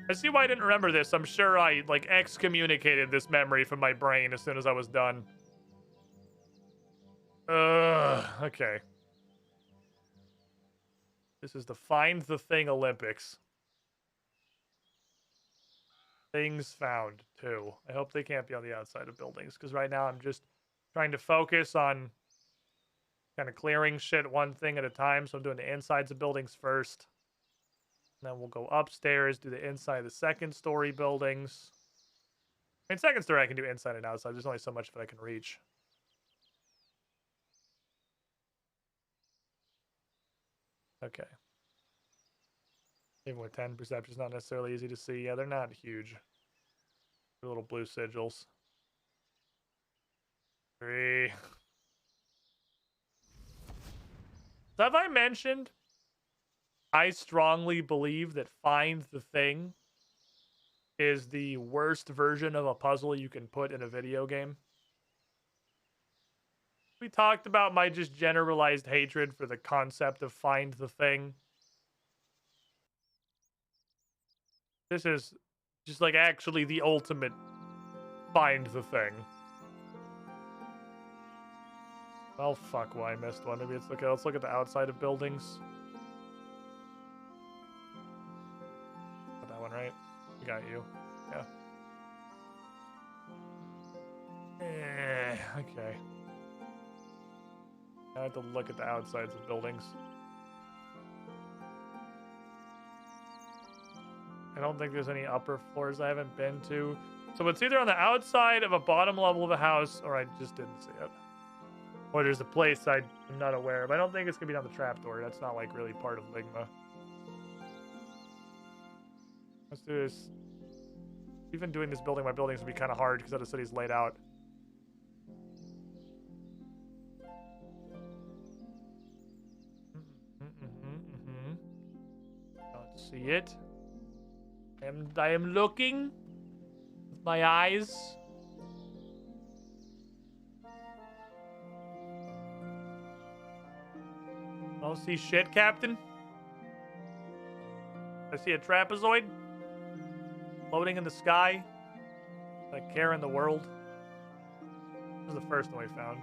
I see why I didn't remember this. I'm sure I, like, excommunicated this memory from my brain as soon as I was done. Okay. This is the Find the Thing Olympics. Things found, too. I hope they can't be on the outside of buildings, because right now I'm just trying to focus on kind of clearing shit one thing at a time, so I'm doing the insides of buildings first. And then we'll go upstairs, do the inside of the second story buildings. I mean, second story I can do inside and outside. There's only so much that I can reach. Okay. Even with 10 perception's not necessarily easy to see. Yeah, they're not huge. They're little blue sigils. 3. So have I mentioned I strongly believe that Find the Thing is the worst version of a puzzle you can put in a video game? We talked about my just generalized hatred for the concept of Find the Thing. This is just like actually the ultimate Find the Thing. Oh fuck, well I missed one. Maybe it's okay. Let's look at the outside of buildings. Got that one right. I got you. Yeah. Okay. I have to look at the outsides of buildings. I don't think there's any upper floors I haven't been to. So it's either on the outside of a bottom level of a house, or I just didn't see it. Or there's a place I'm not aware of. I don't think it's going to be down the trapdoor. That's not, like, really part of Ligma. Let's do this. Even doing this building by buildings would be kind of hard because how the city's laid out. Don't see it. I am looking with my eyes. I don't see shit, Captain. I see a trapezoid floating in the sky. Like care in the world. This is the first one we found.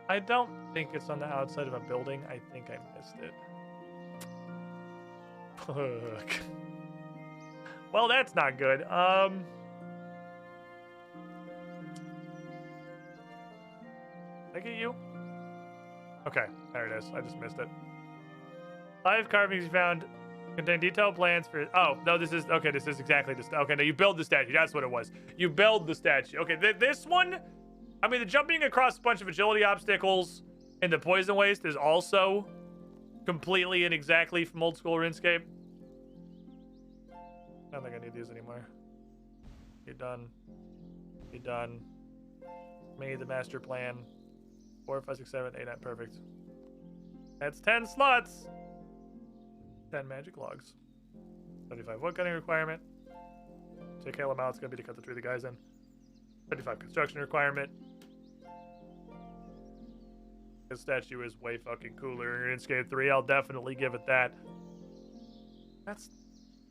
I don't think it's on the outside of a building. I think I missed it. Fuck. Well, that's not good. Did I get you? Okay, there it is. I just missed it. 5 carvings you found contain detailed plans for... Oh, no, this is... Okay, this is exactly this... Okay, no, you build the statue. That's what it was. You build the statue. Okay, this one... I mean, the jumping across a bunch of agility obstacles in the poison waste is also completely and exactly from old school RuneScape. I don't think I need these anymore. You're done. You're done. Made the master plan. 4, 5, 6, 7, 8, 9. Perfect. That's 10 slots. 10 magic logs. 35 wood cutting requirement. Take Hale them out. It's going to be to cut the tree the guys in. 35 construction requirement. This statue is way fucking cooler in Runescape 3. I'll definitely give it that. That's...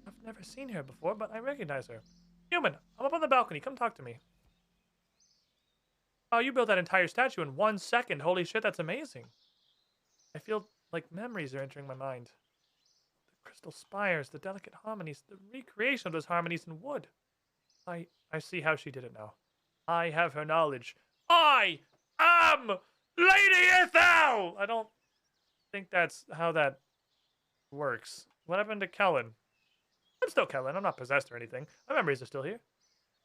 I've never seen her before, but I recognize her. Human, I'm up on the balcony. Come talk to me. Oh, you built that entire statue in 1 second. Holy shit, that's amazing. I feel like memories are entering my mind. The crystal spires, the delicate harmonies, the recreation of those harmonies in wood. I see how she did it now. I have her knowledge. I am Lady Ethel! I don't think that's how that works. What happened to Kellen? I'm still Kellen. I'm not possessed or anything. My memories are still here.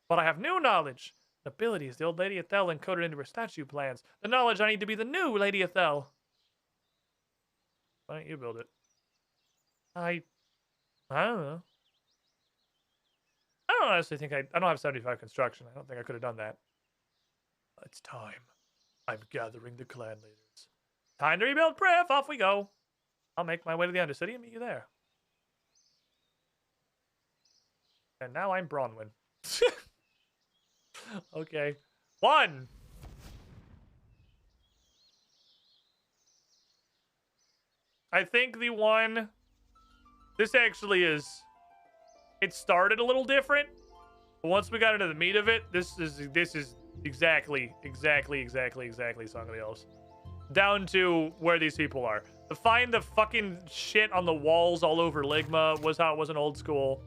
But I have new knowledge. Abilities the old Lady Ethel encoded into her statue plans. The knowledge I need to be the new Lady Ethel. Why don't you build it? I don't know. I don't honestly think I don't have 75 construction. I don't think I could have done that. It's time. I'm gathering the clan leaders. Time to rebuild Priff. Off we go. I'll make my way to the Undercity and meet you there. And now I'm Bronwyn. Okay. 1. I think the one... This actually is... It started a little different. But once we got into the meat of it, this is exactly Song of the Elves. Down to where these people are. To find the fucking shit on the walls all over Ligma was how it was in old school.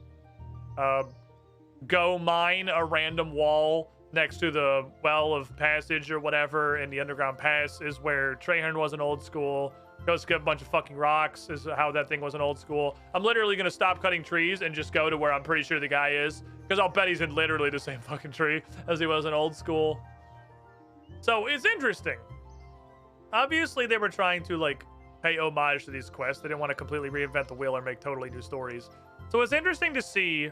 Go mine a random wall next to the Well of Passage or whatever in the Underground Pass is where Traherne was in old school. Go skip a bunch of fucking rocks is how that thing was in old school. I'm literally going to stop cutting trees and just go to where I'm pretty sure the guy is. Because I'll bet he's in literally the same fucking tree as he was in old school. So it's interesting. Obviously, they were trying to, like, pay homage to these quests. They didn't want to completely reinvent the wheel or make totally new stories. So it's interesting to see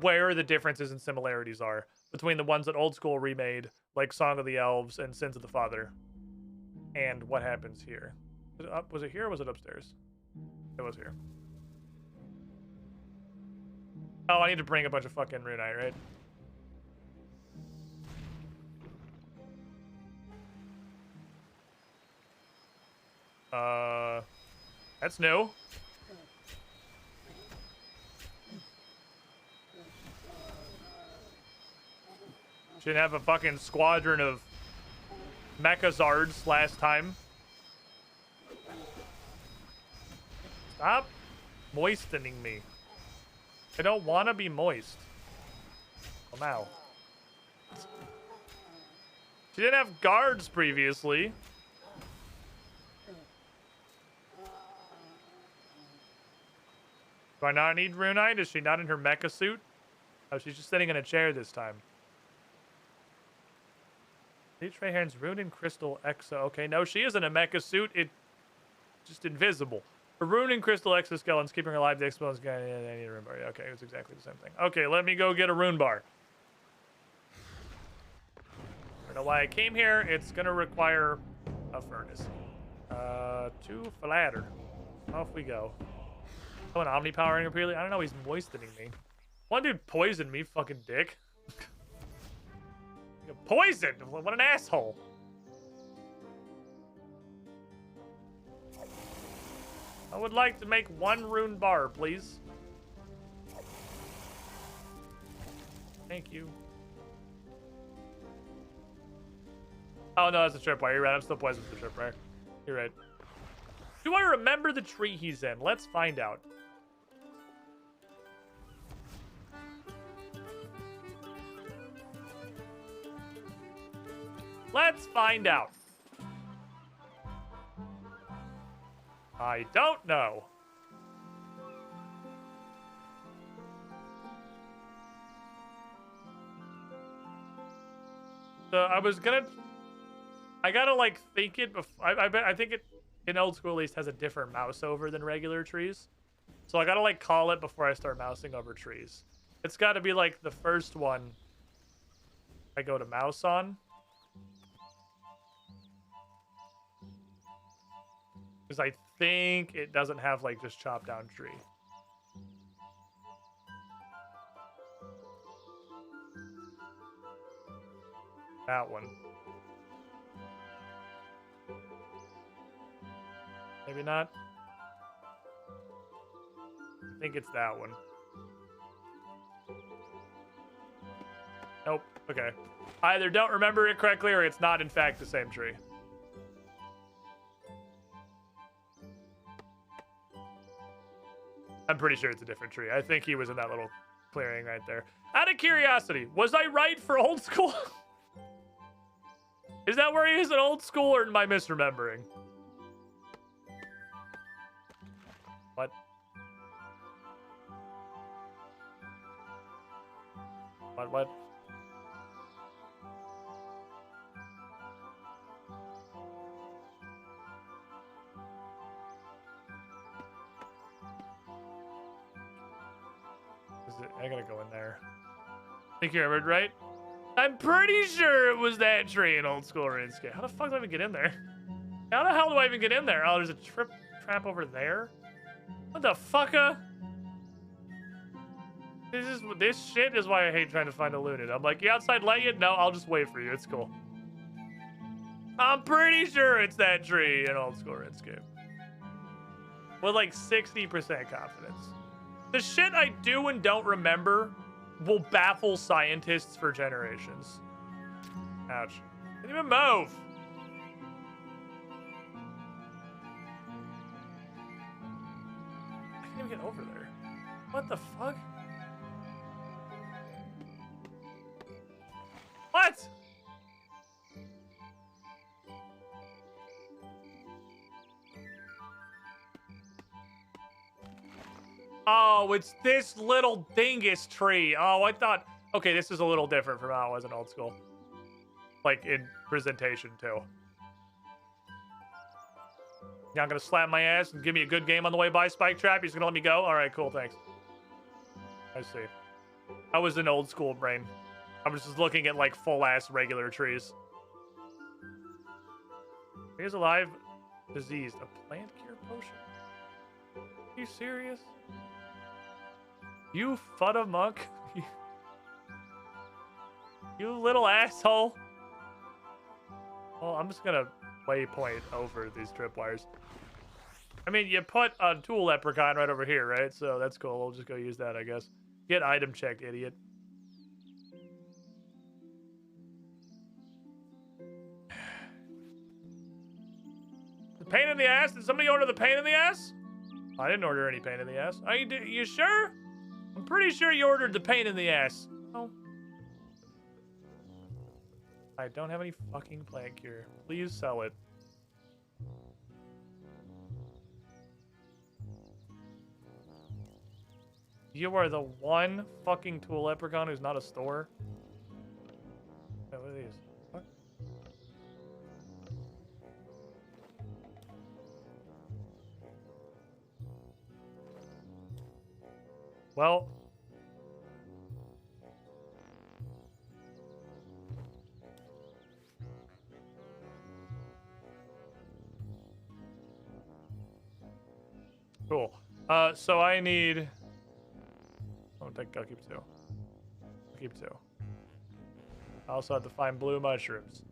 where the differences and similarities are between the ones that old school remade, like Song of the Elves and Sins of the Father, and what happens here. Was it here or was it upstairs? It was here. Oh, I need to bring a bunch of fucking Runite, right? That's new. Should have a fucking squadron of Mechazards last time. Stop moistening me. I don't want to be moist. Oh, now. She didn't have guards previously. Do I not need Runite? Is she not in her mecha suit? Oh, she's just sitting in a chair this time. Traherne's Rune and Crystal Exo. Okay, no, she isn't a mecha suit. It's just invisible. Her Rune and Crystal Exoskeleton's keeping her alive. The explosion's going to need a rune bar. Okay, it's exactly the same thing. Okay, let me go get a rune bar. I don't know why I came here. It's going to require a furnace. 2 flatter. Off we go. Oh, an Omnipowering repeatedly? I don't know. He's moistening me. One dude poisoned me, fucking dick. Poisoned? What an asshole. I would like to make 1 rune bar, please. Thank you. Oh, no, that's a tripwire. You're right. I'm still poisoned with the tripwire. You're right. Do I remember the tree he's in? Let's find out. Let's find out. I don't know. So I was gonna... I gotta, like, think it before... I think it, in old school at least, has a different mouse over than regular trees. So I gotta, like, call it before I start mousing over trees. It's got to be like the first one I go to mouse on. Because I think it doesn't have like just chop down tree. That one. Maybe not. I think it's that one. Nope. Okay. I either don't remember it correctly or it's not in fact the same tree. I'm pretty sure it's a different tree. I think he was in that little clearing right there. Out of curiosity, was I right for old school? Is that where he is in old school, or am I misremembering? What? What? I gotta go in there. I think you remembered, right? I'm pretty sure it was that tree in old school Runescape. How the fuck do I even get in there? How the hell do I even get in there? Oh, there's a trap over there? What the fucka? This shit is why I hate trying to find a looted. I'm like, you outside let you? No, I'll just wait for you. It's cool. I'm pretty sure it's that tree in old school Runescape. With like 60% confidence. The shit I do and don't remember will baffle scientists for generations. Ouch. Can't even move. I can't even get over there. What the fuck? What? Oh, it's this little dingus tree. Oh, I thought... Okay, this is a little different from how it was in old school. Like, in presentation, too. You're not gonna slap my ass and give me a good game on the way by, Spike Trap? You're just gonna let me go? Alright, cool, thanks. I see. I was an old school brain. I was just looking at, like, full-ass regular trees. Here's alive. Diseased. A plant cure potion? Are you serious? You fudda monk. You little asshole. Well, I'm just gonna waypoint over these tripwires. I mean, you put a tool leprechaun right over here, right? So that's cool. We'll just go use that, I guess. Get item checked, idiot. The pain in the ass? Did somebody order the pain in the ass? I didn't order any pain in the ass. Are you sure? I'm pretty sure you ordered the pain in the ass. Oh. I don't have any fucking plant cure. Please sell it. You are the one fucking tool leprechaun who's not a store? Wait, what are these? What? Well... Cool. So I need... I'll keep two. I'll keep two. I also have to find blue mushrooms.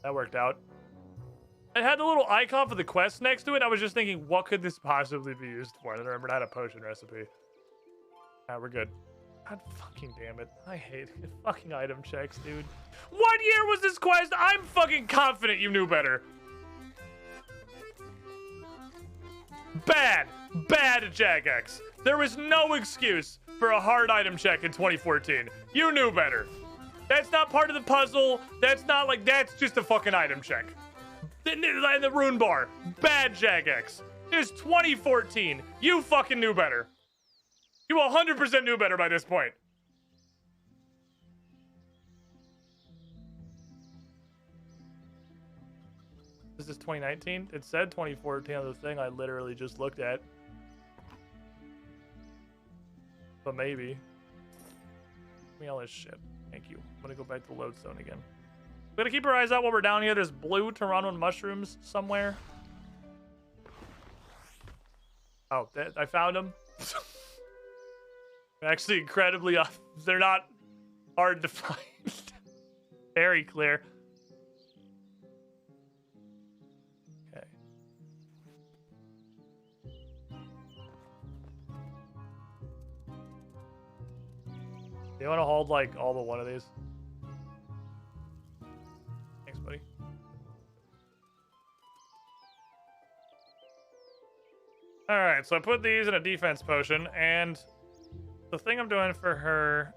That worked out. It had the little icon for the quest next to it. I was just thinking, what could this possibly be used for? And then I remembered I had a potion recipe. Alright, we're good. God fucking damn it. I hate it. Fucking item checks, dude. What year was this quest? I'm fucking confident you knew better. Bad. Bad Jagex. There was no excuse for a hard item check in 2014. You knew better. That's not part of the puzzle. That's not like, that's just a fucking item check. The rune bar. Bad Jagex. It's 2014. You fucking knew better. You 100% knew better by this point. This is 2019? It said 2014 on the thing I literally just looked at. But maybe. me all this shit. Thank you. I'm gonna go back to the lodestone again. We gotta keep our eyes out while we're down here. There's blue Tyrannoid mushrooms somewhere. Oh, I found them. Actually, incredibly, they're not hard to find. Very clear. Okay. Do you want to hold like all but one of these? Thanks, buddy. Alright, so I put these in a defense potion, and the thing I'm doing for her,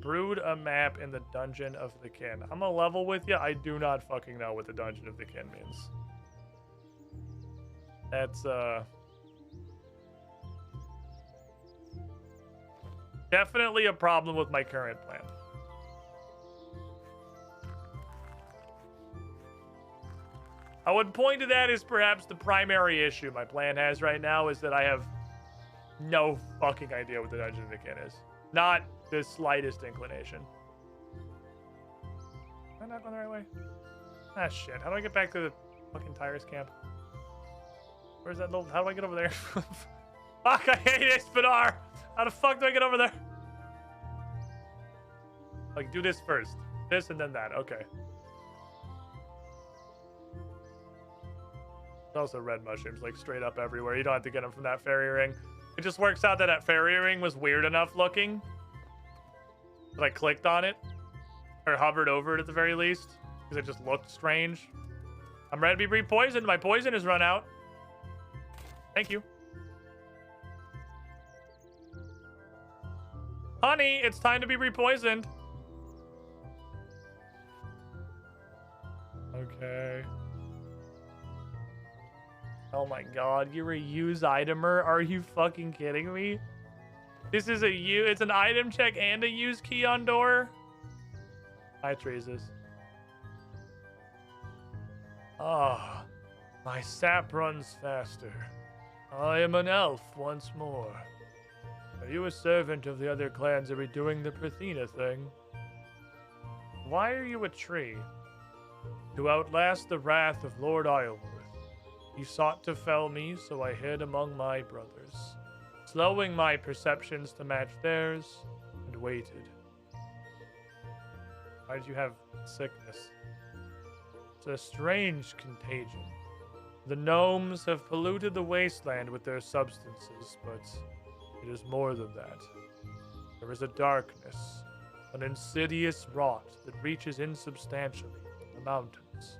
brewed a map in the Dungeon of the Kin. I'm gonna level with you. I do not fucking know what the Dungeon of the Kin means. That's, definitely a problem with my current plan. I would point to that as perhaps the primary issue my plan has right now is that I have no fucking idea what the Dungeon of the Kin is. Not the slightest inclination. Am I not going the right way? Ah, shit. How do I get back to the fucking Tyrus camp? Where's that little... How do I get over there? Fuck, I hate Ispidar! How the fuck do I get over there? Like, do this first. This and then that. Okay. There's also red mushrooms, like, straight up everywhere. You don't have to get them from that fairy ring. It just works out that that fairy ring was weird enough looking that I clicked on it. Or hovered over it at the very least. Because it just looked strange. I'm ready to be re-poisoned. My poison has run out. Thank you. Honey, it's time to be re-poisoned. Okay. Oh my god, you're a use itemer? Are you fucking kidding me? This is it's an item check and a use key on door? Hi, Treeses. Ah, my sap runs faster. I am an elf once more. Are you a servant of the other clans? Are we doing the Prathina thing? Why are you a tree? To outlast the wrath of Lord Isleworth. He sought to fell me, so I hid among my brothers, slowing my perceptions to match theirs, and waited. Why did you have sickness? It's a strange contagion. The gnomes have polluted the wasteland with their substances, but it is more than that. There is a darkness, an insidious rot that reaches insubstantially in the mountains.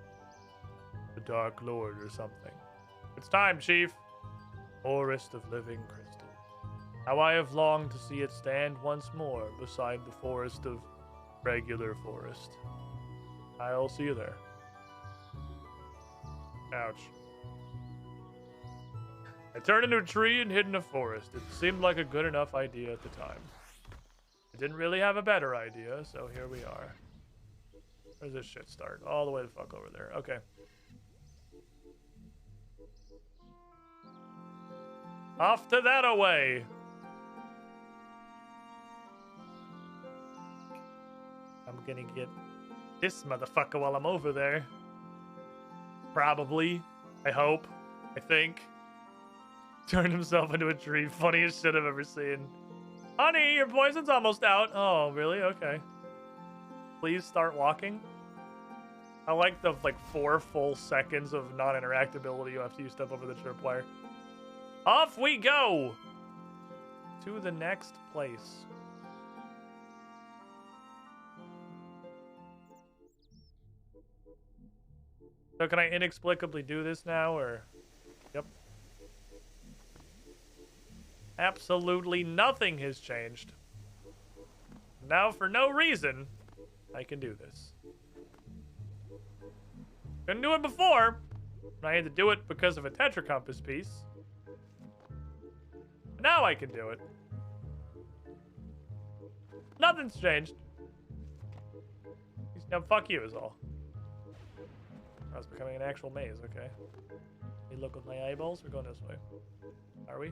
The Dark Lord or something. It's time, Chief. Forest of Living Crystal. How I have longed to see it stand once more beside the forest of regular forest. I'll see you there. Ouch. I turned into a tree and hid in a forest. It seemed like a good enough idea at the time. I didn't really have a better idea, so here we are. Where's this shit start? All the way the fuck over there. Okay. Off to that away! I'm gonna get this motherfucker while I'm over there. Probably. I hope. I think. Turned himself into a tree. Funniest shit I've ever seen. Honey, your poison's almost out. Oh, really? Okay. Please start walking. I like the 4 full seconds of non-interactability after you step over the tripwire. Off we go! To the next place. So can I inexplicably do this now, or... Yep. Absolutely nothing has changed. Now, for no reason, I can do this. Couldn't do it before. I had to do it because of a Tetra Compass piece. Now I can do it. Nothing's changed. Now, fuck you is all. I was becoming an actual maze, okay. You look with my eyeballs, we're going this way. Are we?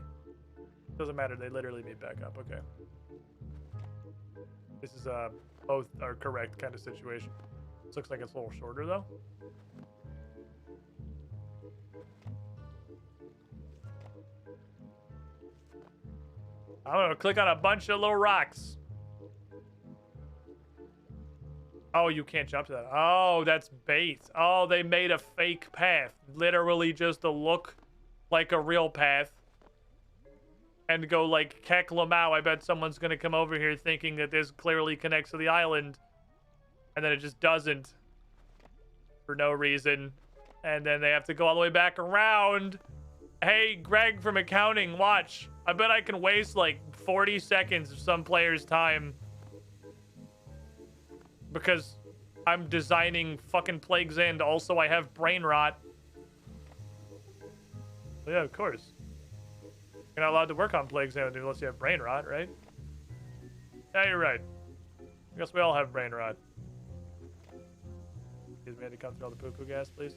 Doesn't matter, they literally meet back up, okay. This is both are correct kind of situation. This looks like it's a little shorter though. I'm gonna click on a bunch of little rocks. Oh, you can't jump to that. Oh, that's bait. Oh, they made a fake path. Literally just to look like a real path. And go like, Kek Lamau, I bet someone's gonna come over here thinking that this clearly connects to the island. And then it just doesn't. For no reason. And then they have to go all the way back around. Hey, Greg from accounting, watch. I bet I can waste like 40 seconds of some player's time. Because I'm designing fucking Plague's End. Also, I have brain rot. Well, yeah, of course. You're not allowed to work on Plague's End unless you have brain rot, right? Yeah, you're right. I guess we all have brain rot. Excuse me, I had to come through all the poo-poo gas, please.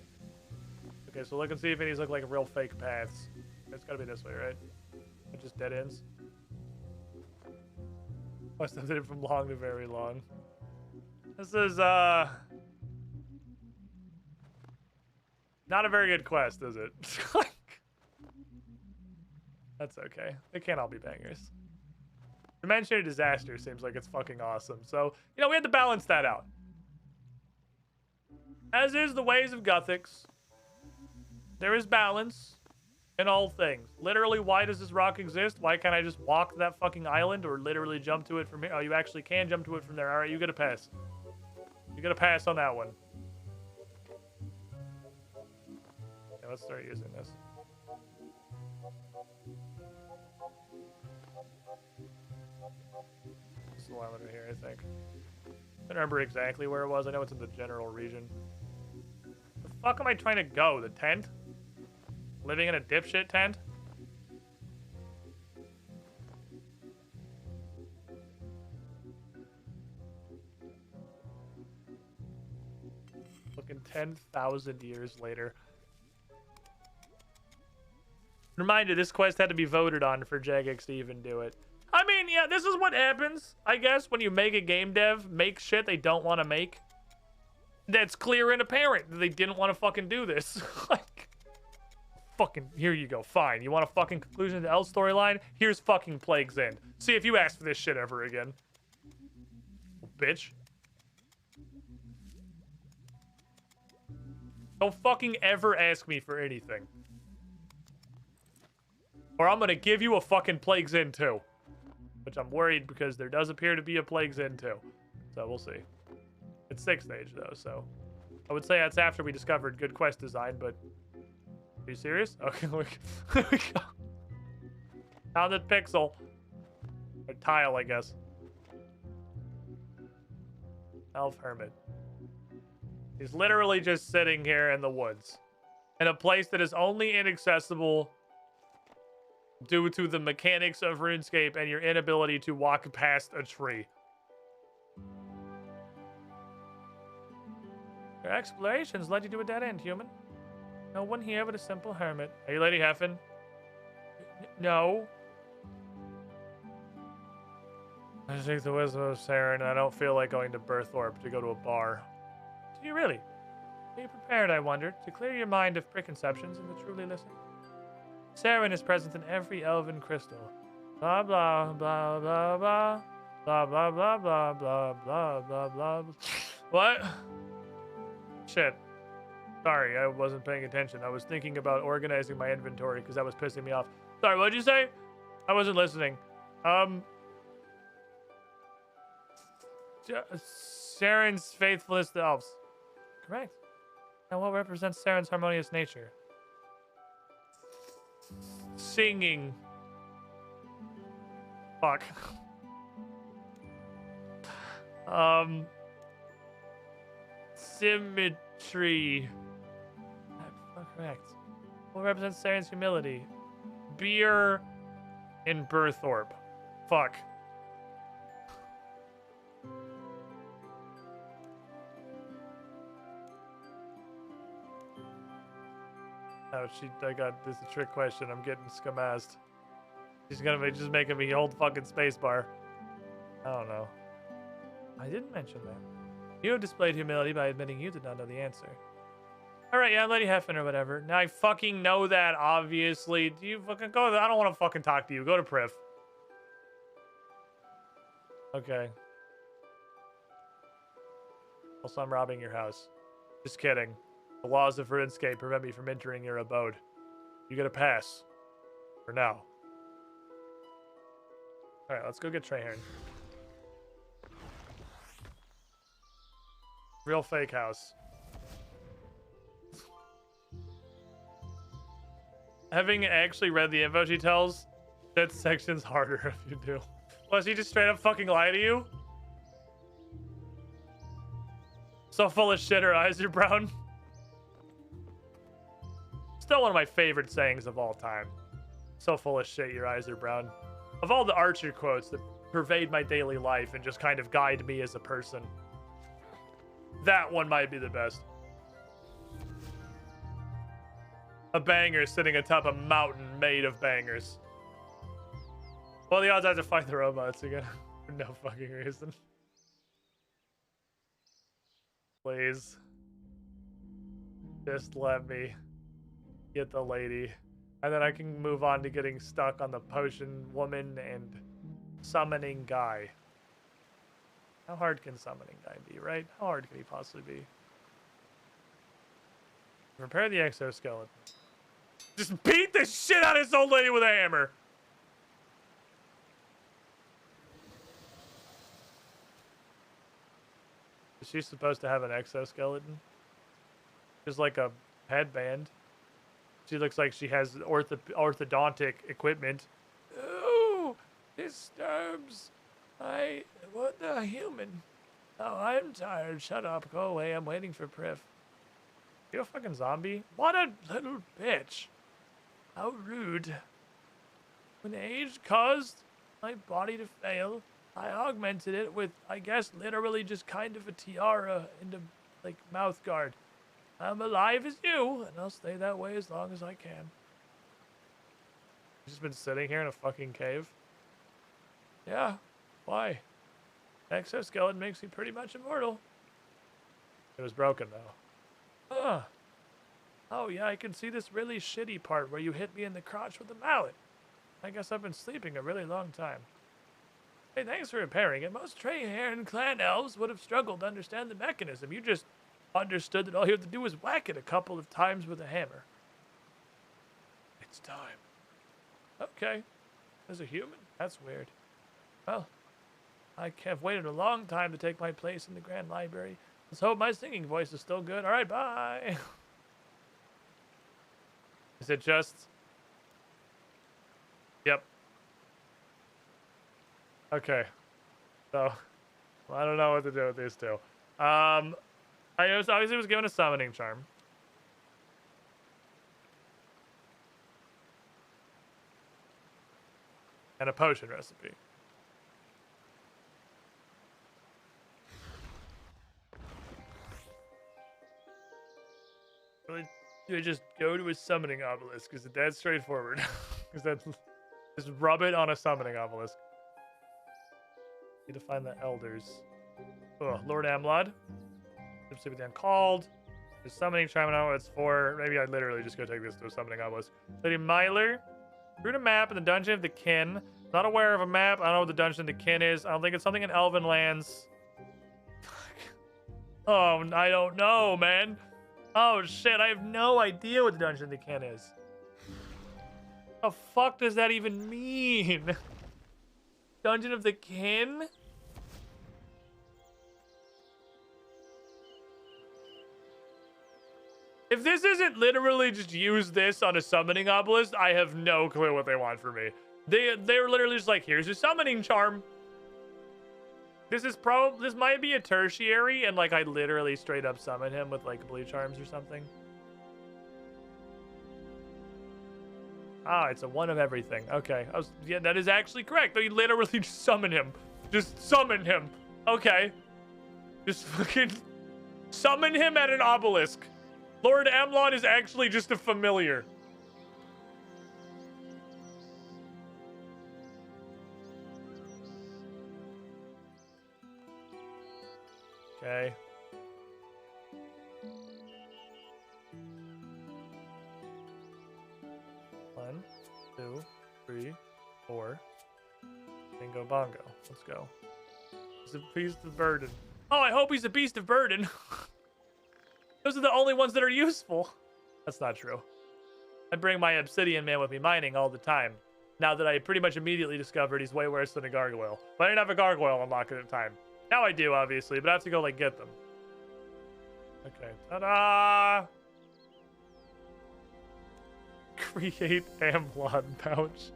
Okay, so look and see if any of these look like real fake paths. It's gotta be this way, right? It just dead ends. Must have did it from long to very long. This is, not a very good quest, is it? That's okay. They can't all be bangers. Dimensionary Disaster seems like it's fucking awesome. So, you know, we had to balance that out. As is the ways of Gothics. There is balance in all things. Literally, why does this rock exist? Why can't I just walk to that fucking island or literally jump to it from here? Oh, you actually can jump to it from there. All right, you get a pass. You get a pass on that one. Okay, let's start using this. This is the one over here, I think. I don't remember exactly where it was. I know it's in the general region. The fuck am I trying to go? The tent? Living in a dipshit tent? Looking 10,000 years later. Reminder, this quest had to be voted on for Jagex to even do it. I mean, yeah, this is what happens, I guess, when you make a game dev make shit they don't want to make. That's clear and apparent that they didn't want to fucking do this. Like, fucking, here you go, fine. You want a fucking conclusion to the L storyline? Here's fucking Plague's End. See if you ask for this shit ever again. Bitch. Don't fucking ever ask me for anything. Or I'm gonna give you a fucking Plague's End too. Which I'm worried because there does appear to be a Plague's End too. So we'll see. It's 6th stage though, so I would say that's after we discovered good quest design, but are you serious? Okay, there we go. Founded pixel. Or tile, I guess. Elf Hermit. He's literally just sitting here in the woods. In a place that is only inaccessible due to the mechanics of RuneScape and your inability to walk past a tree. Your explorations led you to a dead end, human. No one here but a simple hermit. Are you Lady Heffen? No. I take the wisdom of Saren, and I don't feel like going to Berthorpe to go to a bar. Do you really? Are you prepared, I wondered, to clear your mind of preconceptions and to truly listen? Saren is present in every elven crystal. Blah blah blah blah blah. Blah blah blah blah blah blah blah blah. What? Shit. Sorry, I wasn't paying attention. I was thinking about organizing my inventory because that was pissing me off. Sorry, what'd you say? I wasn't listening. Saren's faithfulness to elves. Correct. And what represents Saren's harmonious nature? Singing. Fuck. Symmetry. Correct. What represents Saren's humility? Beer in Berthorpe. Fuck. Oh, I got this is a trick question. I'm getting scamazzed. She's gonna be just making me hold fucking spacebar. I don't know. I didn't mention that. You have displayed humility by admitting you did not know the answer. Alright, yeah, Lady Heffin or whatever. Now I fucking know that, obviously. Do you fucking go? I don't want to fucking talk to you. Go to Priv. Okay. Also, I'm robbing your house. Just kidding. The laws of Runescape prevent me from entering your abode. You get a pass. For now. Alright, let's go get Traherne. Real fake house. Having actually read the info she tells, that section's harder if you do. Was he just straight up fucking lie to you? So full of shit, her eyes are brown. Still one of my favorite sayings of all time. So full of shit, your eyes are brown. Of all the Archer quotes that pervade my daily life and just kind of guide me as a person, that one might be the best. A banger sitting atop a mountain made of bangers. Well, the odds I have to fight the robots again for no fucking reason. Please. Just let me get the lady. And then I can move on to getting stuck on the potion woman and summoning guy. How hard can summoning guy be, right? How hard can he possibly be? Repair the exoskeleton. Just beat the shit out of this old lady with a hammer. Is she supposed to have an exoskeleton? Just like a headband. She looks like she has orthodontic equipment. Oh, disturbs. What the human? Oh, I'm tired. Shut up. Go away. I'm waiting for Priv. You a fucking zombie? What a little bitch. How rude. When age caused my body to fail, I augmented it with, I guess, literally just kind of a tiara and a, like, mouth guard. I'm alive as you, and I'll stay that way as long as I can. You've just been sitting here in a fucking cave? Yeah. Why? Exoskeleton makes me pretty much immortal. It was broken, though. Oh, yeah, I can see this really shitty part where you hit me in the crotch with a mallet. I guess I've been sleeping a really long time. Hey, thanks for repairing it. Most Traherne clan elves would have struggled to understand the mechanism. You just understood that all you have to do is whack it a couple of times with a hammer. It's time. Okay. As a human? That's weird. Well, I have waited a long time to take my place in the Grand Library. Let's hope my singing voice is still good. All right, bye. Is it just... Yep. Okay. So, well, I don't know what to do with these two. I obviously was given a summoning charm. And a potion recipe. Really, do I just go to a summoning obelisk? Is it that straightforward? Is that just rub it on a summoning obelisk? Need to find the elders. Oh, Lord Amlod. See what they uncalled. The summoning charm. I don't know what it's for. Maybe I'd literally just go take this to a summoning obelisk. Lady Myler. Root a map in the Dungeon of the Kin. Not aware of a map. I don't know what the Dungeon of the Kin is. I don't think it's something in Elven lands. Oh, I don't know, man. Oh, shit. I have no idea what the Dungeon of the Kin is. The fuck does that even mean? Dungeon of the Kin? If this isn't literally just use this on a summoning obelisk, I have no clue what they want from me. They're literally just like, here's your summoning charm. This might be a tertiary, and like I literally straight up summon him with like blue charms or something. Ah, it's a one of everything. Okay, yeah, that is actually correct. They literally just summon him. Just summon him. Okay. Just fucking summon him at an obelisk. Lord Amlon is actually just a familiar. Okay. One, two, three, four. Bingo bongo. Let's go. He's a beast of burden. Oh, I hope he's a beast of burden. Those are the only ones that are useful. That's not true. I bring my obsidian man with me mining all the time. Now that I pretty much immediately discovered he's way worse than a gargoyle. But I didn't have a gargoyle unlocked at the time. Now I do, obviously, but I have to go, like, get them. Okay. Ta-da! Create Amblon pouch.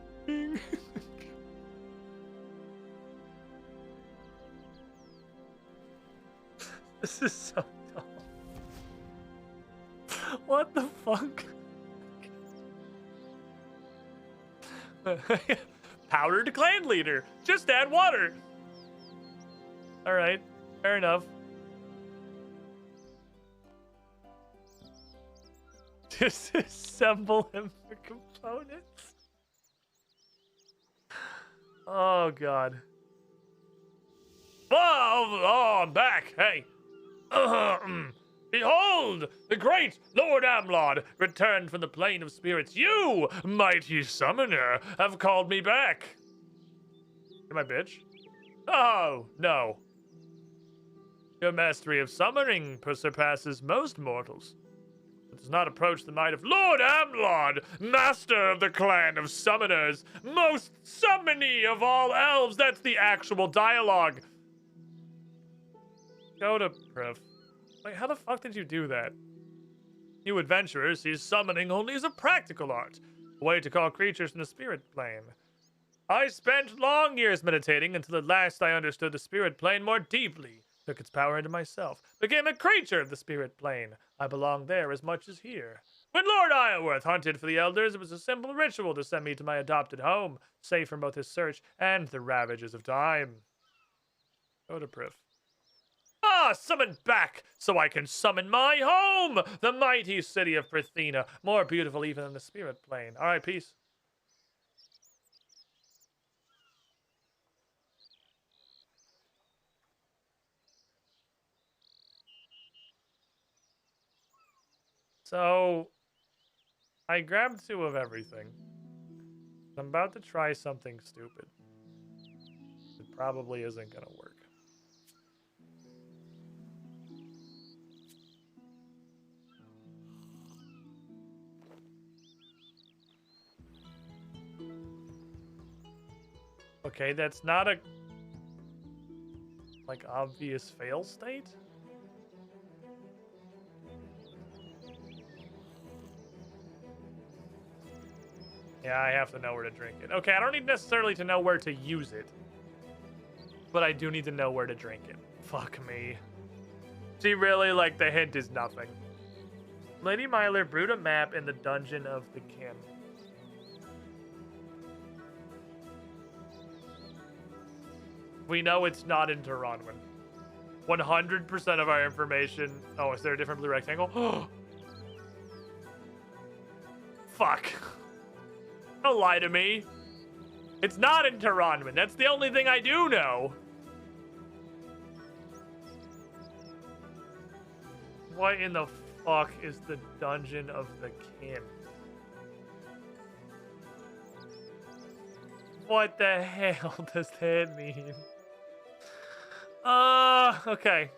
This is so dumb. What the fuck? Powdered clan leader. Just add water. All right, fair enough. Disassemble him for components. Oh god. Oh, I'm back. Hey. Behold, the great Lord Amlod returned from the plane of spirits. You, mighty summoner, have called me back. Am I bitch? Oh, no. Your mastery of summoning surpasses most mortals. It does not approach the might of Lord Amlod, master of the clan of summoners, most summony of all elves. That's the actual dialogue. Go to Priv. Like, how the fuck did you do that? You adventurers see summoning only as a practical art, a way to call creatures from the spirit plane. I spent long years meditating until at last I understood the spirit plane more deeply, took its power into myself, became a creature of the spirit plane. I belong there as much as here. When Lord Iorwerth hunted for the elders, it was a simple ritual to send me to my adopted home, safe from both his search and the ravages of time. Go to Priv. Ah, summoned back, so I can summon my home, the mighty city of Prithina, more beautiful even than the spirit plane. All right, peace. So, I grabbed 2 of everything. I'm about to try something stupid. It probably isn't gonna work. Okay, that's not a, like, obvious fail state? Yeah, I have to know where to drink it. Okay, I don't need necessarily to know where to use it. But I do need to know where to drink it. Fuck me. See, really, like, the hint is nothing. Lady Myler brewed a map in the Dungeon of the Kin. We know it's not in Taranwin. 100% of our information... Oh, is there a different blue rectangle? Fuck. Don't lie to me. It's not in Taranwin. That's the only thing I do know. What in the fuck is the Dungeon of the Kin? What the hell does that mean? Okay.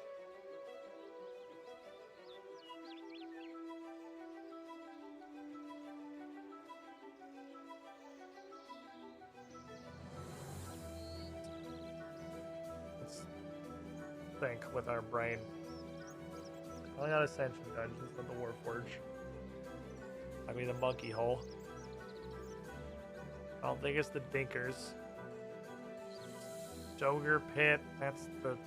Let's think with our brain. I got Ascension Dungeons than the Warforge. I mean the Monkey Hole. I don't think it's the Dinkers. Joger Pit, that's the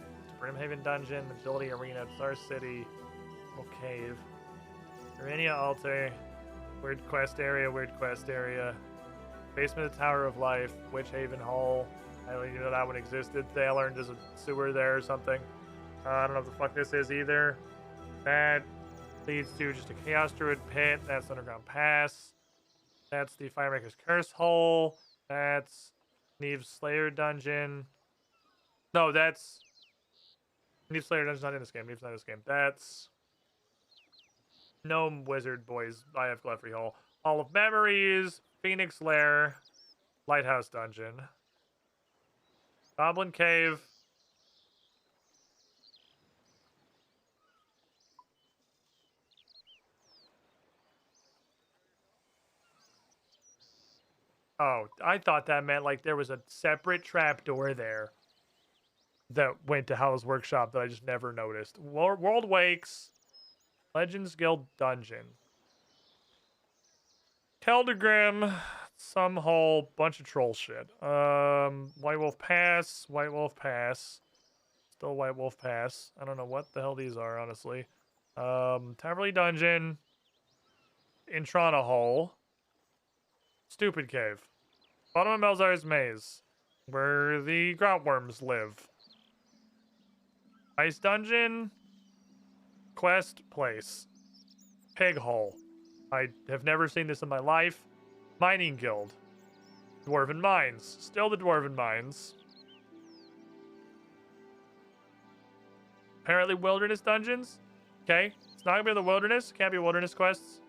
Brimhaven Dungeon, Agility Arena, Star City, Little Cave. Urania Altar, Weird Quest Area, Basement of the Tower of Life, Witch Haven Hall. I don't even know that one existed. They learned there's a sewer there or something. I don't know what the fuck this is either. That leads to just a Chaos Druid Pit. That's Underground Pass. That's the Firemaker's Curse Hole. That's Neve's Slayer Dungeon. No, that's Need Slayer Dungeon's not in this game. Need's not in this game. That's Gnome Wizard Boys. I have Cleffery Hall. Hall of Memories. Phoenix Lair. Lighthouse Dungeon. Goblin Cave. Oh, I thought that meant like there was a separate trapdoor there that went to Howl's Workshop that I just never noticed. World Wakes, Legends Guild Dungeon, Keldegrim, some whole bunch of troll shit. White Wolf Pass, still White Wolf Pass. I don't know what the hell these are, honestly. Taverley Dungeon, Intrana Hole, Stupid Cave, bottom of Melzar's Maze, where the Groutworms live. Ice Dungeon, Quest Place, Pig Hole. I have never seen this in my life. Mining Guild, Dwarven Mines, still the Dwarven Mines. Apparently Wilderness Dungeons. Okay, it's not gonna be the Wilderness. Can't be Wilderness quests.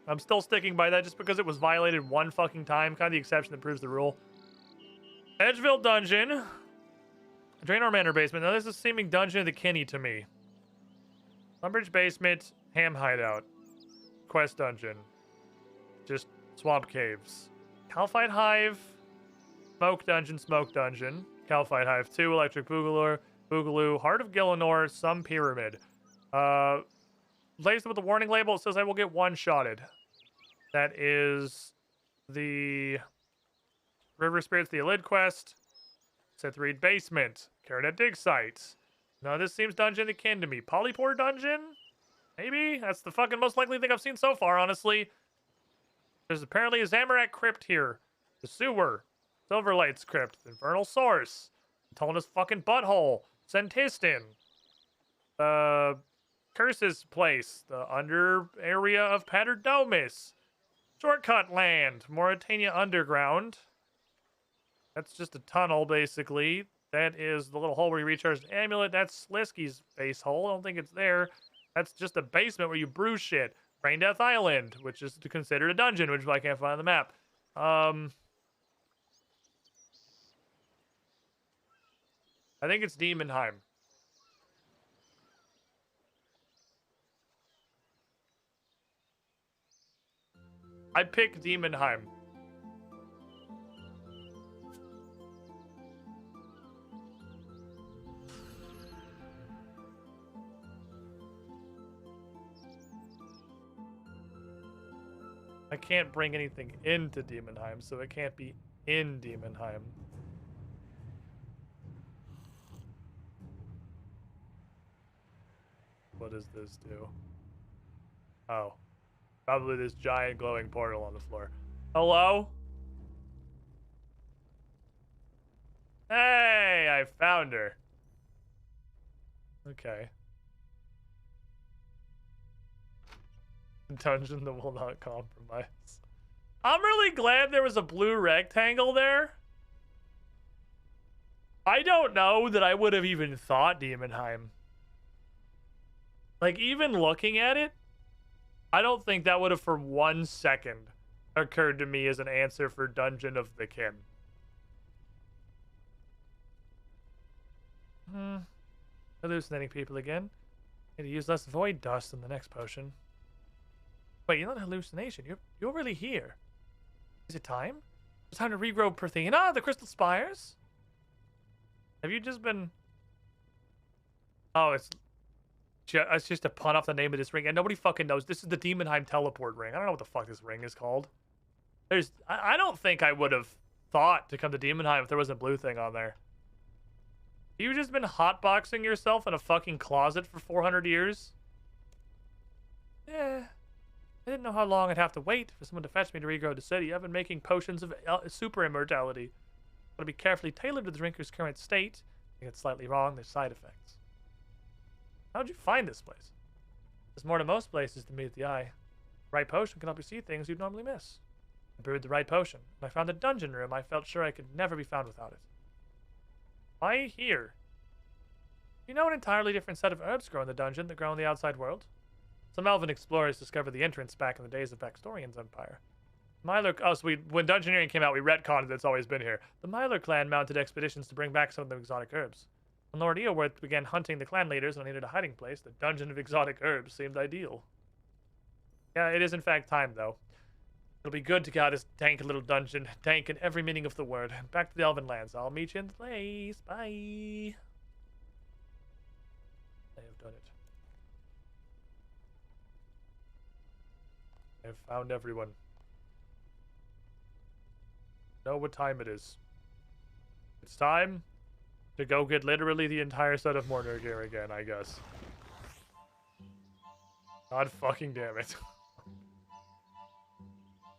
I'm still sticking by that just because it was violated one fucking time. Kind of the exception that proves the rule. Edgeville Dungeon. Draenor Manor Basement. Now this is seeming Dungeon of the Kinney to me. Lumbridge Basement. Ham Hideout. Quest Dungeon. Just Swamp Caves. Calphite Hive. Smoke Dungeon. Calphite Hive 2. Electric Boogaloo. Heart of Gillinor. Some Pyramid. Laced with the warning label, it says I will get one-shotted. That is the River Spirits, the Elid quest. Seth Reed Basement. Caranet Dig Site. Now this seems dungeon akin to me. Polypore Dungeon? Maybe? That's the fucking most likely thing I've seen so far, honestly. There's apparently a Zamorak Crypt here. The Sewer. Silverlight's Crypt. Infernal Source. Tonus fucking Butthole. Centistin. Curse's Place, the under area of Paterdomus. Shortcut Land, Mauritania Underground. That's just a tunnel, basically. That is the little hole where you recharge an amulet. That's Slisky's base hole. I don't think it's there. That's just a basement where you brew shit. Brain Death Island, which is considered a dungeon, which I can't find on the map. I think it's Demonheim. I pick Demonheim. I can't bring anything into Demonheim, so it can't be in Demonheim. What does this do? Oh. Probably this giant glowing portal on the floor. Hello? Hey, I found her. Okay. Dungeon that will not compromise. I'm really glad there was a blue rectangle there. I don't know that I would have even thought Demonheim. Like, even looking at it, I don't think that would have for 1 second occurred to me as an answer for Dungeon of the Kin. Hallucinating people again. Need to use less void dust in the next potion. Wait, you're not a hallucination. You're really here. Is it time? It's time to regrow Parthena, the Crystal Spires. Have you just been... Oh, it's just a pun off the name of this ring, and nobody fucking knows. This is the Demonheim teleport ring. I don't know what the fuck this ring is called. I don't think I would have thought to come to Demonheim if there wasn't a blue thing on there. You just been hotboxing yourself in a fucking closet for 400 years? Yeah. I didn't know how long I'd have to wait for someone to fetch me to regrow the city. I've been making potions of super immortality. Gotta be carefully tailored to the drinker's current state. If you get slightly wrong, there's side effects. How'd you find this place? There's more to most places than meet the eye. The right potion can help you see things you'd normally miss. I brewed the right potion, and I found a dungeon room I felt sure I could never be found without it. Why here? You know an entirely different set of herbs grow in the dungeon that grow in the outside world? Some elven explorers discovered the entrance back in the days of Baxtorian's empire. Myler, when Dungeoneering came out, we retconned it's always been here. The Myler clan mounted expeditions to bring back some of the exotic herbs. When Lord Eoworth began hunting the clan leaders and needed a hiding place, the Dungeon of Exotic Herbs seemed ideal. Yeah, it is in fact time, though. It'll be good to get out of this dank little dungeon. Dank in every meaning of the word. Back to the Elven lands. I'll meet you in the place. Bye. I have done it. I have found everyone. Know what time it is. It's time to go get literally the entire set of Mourner gear again, I guess. God fucking damn it.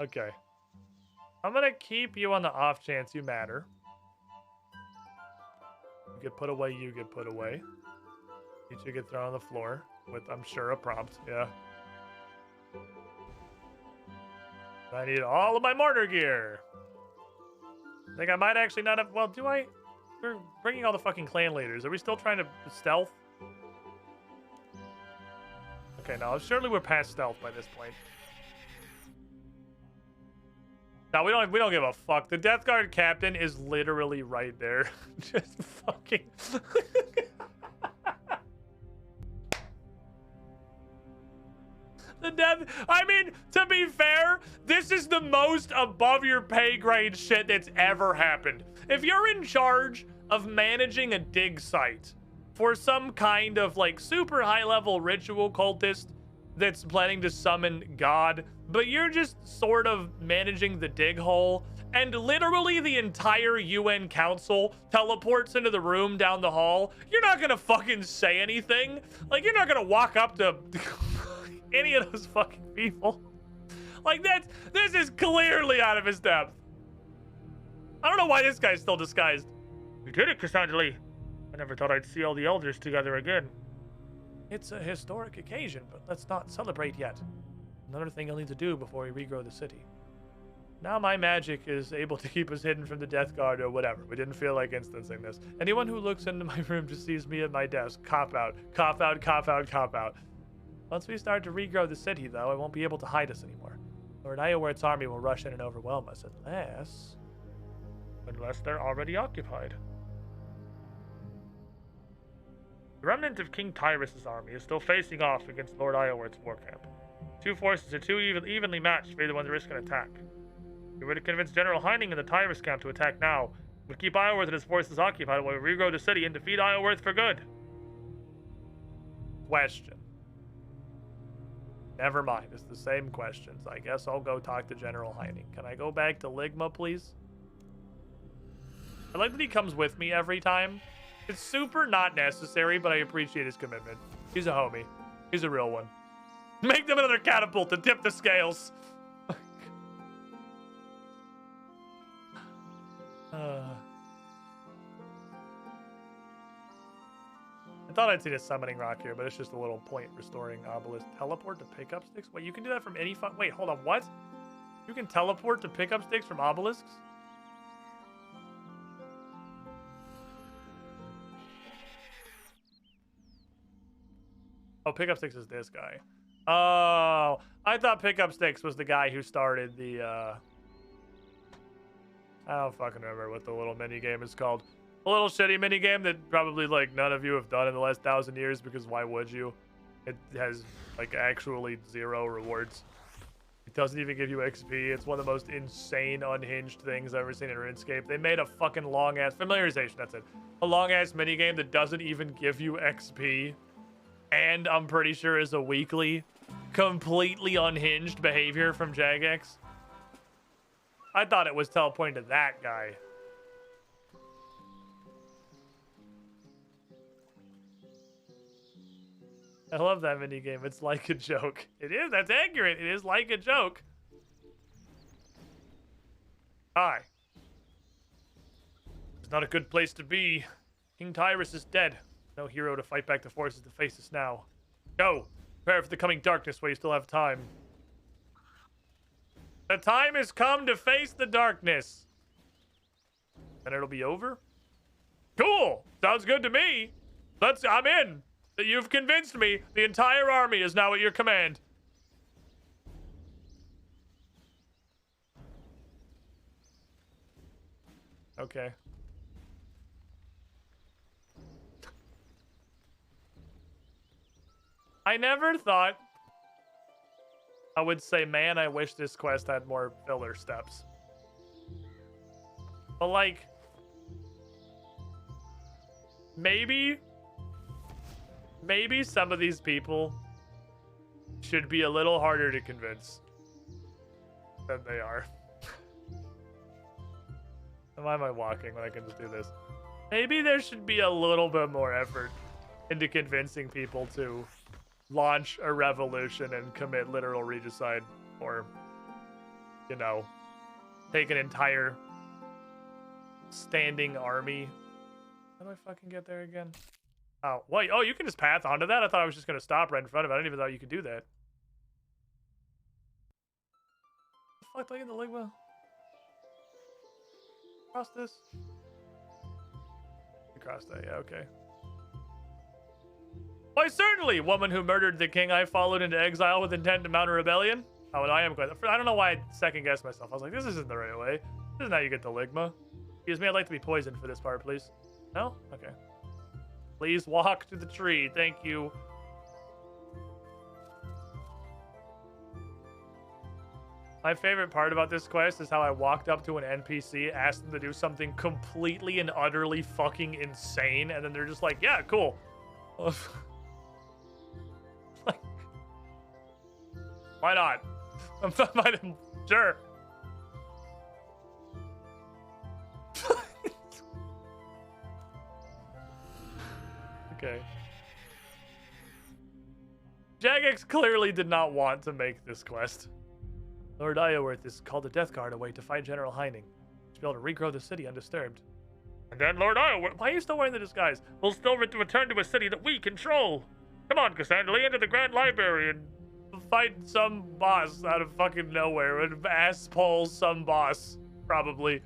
Okay. I'm gonna keep you on the off chance you matter. You get put away, you get put away. You two get thrown on the floor with, I'm sure, a prompt. Yeah. I need all of my Mourner gear. I think I might actually not have... Well, do I... We're bringing all the fucking clan leaders. Are we still trying to stealth? Okay, no. Surely we're past stealth by this point. No, we don't give a fuck. The Death Guard captain is literally right there. Just fucking... The death... I mean, to be fair, this is the most above your pay grade shit that's ever happened. If you're in charge of managing a dig site for some kind of, like, super high-level ritual cultist that's planning to summon God, but you're just sort of managing the dig hole, and literally the entire UN council teleports into the room down the hall, you're not gonna fucking say anything. Like, you're not gonna walk up to... any of those fucking people. Like, this is clearly out of his depth. I don't know why this guy's still disguised. We did it, Cassandra. I never thought I'd see all the elders together again. It's a historic occasion, but let's not celebrate yet. Another thing you'll need to do before we regrow the city. Now my magic is able to keep us hidden from the Death Guard or whatever. We didn't feel like instancing this. Anyone who looks into my room just sees me at my desk. Cop out. Cop out, cop out, cop out. Once we start to regrow the city, though, it won't be able to hide us anymore. Lord Ioworth's army will rush in and overwhelm us, unless they're already occupied. The remnant of King Tyrus's army is still facing off against Lord Ioworth's war camp. Two forces are too evenly matched for either one to risk an attack. If we were to convince General Heining and the Tyrus camp to attack now, we'd keep Ioworth and his forces occupied while we regrow the city and defeat Ioworth for good. Question. Never mind, it's the same questions. I guess I'll go talk to General Heining. Can I go back to Ligma, please? I like that he comes with me every time. It's super not necessary, but I appreciate his commitment. He's a homie. He's a real one. Make them another catapult to tip the scales. I thought I'd seen a summoning rock here, but it's just a little point restoring obelisk. Teleport to pickup sticks? Wait, you can do that from any wait, hold on, what? You can teleport to pickup sticks from obelisks? Oh, pickup sticks is this guy. Oh, I thought pickup sticks was the guy who started the, I don't fucking remember what the little mini game is called. A little shitty mini game that probably like none of you have done in the last 1,000 years because why would you? It has like actually 0 rewards. It doesn't even give you XP. It's one of the most insane unhinged things I've ever seen in RuneScape. They made a fucking long ass familiarization. That's it. A long ass mini game that doesn't even give you XP, and I'm pretty sure is a weekly, completely unhinged behavior from Jagex. I thought it was teleporting to that guy. I love that minigame. It's like a joke. It is. That's accurate. It is like a joke. Hi. It's not a good place to be. King Tyrus is dead. No hero to fight back the forces to face us now. Go. Prepare for the coming darkness while you still have time. The time has come to face the darkness. And it'll be over? Cool. Sounds good to me. I'm in. You've convinced me. The entire army is now at your command. Okay. I never thought I would say, man, I wish this quest had more filler steps. But like, maybe some of these people should be a little harder to convince than they are. Why am I walking when I can just do this? Maybe there should be a little bit more effort into convincing people to launch a revolution and commit literal regicide, or, you know, take an entire standing army. How do I fucking get there again? Oh, wait. Oh, you can just path onto that? I thought I was just going to stop right in front of it. I didn't even know you could do that. The fuck do I get the Ligma? Cross this? Across that, yeah, okay. Why, certainly, woman who murdered the king I followed into exile with intent to mount a rebellion. Oh, and I am quite... I don't know why I second-guessed myself. I was like, this isn't the right way. This isn't how you get the Ligma. Excuse me, I'd like to be poisoned for this part, please. No? Okay. Please walk to the tree. Thank you. My favorite part about this quest is how I walked up to an NPC, asked them to do something completely and utterly fucking insane, and then they're just like, yeah, cool. Like, why not? Sure. Okay. Jagex clearly did not want to make this quest. Lord Ioworth is called the Death Guard away to fight General Heining. To be able to regrow the city undisturbed. And then Lord Ioworth... Why are you still wearing the disguise? We'll still return to a city that we control. Come on, Cassandra, into the Grand Library and fight some boss out of fucking nowhere. And ass pulls some boss, probably.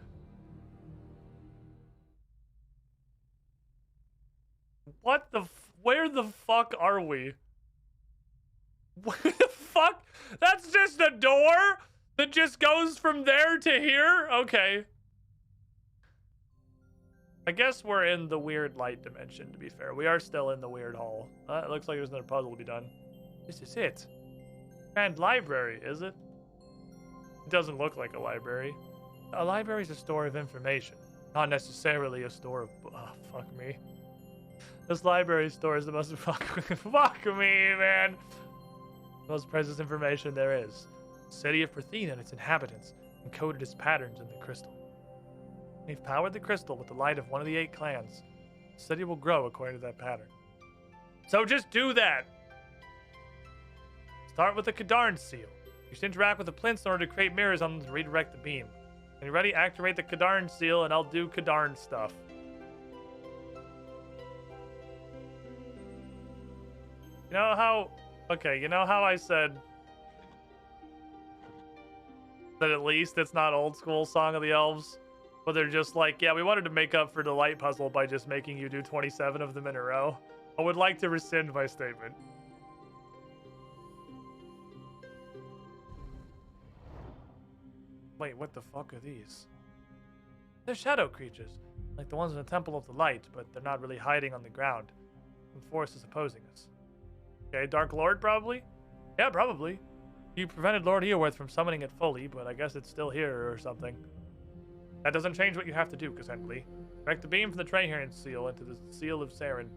What the... Where the fuck are we? What the fuck? That's just a door that just goes from there to here? Okay. I guess we're in the weird light dimension, to be fair. We are still in the weird hall. It looks like there's another puzzle to be done. This is it. Grand library, is it? It doesn't look like a library. A library is a store of information, not necessarily a store of... Oh, fuck me. This library store is the most... Fuck me, man. The most precious information there is. The city of Pratheen and its inhabitants encoded its patterns in the crystal. We've powered the crystal with the light of one of the 8 clans. The city will grow according to that pattern. So just do that. Start with the Kadarn seal. You should interact with the plinths in order to create mirrors on them to redirect the beam. When you're ready, activate the Kadarn seal and I'll do Kadarn stuff. You know how... Okay, you know how I said that at least it's not old school Song of the Elves? But they're just like, yeah, we wanted to make up for the light puzzle by just making you do 27 of them in a row. I would like to rescind my statement. Wait, what the fuck are these? They're shadow creatures, like the ones in the Temple of the Light, but they're not really hiding on the ground. Some force is opposing us. Okay, Dark Lord, probably? Yeah, probably. You prevented Lord Eoworth from summoning it fully, but I guess it's still here or something. That doesn't change what you have to do, Cassandra. Direct the beam from the Traherne seal into the seal of Saren.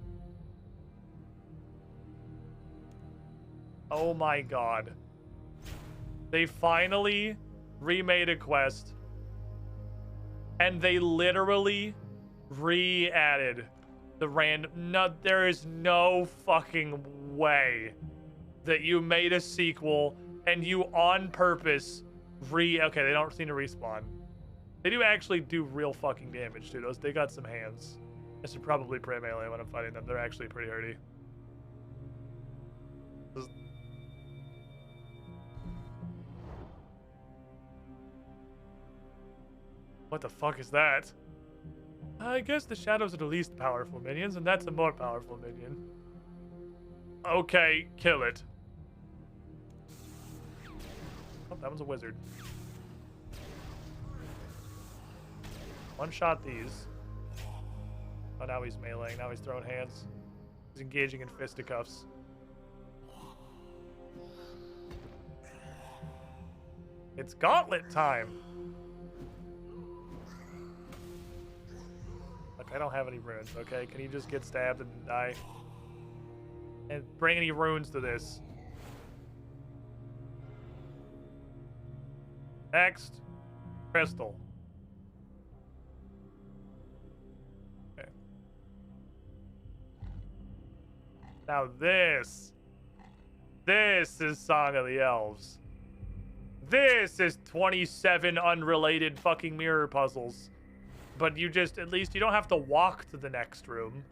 Oh my god. They finally remade a quest. And they literally re-added the random... No, there is no fucking way that you made a sequel and you on purpose Okay, they don't seem to respawn. They do actually do real fucking damage to those. They got some hands. I should probably pray melee when I'm fighting them. They're actually pretty hardy. What the fuck is that? I guess the shadows are the least powerful minions, and that's a more powerful minion. Okay, kill it. Oh, that one's a wizard. One shot these. Oh, now he's meleeing. Now he's throwing hands. He's engaging in fisticuffs. It's gauntlet time. Look, I don't have any runes, okay? Can you just get stabbed and die? And bring any runes to this. Next. Crystal. Okay. Now this is Song of the Elves. This is 27 unrelated fucking mirror puzzles. But you just, at least you don't have to walk to the next room.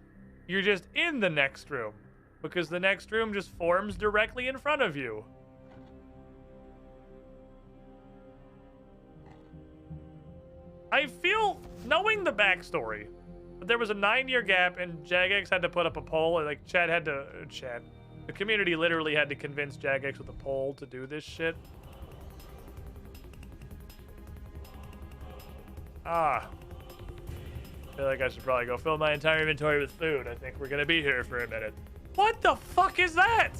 You're just in the next room. Because the next room just forms directly in front of you. I feel, knowing the backstory, but there was a 9-year gap and Jagex had to put up a poll, and like the community literally had to convince Jagex with a poll to do this shit. I feel like I should probably go fill my entire inventory with food. I think we're gonna be here for a minute. What the fuck is that?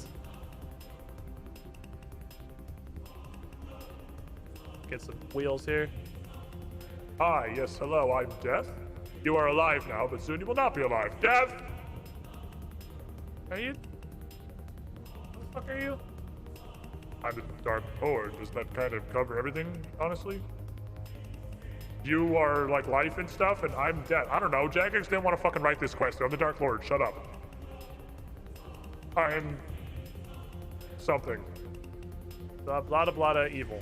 Get some wheels here. Hi, yes, hello, I'm Death. You are alive now, but soon you will not be alive. Death! Are you? What the fuck are you? I'm the Dark Lord. Does that kind of cover everything, honestly? You are like life and stuff, and I'm death. I don't know. Jagex didn't want to fucking write this quest. I'm the Dark Lord. Shut up. I'm something. Blah blah evil.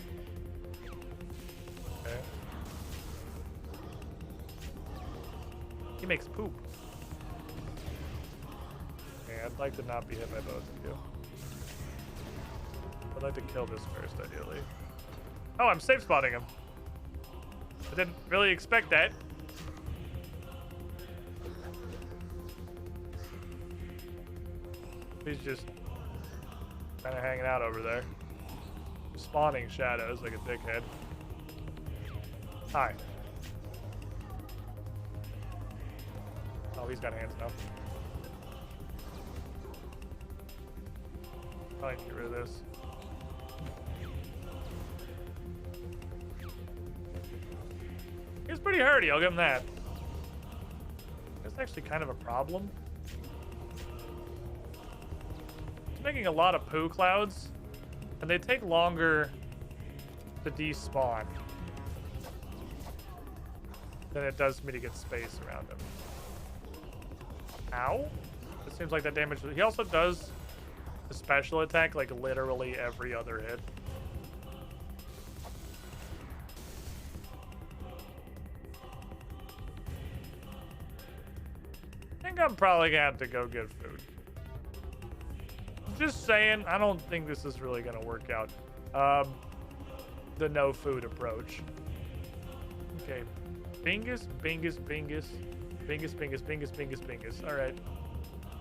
Okay. He makes poop. Okay, I'd like to not be hit by both of you. I'd like to kill this first, ideally. Oh, I'm safe spotting him. I didn't really expect that. He's just kind of hanging out over there. Spawning shadows like a dickhead. Hi. Oh, he's got hands now. Probably need to get rid of this. He's pretty hardy, I'll give him that. That's actually kind of a problem. It's making a lot of poo clouds, and they take longer to despawn than it does for me to get space around him. Ow? It seems like that damage. He also does the special attack like literally every other hit. I think I'm probably gonna have to go get food. Just saying, I don't think this is really gonna work out. The no food approach. Okay, Bingus, Bingus, Bingus, Bingus, Bingus, Bingus, Bingus, Bingus. All right.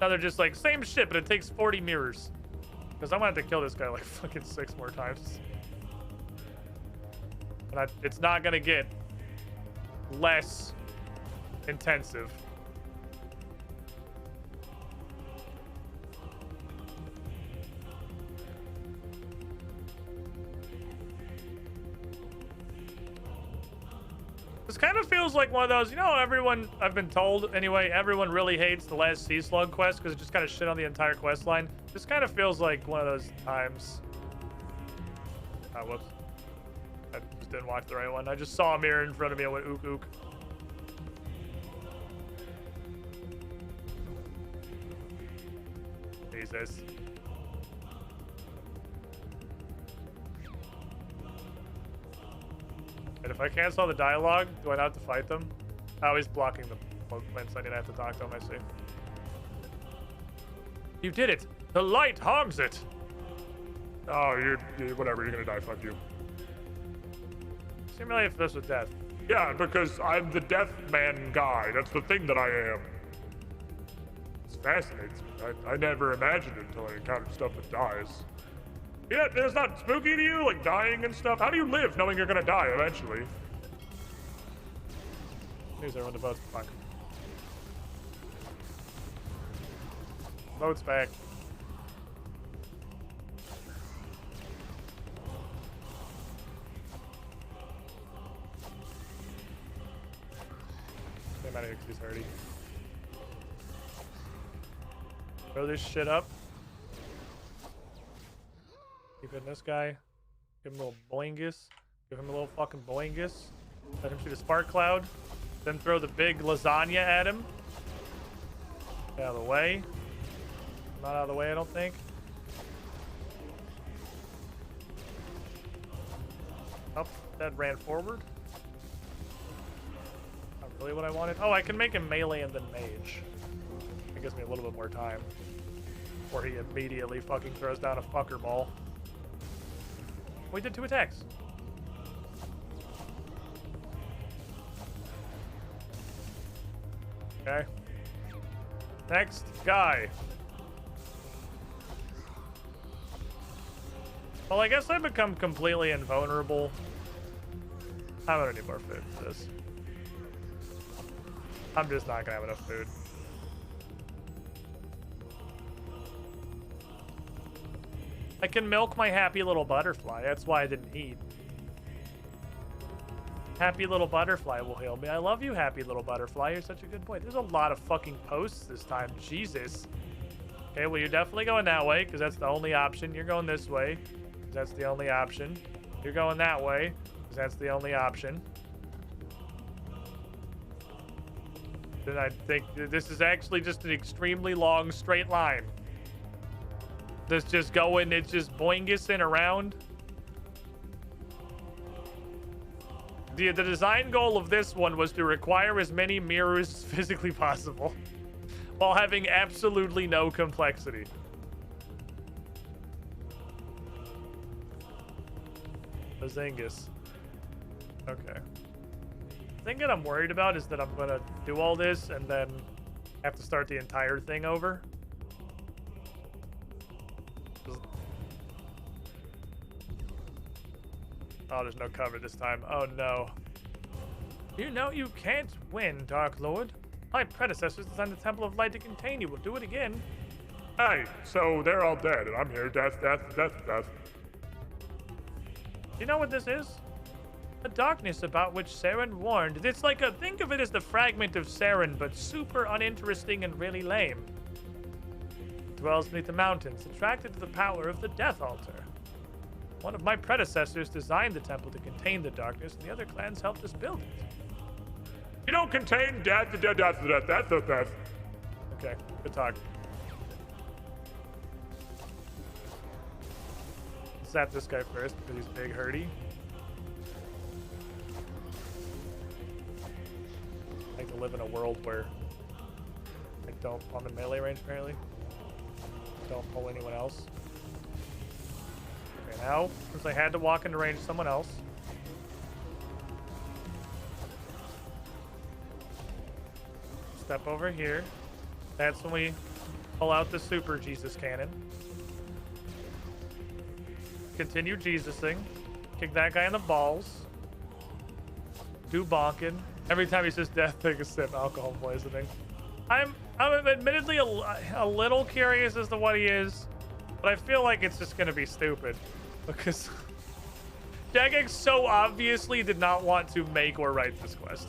Now they're just like same shit, but it takes 40 mirrors. Because I'm gonna have to kill this guy like fucking 6 more times. And it's not gonna get less intensive. This kind of feels like one of those, you know, everyone, I've been told anyway, everyone really hates the last Sea Slug quest because it just kind of shit on the entire quest line. This kind of feels like one of those times. Oh, whoops. I just didn't watch the right one. I just saw a mirror in front of me and went ook ook. Jesus. And if I cancel the dialogue, do I not have to fight them? Oh, he's blocking the movements. I didn't have to talk to him, I see. You did it! The light hogs it! Oh, you're whatever. You're gonna die. Fuck you. Simulate this with death. Yeah, because I'm the death man guy. That's the thing that I am. It fascinates me. I never imagined it until I encountered stuff that dies. Yeah, it's not spooky to you, like dying and stuff? How do you live knowing you're gonna die eventually? Here's everyone the boat's back. Boat's back. Get out of here because he's hardy. Throw this shit up. Keep hitting this guy. Give him a little boingus. Give him a little fucking boingus. Let him shoot a spark cloud. Then throw the big lasagna at him. Get out of the way. Not out of the way, I don't think. Oh, that ran forward. Not really what I wanted. Oh, I can make him melee and then mage. It gives me a little bit more time. Before he immediately fucking throws down a fucker ball. We did 2 attacks. Okay. Next guy. Well, I guess I become completely invulnerable. I'm gonna need more food for this. I'm just not gonna have enough food. I can milk my happy little butterfly. That's why I didn't eat. Happy little butterfly will heal me. I love you, happy little butterfly. You're such a good boy. There's a lot of fucking posts this time. Jesus. Okay, well, you're definitely going that way because that's the only option. You're going this way because that's the only option. You're going that way because that's the only option. Then I think this is actually just an extremely long straight line. This just going, it's just boingusing around. The design goal of this one was to require as many mirrors as physically possible while having absolutely no complexity. Bazingus. Okay. The thing that I'm worried about is that I'm gonna do all this and then have to start the entire thing over. Oh, there's no cover this time. Oh, no. You know you can't win, Dark Lord. My predecessors designed the Temple of Light to contain you. We'll do it again. Hey, so they're all dead, and I'm here. Death, death, death, death. You know what this is? The darkness about which Saren warned. It's like a, think of it as the fragment of Saren, but super uninteresting and really lame. It dwells beneath the mountains, attracted to the power of the Death Altar. One of my predecessors designed the temple to contain the darkness, and the other clans helped us build it. You don't contain death, death, death, death, death, death, death. Okay, good talk. Zap this guy first because he's big hurdy. I like to live in a world where I don't, I'm in melee range apparently. Don't pull anyone else. Okay, now, since I had to walk into range of someone else. Step over here. That's when we pull out the super Jesus cannon. Continue Jesusing. Kick that guy in the balls. Do bonking. Every time he says death, take a sip. Alcohol poisoning. I'm admittedly a little curious as to what he is, but I feel like it's just gonna be stupid because Jagex so obviously did not want to make or write this quest.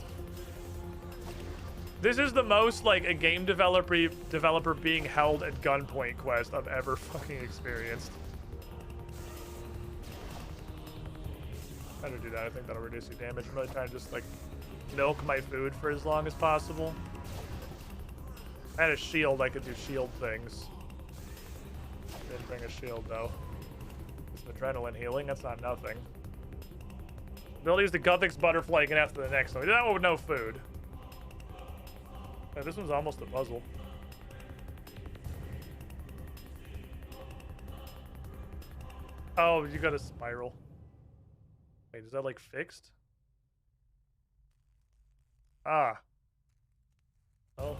This is the most like a game developer being held at gunpoint quest I've ever fucking experienced. Try to do that. I think that'll reduce your damage. I'm really trying to just like milk my food for as long as possible. I had a shield, I could do shield things. Didn't bring a shield though. Some adrenaline healing, that's not nothing. Ability is the Guthix butterfly again after the next one. We did that one with no food. Yeah, this one's almost a puzzle. Oh, you got a spiral. Wait, is that like fixed? Ah. Oh.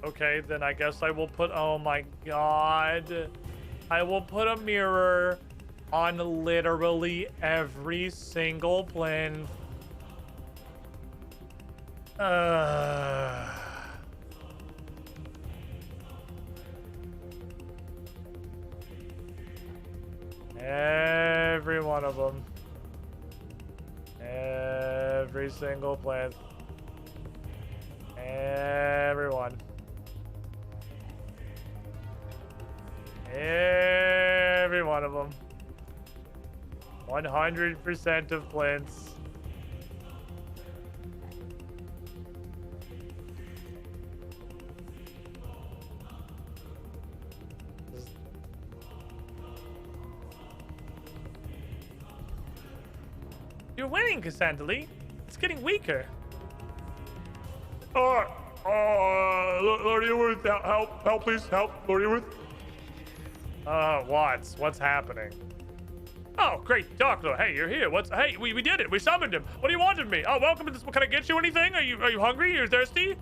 Okay, then I guess I will put... Oh my god. I will put a mirror on literally every single plinth. Every one of them. Every single plinth. Everyone. Every one of them. 100% of plinths. You're winning, Cassandra. It's getting weaker. Lord Earworth, help, please, help, Lord Earworth. What's happening? Oh, great, Doctor. Hey, you're here. Hey, we did it. We summoned him. What do you want of me? Oh, welcome to this. Can I get you anything? Are you hungry? You're thirsty?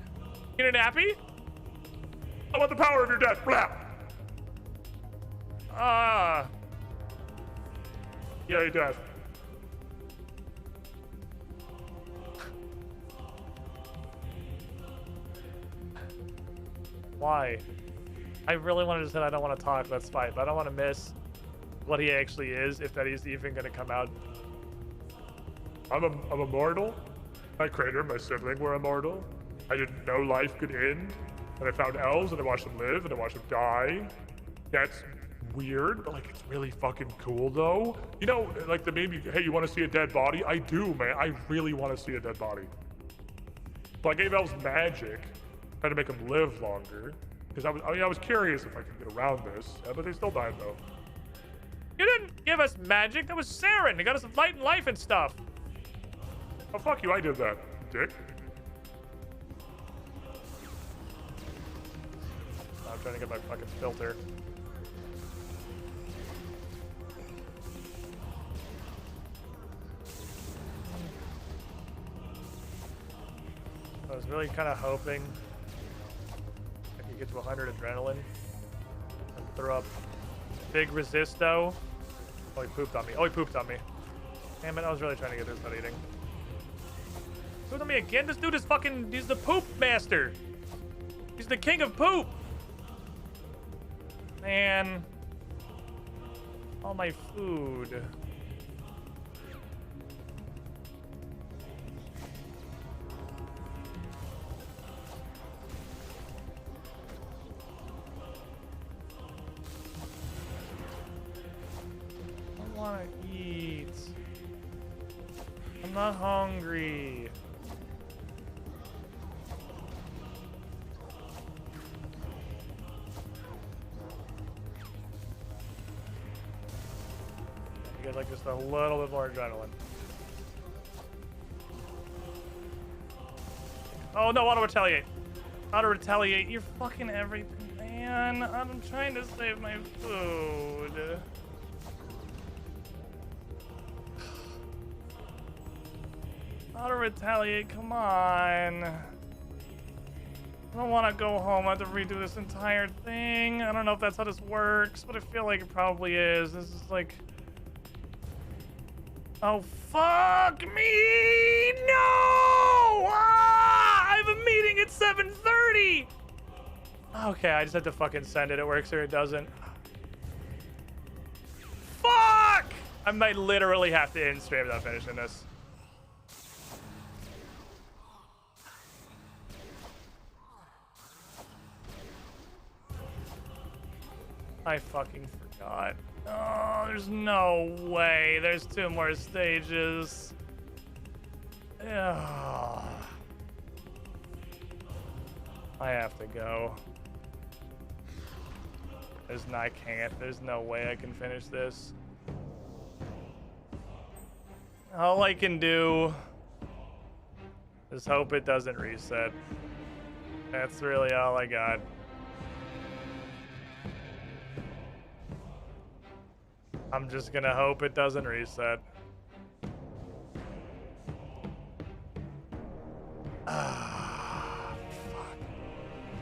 Get a nappy? I want the power of your death. Blah. Yay, death. Why? I really wanted to say I don't want to talk. That's fine, but I don't want to miss what he actually is, if that is even going to come out. I'm immortal. My creator, my sibling were immortal. I didn't know life could end. And I found elves, and I watched them live, and I watched them die. That's weird, but like, it's really fucking cool, though. You know, like the meme, hey, you want to see a dead body? I do, man. I really want to see a dead body. So I gave elves magic, trying to make them live longer. Because I was curious if I could get around this, but they still died, though. You didn't give us magic. That was Saren. He got us light and life and stuff. Oh, fuck you. I did that, dick. I'm trying to get my fucking filter. I was really kind of hoping I could get to 100 adrenaline and throw up big resisto. Oh, he pooped on me. Oh, he pooped on me. Damn it, I was really trying to get this without eating. Pooped on me again? This dude is fucking... He's the poop master. He's the king of poop. Man. All my food. I want to eat. I'm not hungry. You get like just a little bit more adrenaline. Oh no, auto retaliate. Auto retaliate. You're fucking everything, man. I'm trying to save my food. Auto retaliate, come on. I don't want to go home. I have to redo this entire thing. I don't know if that's how this works, but I feel like it probably is. This is like... Oh, fuck me! No! Ah! I have a meeting at 7:30! Okay, I just have to fucking send it. It works or it doesn't. Fuck! I might literally have to end stream without finishing this. I fucking forgot. Oh, there's no way. There's 2 more stages. Ugh. I have to go. I can't. There's no way I can finish this. All I can do is hope it doesn't reset. That's really all I got. I'm just gonna hope it doesn't reset.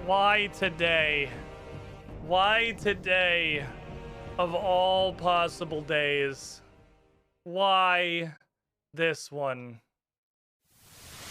Why today? Why today? Of all possible days. Why this one?